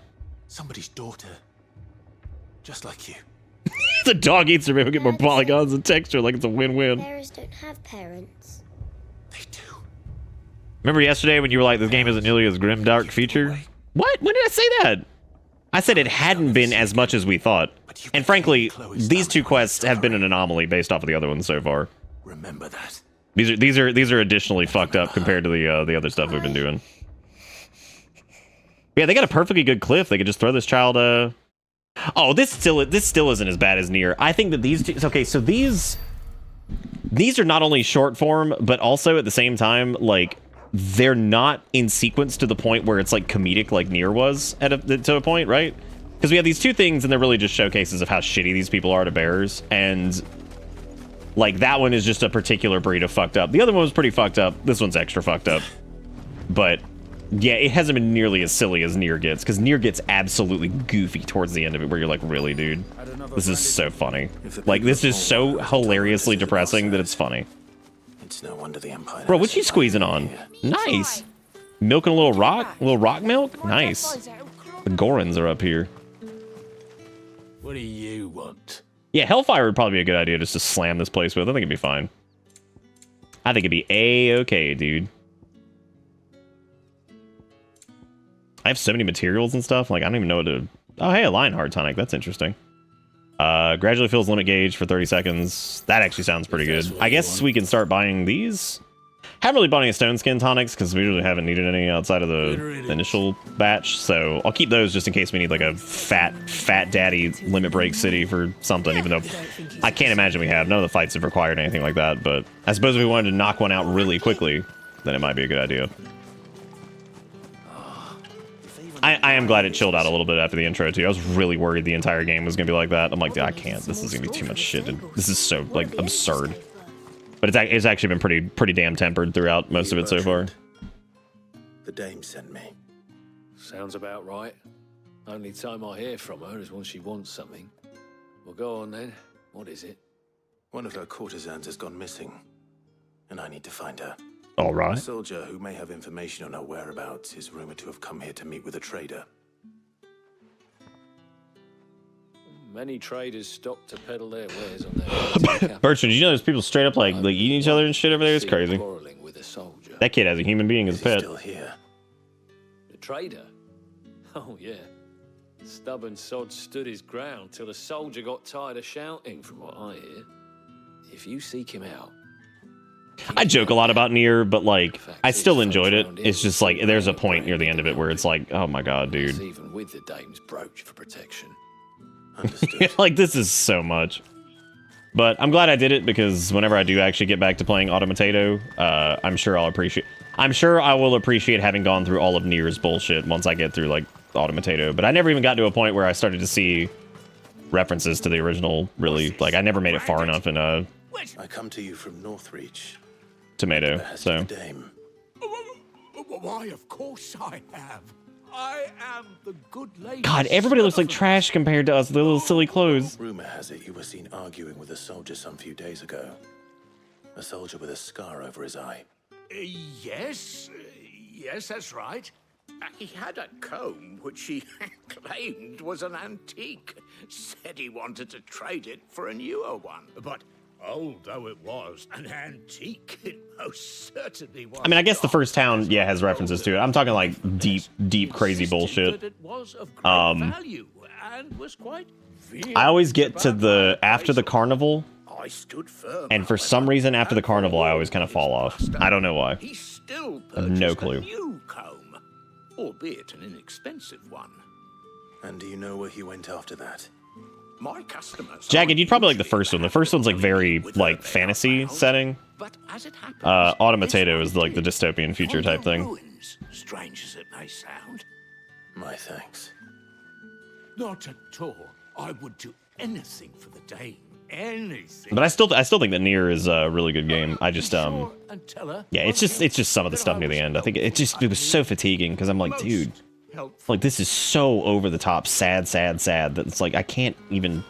Somebody's daughter. Just like you. The dog eats her, maybe we'll get more polygons and texture, like it's a win-win. Bears don't have parents. Remember yesterday when you were like, this game isn't nearly as grim dark feature? What? When did I say that? I said it hadn't been as much as we thought. And frankly, these two quests have been an anomaly based off of the other ones so far. Remember that. These are additionally fucked up compared to the other stuff we've been doing. Yeah, they got a perfectly good cliff. They could just throw this child. Oh, this still isn't as bad as Nier. I think that these two. Okay, so these are not only short form, but also at the same time, like, they're not in sequence to the point where it's like comedic like Nier was to a point, right? Because we have these two things and they're really just showcases of how shitty these people are to bearers. And like that one is just a particular breed of fucked up. The other one was pretty fucked up. This one's extra fucked up. But yeah, it hasn't been nearly as silly as Nier gets, because Nier gets absolutely goofy towards the end of it where you're like, really, dude? This is so funny. Like, this is so hilariously depressing that it's funny. It's no wonder the Empire. Bro, what you squeezing on? Nice. Milking a little rock? A little rock milk? Nice. The Gorons are up here. What do you want? Yeah, Hellfire would probably be a good idea just to slam this place with. I think it'd be fine. I think it'd be A-okay, dude. I have so many materials and stuff. Like, I don't even know what to... Oh, hey, a Lionheart tonic. That's interesting. Gradually fills limit gauge for 30 seconds. That actually sounds pretty good. I guess we can start buying these. Haven't really bought any stone skin tonics because we really haven't needed any outside of the initial batch. So I'll keep those just in case we need like a fat daddy limit break city for something, even though I can't imagine we have. None of the fights have required anything like that. But I suppose if we wanted to knock one out really quickly, then it might be a good idea. I am glad it chilled out a little bit after the intro too. I was really worried the entire game was gonna be like that. I'm like, I can't. This is gonna be too much shit. This is so like absurd. But it's actually been pretty damn tempered throughout most of it so far. The dame sent me. Sounds about right. Only time I hear from her is when she wants something. Well, go on then. What is it? One of her courtesans has gone missing, and I need to find her. All right. A soldier who may have information on her whereabouts is rumored to have come here to meet with a trader. Many traders stop to peddle their wares on their Bertrand, did you know there's people straight up like eating each other and shit over there? It's crazy. Quarreling with a soldier. That kid has a human being as a pet. Still here. The trader? Oh, yeah. Stubborn sod stood his ground till the soldier got tired of shouting, from what I hear. If you seek him out... I joke a lot about Nier, but like, I still enjoyed it. It's just like, there's a point near the end of it where it's like, oh my god, dude. Even with the dame's brooch for protection. Like, this is so much. But I'm glad I did it, because whenever I do actually get back to playing Automato, I'm sure I will appreciate having gone through all of Nier's bullshit once I get through, like, Automato. But I never even got to a point where I started to see references to the original, really. Like, I never made it far enough in, I come to you from Northreach. Tomato, so. Why, of course I have. I am the good lady. God, everybody looks like trash compared to us, their little silly clothes. Rumor has it you were seen arguing with a soldier some few days ago. A soldier with a scar over his eye. Yes, that's right. He had a comb which he claimed was an antique. Said he wanted to trade it for a newer one. But old though it was, an antique it most certainly was. I mean, I guess the first town, yeah, has references to it. I'm talking like deep, crazy bullshit. It was of great value and was quite I always get to after the carnival, I stood firm. and for some reason after the carnival, I always kind of fall off. I don't know why. He still I have no purchased clue. a new comb, albeit an inexpensive one. And do you know where he went after that? My customers. Jagged, you'd probably like the first one. The first one's like very like fantasy setting. But as it happens, Automato is like the dystopian future type thing. ruins, strange as it may sound. My thanks. Not at all. I would do anything for the dame. Anything. But I still think that Nier is a really good game. I just yeah, it's just some of the stuff near the end. I think it was so fatiguing because I'm like, dude, like this is so over the top, sad that it's like I can't even,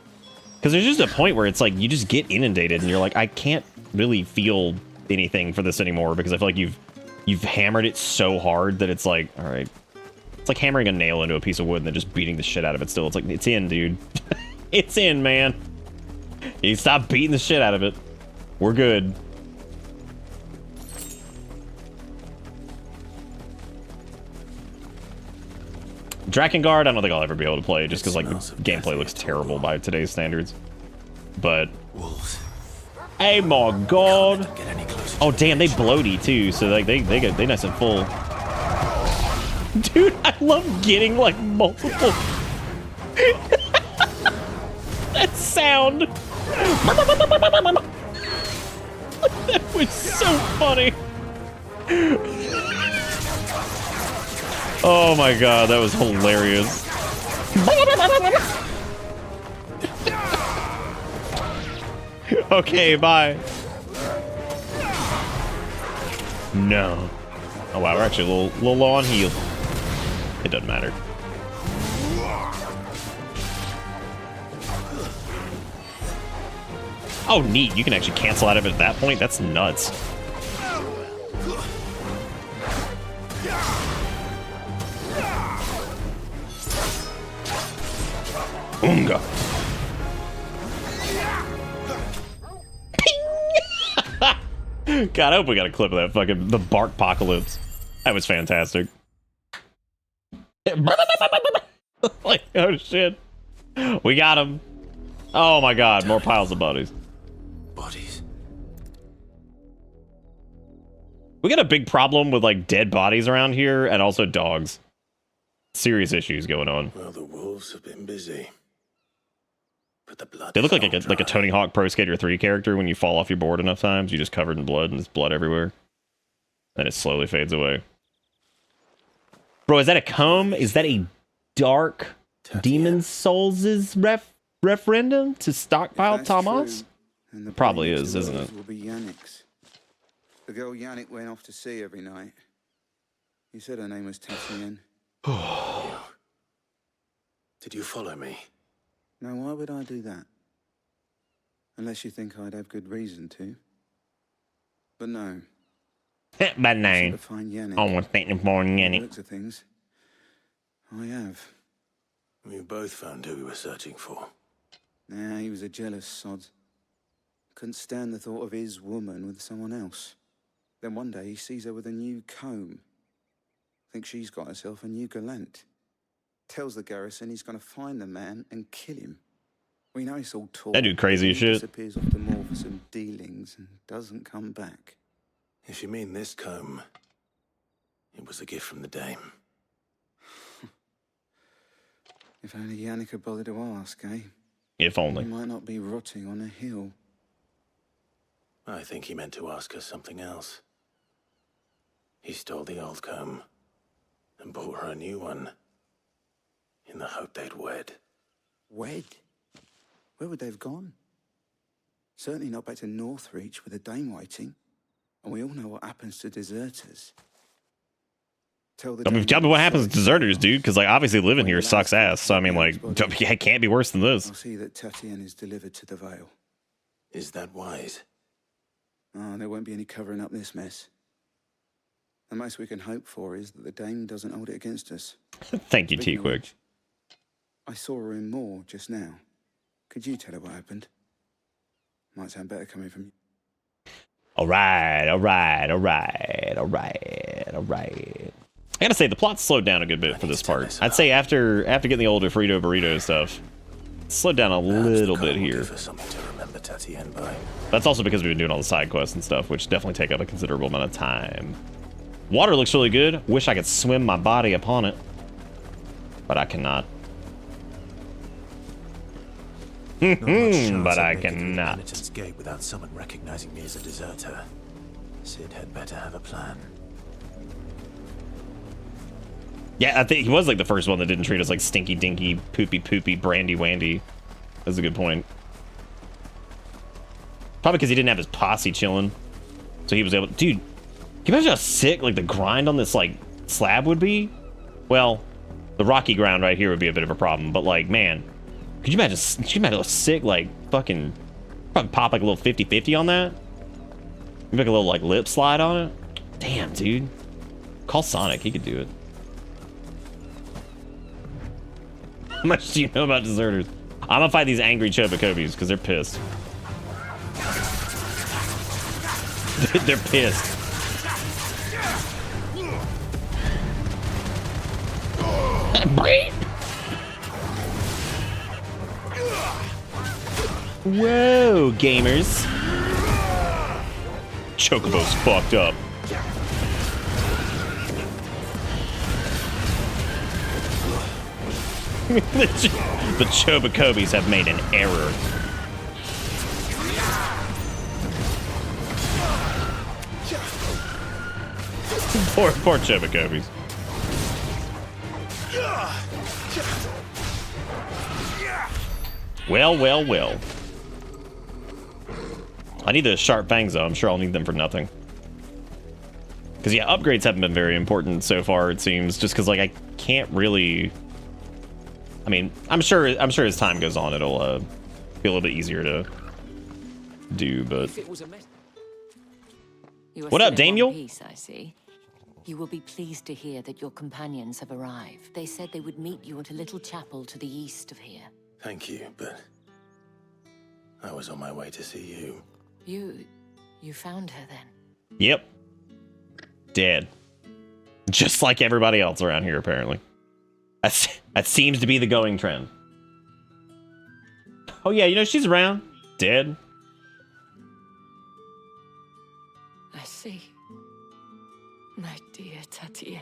because there's just a point where it's like you just get inundated and you're like, I can't really feel anything for this anymore because I feel like you've hammered it so hard that it's like, all right, it's like hammering a nail into a piece of wood and then just beating the shit out of it still. It's like, it's in, dude. It's in, man. You stop beating the shit out of it. We're good. Drakengard, I don't think I'll ever be able to play just because like the gameplay looks terrible by today's standards. But hey, my god! Oh damn, they bloaty too, so like they nice and full. Dude, I love getting like multiple. That sound. That was so funny. Oh my god, that was hilarious. Okay, bye. No. Oh wow, we're actually a little low on heal. It doesn't matter. Oh, neat. You can actually cancel out of it at that point? That's nuts. Oonga. God, I hope we got a clip of that fucking, the bark apocalypse. That was fantastic. Like, oh shit. We got him. Oh my god, more piles of bodies. Bodies. We got a big problem with like dead bodies around here and also dogs. Serious issues going on. Well, the wolves have been busy. But the blood They look like is a Tony Hawk Pro Skater 3 character. When you fall off your board enough times, you're just covered in blood and there's blood everywhere. Then it slowly fades away. Bro, is that a comb? Is that a dark Demon Souls' referendum to stockpile Tomas? Probably is, isn't it? Will be Yannick's. The girl Yannick went off to sea every night. He said her name was Tatienne. Did you follow me? Now, why would I do that? Unless you think I'd have good reason to. But no. But no. I was thinking for Yannick. Looks of things. I have. We both found who we were searching for. Nah, he was a jealous sod. Couldn't stand the thought of his woman with someone else. Then one day he sees her with a new comb. Thinks she's got herself a new gallant. Tells the garrison he's going to find the man and kill him. We know it's all talk. That dude crazy as shit. Disappears off to more for some dealings and doesn't come back. If you mean this comb, it was a gift from the dame. If only Yannick had bothered to ask, eh? If only. He might not be rotting on a hill. I think he meant to ask her something else. He stole the old comb and bought her a new one in the hope they'd wed. Wed? Where would they have gone? Certainly not back to Northreach with a dame waiting. And we all know what happens to deserters. Tell me what happens to deserters, dude, because like obviously living here sucks ass. So I mean, like, it can't be worse than this. I'll see that Tatienne is delivered to the Vale. Is that wise? Oh, there won't be any covering up this mess. The most we can hope for is that the dame doesn't hold it against us. Thank you, T-Quick. I saw her in Moor just now. Could you tell her what happened? Might sound better coming from you. All right. I gotta say, the plot slowed down a good bit for this part. I'd say after getting the older Frito Burrito stuff, it slowed down a little bit here. That's also because we've been doing all the side quests and stuff, which definitely take up a considerable amount of time. Water looks really good. Wish I could swim my body upon it, but I cannot. But I cannot. Gate without someone recognizing me as a deserter. Sid had better have a plan. Yeah, I think he was like the first one that didn't treat us like stinky dinky, poopy poopy, brandy wandy. That's a good point. Probably because he didn't have his posse chilling, so he was able. Dude, can you imagine how sick like the grind on this like slab would be? Well, the rocky ground right here would be a bit of a problem, but like, man, could you imagine? Could you imagine how sick like fucking probably pop like a little 50-50 on that? Maybe like a little like lip slide on it. Damn, dude. Call Sonic, he could do it. How much do you know about deserters? I'm gonna fight these angry Chobacobis because they're pissed. They're pissed. Whoa, gamers. Chocobo's fucked up. The Chobacobis have made an error. Poor Chobacobis. Well. I need the sharp fangs though. I'm sure I'll need them for nothing. Because yeah, upgrades haven't been very important so far, it seems. Just because like I can't really. I mean, I'm sure as time goes on, it'll be a little bit easier to do. But what up, Daniel? Peace, I see. You will be pleased to hear that your companions have arrived. They said they would meet you at a little chapel to the east of here. Thank you, but I was on my way to see you. You found her then? Yep. Dead. Just like everybody else around here, apparently. That seems to be the going trend. Oh yeah, you know, she's around. Dead. I see. My dear Tatienne,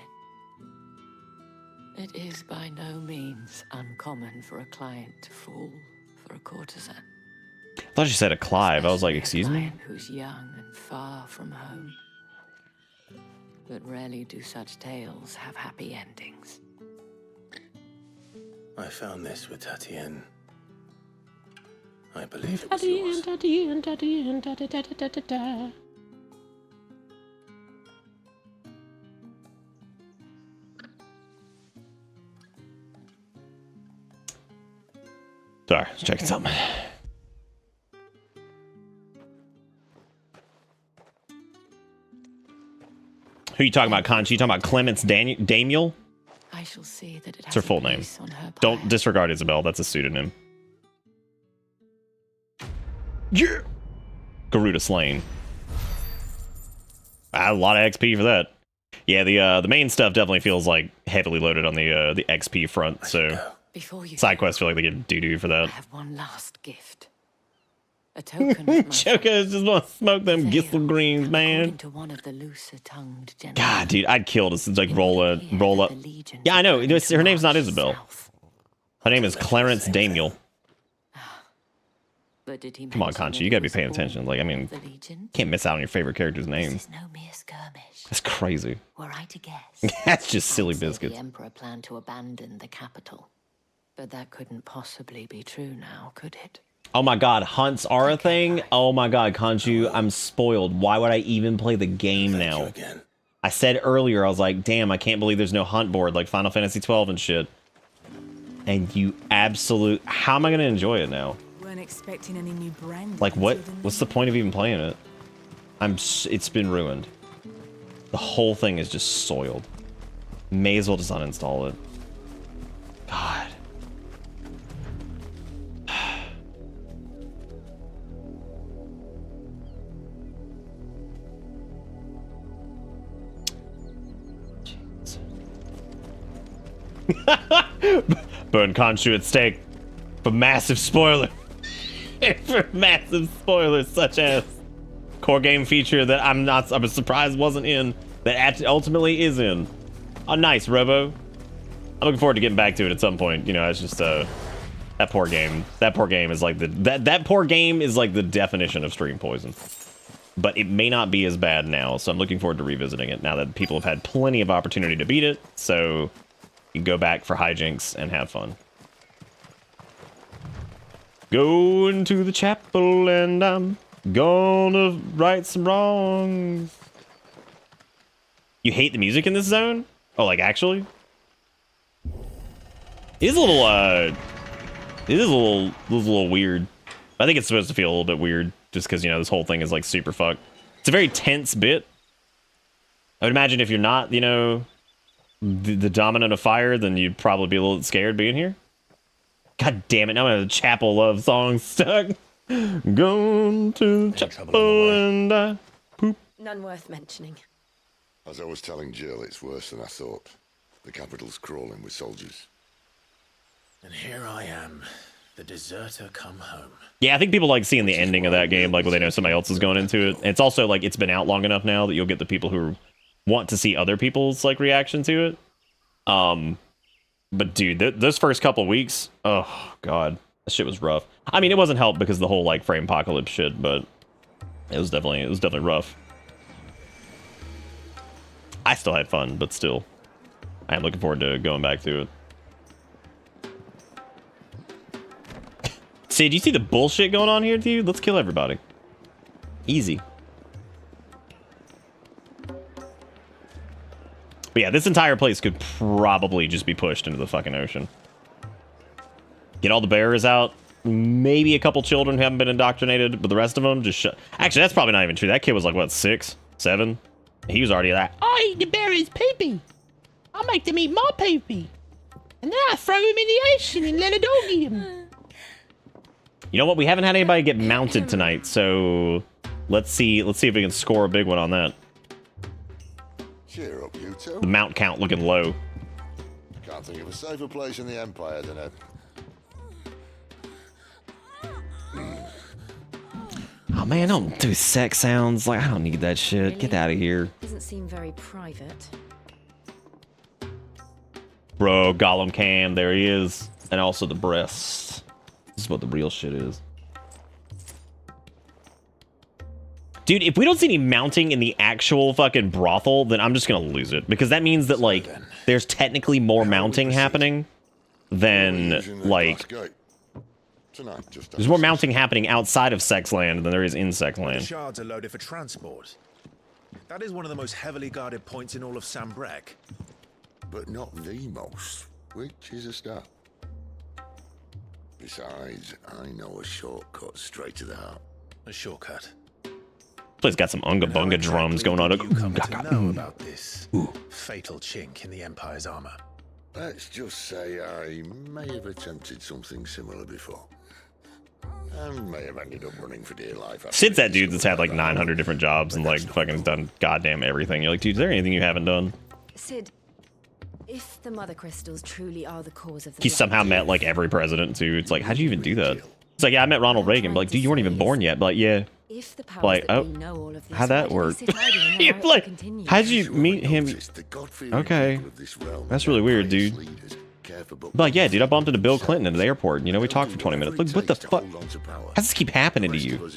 it is by no means uncommon for a client to fall for a courtesan. I thought you said a Clive. I was like, excuse me? Who's young and far from home. But rarely do such tales have happy endings. I found this with Tatienne. I believe it was yours. Sorry, let's check something. Who you talking about, Conchi? You talking about Clemence Damiel? I shall see that it It's her full name. Don't disregard Isabel. That's a pseudonym. Yeah. Garuda Slain. A lot of XP for that. Yeah, the main stuff definitely feels like heavily loaded on the XP front. So side quests feel like they get doo-doo for that. I have one last gift. A token. Choka just want to smoke them Gissel greens, man. To one of the looser-tongued God, dude, I'd kill to like roll up. Yeah, I know. Her name's not Isabel. Her name is Clarence Damiel. But did he Come on, Conchi, you gotta be paying attention. Like, I mean, can't miss out on your favorite character's name. That's crazy. Were I to guess, That's just silly I'd say biscuits. The Emperor planned to abandon the capital, but that couldn't possibly be true now, could it? Oh my god, hunts are a thing? Oh my god, Conchu, I'm spoiled. Why would I even play the game now? I said earlier, I was like, damn, I can't believe there's no hunt board like Final Fantasy 12 and shit. And you absolute... How am I going to enjoy it now? Weren't expecting any new brand. Like, what's the point of even playing it? It's been ruined. The whole thing is just soiled. May as well just uninstall it. God. Burn Khonshu at stake for massive spoiler. For massive spoilers such as core game feature that I'm surprised wasn't in, that ultimately is in. Oh, nice, Robo. I'm looking forward to getting back to it at some point. You know, it's just that poor game. That poor game is like that poor game is like the definition of stream poison. But it may not be as bad now, so I'm looking forward to revisiting it now that people have had plenty of opportunity to beat it. So you can go back for hijinks and have fun. Going to the chapel and I'm gonna right some wrongs. You hate the music in this zone? Oh, like actually? It is a little weird. I think it's supposed to feel a little bit weird just because, you know, this whole thing is like super fucked. It's a very tense bit. I would imagine if you're not, you know, the dominant of fire, then you'd probably be a little scared being here. God damn it, now I have a chapel love song stuck. Going to the chapel and I poop. None worth mentioning. As I was telling Jill, it's worse than I thought. The capital's crawling with soldiers. And here I am, the deserter come home. Yeah, I think people like seeing the ending of that game, like when they know somebody else is going into it. And it's also like it's been out long enough now that you'll get the people who want to see other people's like reaction to it. But dude, those first couple of weeks, oh god, that shit was rough. I mean, it wasn't helped because of the whole like frame apocalypse shit, but it was definitely rough. I still had fun, but still, I am looking forward to going back to it. See, do you see the bullshit going on here, dude? Let's kill everybody. Easy. But yeah, this entire place could probably just be pushed into the fucking ocean. Get all the bearers out. Maybe a couple children who haven't been indoctrinated, but the rest of them just shut. Actually, that's probably not even true. That kid was like, what, 6, 7? He was already that. I eat the bearer's pee-pee. I make them eat my pee-pee. And then I throw him in the ocean and let a dog eat him. You know what? We haven't had anybody get mounted tonight, so let's see if we can score a big one on that. Cheer up, you two. The mount count looking low. Can't think of a safer place in the Empire than a... Oh man, don't do sex sounds. Like, I don't need that shit. Really? Get out of here. Doesn't seem very private. Bro, Gollum Cam, there he is. And also the breasts. This is what the real shit is. Dude, if we don't see any mounting in the actual fucking brothel, then I'm just gonna lose it. Because that means that, like, there's technically more mounting happening than, like... There's more mounting happening outside of Sexland than there is in The Sexland. shards are loaded for transport. That is one of the most heavily guarded points in all of Sambrek. But not the most, which is a start. Besides, I know a shortcut straight to the heart. A shortcut? Place got some unga bunga drums going on. You come to know about this fatal chink in the Empire's armor. Let's just say I may have attempted something similar before. And may have ended up running for dear life. Sid's that dude that's had like 900 different jobs and like fucking done goddamn everything. You're like, dude, is there anything you haven't done? Sid, if the mother crystals truly are the cause of the He somehow met like every president too. It's like, how'd you even do that? It's like, yeah, I met Ronald Reagan. But like, dude, you weren't even born yet. But like, yeah. If the powers Like, that oh, be know all of this, how'd that why do they work? sit idle and You're allow it to like, continue? how'd you meet him? Okay, that's really weird, dude. But like, yeah, dude, I bumped into Bill Clinton at the airport. You know, we talked for 20 minutes. Like, what the fuck? How's this keep happening to you?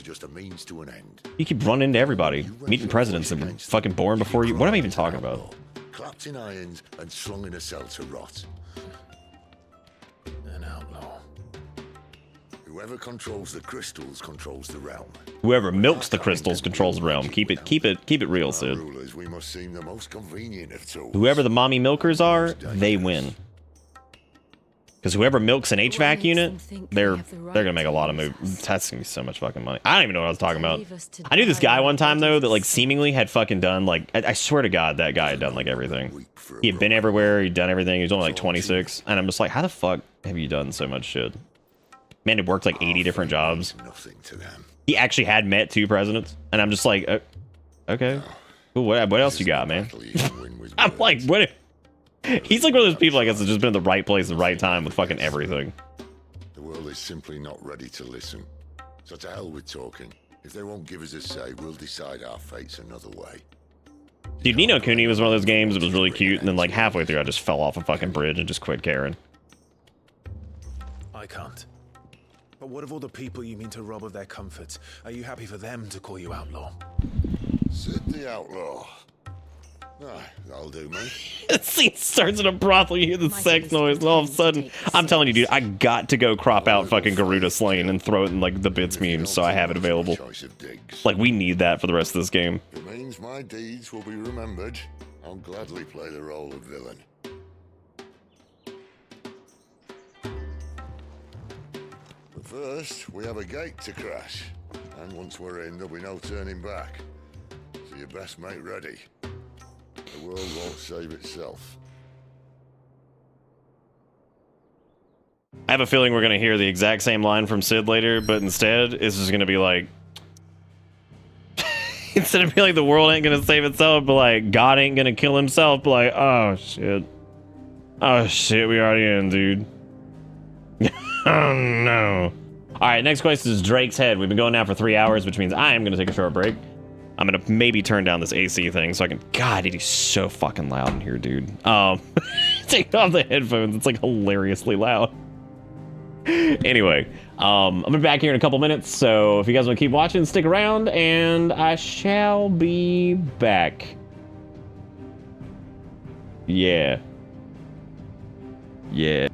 You keep running into everybody, meeting presidents that were fucking born before you. What am I even talking about? Clapped in irons and slung in a cell to rot. An outlaw. Whoever controls the crystals controls the realm. Whoever milks the crystals controls the realm. Keep it real, Sid. Rulers, we must seem the most convenient of tools. Whoever the mommy milkers are, they win. Because whoever milks an HVAC unit, they're gonna make a lot of moves. That's gonna be so much fucking money. I don't even know what I was talking about. I knew this guy one time though that like seemingly had fucking done like I swear to God that guy had done like everything. He had been everywhere. He'd done everything. He was only like 26, and I'm just like, how the fuck have you done so much shit? Man had worked like 80 different jobs. He actually had met 2 presidents, and I'm just like, okay, cool. What else you got, man? I'm like, what? He's like one of those people, I guess, that's just been in the right place at the right time with fucking everything. The world is simply not ready to listen. So to hell with talking. If they won't give us a say, we'll decide our fates another way. Dude, Ni no Kuni was one of those games that was really cute, and then like halfway through I just fell off a fucking bridge and just quit caring. I can't. But what of all the people you mean to rob of their comforts? Are you happy for them to call you outlaw? Sid the outlaw. Ah, that'll do me. The scene starts in a brothel, you hear the sex noise, and all of a sudden, I'm telling you, dude, I got to go crop out fucking Garuda Slain and throw it in like the bits memes so I have it available. Like, we need that for the rest of this game. If it means my deeds will be remembered, I'll gladly play the role of villain. But first, we have a gate to crash. And once we're in, there'll be no turning back. So you best make ready. The world won't save itself. I have a feeling we're going to hear the exact same line from Sid later, but instead, it's just going to be like... instead of being like, the world ain't going to save itself, but like, God ain't going to kill himself, but like, oh shit. Oh shit, we already in, dude. Oh no. Alright, next question is Drake's Head. We've been going now for 3 hours, which means I am going to take a short break. I'm gonna maybe turn down this AC thing so I can... God, it is so fucking loud in here, dude. Take off the headphones. It's like hilariously loud. Anyway, I'm gonna be back here in a couple minutes, so if you guys want to keep watching, stick around, and I shall be back. Yeah. Yeah.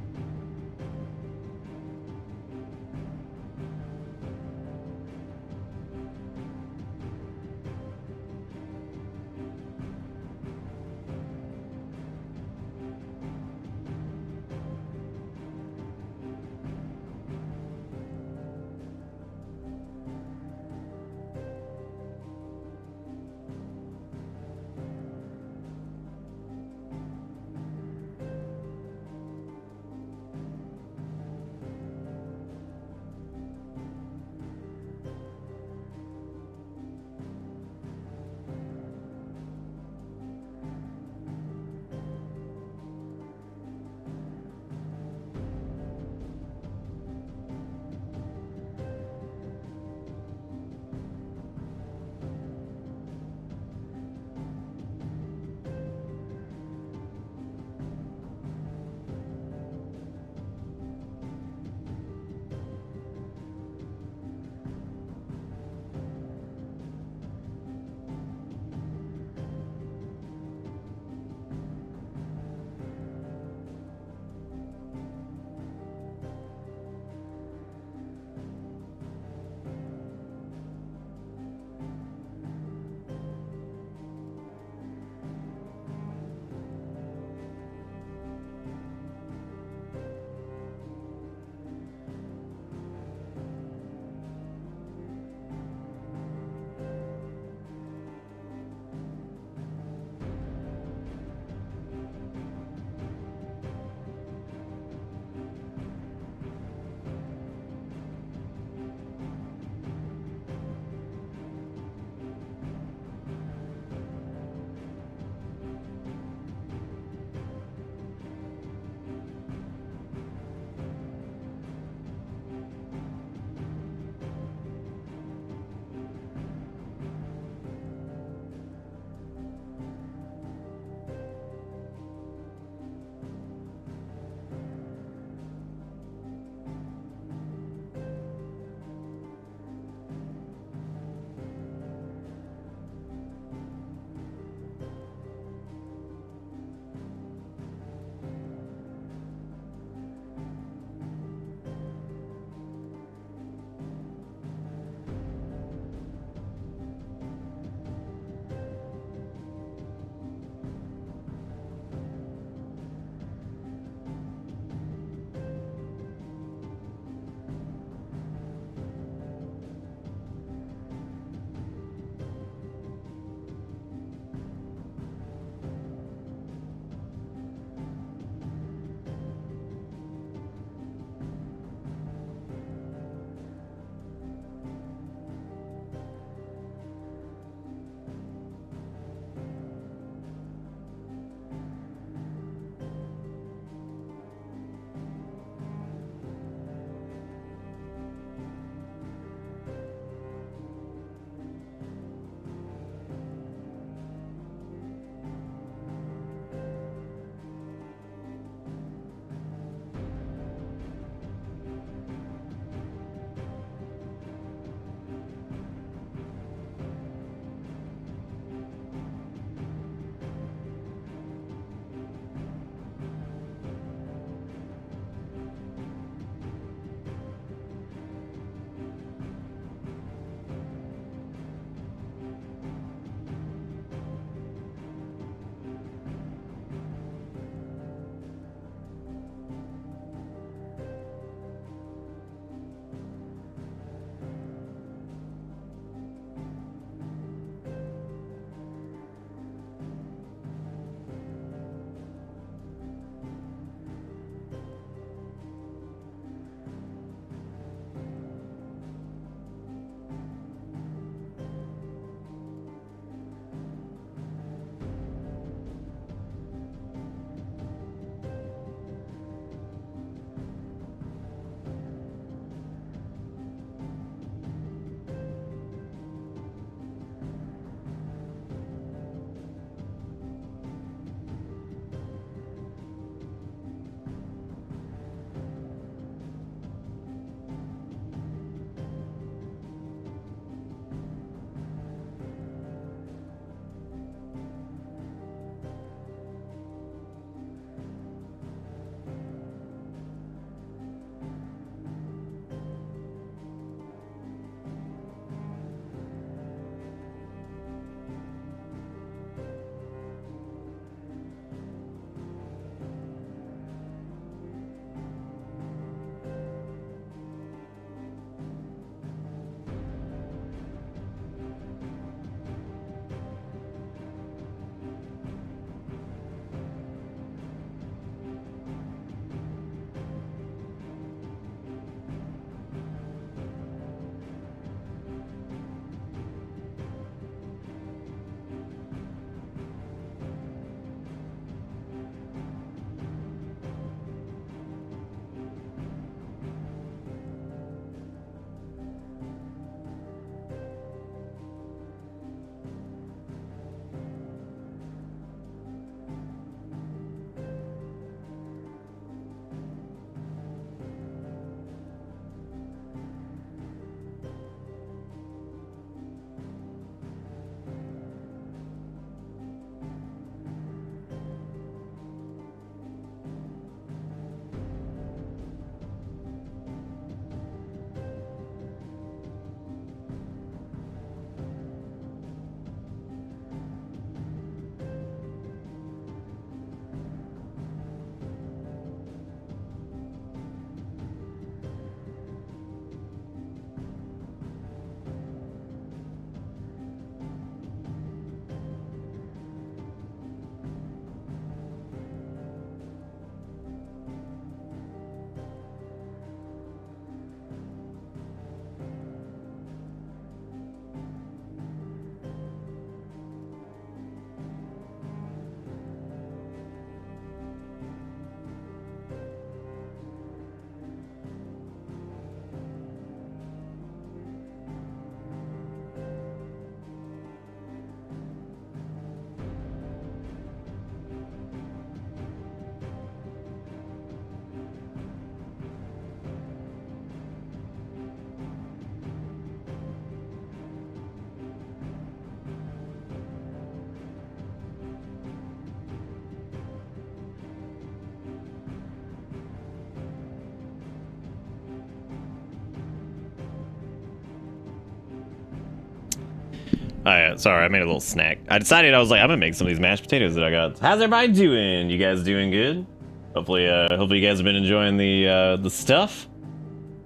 Oh, yeah, sorry, I made a little snack. I decided I was like, I'm gonna make some of these mashed potatoes that I got. How's everybody doing? You guys doing good? Hopefully, hopefully you guys have been enjoying the stuff.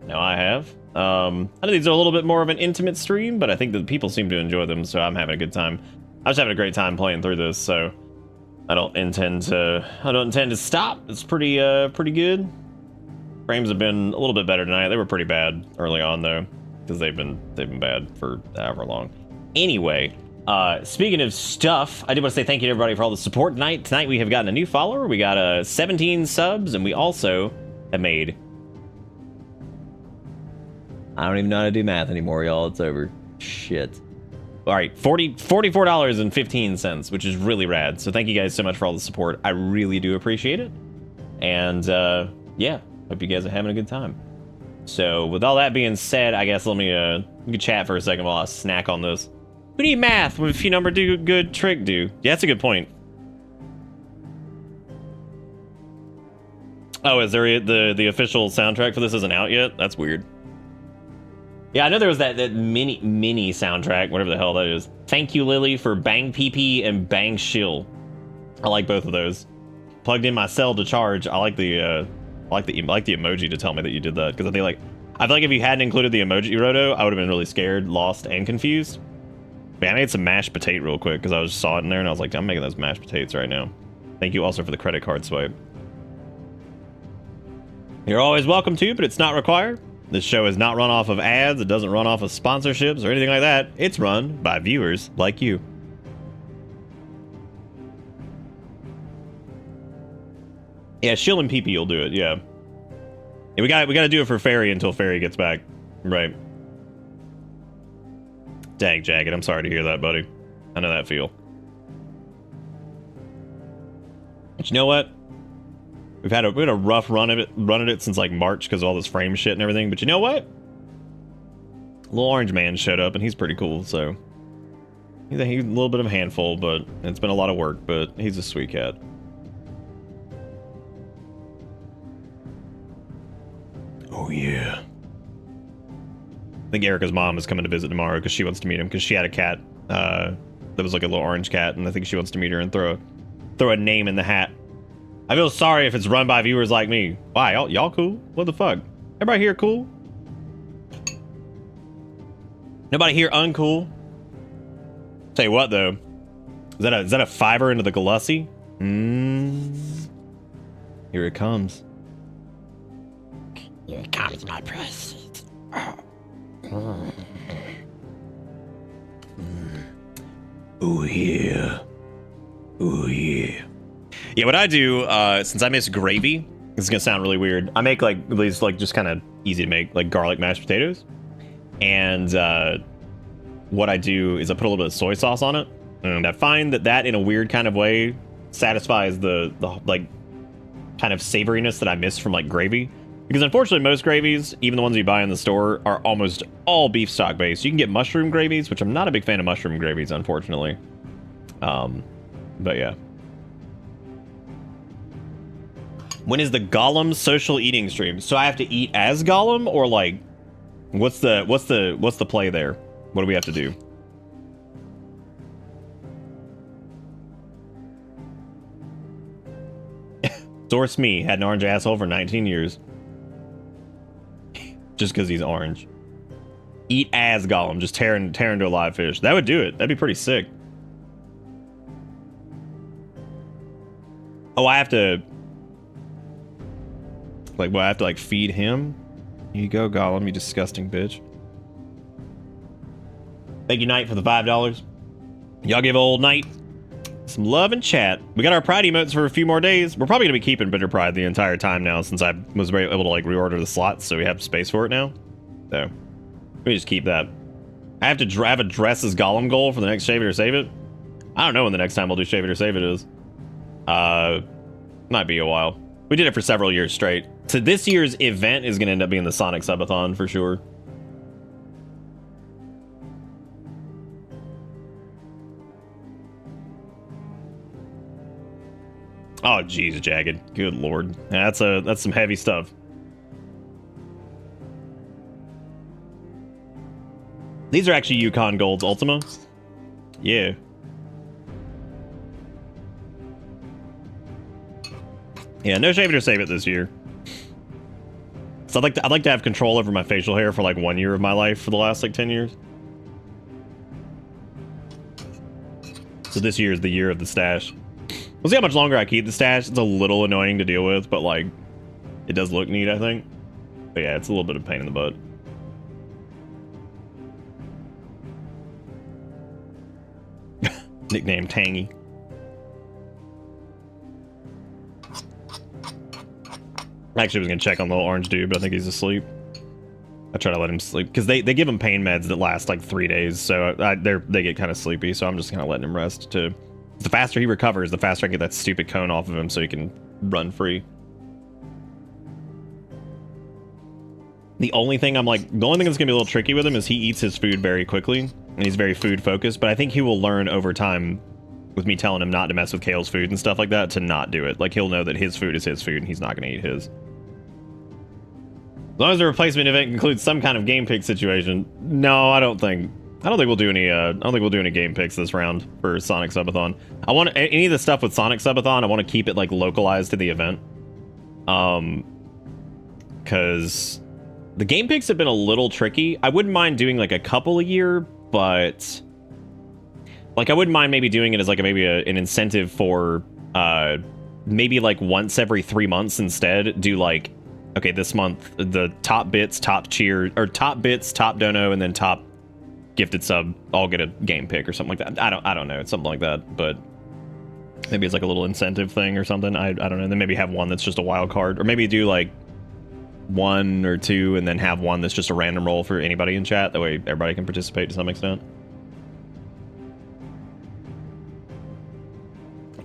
No, I have. I know these are a little bit more of an intimate stream, but I think that people seem to enjoy them, so I'm having a good time. I was having a great time playing through this, so I don't intend to stop. It's pretty good. Frames have been a little bit better tonight. They were pretty bad early on though, because they've been bad for however long. Anyway, speaking of stuff, I do want to say thank you to everybody for all the support tonight. Tonight we have gotten a new follower. We got 17 subs, and we also have made. I don't even know how to do math anymore, y'all. It's over. Shit. All right, $44.15, which is really rad. So thank you guys so much for all the support. I really do appreciate it. And yeah, hope you guys are having a good time. So with all that being said, I guess let me we can chat for a second while I snack on this. We need math with a few number do good trick do. Yeah, that's a good point. Oh, is there the official soundtrack for this isn't out yet? That's weird. Yeah, I know there was that mini soundtrack, whatever the hell that is. Thank you, Lily, for Bang PP and Bang Shill. I like both of those. Plugged in my cell to charge. I like the emoji to tell me that you did that, because I feel like if you hadn't included the emoji, Roto, I would have been really scared, lost, and confused. Man, I made some mashed potato real quick because I just saw it in there and I was like, I'm making those mashed potatoes right now. Thank you also for the credit card swipe. You're always welcome to, but it's not required. This show is not run off of ads. It doesn't run off of sponsorships or anything like that. It's run by viewers like you. Yeah, Shill and PP will do it. Yeah. Yeah, we got to do it for Fairy until Fairy gets back. Right. Dang, Jagged. I'm sorry to hear that, buddy. I know that feel. But you know what? We had a rough run at it since like March because of all this frame shit and everything. But you know what? Little Orange Man showed up and he's pretty cool. So he's a little bit of a handful, but it's been a lot of work. But he's a sweet cat. Oh yeah. I think Erica's mom is coming to visit tomorrow because she wants to meet him because she had a cat that was like a little orange cat, and I think she wants to meet her and throw a name in the hat. I feel sorry if it's run by viewers like me. Why? Y'all cool? What the fuck? Everybody here cool? Nobody here uncool? Tell you what though, is that a fiver into the Galussi? Here it comes. Here comes my present. Oh yeah. Oh yeah. Yeah, what I do, since I miss gravy, this is gonna sound really weird. I make like these like just kind of easy to make like garlic mashed potatoes, and what I do is I put a little bit of soy sauce on it, and I find that in a weird kind of way satisfies the like kind of savoriness that I miss from like gravy. Because unfortunately, most gravies, even the ones you buy in the store, are almost all beef stock based. You can get mushroom gravies, which I'm not a big fan of mushroom gravies, unfortunately. But yeah. When is the Gollum social eating stream? So I have to eat as Gollum, or like, what's the play there? What do we have to do? Source me, had an orange asshole for 19 years. Just because he's orange. Eat as Gollum, just tear into a live fish. That would do it. That'd be pretty sick. Oh, I have to... Like, what, I have to, like, feed him? Here you go, Gollum, you disgusting bitch. Thank you, Knight, for the $5. Y'all give old Knight some love and chat. We got our Pride emotes for a few more days. We're probably going to be keeping Bitter Pride the entire time now since I was able to, like, reorder the slots, so we have space for it now. So, we just keep that. I have a dress as Gollum goal for the next Shave It or Save It. I don't know when the next time we'll do Shave It or Save It is. Might be a while. We did it for several years straight. So this year's event is going to end up being the Sonic Subathon for sure. Oh, geez, Jagged. Good lord. That's some heavy stuff. These are actually Yukon Gold's Ultima. Yeah. Yeah, no shave it or save it this year. So I'd like to have control over my facial hair for like 1 year of my life for the last like 10 years. So this year is the year of the stash. We'll see how much longer I keep the stash. It's a little annoying to deal with, but like, it does look neat, I think. But yeah, it's a little bit of a pain in the butt. Nickname Tangy. I actually was gonna check on the little orange dude, but I think he's asleep. I try to let him sleep because they give him pain meds that last like 3 days, so they get kind of sleepy. So I'm just kind of letting him rest. The faster he recovers, the faster I get that stupid cone off of him, so he can run free. The only thing that's gonna be a little tricky with him is he eats his food very quickly, and he's very food focused. But I think he will learn over time, with me telling him not to mess with Kale's food and stuff like that, to not do it. Like, he'll know that his food is his food, and he's not gonna eat his. As long as the replacement event includes some kind of game pick situation. No, I don't think we'll do any game picks this round for Sonic Subathon. I want any of the stuff with Sonic Subathon, I want to keep it like localized to the event. Because the game picks have been a little tricky. I wouldn't mind doing like a couple a year, but like I wouldn't mind maybe doing it as like maybe an incentive for maybe like once every 3 months instead. Do like, okay, this month the top bits, top cheer, or top bits, top dono, and then top gifted sub all get a game pick or something like that. I don't know, it's something like that, but maybe it's like a little incentive thing or something. I don't know. Then maybe have one that's just a wild card, or maybe do like 1 or 2 and then have one that's just a random roll for anybody in chat. That way everybody can participate to some extent.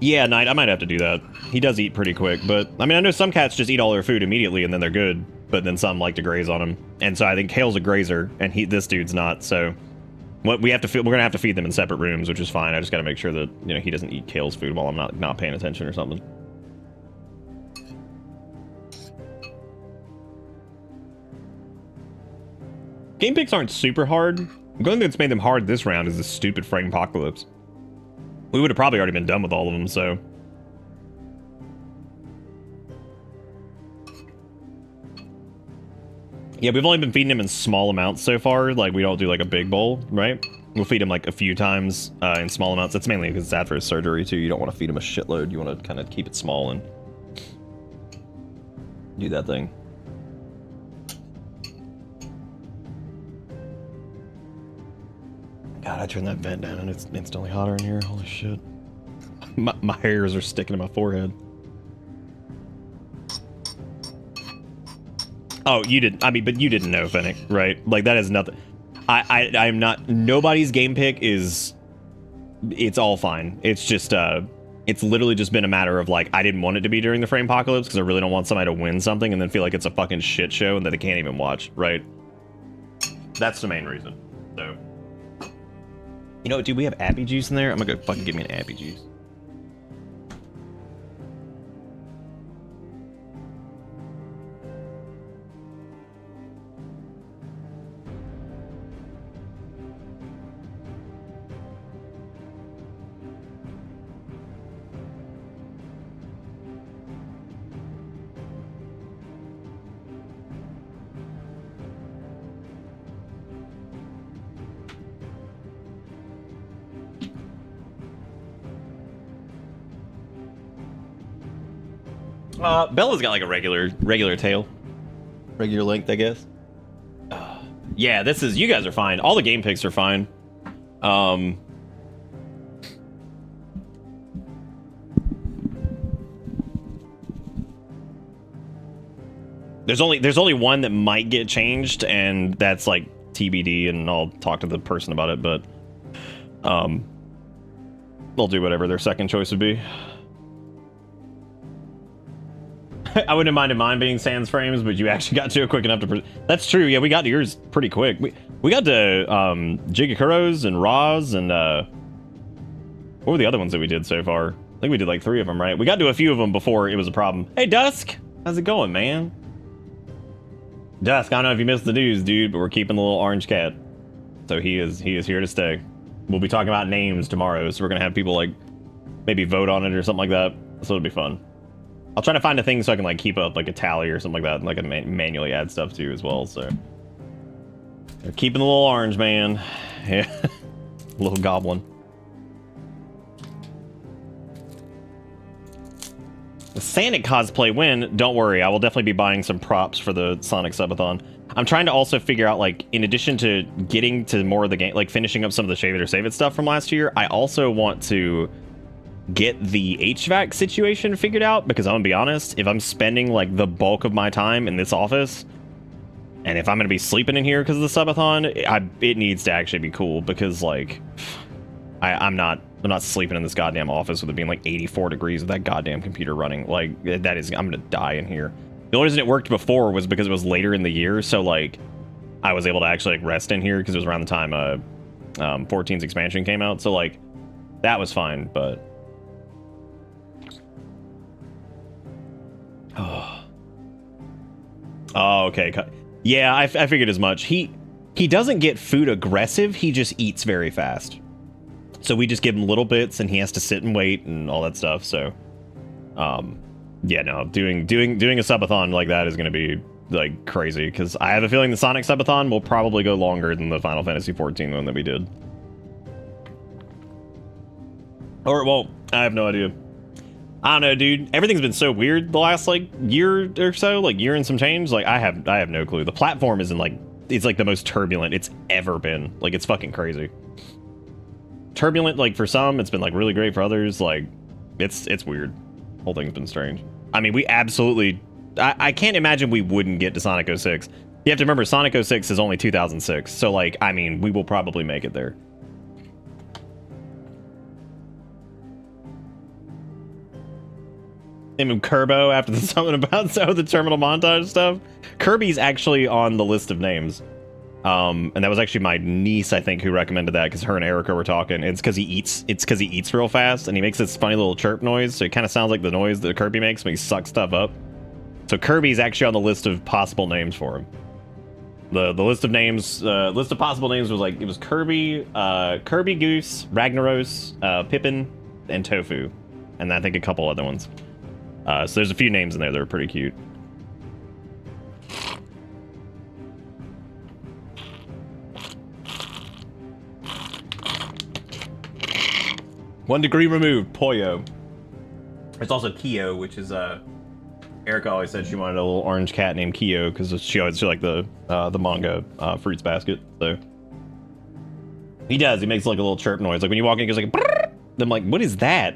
Yeah, Knight, I might have to do that. He does eat pretty quick, but I mean, I know some cats just eat all their food immediately and then they're good, but then some like to graze on him. And so I think Kale's a grazer and this dude's not. So what we're gonna have to feed them in separate rooms, which is fine. I just got to make sure that, you know, he doesn't eat Kale's food while I'm not paying attention or something. Game picks aren't super hard. The only thing that's made them hard this round is the stupid frame apocalypse. We would have probably already been done with all of them, so. Yeah, we've only been feeding him in small amounts so far. Like, we don't do like a big bowl, right? We'll feed him like a few times in small amounts. That's mainly because it's after his surgery too. You don't want to feed him a shitload. You want to kind of keep it small and do that thing. God, I turned that vent down and it's instantly hotter in here. Holy shit. My hairs are sticking to my forehead. Oh, you didn't. I mean, but you didn't know, Fennec, right? Like, that is nothing. I'm not. Nobody's game pick is. It's all fine. It's just. It's literally just been a matter of like, I didn't want it to be during the frame apocalypse because I really don't want somebody to win something and then feel like it's a fucking shit show and that they can't even watch, right? That's the main reason. So. You know what, dude? We have Appy juice in there. I'm gonna go fucking give me an Appy juice. Bella's got like a regular tail. Regular length, I guess. Yeah, you guys are fine. All the game picks are fine. There's only one that might get changed, and that's like TBD, and I'll talk to the person about it, but they'll do whatever their second choice would be. I wouldn't have minded mine being sans frames, but you actually got to it quick enough to... That's true, yeah, we got to yours pretty quick. We got to Jigakuros and Roz and... what were the other ones that we did so far? I think we did like 3 of them, right? We got to a few of them before it was a problem. Hey, Dusk! How's it going, man? Dusk, I don't know if you missed the news, dude, but we're keeping the little orange cat. So he is here to stay. we'll be talking about names tomorrow, so we're gonna have people like maybe vote on it or something like that. So it'll be fun. I'll try to find a thing so I can like keep up like a tally or something like that, and like manually add stuff too as well. So they're keeping the little orange man, yeah, little goblin. The Sonic cosplay win. Don't worry, I will definitely be buying some props for the Sonic Subathon. I'm trying to also figure out, like, in addition to getting to more of the game, like finishing up some of the Shave It or Save It stuff from last year, I also want to get the HVAC situation figured out, because I'm gonna be honest, if I'm spending like the bulk of my time in this office, and if I'm gonna be sleeping in here because of the subathon, it needs to actually be cool, because like I'm not sleeping in this goddamn office with it being like 84 degrees with that goddamn computer running. Like, I'm gonna die in here. The only reason it worked before was because it was later in the year, so like I was able to actually like rest in here because it was around the time 14's expansion came out, so like that was fine. But oh, okay. Yeah, I figured as much. He doesn't get food aggressive, he just eats very fast. So we just give him little bits and he has to sit and wait and all that stuff. So yeah, no, doing a subathon like that is going to be like crazy, because I have a feeling the Sonic subathon will probably go longer than the Final Fantasy XIV one that we did. Or it won't. I have no idea. I don't know, dude. Everything's been so weird the last like year or so, like year and some change. Like I have no clue. The platform isn't like, it's like the most turbulent it's ever been. Like it's fucking crazy. Turbulent, like for some, it's been like really great for others. Like it's weird. Whole thing's been strange. I mean, we absolutely, I can't imagine we wouldn't get to Sonic 06. You have to remember, Sonic 06 is only 2006, so like, I mean, we will probably make it there. Name him Kerbo after the something about the terminal montage stuff. Kirby's actually on the list of names. And that was actually my niece, I think, who recommended that, because her and Erica were talking. It's because he eats real fast, and he makes this funny little chirp noise, so it kind of sounds like the noise that Kirby makes when he sucks stuff up. So Kirby's actually on the list of possible names for him. The list of names, list of possible names was like, it was Kirby, Kirby Goose, Ragnaros, Pippin, and Tofu, and I think a couple other ones. So there's a few names in there that are pretty cute. One degree removed, Poyo. There's also Kyo, which is Erica always said she wanted a little orange cat named Kyo because she liked the manga fruits basket. So he does. He makes like a little chirp noise. Like when you walk in, he goes like, brrr! I'm like, what is that?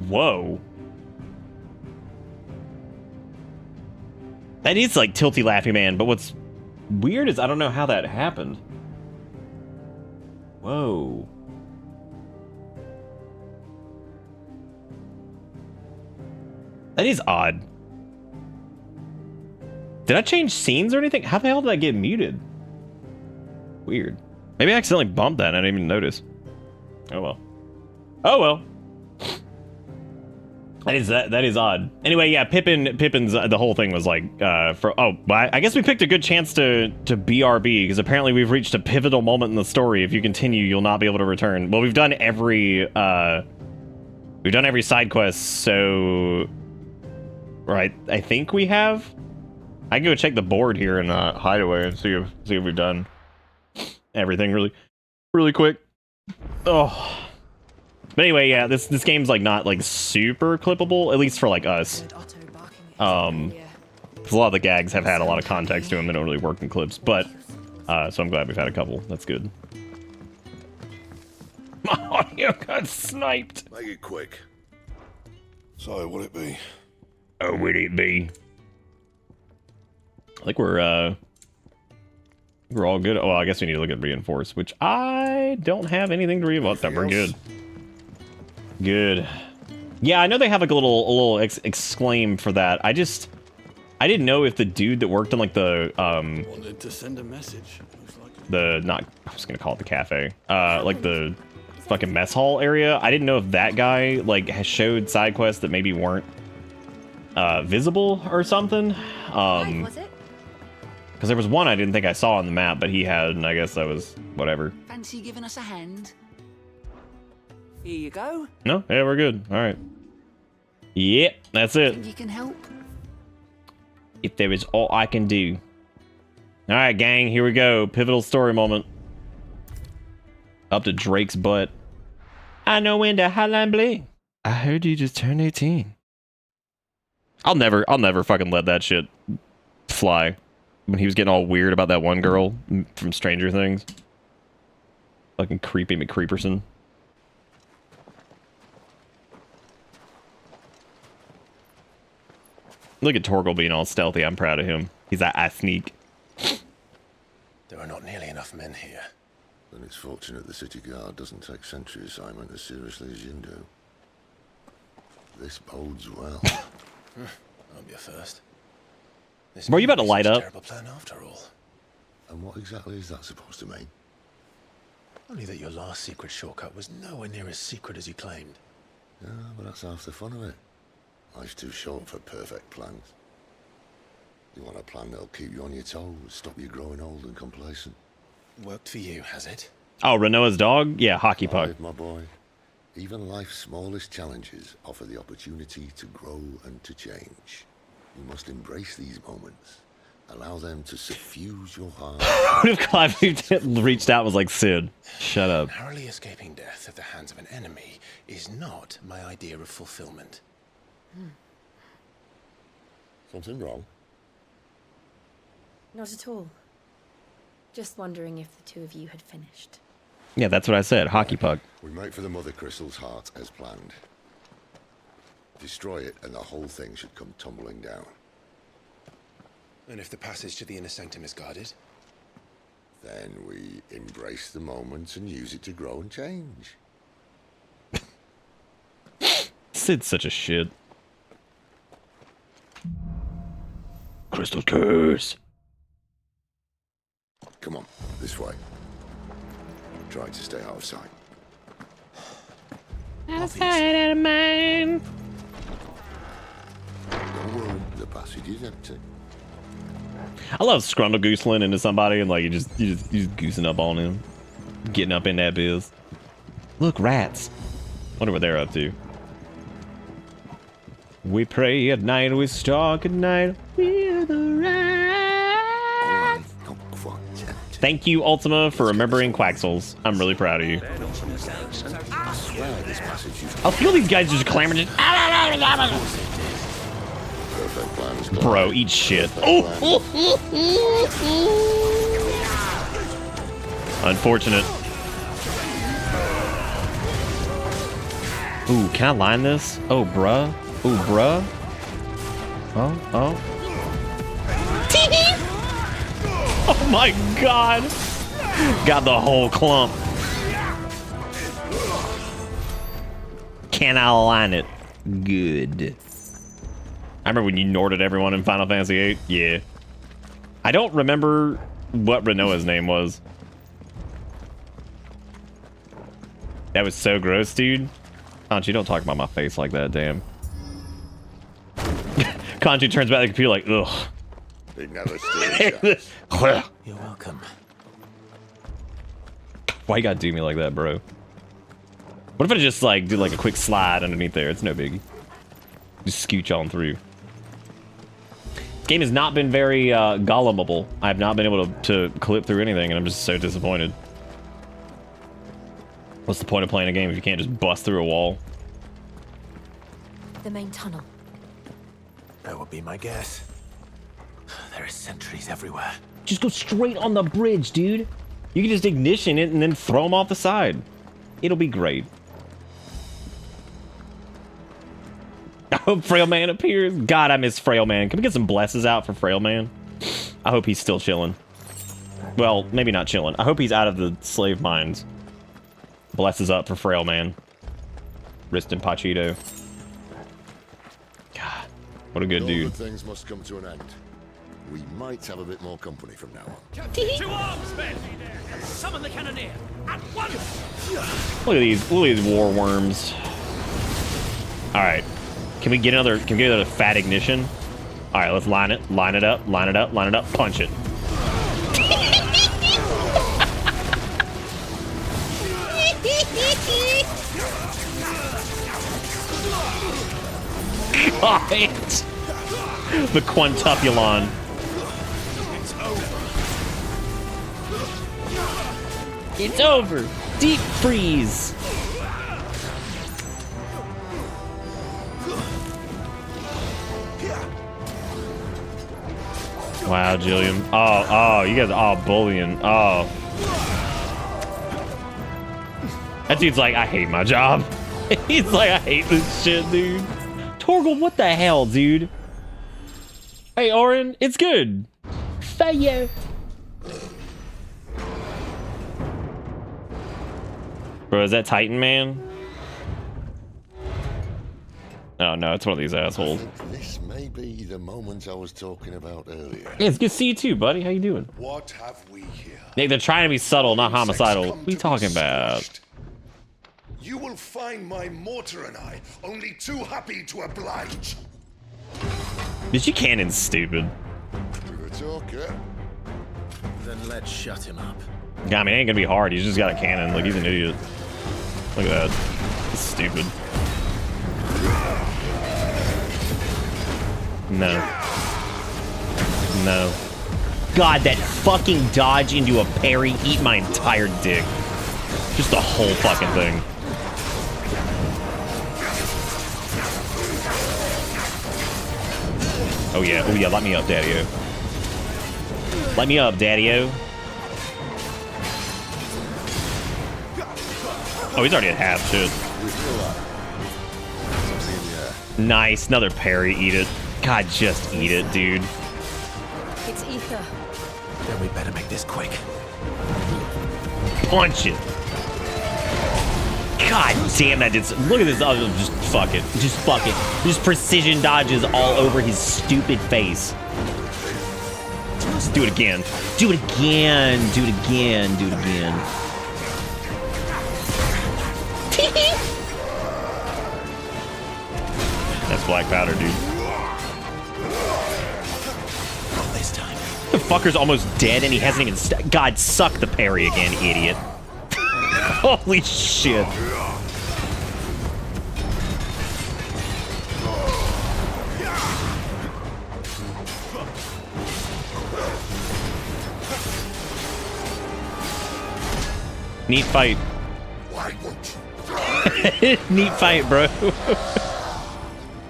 Whoa. That is like Tilty Laffy Man, but what's weird is I don't know how that happened. Whoa. That is odd. Did I change scenes or anything? How the hell did I get muted? Weird. Maybe I accidentally bumped that and I didn't even notice. Oh well. Oh well. That is odd. Anyway, yeah, Pippin's the whole thing was like I guess we picked a good chance to BRB because apparently we've reached a pivotal moment in the story. If you continue, you'll not be able to return. Well, we've done every side quest, so right, I think we have. I can go check the board here in Hideaway and see if we've done everything really quick. Oh. But anyway, yeah, this game's like not like super clippable, at least for like us. 'Cause a lot of the gags have had a lot of context to them. They don't really work in clips, but so I'm glad we've had a couple. That's good. My audio got sniped. Make it quick. So, would it be? Oh, would it be? I think we're all good. Oh, I guess we need to look at reinforce, which I don't have anything to read about them. We're good. Good. Yeah, I know they have like a little exclaim for that. I didn't know if the dude that worked on like the wanted to send a message. I was gonna call it the cafe. Like the fucking mess hall area. I didn't know if that guy like has showed side quests that maybe weren't visible or something. Was it? Because there was one I didn't think I saw on the map, but he had, and I guess that was whatever. Fancy giving us a hand? Here you go. No, yeah, we're good. All right. Yep, that's it. Think you can help? If there is all I can do. All right, gang, here we go. Pivotal story moment. Up to Drake's butt. I know when to hotline bling. I heard you just turned 18. I'll never fucking let that shit fly. When he was getting all weird about that one girl from Stranger Things. Fucking creepy McCreeperson. Look at Torgal being all stealthy. I'm proud of him. He's that I sneak. There are not nearly enough men here. Then it's fortunate the city guard doesn't take sentry assignment as seriously as you do. This bodes well. I'll be a first. Were you about to light up? Terrible plan after all. And what exactly is that supposed to mean? Only that your last secret shortcut was nowhere near as secret as you claimed. Yeah, but that's half the fun of it. Life's too short for perfect plans. You want a plan that'll keep you on your toes, stop you growing old and complacent. Worked for you, has it? Oh, Renoa's dog? Yeah, hockey puck. My boy. Even life's smallest challenges offer the opportunity to grow and to change. You must embrace these moments. Allow them to suffuse your heart. What if Clive reached out and was like, Sid, shut up. Narrowly escaping death at the hands of an enemy is not my idea of fulfillment. Something wrong? Not at all. Just wondering if the two of you had finished. Yeah, that's what I said. Hockey puck. We make for the Mother Crystal's heart as planned. Destroy it and the whole thing should come tumbling down. And if the passage to the inner sanctum is guarded? Then we embrace the moment and use it to grow and change. Sid's such a shit. Crystal curse. Come on, this way. Try to stay out of sight. Out of sight, out of mind. Don't worry, the passage is empty. I love Scrundle Gooseling into somebody and like you just goosing up on him. Getting up in that biz. Look, rats. Wonder what they're up to. We pray at night, we stalk at night. We're the rats. Thank you, Ultima, for remembering Quaxels. I'm really proud of you. I feel these guys just clamoring. Bro, eat shit. Unfortunate. Ooh, can I line this? Oh, bruh. Ooh, bruh. Oh. Oh my god. Got the whole clump. Can I line it? Good. I remember when you Norded everyone in Final Fantasy VIII. Yeah. I don't remember what Renoa's name was. That was so gross, dude. Don't you don't talk about my face like that, damn. Conchu turns back to the computer like, ugh. It never stood. You're welcome. Why you gotta do me like that, bro? What if I just like do like a quick slide underneath there? It's no biggie. Just scooch on through. This game has not been very golemable. I have not been able to clip through anything, and I'm just so disappointed. What's the point of playing a game if you can't just bust through a wall? The main tunnel. That would be my guess. There are sentries everywhere. Just go straight on the bridge, dude. You can just ignition it and then throw them off the side. It'll be great. I hope Frail Man appears. God, I miss Frail Man. Can we get some blesses out for Frail Man? I hope he's still chilling. Well, maybe not chilling. I hope he's out of the slave mines. Blesses up for Frail Man. Wrist and Pachito. God, what a good dude. Good things must come to an end. We might have a bit more company from now on. To arms, men! Summon the cannoneer at once! Look at these war worms. All right, can we get another fat ignition? All right, let's line it up, punch it. God, the quintupulon. It's over. Deep freeze. Wow, Jillian. Oh, you guys are all bullying. Oh. That dude's like, I hate my job. He's like, I hate this shit, dude. Torgal, what the hell, dude? Hey, Oren, it's good. Fire. Bro, is that Titan Man? Oh no, it's one of these assholes. This may be the moment I was talking about earlier. Yeah, it's good to see you too, buddy. How you doing? What have we here? Nick, they're trying to be subtle, not homicidal. What are you talking about? You will find my mortar and I only too happy to oblige. This cannon's stupid. To the talker. Then let's shut him up. Yeah, I mean, it ain't gonna be hard. He's just got a cannon. Like, he's an idiot. Look at that. It's stupid. No. No. God, that fucking dodge into a parry. Eat my entire dick. Just the whole fucking thing. Oh yeah, light me up, Daddy-O. Light me up, Daddy-O. Oh, he's already at half, shit. Nice, another parry, eat it. God, just eat it, dude. It's ether. Then we better make this quick. Punch it. God damn, that did. Look at this. Oh, just fuck it. Just fuck it. Just precision dodges all over his stupid face. Do it again. Do it again. Do it again. Do it again. That's black powder, dude. This time. The fucker's almost dead and he hasn't even. God, suck the parry again, idiot. Holy shit. Neat fight. Neat fight, bro.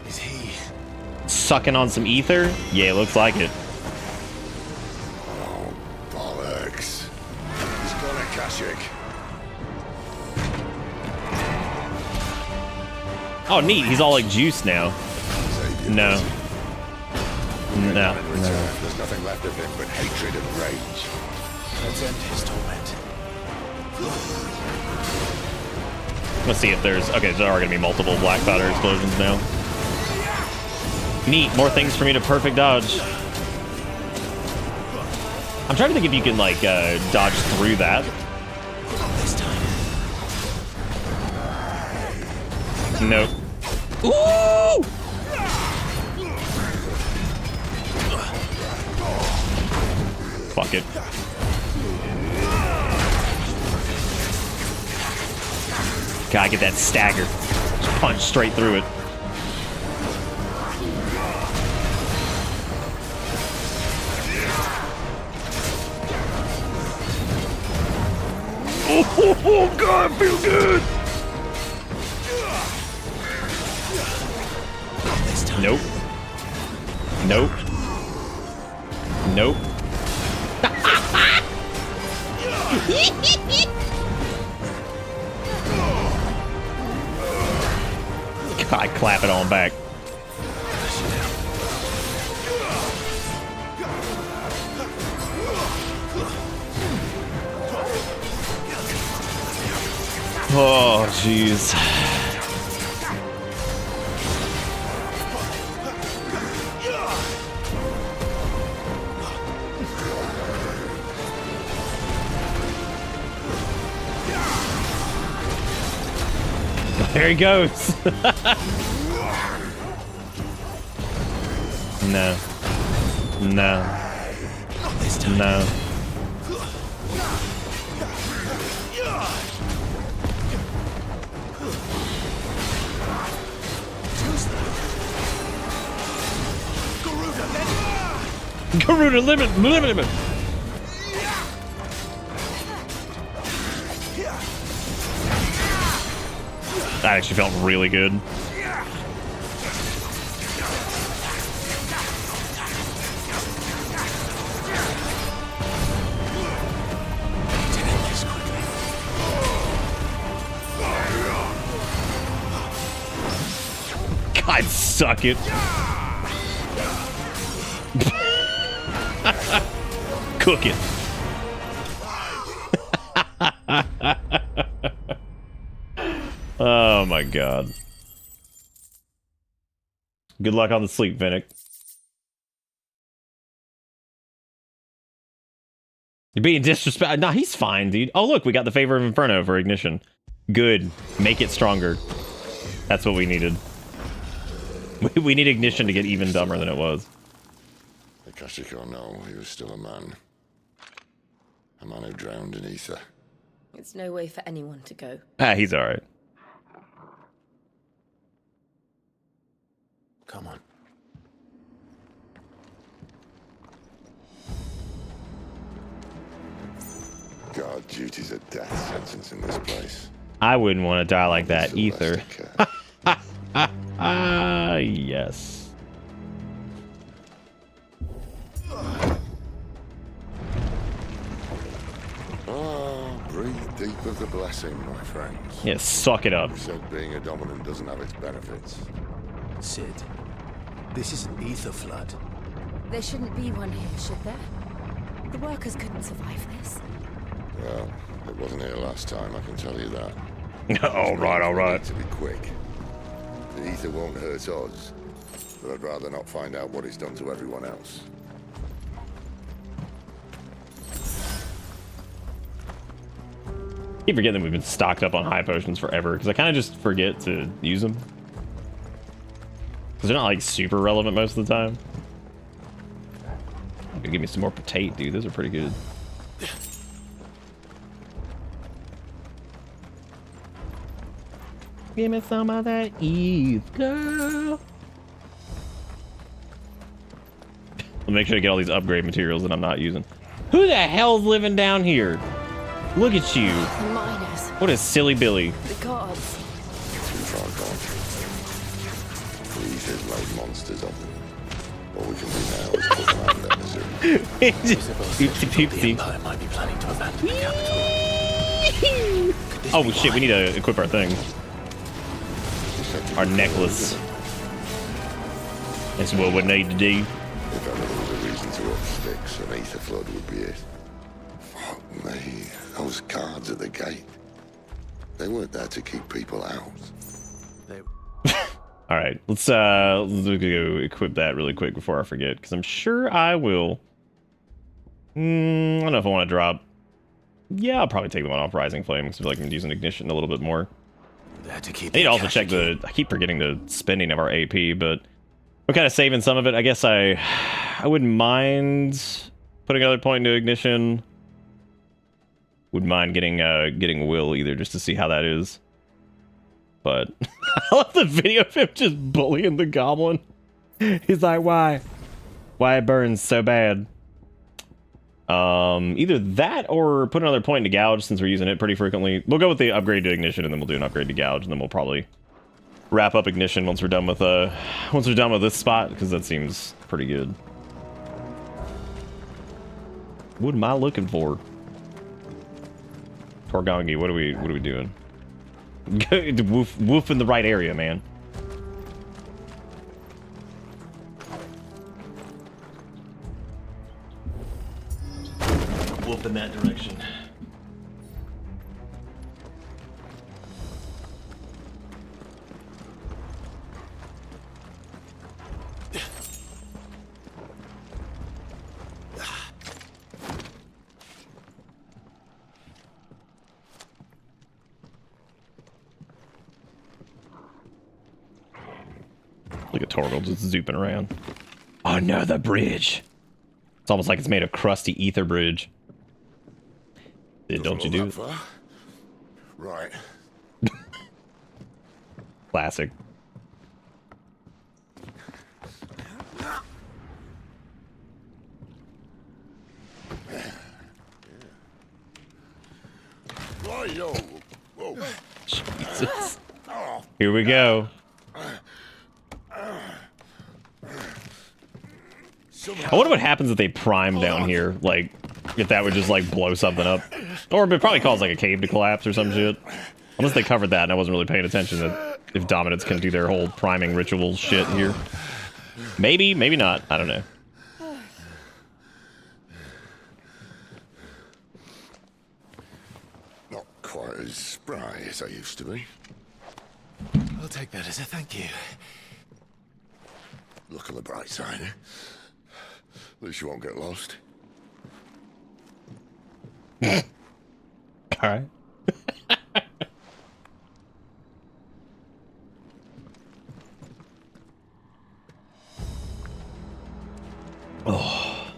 Is he sucking on some ether? Yeah, looks like it. Oh, bollocks. He's got a Kashyyyk. Oh, neat. He's all like juice now. No. No. There's nothing left of him but hatred and rage. Let's end his torment. Let's see if there's... Okay, there are going to be multiple black powder explosions now. Neat. More things for me to perfect dodge. I'm trying to think if you can, like, dodge through that. This time. Nope. Ooh! Fuck it. Gotta get that stagger. Just punch straight through it. Oh, God, I feel good. Nope. Nope. Nope. God, clap it on back. Oh, jeez. There he goes. No. No. No. Garuda limit. That actually felt really good. God, suck it. Cook it. Oh my god. Good luck on the sleep, Vinnick. You're being disrespectful. Nah, he's fine, dude. Oh, look, we got the Favor of Inferno for ignition. Good. Make it stronger. That's what we needed. We need ignition to get even dumber than it was. The Kashiko know he was still a man. A man who drowned in ether. It's no way for anyone to go. Ah, he's alright. Come on. Guard duty's a death sentence in this place. I wouldn't want to die like that either. Yes. Breathe deep of the blessing, my friends. Yeah, suck it up. You said being a dominant doesn't have its benefits. Sid, this is an ether flood. There shouldn't be one here, should there? The workers couldn't survive this. Well, it wasn't here last time, I can tell you that. all right. To be quick. The ether won't hurt us, but I'd rather not find out what it's done to everyone else. I keep forgetting that we've been stocked up on high potions forever, because I kind of just forget to use them. Because they're not, like, super relevant most of the time. Give me some more potato, dude. Those are pretty good. Give me some of that Eve, girl. I'll make sure to get all these upgrade materials that I'm not using. Who the hell's living down here? Look at you. The miners. What a silly Billy. The gods. Too far gone. The ether's made monsters of them. All we can do now is put them out of their misery. The Empire might be planning to abandon the capital. Oh shit, we need to equip our thing. Our necklace. That's what we need to do. If ever there was a reason to up sticks, an ether flood would be it. Fuck me. Those guards at the gate. They weren't there to keep people out. All right, let's go equip that really quick before I forget, because I'm sure I will. I don't know if I want to drop. Yeah, I'll probably take the one off Rising Flame because I feel like I'm using ignition a little bit more. I need to also check the. I keep forgetting the spending of our AP, but we're kind of saving some of it. I guess I wouldn't mind putting another point into ignition. Wouldn't mind getting Will either, just to see how that is. But I love the video of him just bullying the goblin. He's like, why? Why it burns so bad? Either that or put another point into gouge since we're using it pretty frequently. We'll go with the upgrade to ignition and then we'll do an upgrade to gouge and then we'll probably wrap up ignition once we're done with this spot because that seems pretty good. What am I looking for? Torgongi, what are we doing? Woof in the right area, man. Woof in that direction. Look at Torgal just zooping around. Another bridge. It's almost like it's made of crusty ether bridge. Don't you do it? Right. Classic. Right, whoa. Jesus. Here we go. I wonder what happens if they prime down here. Like, if that would just, like, blow something up. Or it probably cause, like, a cave to collapse or some shit. Unless they covered that and I wasn't really paying attention that if dominants can do their whole priming ritual shit here. Maybe, maybe not. I don't know. Not quite as spry as I used to be. I'll take that as a thank you. Look on the bright side, eh? At least you won't get lost. Alright. Oh.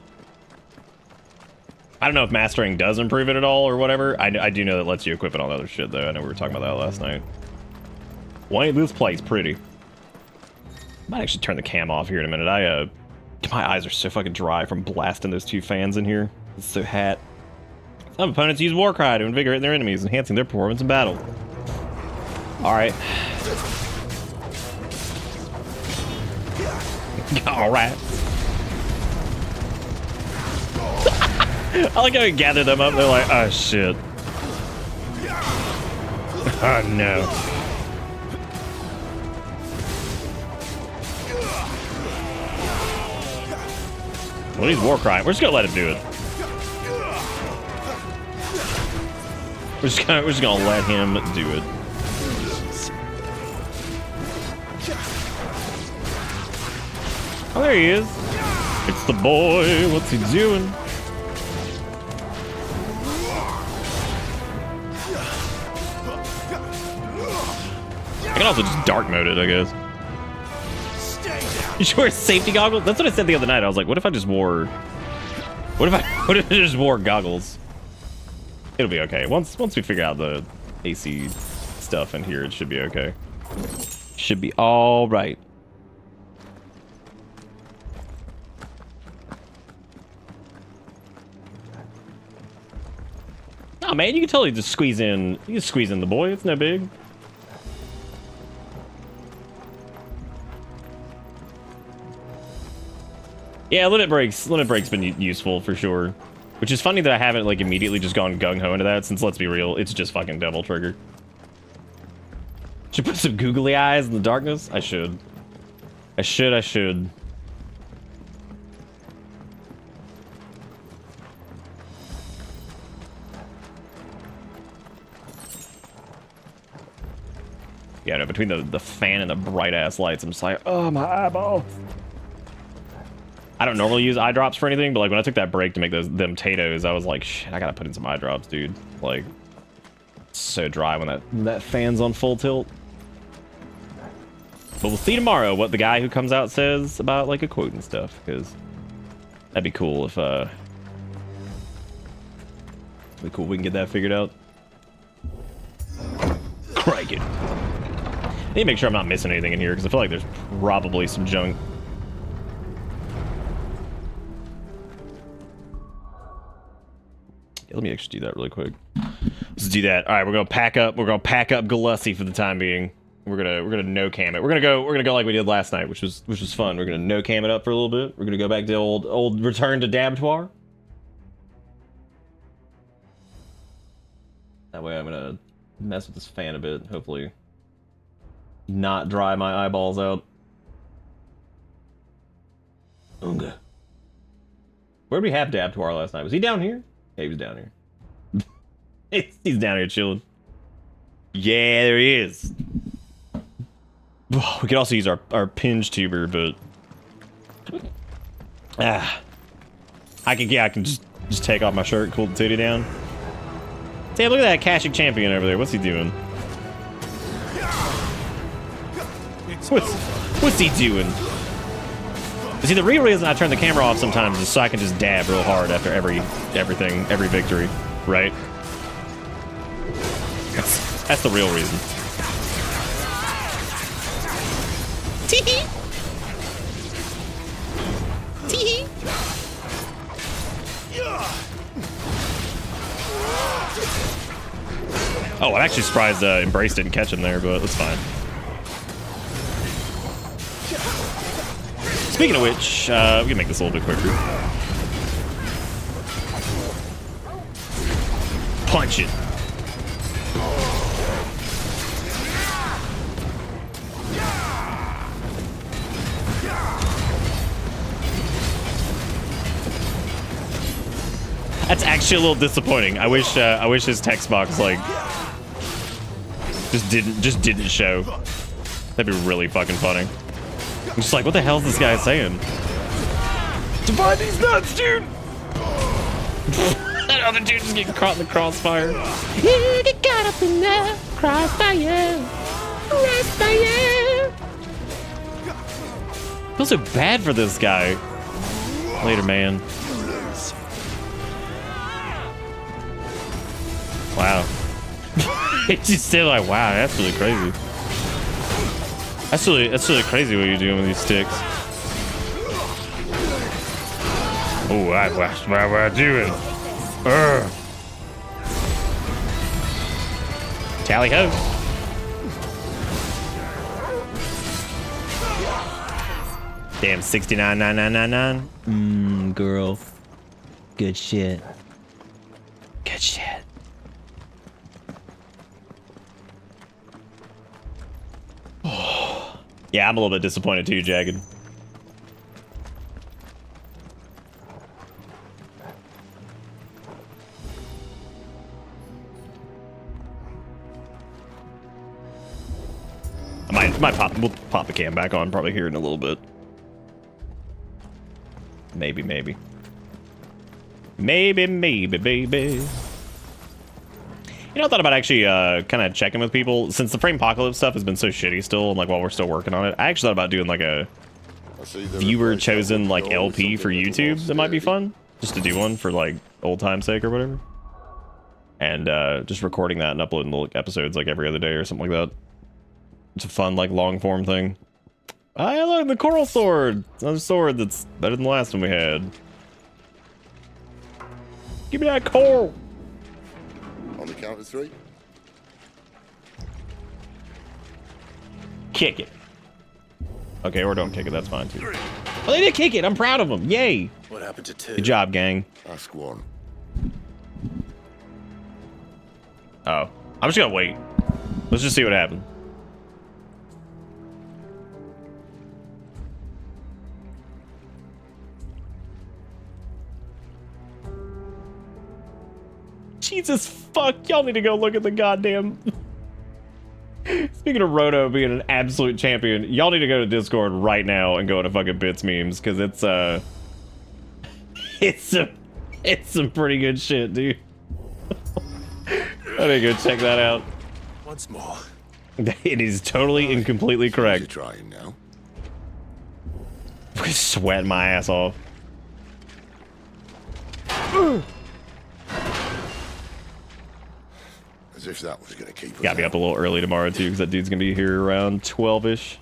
I don't know if mastering does improve it at all or whatever. I do know that lets you equip it on other shit though. I know we were talking about that last night. Why this place pretty? Might actually turn the cam off here in a minute. My eyes are so fucking dry from blasting those two fans in here. It's so hot. Some opponents use Warcry to invigorate their enemies, enhancing their performance in battle. Alright. Alright. I like how we gather them up, they're like, oh shit. Oh no. Well, he's Warcry. We're just gonna let him do it. We're just gonna let him do it. Oh, there he is. It's the boy. What's he doing? I can also just dark mode it, I guess. You should wear safety goggles? That's what I said the other night. I was like, what if I just wore... What if I just wore goggles? It'll be okay. Once we figure out the AC stuff in here, it should be okay. Should be all right. Oh man, you can totally just squeeze in. You can squeeze in the boy. It's no big. Yeah, limit breaks been useful for sure. Which is funny that I haven't like immediately just gone gung-ho into that, since let's be real, it's just fucking Devil Trigger. Should put some googly eyes in the darkness? I should. I should. Yeah, no, between the fan and the bright ass lights, I'm just like, oh my eyeball. I don't normally use eye drops for anything, but like when I took that break to make them potatoes, I was like, shit, I gotta put in some eye drops, dude. Like, it's so dry when that fan's on full tilt. But we'll see tomorrow what the guy who comes out says about like a quote and stuff, because that'd be cool if Be cool if we can get that figured out. Crank it. I need to make sure I'm not missing anything in here because I feel like there's probably some junk. Yeah, let me actually do that really quick. Let's do that. All right, we're gonna pack up. We're gonna pack up Galussi for the time being. We're gonna no cam it. We're gonna go like we did last night, which was fun. We're gonna no cam it up for a little bit. We're gonna go back to old return to Dabtoir. That way I'm gonna mess with this fan a bit. Hopefully, not dry my eyeballs out. Okay. Where did we have Dabtoir last night? Was he down here? Yeah, he was down here. He's down here chilling. Yeah, there he is. We could also use our pinch tuber, but I can just take off my shirt, cool the titty down. Damn, look at that Kashik champion over there. What's he doing? What's he doing? See, the real reason I turn the camera off sometimes is so I can just dab real hard after every victory, right? That's the real reason. Tee-hee! Tee-hee! Oh, I'm actually surprised Embrace didn't catch him there, but that's fine. Speaking of which, we can make this a little bit quicker. Punch it. That's actually a little disappointing. I wish his text box like just didn't show. That'd be really fucking funny. I'm just like, what the hell is this guy saying? Divide these nuts, dude! That other dude just getting caught in the crossfire. You get caught up in the crossfire. Crossfire. I feel so bad for this guy. Later, man. Wow. It's just still like, wow, that's really crazy. That's really crazy what you're doing with these sticks. Oh, what am I doing? Tally ho. Damn, 69,999. Girl. Good shit. Good shit. Yeah, I'm a little bit disappointed too, Jagged. We'll pop the cam back on probably here in a little bit. Maybe, baby. You know, I thought about actually kind of checking with people since the Framepocalypse stuff has been so shitty still, and like while we're still working on it. I actually thought about doing like a viewer chosen like LP for YouTube. That might be fun, just to do one for like old time's sake or whatever, and just recording that and uploading the episodes like every other day or something like that. It's a fun like long form thing. I like the coral sword. Another sword that's better than the last one we had. Give me that coral. On the count of 3. Kick it. Okay, or don't kick it. That's fine too. Oh, they did kick it. I'm proud of them. Yay. What happened to 2? Good job, gang. Ask 1. Oh, I'm just gonna wait. Let's just see what happens. Jesus fuck, y'all need to go look at the goddamn... Speaking of Roto being an absolute champion, y'all need to go to Discord right now and go to fucking Bits memes, because it's some pretty good shit, dude. I need to go check that out. Once more. It is totally and completely correct. Trying now. Sweating my ass off. As if that was going to keep us Gotta be out. up a little early tomorrow too, because that dude's gonna be here around 12ish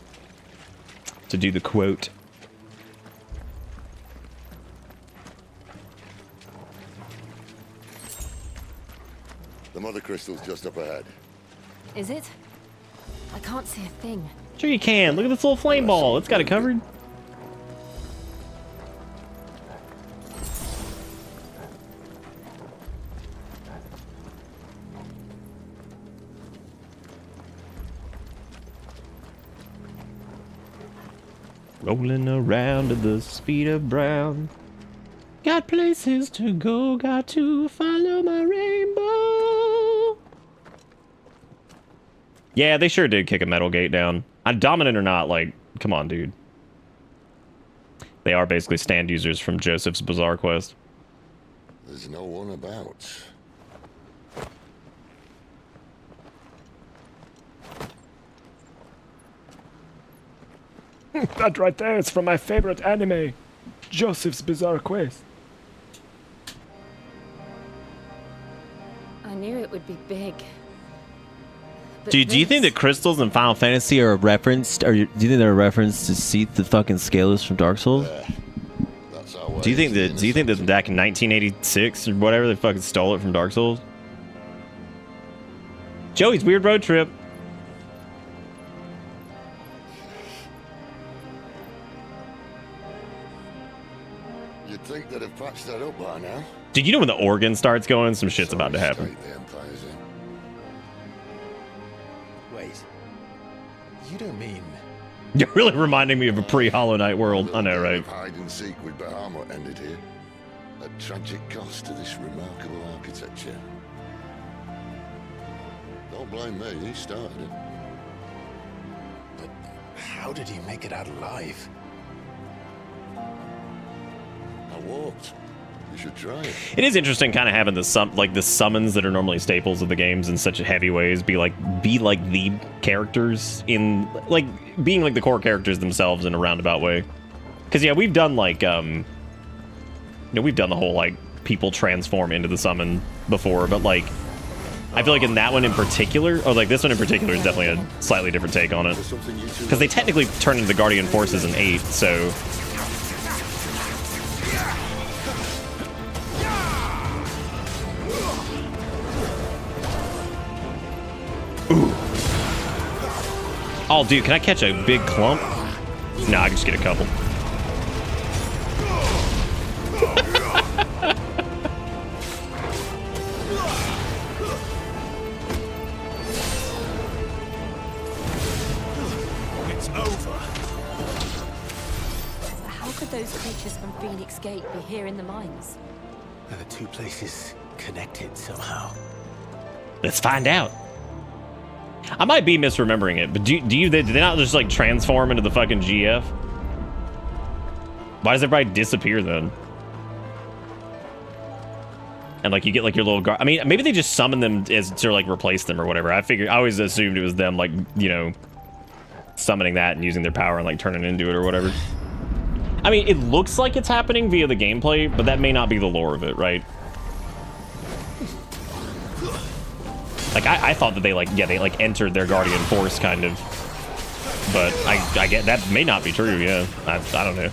to do the quote. The mother crystal's just up ahead. Is it? I can't see a thing. Sure you can. Look at this little flame ball. It's got it covered. Rolling around at the speed of brown. Got places to go, got to follow my rainbow. Yeah, they sure did kick a metal gate down. I'm dominant or not, like, come on, dude. They are basically stand users from Joseph's Bizarre Quest. There's no one about. That right there is from my favorite anime, Joseph's Bizarre Quest. I knew it would be big. But Dude, do you think that crystals in Final Fantasy are a reference, or do you think they're a reference to see the fucking scalers from Dark Souls? Do you think that back in 1986 or whatever they fucking stole it from Dark Souls? Joey's weird road trip. You'd think they'd have patched that up by now. Dude, you know when the organ starts going, some shit's about to happen. The Empire's in. Wait. You don't mean... You're really reminding me of a pre-Hollow Knight world. I know, right? Hide and seek with Bahamut ended here. A tragic cost to this remarkable architecture. Don't blame me, he started it. But how did he make it out alive? I walked. You should try it. It is interesting kind of having the summons that are normally staples of the games in such heavy ways be like the characters in like being like the core characters themselves in a roundabout way. Because yeah, we've done like we've done the whole like people transform into the summon before, but like I feel like in that one in particular, or like this one in particular, is definitely a slightly different take on it. Because they technically turn into the Guardian Forces in 8, so. Oh, dude, can I catch a big clump? No, I can just get a couple. It's over. How could those creatures from Phoenix Gate be here in the mines? Are the two places connected somehow? Let's find out. I might be misremembering it, but do they not just like transform into the fucking GF? Why does everybody disappear then? And like you get like your little guard. I mean, maybe they just summon them as to like replace them or whatever. I always assumed it was them like, you know, summoning that and using their power and like turning into it or whatever. I mean, it looks like it's happening via the gameplay, but that may not be the lore of it, right? Like, I thought that they entered their Guardian Force, kind of. But I get, that may not be true, yeah. I don't know.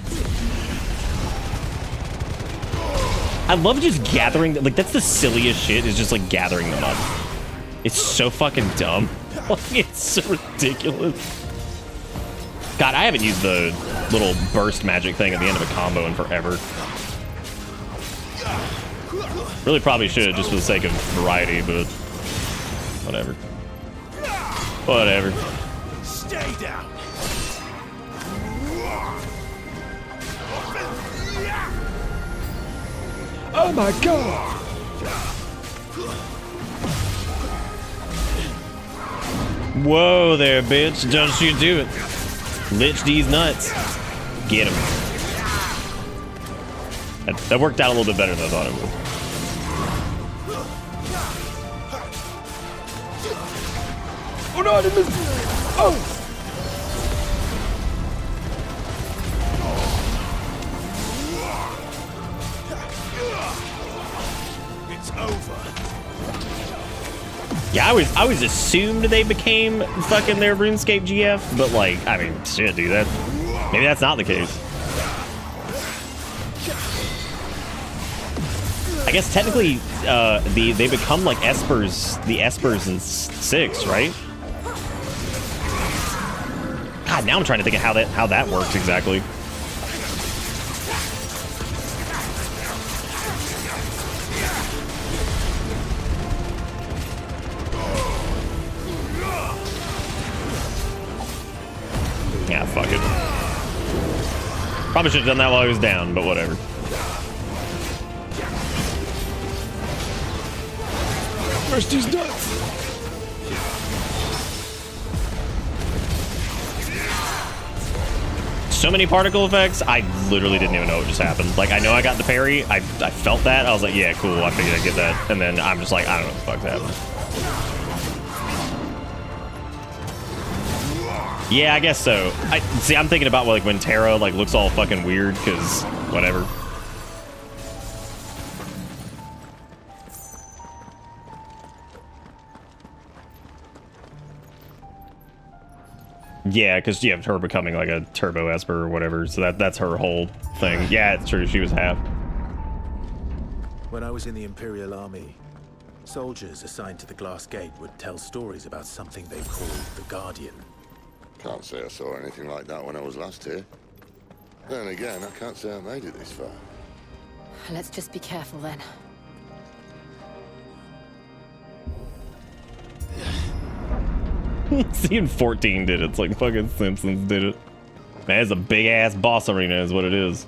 I love just gathering, like, that's the silliest shit, is just, like, gathering them up. It's so fucking dumb. Like, it's so ridiculous. God, I haven't used the little burst magic thing at the end of a combo in forever. Really probably should, just for the sake of variety, but... whatever. Whatever. Stay down. Oh my god! Whoa there, bitch. Don't you do it. Lich these nuts. Get him. That worked out a little bit better than I thought it would. Oh no, I didn't miss. Oh! It's over. Yeah, I always assumed they became fucking their RuneScape GF, but like, I mean, shit, dude, maybe that's not the case. I guess technically, they become like Espers, the Espers in 6, right? God, now I'm trying to think of how that works exactly. Yeah, fuck it. Probably should have done that while I was down, but whatever. Where's these nuts? So many particle effects, I literally didn't even know what just happened. Like, I know I got the parry, I felt that, I was like, yeah, cool, I figured I'd get that. And then I'm just like, I don't know what the fuck's happening. Yeah, I guess so. I'm thinking about like when Terra like looks all fucking weird, because whatever. Yeah, because you have her becoming like a Turbo Esper or whatever, so that's her whole thing. Yeah, it's true, she was half. When I was in the Imperial Army, soldiers assigned to the Glass Gate would tell stories about something they called the Guardian. Can't say I saw anything like that when I was last here. Then again, I can't say I made it this far. Let's just be careful then. Seeing 14 did it. It's like fucking Simpsons did it. Man, it's a big ass boss arena is what it is.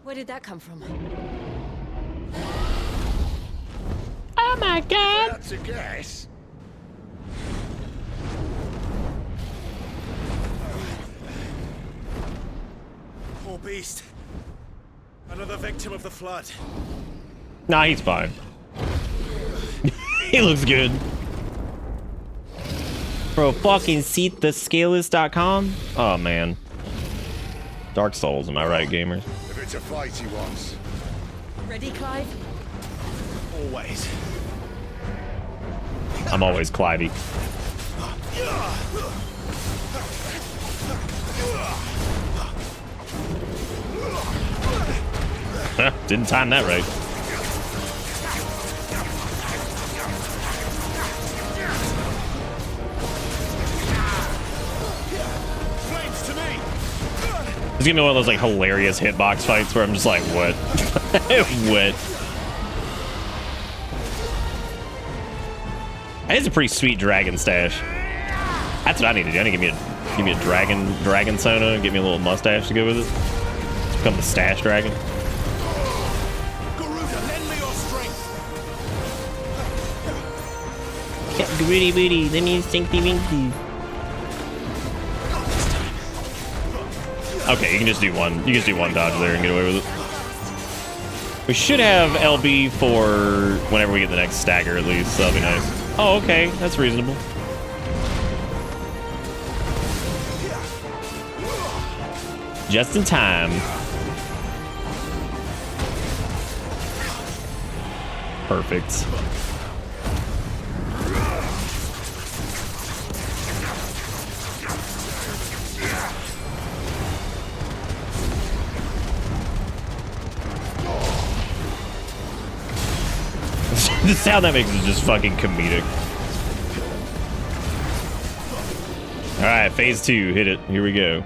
Where did that come from? Oh my god! That's a guess. Poor beast. Another victim of the flood. Nah, he's fine. He looks good. Bro, fucking seatthescalist.com? Oh man. Dark Souls, am I right, gamers? If it's a fight he wants. Ready, Clive? Always. I'm always Clivey. Didn't time that right. Flames to me. It's gonna be one of those like hilarious hitbox fights where I'm just like, what? What? That is a pretty sweet dragon stash. That's what I need to do. I need to give me a dragon Sona and get me a little mustache to go with it. Let's become the stash dragon. Garuda, lend me your strength. Goody booty, let me stinky winky. Okay, you can just do one. You can just do one dodge there and get away with it. We should have LB for whenever we get the next stagger at least, so that'll be nice. Oh, okay, that's reasonable. Just in time. Perfect. The sound that makes is just fucking comedic. All right, phase 2, hit it. Here we go.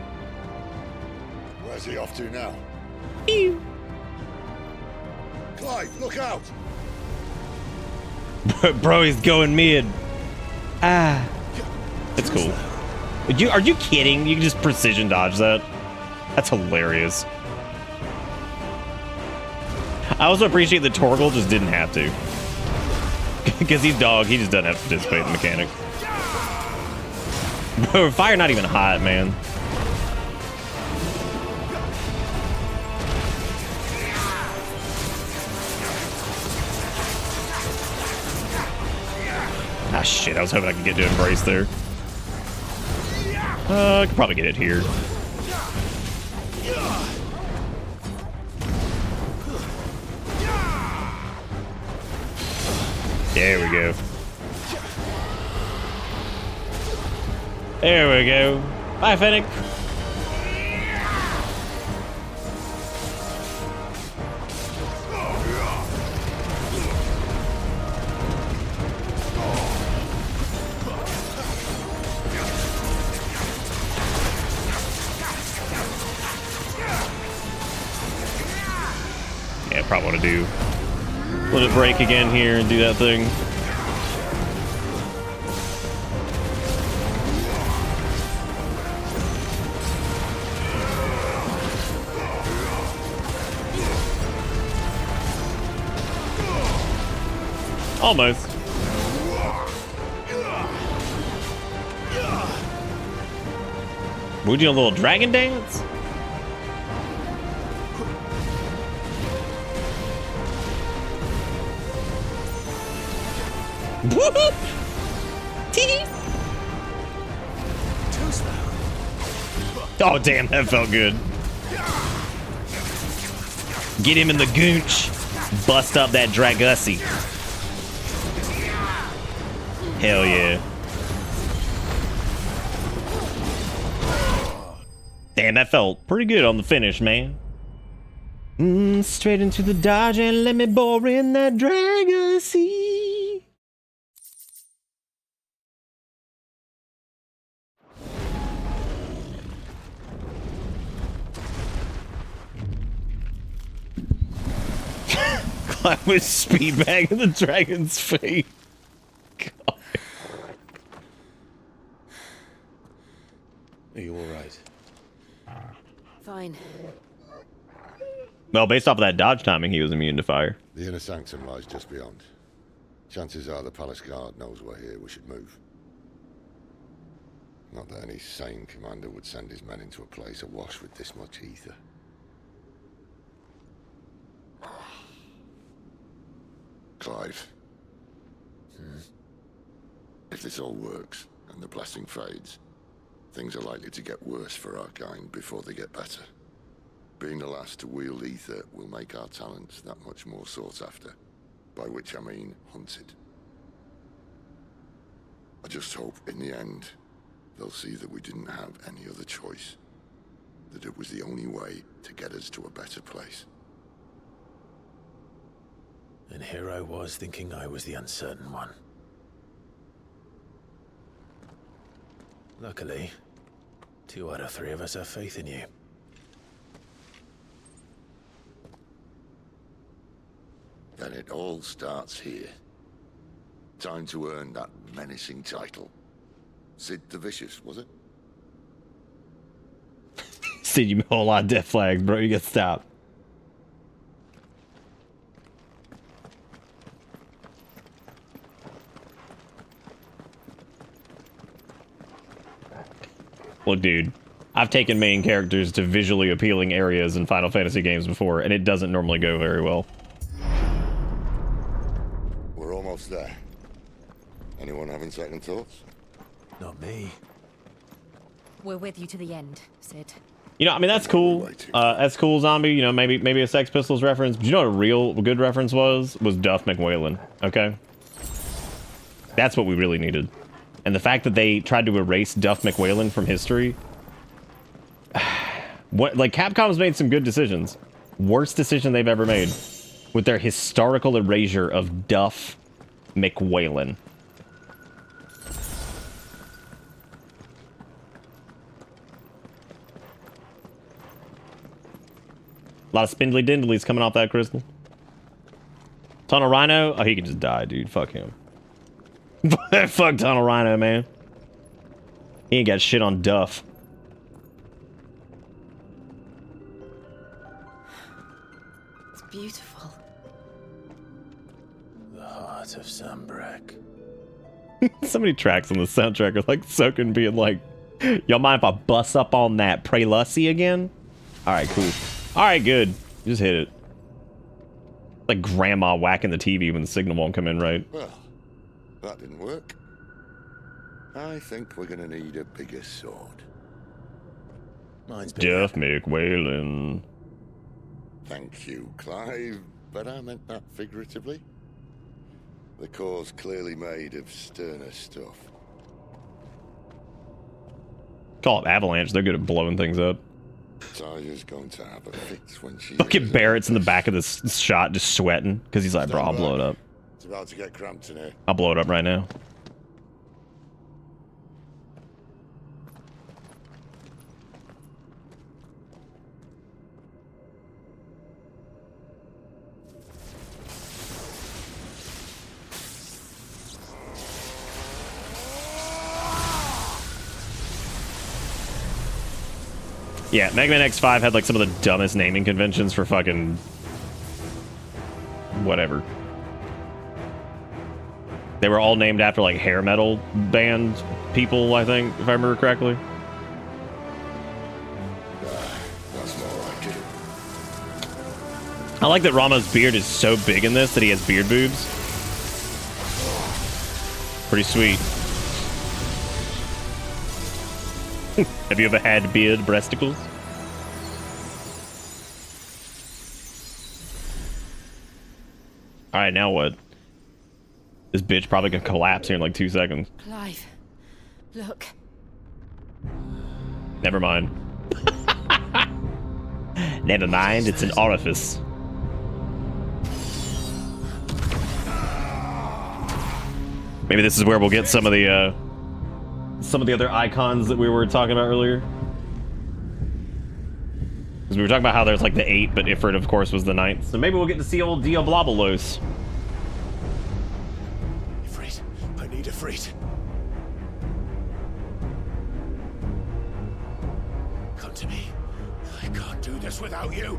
Where's he off to now? Ew. Clive, look out! Bro, he's going mid. Ah, it's cool. Are you kidding? You can just precision dodge that. That's hilarious. I also appreciate that Torgal just didn't have to. Because he's dog, he just doesn't have to participate in the mechanic. Bro, fire not even hot, man. Ah, shit, I was hoping I could get to Embrace there. I could probably get it here. There we go. There we go. Bye, Fennec. Yeah, probably want to do. Let it break again here and do that thing. Almost. We do a little dragon dance? Oh damn, that felt good. Get him in the goonch. Bust up that Dragussi. Hell yeah. Damn, that felt pretty good on the finish, man. Straight into the dodge and let me bore in that Dragussi. I was speed bagging the dragon's face. God. Are you all right? Fine. Well, based off of that dodge timing, he was immune to fire. The inner sanctum lies just beyond. Chances are the palace guard knows we're here. We should move. Not that any sane commander would send his men into a place awash with this much ether. Clive. If this all works, and the blessing fades, things are likely to get worse for our kind before they get better. Being the last to wield ether will make our talents that much more sought after, by which I mean hunted. I just hope, in the end, they'll see that we didn't have any other choice. That it was the only way to get us to a better place. And here I was thinking I was the uncertain one. Luckily, 2 out of 3 of us have faith in you. Then it all starts here. Time to earn that menacing title. Sid the Vicious, was it? Sid, you made a whole lot of death flags, bro. You gotta stop. Look, dude, I've taken main characters to visually appealing areas in Final Fantasy games before, and it doesn't normally go very well. We're almost there. Anyone having second thoughts? Not me. We're with you to the end, Sid. You know, I mean, that's cool. That's cool, Zombie. You know, maybe a Sex Pistols reference. But you know what a real good reference was Duff McWhalen, okay? That's what we really needed. And the fact that they tried to erase Duff McWhalen from history... like, Capcom's made some good decisions. Worst decision they've ever made. With their historical erasure of Duff McWhalen. A lot of spindly dindlies coming off that crystal. Tunnel Rhino? Oh, he can just die, dude. Fuck him. Fuck Tunnel Rhino, man. He ain't got shit on Duff. It's beautiful. The heart of Sunbreak. So many tracks on the soundtrack are like soaking, being like, y'all mind if I bust up on that Pray Lussy again? Alright, cool. Alright, good. Just hit it. Like grandma whacking the TV when the signal won't come in right. Well, that didn't work. I think we're gonna need a bigger sword. Mine's Duff McWhalen. Thank you, Clive, but I meant that figuratively. The core's clearly made of sterner stuff. Call it Avalanche. They're good at blowing things up. Talia's going to have a fix when she... Look at Barrett's in the back of this shot just sweating because he's like, bro, I'll blow it up. It's about to get cramped in here. I'll blow it up right now. Yeah, Mega Man X5 had like some of the dumbest naming conventions for fucking whatever. They were all named after like hair metal band people, I think, if I remember correctly. That's more like it. I like that Rama's beard is so big in this that he has beard boobs. Pretty sweet. Have you ever had beard breasticles? Alright, now what? This bitch probably gonna collapse here in like 2 seconds. Clive, look. Never mind. Never mind, it's an orifice. Maybe this is where we'll get some of the other icons that we were talking about earlier. Because we were talking about how there's like the 8, but Ifrit, of course, was the 9th. So maybe we'll get to see old Diablobolos. Ifrit, I need Ifrit. Come to me. I can't do this without you.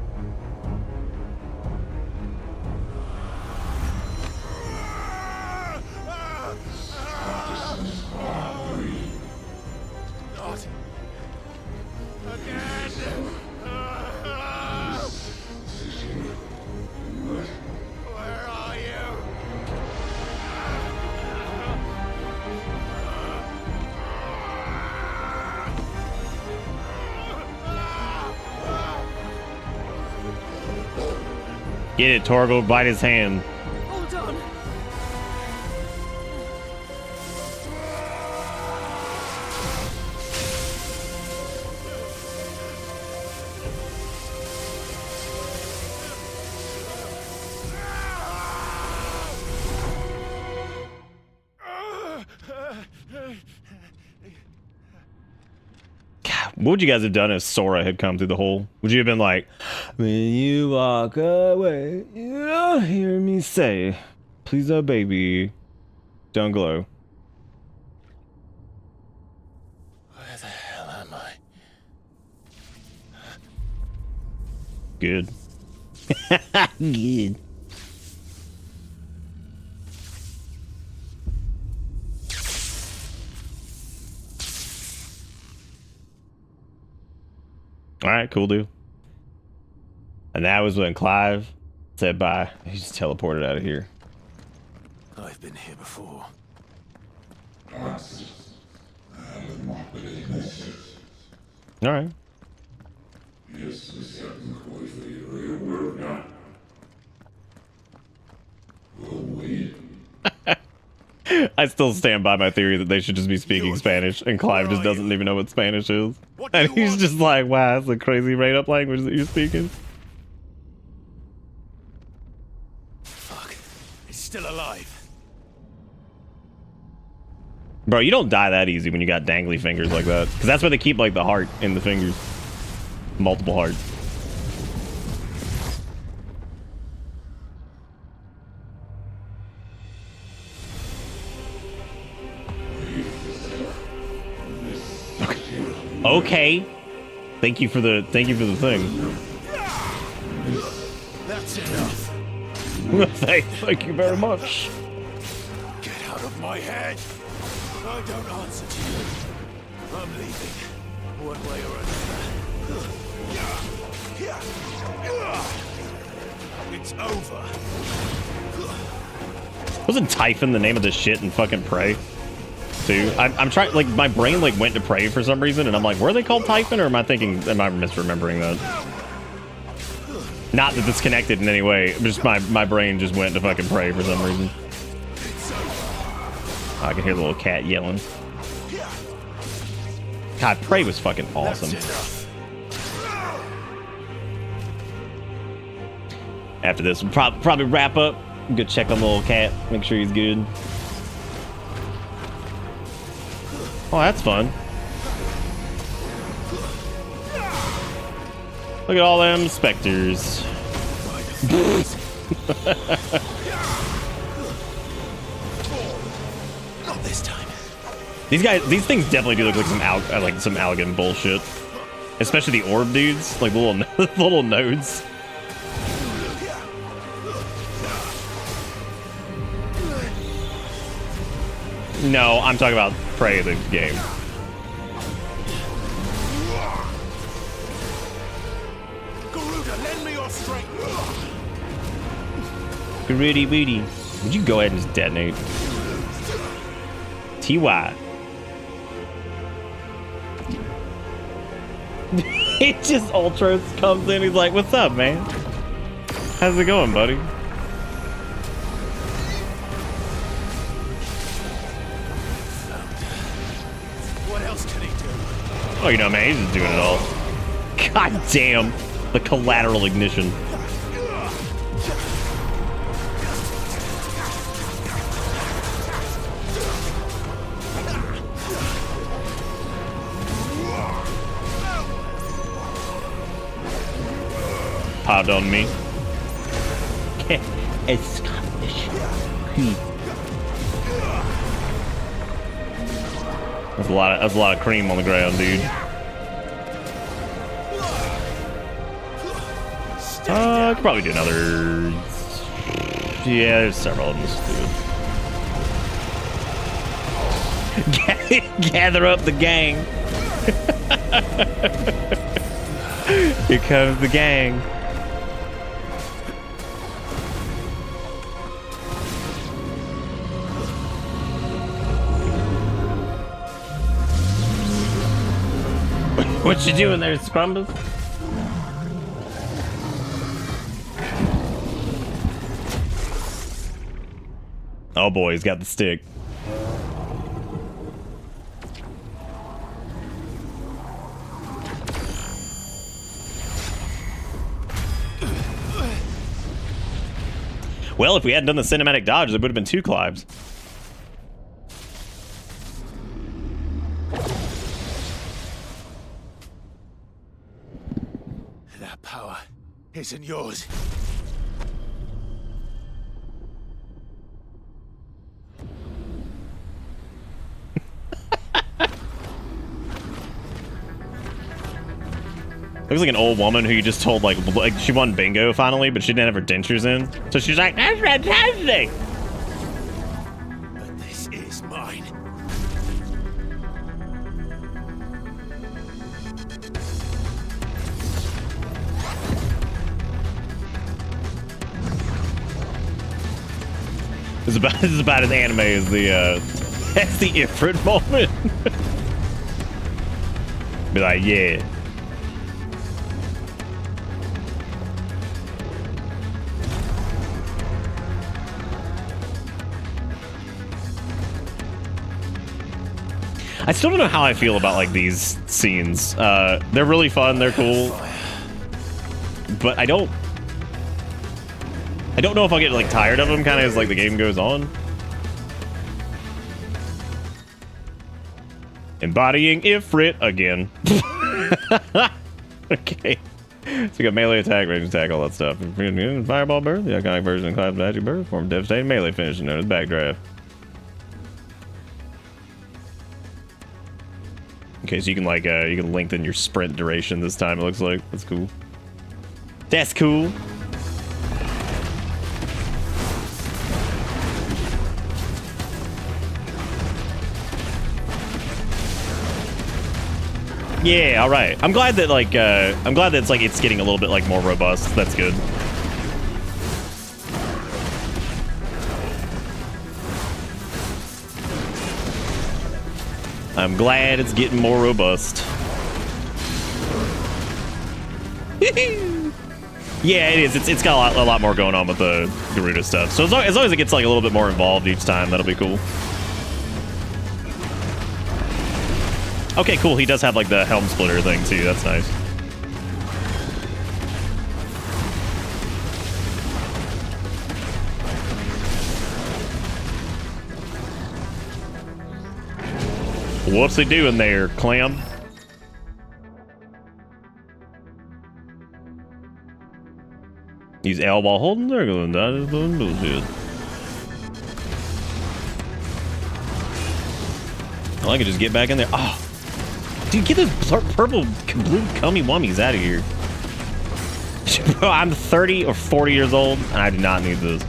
Not again. Where are you? Get it, Torgo, bite his hand. Hold on. What would you guys have done if Sora had come through the hole? Would you have been like, when you walk away, you don't hear me say, please, oh baby, don't glow. Where the hell am I? Good. Good. All right, cool, dude. And that was when Clive said bye. He just teleported out of here. I've been here before. All right. I still stand by my theory that they should just be speaking Spanish, and Clive just doesn't even know what Spanish is. And he's just like, wow, that's a crazy made-up language that you're speaking. Fuck. It's still alive. Bro, you don't die that easy when you got dangly fingers like that. Because that's why they keep, like, the heart in the fingers. Multiple hearts. Okay. Thank you for the thing. That's enough. Thank you very much. Get out of my head. I don't answer to you. I'm leaving. One way or another. It's over. Wasn't Typhon the name of this shit in fucking Prey? Too. I'm trying, like, my brain like went to Prey for some reason, and I'm like, were they called Typhon, or am I misremembering that? Not that it's connected in any way, just my brain just went to fucking Prey for some reason. It's Oh, I can hear the little cat yelling. God, Prey was fucking awesome. After this, we'll probably wrap up. Go check on the little cat, make sure he's good. Oh, that's fun. Look at all them specters. Not this time. These things definitely do look like some Algan bullshit. Especially the orb dudes, like the little nodes. No, I'm talking about Prey the game. Garuda, lend me your strength. Garudi booty. Would you go ahead and just detonate? TY. It just Ultros comes in, he's like, what's up, man? How's it going, buddy? What else can he do? Oh, you know, man, he's just doing it all. God damn, the collateral ignition. Pardon me. That's a lot of cream on the ground, dude. I could probably do another. Yeah, there's several of them. Let's do it. Gather up the gang. Here comes the gang. What you doing there, Scrumbus? Oh boy, he's got the stick. Well, if we hadn't done the cinematic dodge, there would have been 2 Clives. That power isn't yours. Looks like an old woman who you just told like she won bingo finally, but she didn't have her dentures in. So she's like, that's fantastic! But this is mine. This is about as anime as the that's the Ifrit moment. Be like, yeah. I still don't know how I feel about like these scenes. They're really fun, they're cool. But I don't know if I'll get like tired of them kind of as like the game goes on. Embodying Ifrit again. Okay. So we got melee attack, range attack, all that stuff. Fireball burst, the iconic version of Clive's magic burst, form devastating melee finish known as backdraft. Okay, so you can like you can lengthen your sprint duration this time, it looks like. That's cool. That's cool. Yeah, all right. I'm glad that like it's like it's getting a little bit like more robust. That's good. I'm glad it's getting more robust. Yeah, it is. It's got a lot more going on with the Garuda stuff. So as long as it gets like a little bit more involved each time, that'll be cool. Okay, cool. He does have like the helm splitter thing too. That's nice. What's he doing there, Clem? Use L while holding there, going that is doing bullshit. Oh, I could just get back in there. Oh, dude, get those purple blue cummy wummies out of here. Bro, I'm 30 or 40 years old, and I do not need this.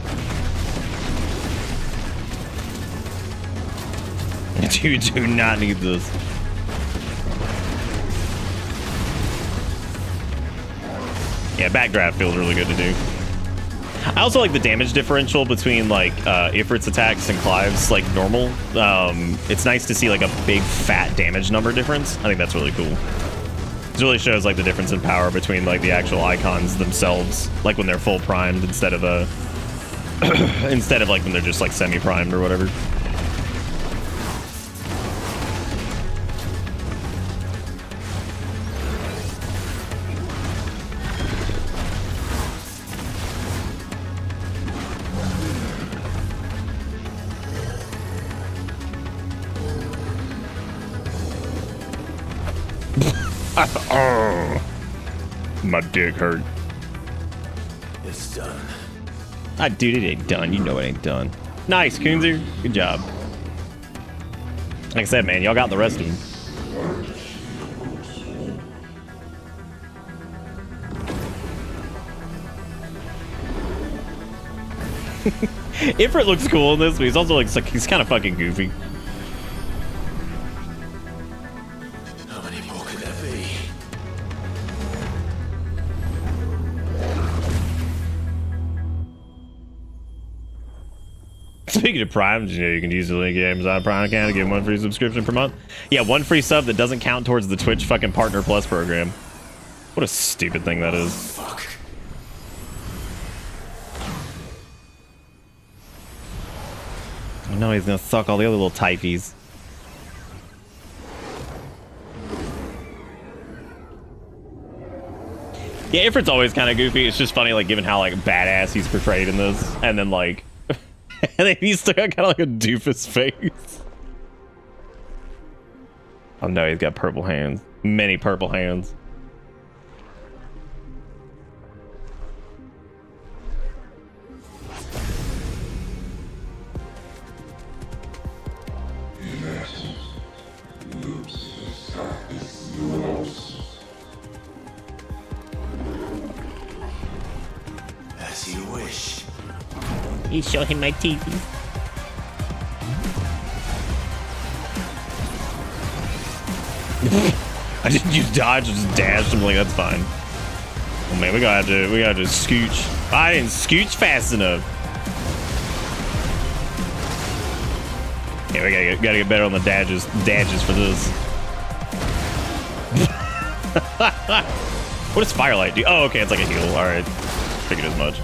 You do not need this. Yeah, backdraft feels really good to do. I also like the damage differential between like Ifrit's attacks and Clive's like normal. It's nice to see like a big fat damage number difference. I think that's really cool. It really shows like the difference in power between like the actual icons themselves, like when they're full primed instead of like when they're just like semi primed or whatever. Oh, my dick hurt. It's done. Dude, it ain't done. You know it ain't done. Nice, Kunzer. Good job. Like I said, man, y'all got the rest of them. Ifrit looks cool in this, but he's also like he's kind of fucking goofy. How many more could there be? Speaking of Prime, you can use the link at Amazon Prime account to get 1 free subscription per month. Yeah, 1 free sub that doesn't count towards the Twitch fucking Partner Plus program. What a stupid thing that is. Fuck. I know he's gonna suck all the other little typies. Yeah, Ifrit's always kind of goofy. It's just funny, like, given how, like, badass he's portrayed in this. And then, like, and then he's still got kind of like a doofus face. Oh no, he's got purple hands. Many purple hands. As you wish. You show him my teeth. I just use dodge and just dashed him, like that's fine. Oh man, we gotta just scooch. I didn't scooch fast enough. Yeah, we gotta get better on the dodges for this. What does Firelight do? Oh, okay, it's like a heal. All right, figured as much.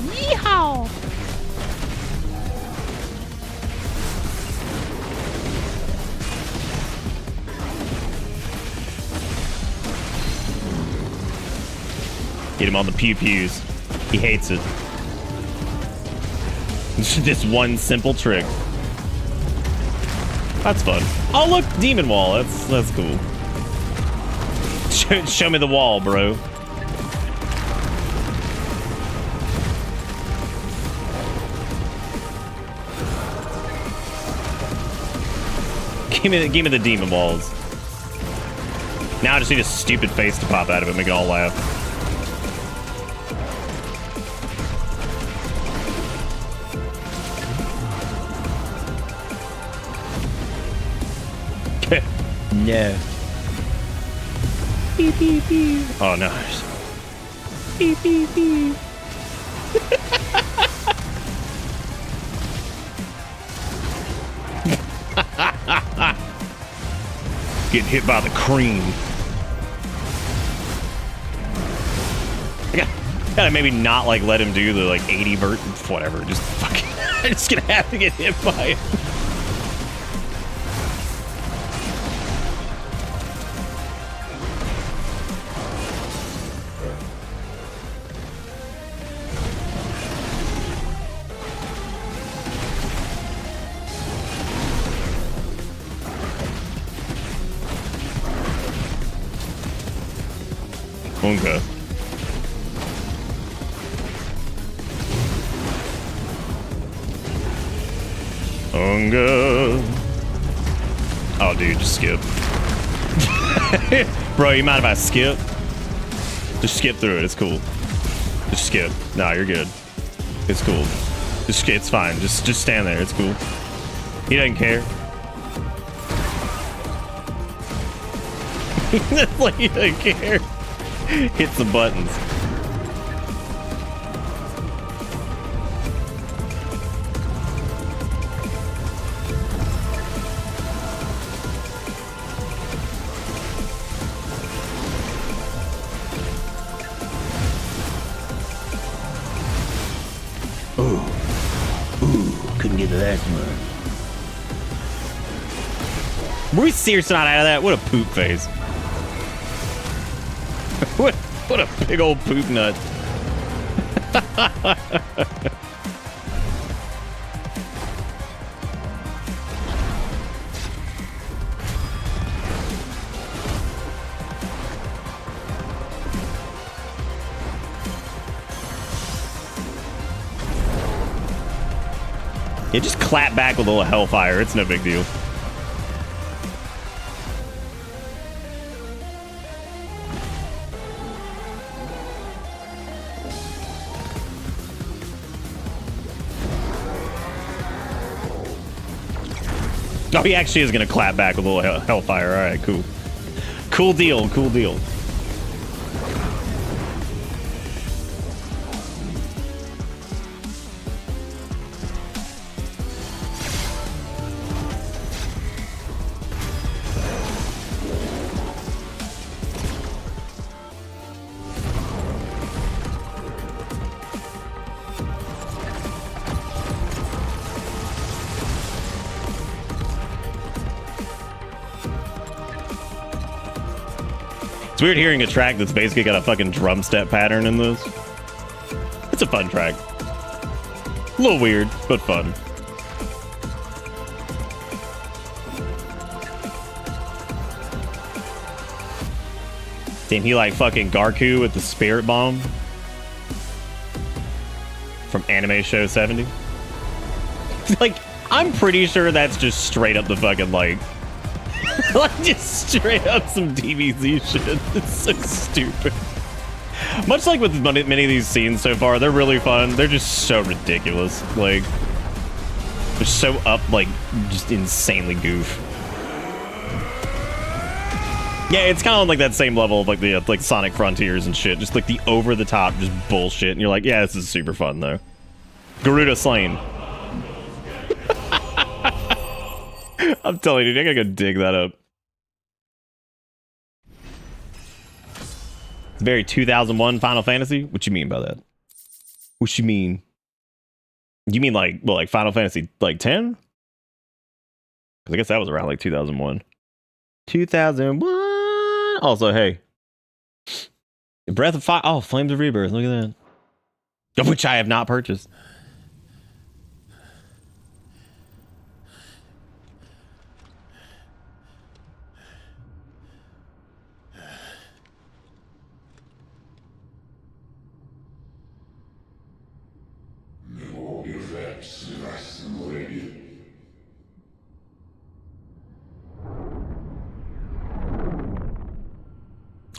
Yeehaw! Get him on the pew-pews. He hates it. This one simple trick. That's fun. Oh look, demon wall. That's cool. Show me the wall, bro. Give me the demon walls. Now I just need a stupid face to pop out of it, make it all laugh. No. Beep, beep, beep. Oh no. Beep, beep, beep. Getting hit by the cream. Gotta maybe not like let him do the like 80 vert, whatever. Just fucking, I'm just gonna have to get hit by it. Okay. Unga. Oh, dude, just skip. Bro, you mind if I skip? Just skip through it. It's cool. Just skip. Nah, you're good. It's cool. Just it's fine. Just stand there. It's cool. He doesn't care. Like he doesn't care. Hit some buttons. Ooh, couldn't get the last one. Were we seriously not out of that? What a poop face. what a big old poop nut. Yeah, just clap back with a little hellfire. It's no big deal. Oh, he actually is going to clap back with a little hellfire. All right, cool. Cool deal, cool deal. It's weird hearing a track that's basically got a fucking drum step pattern in this. It's a fun track. A little weird, but fun. Damn, he like fucking Garku with the spirit bomb from Anime Show 70. Like, I'm pretty sure that's just straight up the fucking like like just straight up some DBZ shit. It's so stupid. Much like with many of these scenes so far, they're really fun. They're just so ridiculous. Like, they're so up, like, just insanely goof. Yeah, it's kind of on like that same level of like the like Sonic Frontiers and shit. Just like the over the top, just bullshit. And you're like, yeah, this is super fun though. Garuda slain. I'm telling you, dude, I gotta go dig that up. It's very 2001 Final Fantasy? What you mean by that? What you mean? You mean like, well, like Final Fantasy like 10? Because I guess that was around like 2001. 2001! Also, hey. Breath of Fire. Oh, Flames of Rebirth. Look at that. Of which I have not purchased.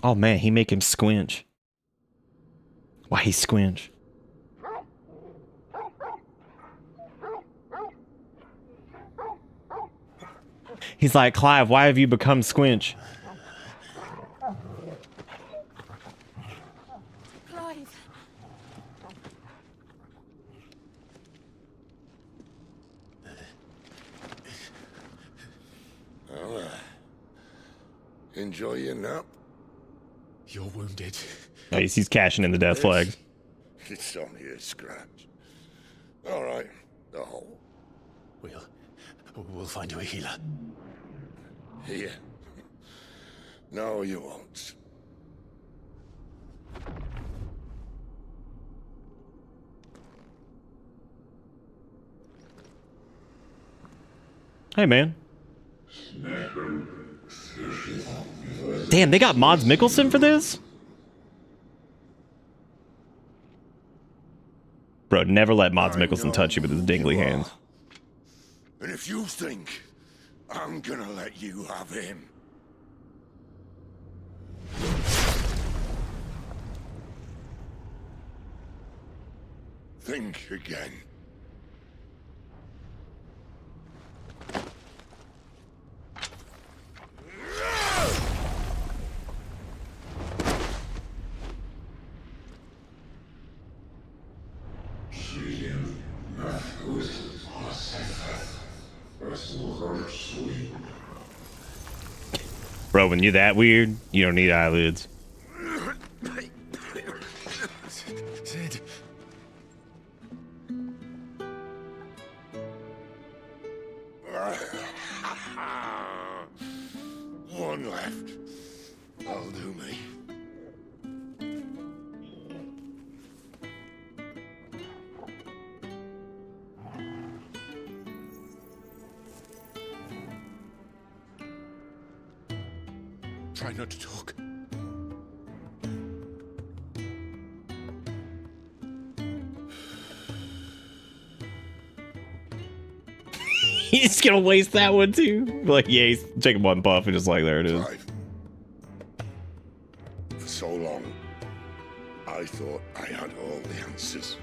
Oh man, he make him squinch. Why he squinch? He's like, Clive, why have you become squinch? Clive. Well, enjoy your nap. You're wounded. Nice, he's cashing in the death flags. It's only a scratch. All right, the hole. We'll find you a healer. Here. No, you won't. Hey, man. Damn, they got Mads Mikkelsen for this? Bro, never let Mads Mikkelsen touch you with his dingly hands. And if you think I'm gonna let you have him... think again. Bro, when you're that weird, you don't need eyelids. Sid. One left. That'll do me. Try not to talk. He's gonna waste that one too. Like, yeah, he's taking one puff and just like, there it is. For so long, I thought I had all the answers.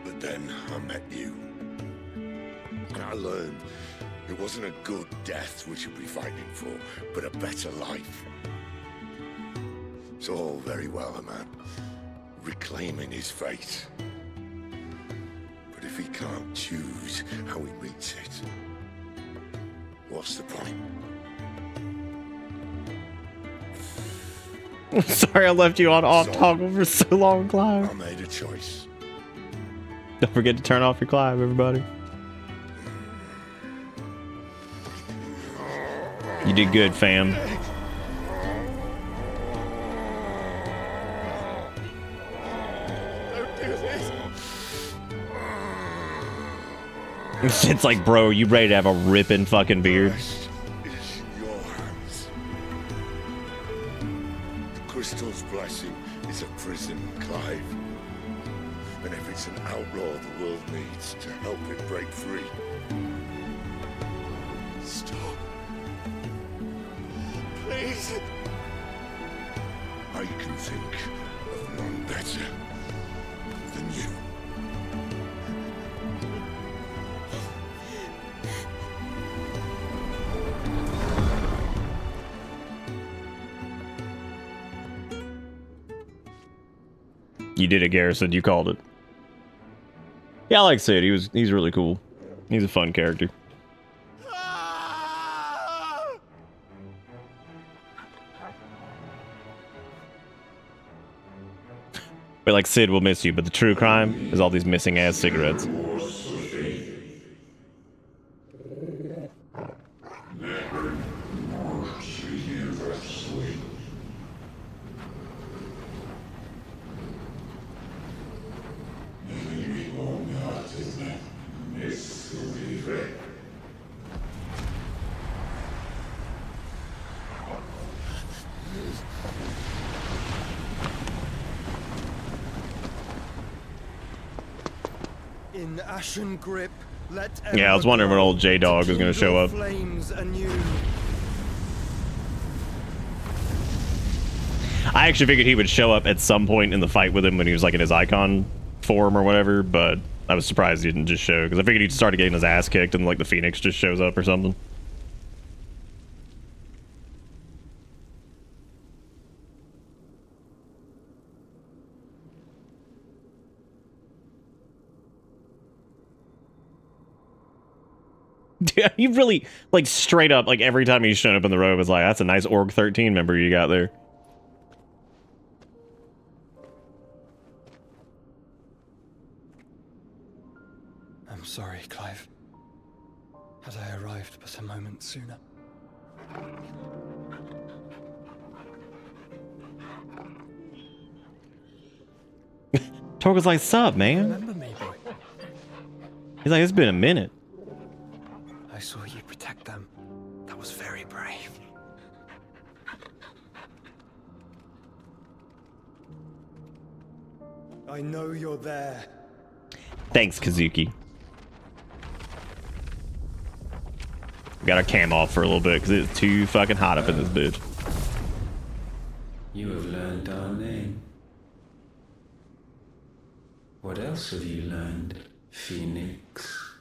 But then I met you. And I learned it wasn't a good death we should be fighting for, but a better life. It's all very well, a man reclaiming his fate. But if he can't choose how he meets it, what's the point? I'm sorry I left you on off toggle for so long, Clive. I made a choice. Don't forget to turn off your Clive, everybody. You did good, fam. It's like, bro, you ready to have a ripping fucking beard? The crystal's blessing is a prison, Clive. And if it's an outlaw the world needs to help it break free. Stop. Please. I can think of none better than you. You did it, Garrison. You called it. Yeah, I like Sid. He's really cool. He's a fun character. But like, Sid will miss you, but the true crime is all these missing ass cigarettes. In ashen grip, let Yeah, I was wondering when old J-Dog was going to show up. flames anew. I actually figured he would show up at some point in the fight with him when he was like in his icon form or whatever, but I was surprised he didn't just show, because I figured he'd started getting his ass kicked and like the Phoenix just shows up or something. Dude, he really, like, straight up, like, every time he's shown up in the robe, is like, that's a nice Org 13 member you got there. sorry, Clive. Had I arrived but a moment sooner. Torgal's like, sup, man? Remember me, boy? He's like, it's been a minute. I saw you protect them. That was very brave. I know you're there. Thanks, Kazuki. Got our cam off for a little bit because it's too fucking hot up in this bitch. You have learned our name. What else have you learned, Phoenix?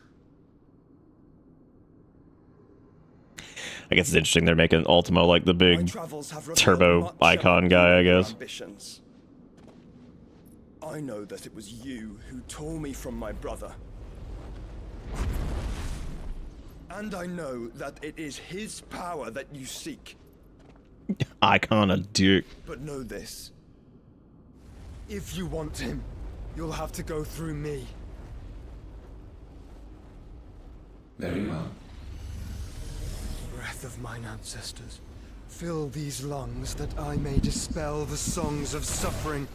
I guess it's interesting they're making Ultimo like the big turbo icon guy, I guess. Ambitions. I know that it was you who tore me from my brother. And I know that it is his power that you seek. Icon of dick. But know this. If you want him, you'll have to go through me. Very well. Breath of mine ancestors, fill these lungs that I may dispel the songs of suffering.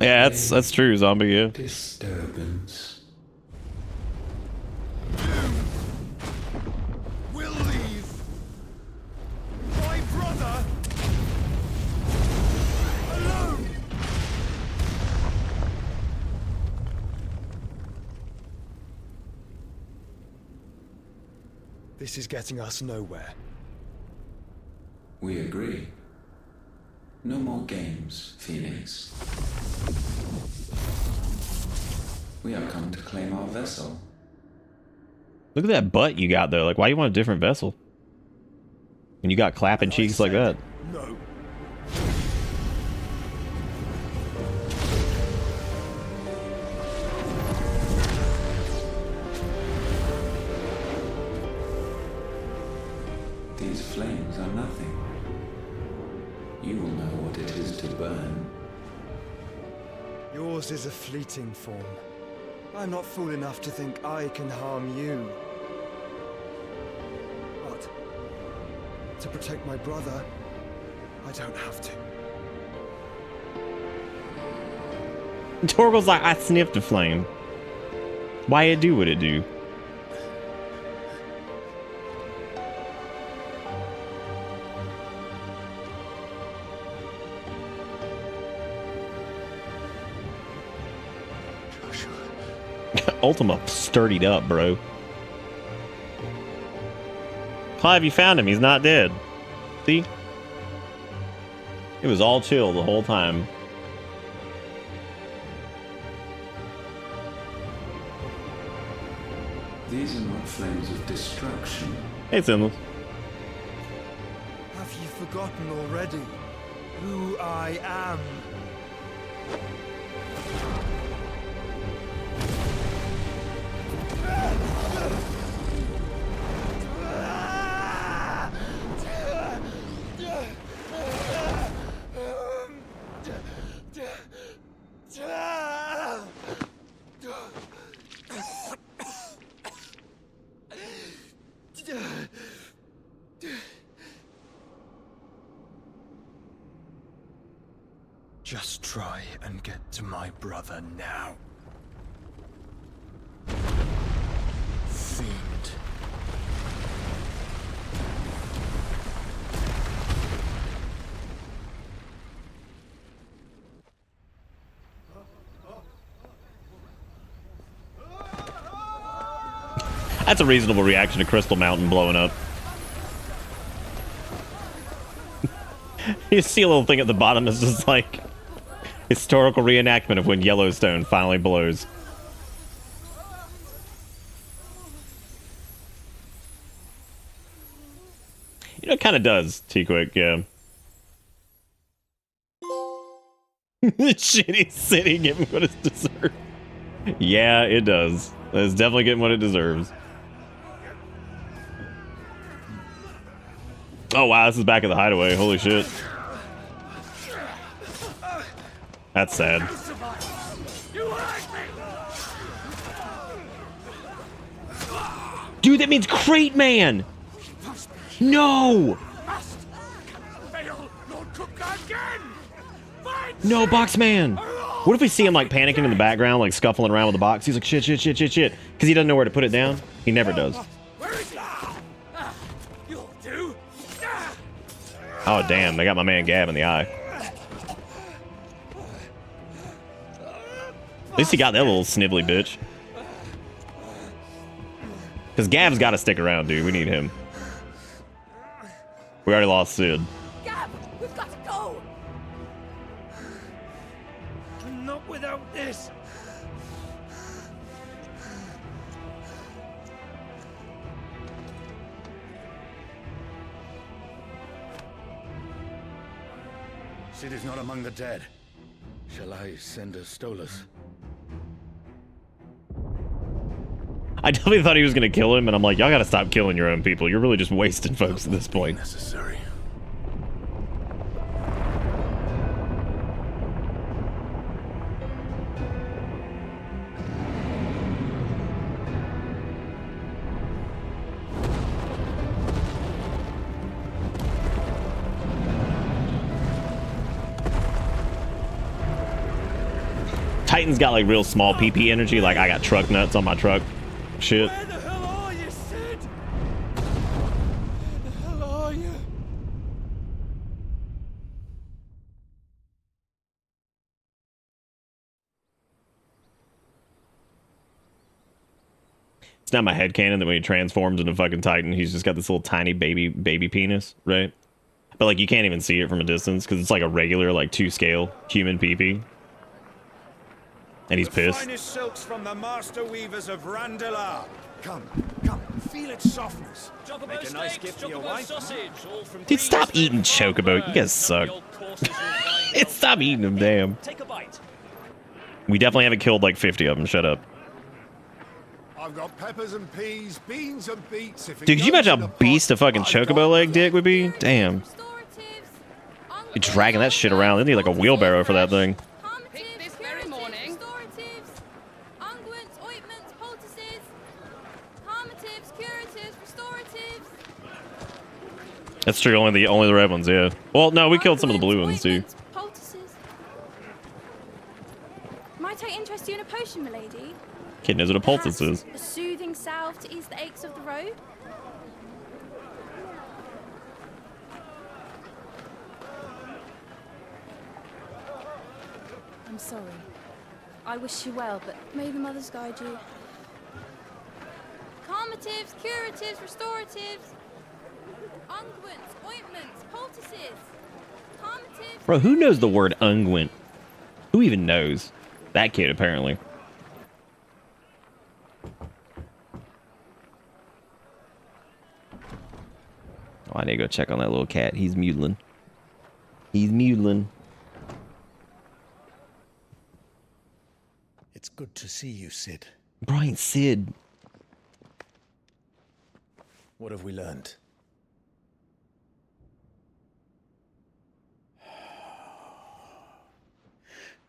Yeah, that's true, zombie. Yeah. Disturbance. Will leave my brother alone. This is getting us nowhere. We agree. No more games, Phoenix. We have come to claim our vessel. Look at that butt you got though. Like, why you want a different vessel? When you got clapping cheeks like that. No. These flames are nothing. You will know what it is to burn. Yours is a fleeting form. I'm not fool enough to think I can harm you. But to protect my brother, I don't have to. Torgal's like, I sniffed a flame. Why it do what it do? Ultima sturdied up, bro. Clive, you found him. He's not dead. See? It was all chill the whole time. These are not flames of destruction. Hey, Sinless. Have you forgotten already who I am? Just try and get to my brother now. Fiend. That's a reasonable reaction to Crystal Mountain blowing up. You see a little thing at the bottom that's just like historical reenactment of when Yellowstone finally blows. You know, it kind of does, T-Quick, yeah. Shitty city getting what it deserves. Yeah, it does. It's definitely getting what it deserves. Oh wow, this is back at the hideaway. Holy shit. That's sad. Dude, that means Crate Man! No! No, Box Man! What if we see him like panicking in the background, like scuffling around with the box? He's like, shit, shit, shit, shit, shit. Because he doesn't know where to put it down. He never does. Oh, damn. They got my man Gav in the eye. At least he got that little snivelly bitch. Because Gav's got to stick around, dude. We need him. We already lost Sid. Gav, we've got to go. Not without this. Sid is not among the dead. Shall I send a Stolas? I definitely thought he was going to kill him, and I'm like, y'all got to stop killing your own people. You're really just wasting folks at this point. Necessary. Titan's got like real small PP energy, like I got truck nuts on my truck. Shit. Where the hell are you, Sid? Where the hell are you? It's not my headcanon that when he transforms into fucking Titan, he's just got this little tiny baby penis, right? But like you can't even see it from a distance because it's like a regular like 2-scale human PP. And he's pissed. Finest silks from the master weavers of Randalar. Come, feel its softness. Make a nice gift for your wife. Dude, stop eating Chocobo. You guys suck. Stop eating them, damn. Take a bite. We definitely haven't killed like 50 of them. Shut up. I've got peppers and peas, beans and beets. Dude, could you imagine how beast a fucking Chocobo leg dick would be? Damn. You're dragging that shit around. They need like a wheelbarrow for that thing. That's true. Only the red ones, yeah. Well, no, we killed some of the blue ones too. Might I interest you in a potion, milady? Kid knows what a poultice is. A soothing salve to ease the aches of the road. I'm sorry. I wish you well, but may the mothers guide you. Calmatives, curatives, restoratives. Unguents, ointments, poultices. Calmatives. Bro, who knows the word unguent? Who even knows? That kid, apparently. Oh, I need to go check on that little cat. He's mutilating. He's mutilating. It's good to see you, Sid. Brian, Sid. What have we learned?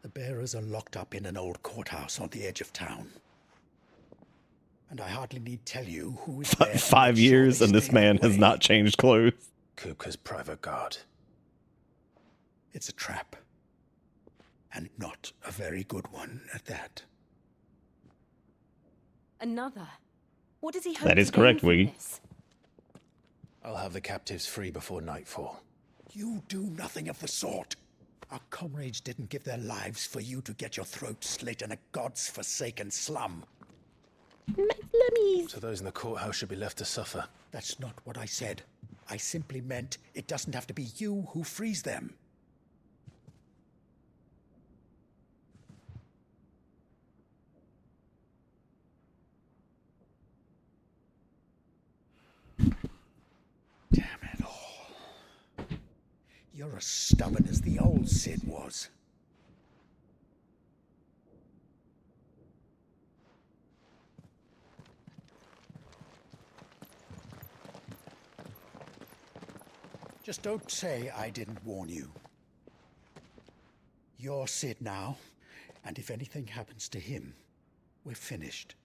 The bearers are locked up in an old courthouse on the edge of town. And I hardly need tell you who is there. 5 years and this man has not changed clothes. Kupka's private guard. It's a trap. And not a very good one at that. Another? What does he hope That is to gain correct, from Wiggy. this? I'll have the captives free before nightfall. You do nothing of the sort. Our comrades didn't give their lives for you to get your throat slit in a god's forsaken slum. So those in the courthouse should be left to suffer. That's not what I said. I simply meant it doesn't have to be you who frees them. Damn it all. You're as stubborn as the old Sid was. Just don't say I didn't warn you. You're Sid now, and if anything happens to him, we're finished.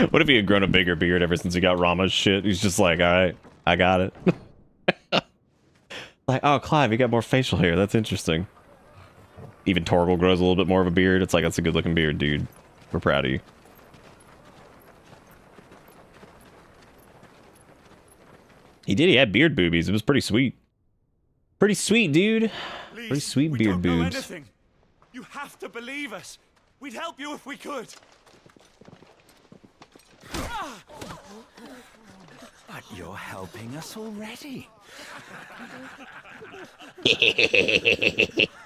What if he had grown a bigger beard ever since he got Rama's shit? He's just like, all right, I got it. Like, oh, Clive, you got more facial hair. That's interesting. Even Torgal grows a little bit more of a beard. It's like, that's a good looking beard, dude. We're proud of you. He did. He had beard boobies. It was pretty sweet. Pretty sweet, dude. Please, Pretty sweet we beard don't know boobs. anything. You have to believe us. We'd help you if we could. But you're helping us already.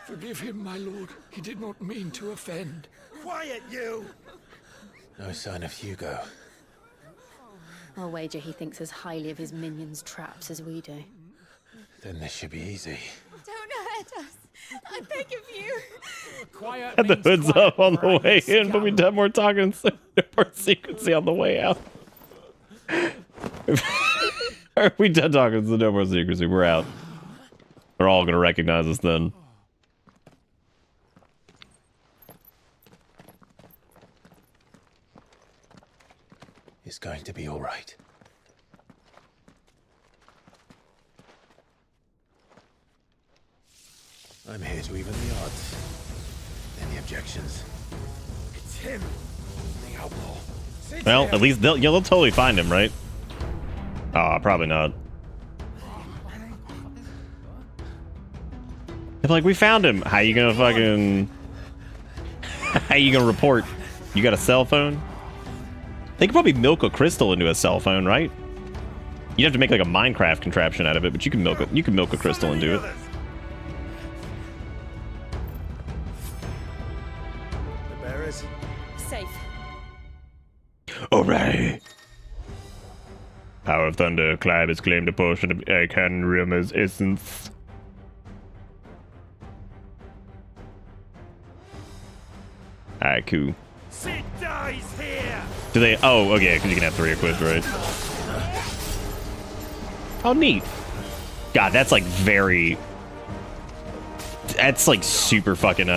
Forgive him, my lord. He did not mean to offend. Quiet, you! No sign of Hugo. I'll wager he thinks as highly of his minions' traps as we do. Then this should be easy. Don't hurt us. I beg of you. Quiet. Had the hoods up on the way in, but we done more talking more secrecy on the way out. We done talking, so no more secrecy. We're out. They're all gonna recognize us then. It's going to be all right. I'm here to even the odds. Any objections? It's him, the outlaw. Well, at least they'll totally find him, right? Ah, probably not. They're like, we found him. How you gonna fucking... How you gonna report? You got a cell phone? They could probably milk a crystal into a cell phone, right? You'd have to make like a Minecraft contraption out of it, but you can milk a crystal into it. The bearers? Safe. Alright. Power of Thunder. Clive has claimed a portion of Arcan Rima's essence. Alright, cool. Sid dies here! Do they? Oh, okay, because you can have 3 equipped, right? Oh, neat. God, that's like very... That's like super fucking,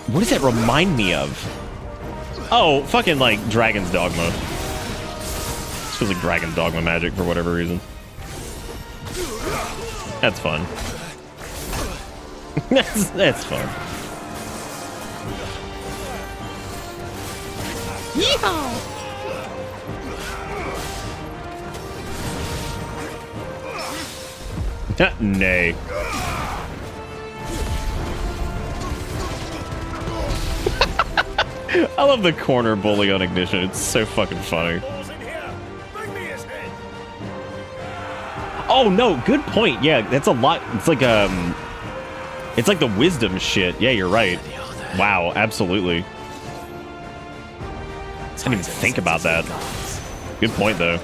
what does that remind me of? Oh, fucking like Dragon's Dogma. This feels like Dragon's Dogma magic for whatever reason. That's fun. that's fun. Yeehaw! Nay. I love the corner bully on Ignition. It's so fucking funny. Oh no, good point. Yeah, that's a lot. It's like the wisdom shit. Yeah, you're right. Wow, absolutely. I didn't even think about that. Good point though.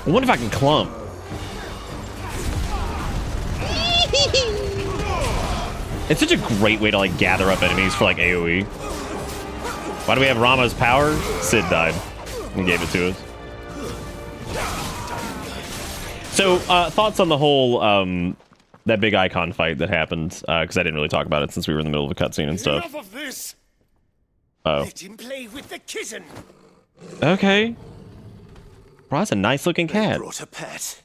I wonder if I can clump. It's such a great way to like gather up enemies for like AoE. Why do we have Rama's power? Sid died and gave it to us. So thoughts on the whole that big icon fight that happened? Because I didn't really talk about it since we were in the middle of a cutscene and stuff. Enough of this. Oh. Let him play with the kitten. Okay. Well, that's a nice looking cat. Brought a pet.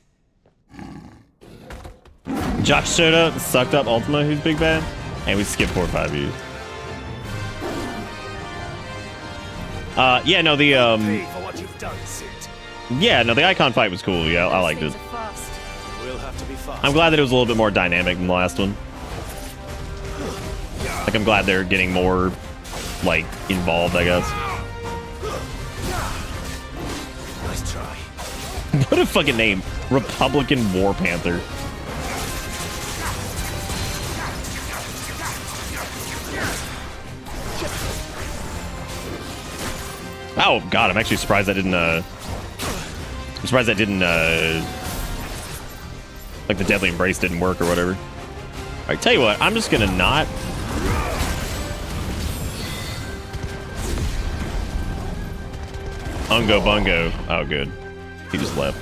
Josh showed up, sucked up Ultima, who's big bad, and we skipped 4 or 5 years. Yeah, no, the For what you've done, Sid. yeah, no, the icon fight was cool. Yeah, I liked it. We'll have to be fast. I'm glad that it was a little bit more dynamic than the last one. Like, I'm glad they're getting more, like, involved, I guess. Nice try. What a fucking name. Republican War Panther. Oh, God, I'm actually surprised I didn't, I'm surprised I didn't, like, the Deadly Embrace didn't work or whatever. Alright, tell you what, I'm just gonna not... Ungo Bungo. Oh, good. He just left.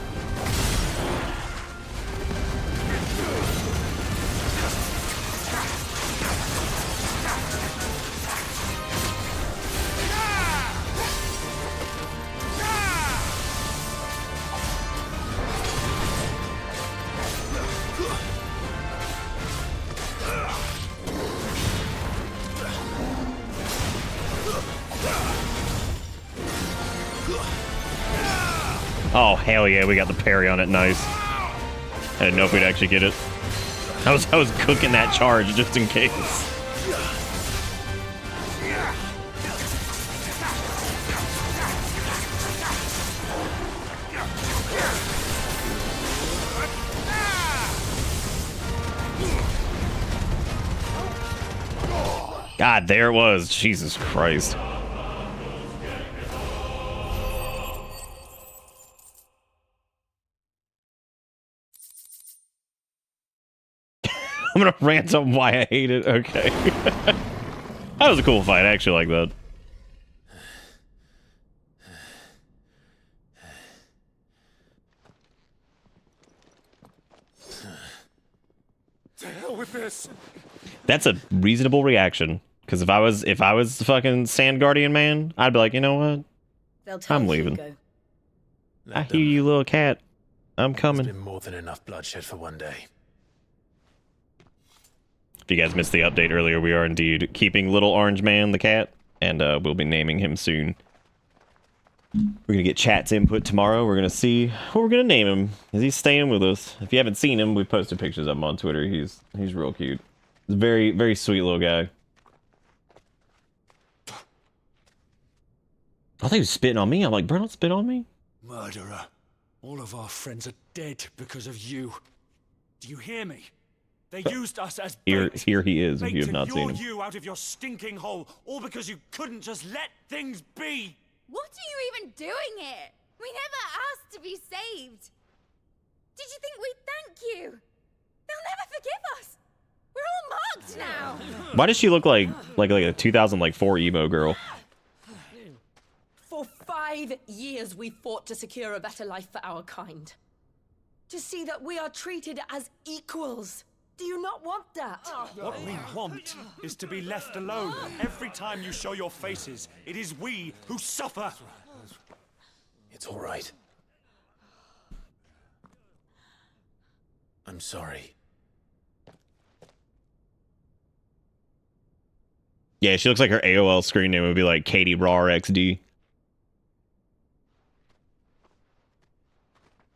Oh, hell yeah, we got the parry on it. Nice. I didn't know if we'd actually get it. I was cooking that charge just in case. God, there it was. Jesus Christ. I'm gonna rant on why I hate it. Okay. That was a cool fight. I actually like that. To hell with this. That's a reasonable reaction. Because if I was the fucking Sand Guardian man, I'd be like, you know what? I'm leaving. I hear you, little cat. I'm coming. There's been more than enough bloodshed for one day. If you guys missed the update earlier, we are indeed keeping Little Orange Man, the cat, and we'll be naming him soon. We're gonna get chat's input tomorrow. We're gonna see what we're gonna name him. Is he staying with us? If you haven't seen him, we posted pictures of him on Twitter. He's real cute. He's a very, very sweet little guy. I thought he was spitting on me. I'm like, bro, don't spit on me. Murderer. All of our friends are dead because of you. Do you hear me? They used us as bait. Here he is, if you have not seen him. You out of your stinking hole, all because you couldn't just let things be. What are you even doing here? We never asked to be saved. Did you think we'd thank you? They'll never forgive us. We're all marked now. Why does she look like a 2004 emo girl? For 5 years we fought to secure a better life for our kind. To see that we are treated as equals. Do you not want that? What we want is to be left alone. Every time you show your faces, it is we who suffer. It's all right. I'm sorry. Yeah, she looks like her AOL screen name would be like Katie Raw XD.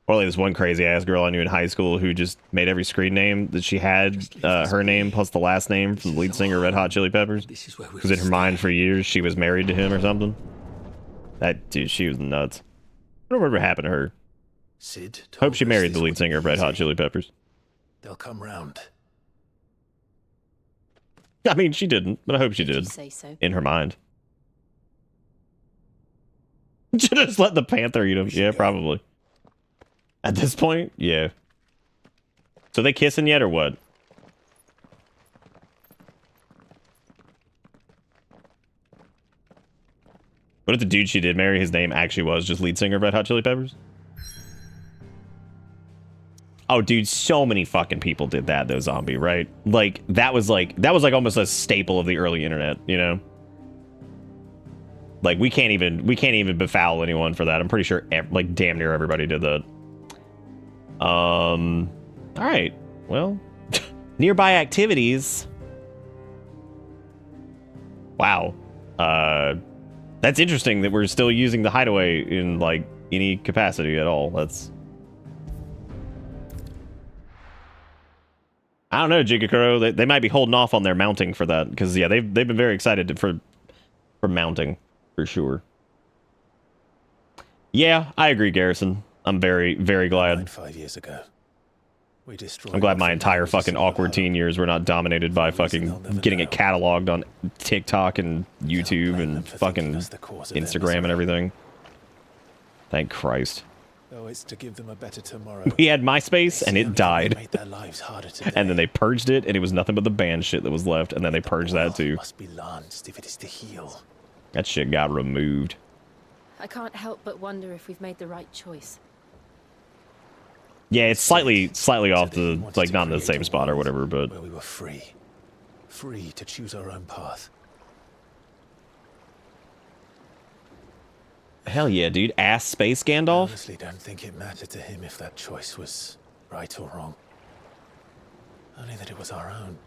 Or like this one crazy ass girl I knew in high school who just made every screen name that she had her name plus the last name from the lead singer of Red Hot Chili Peppers. Because in her mind for years she was married to him or something. That dude, she was nuts. I don't remember what happened to her. Sid. Hope she married the lead singer of Red Hot Chili Peppers. They'll come round. I mean, she didn't, but I hope she did. Say so. In her mind. Just let the panther eat him. Yeah, probably. At this point, yeah. So they kissing yet or what? What if the dude she did marry, his name actually was just lead singer of Red Hot Chili Peppers? Oh, dude, so many fucking people did that, though, Zombie, right? Like that was like almost a staple of the early internet, you know? Like we can't even befoul anyone for that. I'm pretty sure like damn near everybody did that. All right. Well, nearby activities. Wow. That's interesting that we're still using the hideaway in like any capacity at all. That's I don't know, Jigakuro. They might be holding off on their mounting for that because yeah, they've been very excited for mounting for sure. Yeah, I agree, Garrison. I'm very, very glad. 5 years ago, we destroyed. I'm glad my entire fucking awkward teen years were not dominated by fucking getting it cataloged on TikTok and YouTube and fucking Instagram and everything. Thank Christ. Oh, it's to give them a better tomorrow. We had MySpace and it died. Made their lives harder today. And then they purged it and it was nothing but the band shit that was left. And then they purged that too. Must be lanced if it is to heal. That shit got removed. I can't help but wonder if we've made the right choice. Yeah, it's slightly off the, like, not in the same spot or whatever, but... Where we were free. Free to choose our own path. Hell yeah, dude. Ass Space Gandalf? I honestly don't think it mattered to him if that choice was right or wrong. Only that it was our own.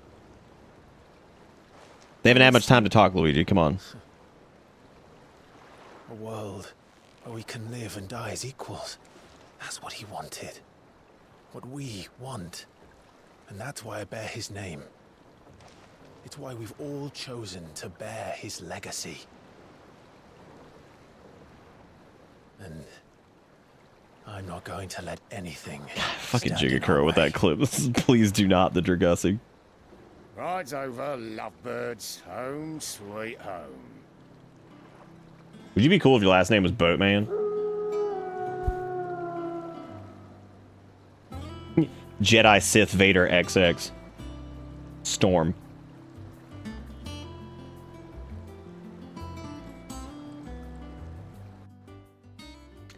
They haven't had much time to talk, Luigi. Come on. A world where we can live and die as equals. That's what he wanted. What we want. And that's why I bear his name. It's why we've all chosen to bear his legacy. And I'm not going to let anything. Fucking Jigakuro with that clip. Please do not the Dragussi. Rides over, lovebirds. Home sweet home. Would you be cool if your last name was Boatman? Jedi Sith Vader XX. Storm.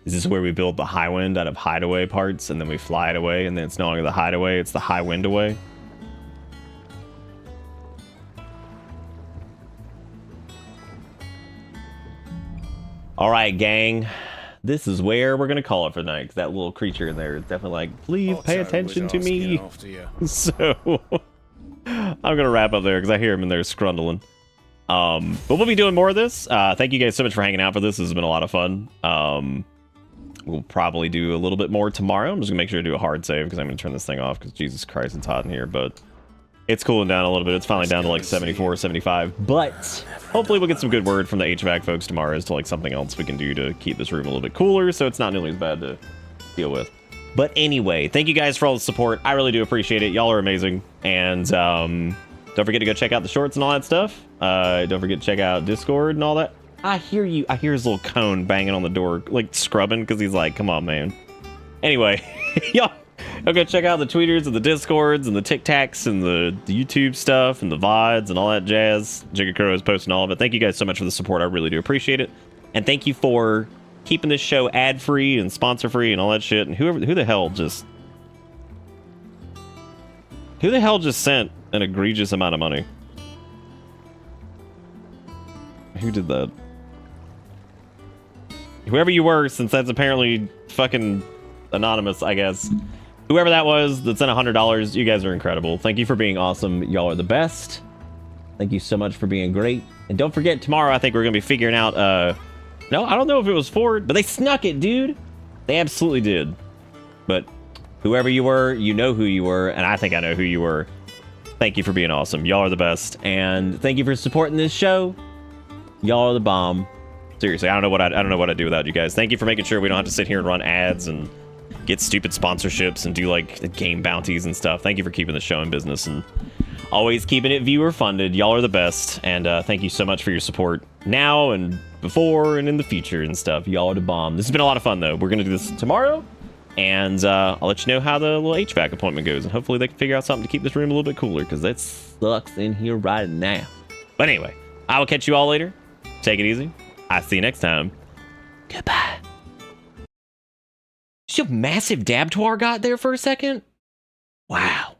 Is this where we build the high wind out of hideaway parts and then we fly it away and then it's no longer the hideaway, it's the high wind away? All right, gang. This is where we're going to call it for the night. 'Cause that little creature in there is definitely like, please pay attention to me. So I'm going to wrap up there because I hear him in there scrundling. But we'll be doing more of this. Thank you guys so much for hanging out for this. This has been a lot of fun. We'll probably do a little bit more tomorrow. I'm just gonna make sure to do a hard save because I'm gonna turn this thing off because Jesus Christ, it's hot in here. But it's cooling down a little bit. It's finally down to like 74, 75. But hopefully we'll get some good word from the HVAC folks tomorrow as to like something else we can do to keep this room a little bit cooler so it's not nearly as bad to deal with. But anyway, thank you guys for all the support. I really do appreciate it. Y'all are amazing. And don't forget to go check out the shorts and all that stuff. Don't forget to check out Discord and all that. I hear you. I hear his little cone banging on the door, like scrubbing, because he's like, come on, man. Anyway, y'all go check out the tweeters and the Discords and the TikToks and the YouTube stuff and the VoDs and all that jazz. Jigakuro is posting all of it. Thank you guys so much for the support. I really do appreciate it. And thank you for keeping this show ad-free and sponsor-free and all that shit. And who the hell just sent an egregious amount of money? Who did that? Whoever you were, since that's apparently fucking anonymous, I guess. Whoever that was that sent $100, you guys are incredible. Thank you for being awesome. Y'all are the best. Thank you so much for being great. And don't forget, tomorrow I think we're going to be figuring out... no, I don't know if it was Ford, but they snuck it, dude. They absolutely did. But whoever you were, you know who you were, and I think I know who you were. Thank you for being awesome. Y'all are the best. And thank you for supporting this show. Y'all are the bomb. Seriously, I don't know what I'd do without you guys. Thank you for making sure we don't have to sit here and run ads and get stupid sponsorships and do like game bounties and stuff. Thank you for keeping the show in business and always keeping it viewer funded. Y'all are the best, and thank you so much for your support now and before and in the future and stuff. Y'all are the bomb. This has been a lot of fun though. We're gonna do this tomorrow, and I'll let you know how the little HVAC appointment goes, and hopefully they can figure out something to keep this room a little bit cooler because it sucks in here right now. But anyway, I will catch you all later. Take it easy. I'll see you next time. Goodbye. See how massive Dabtoir got there for a second? Wow.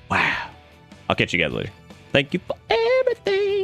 Wow. I'll catch you guys later. Thank you for everything.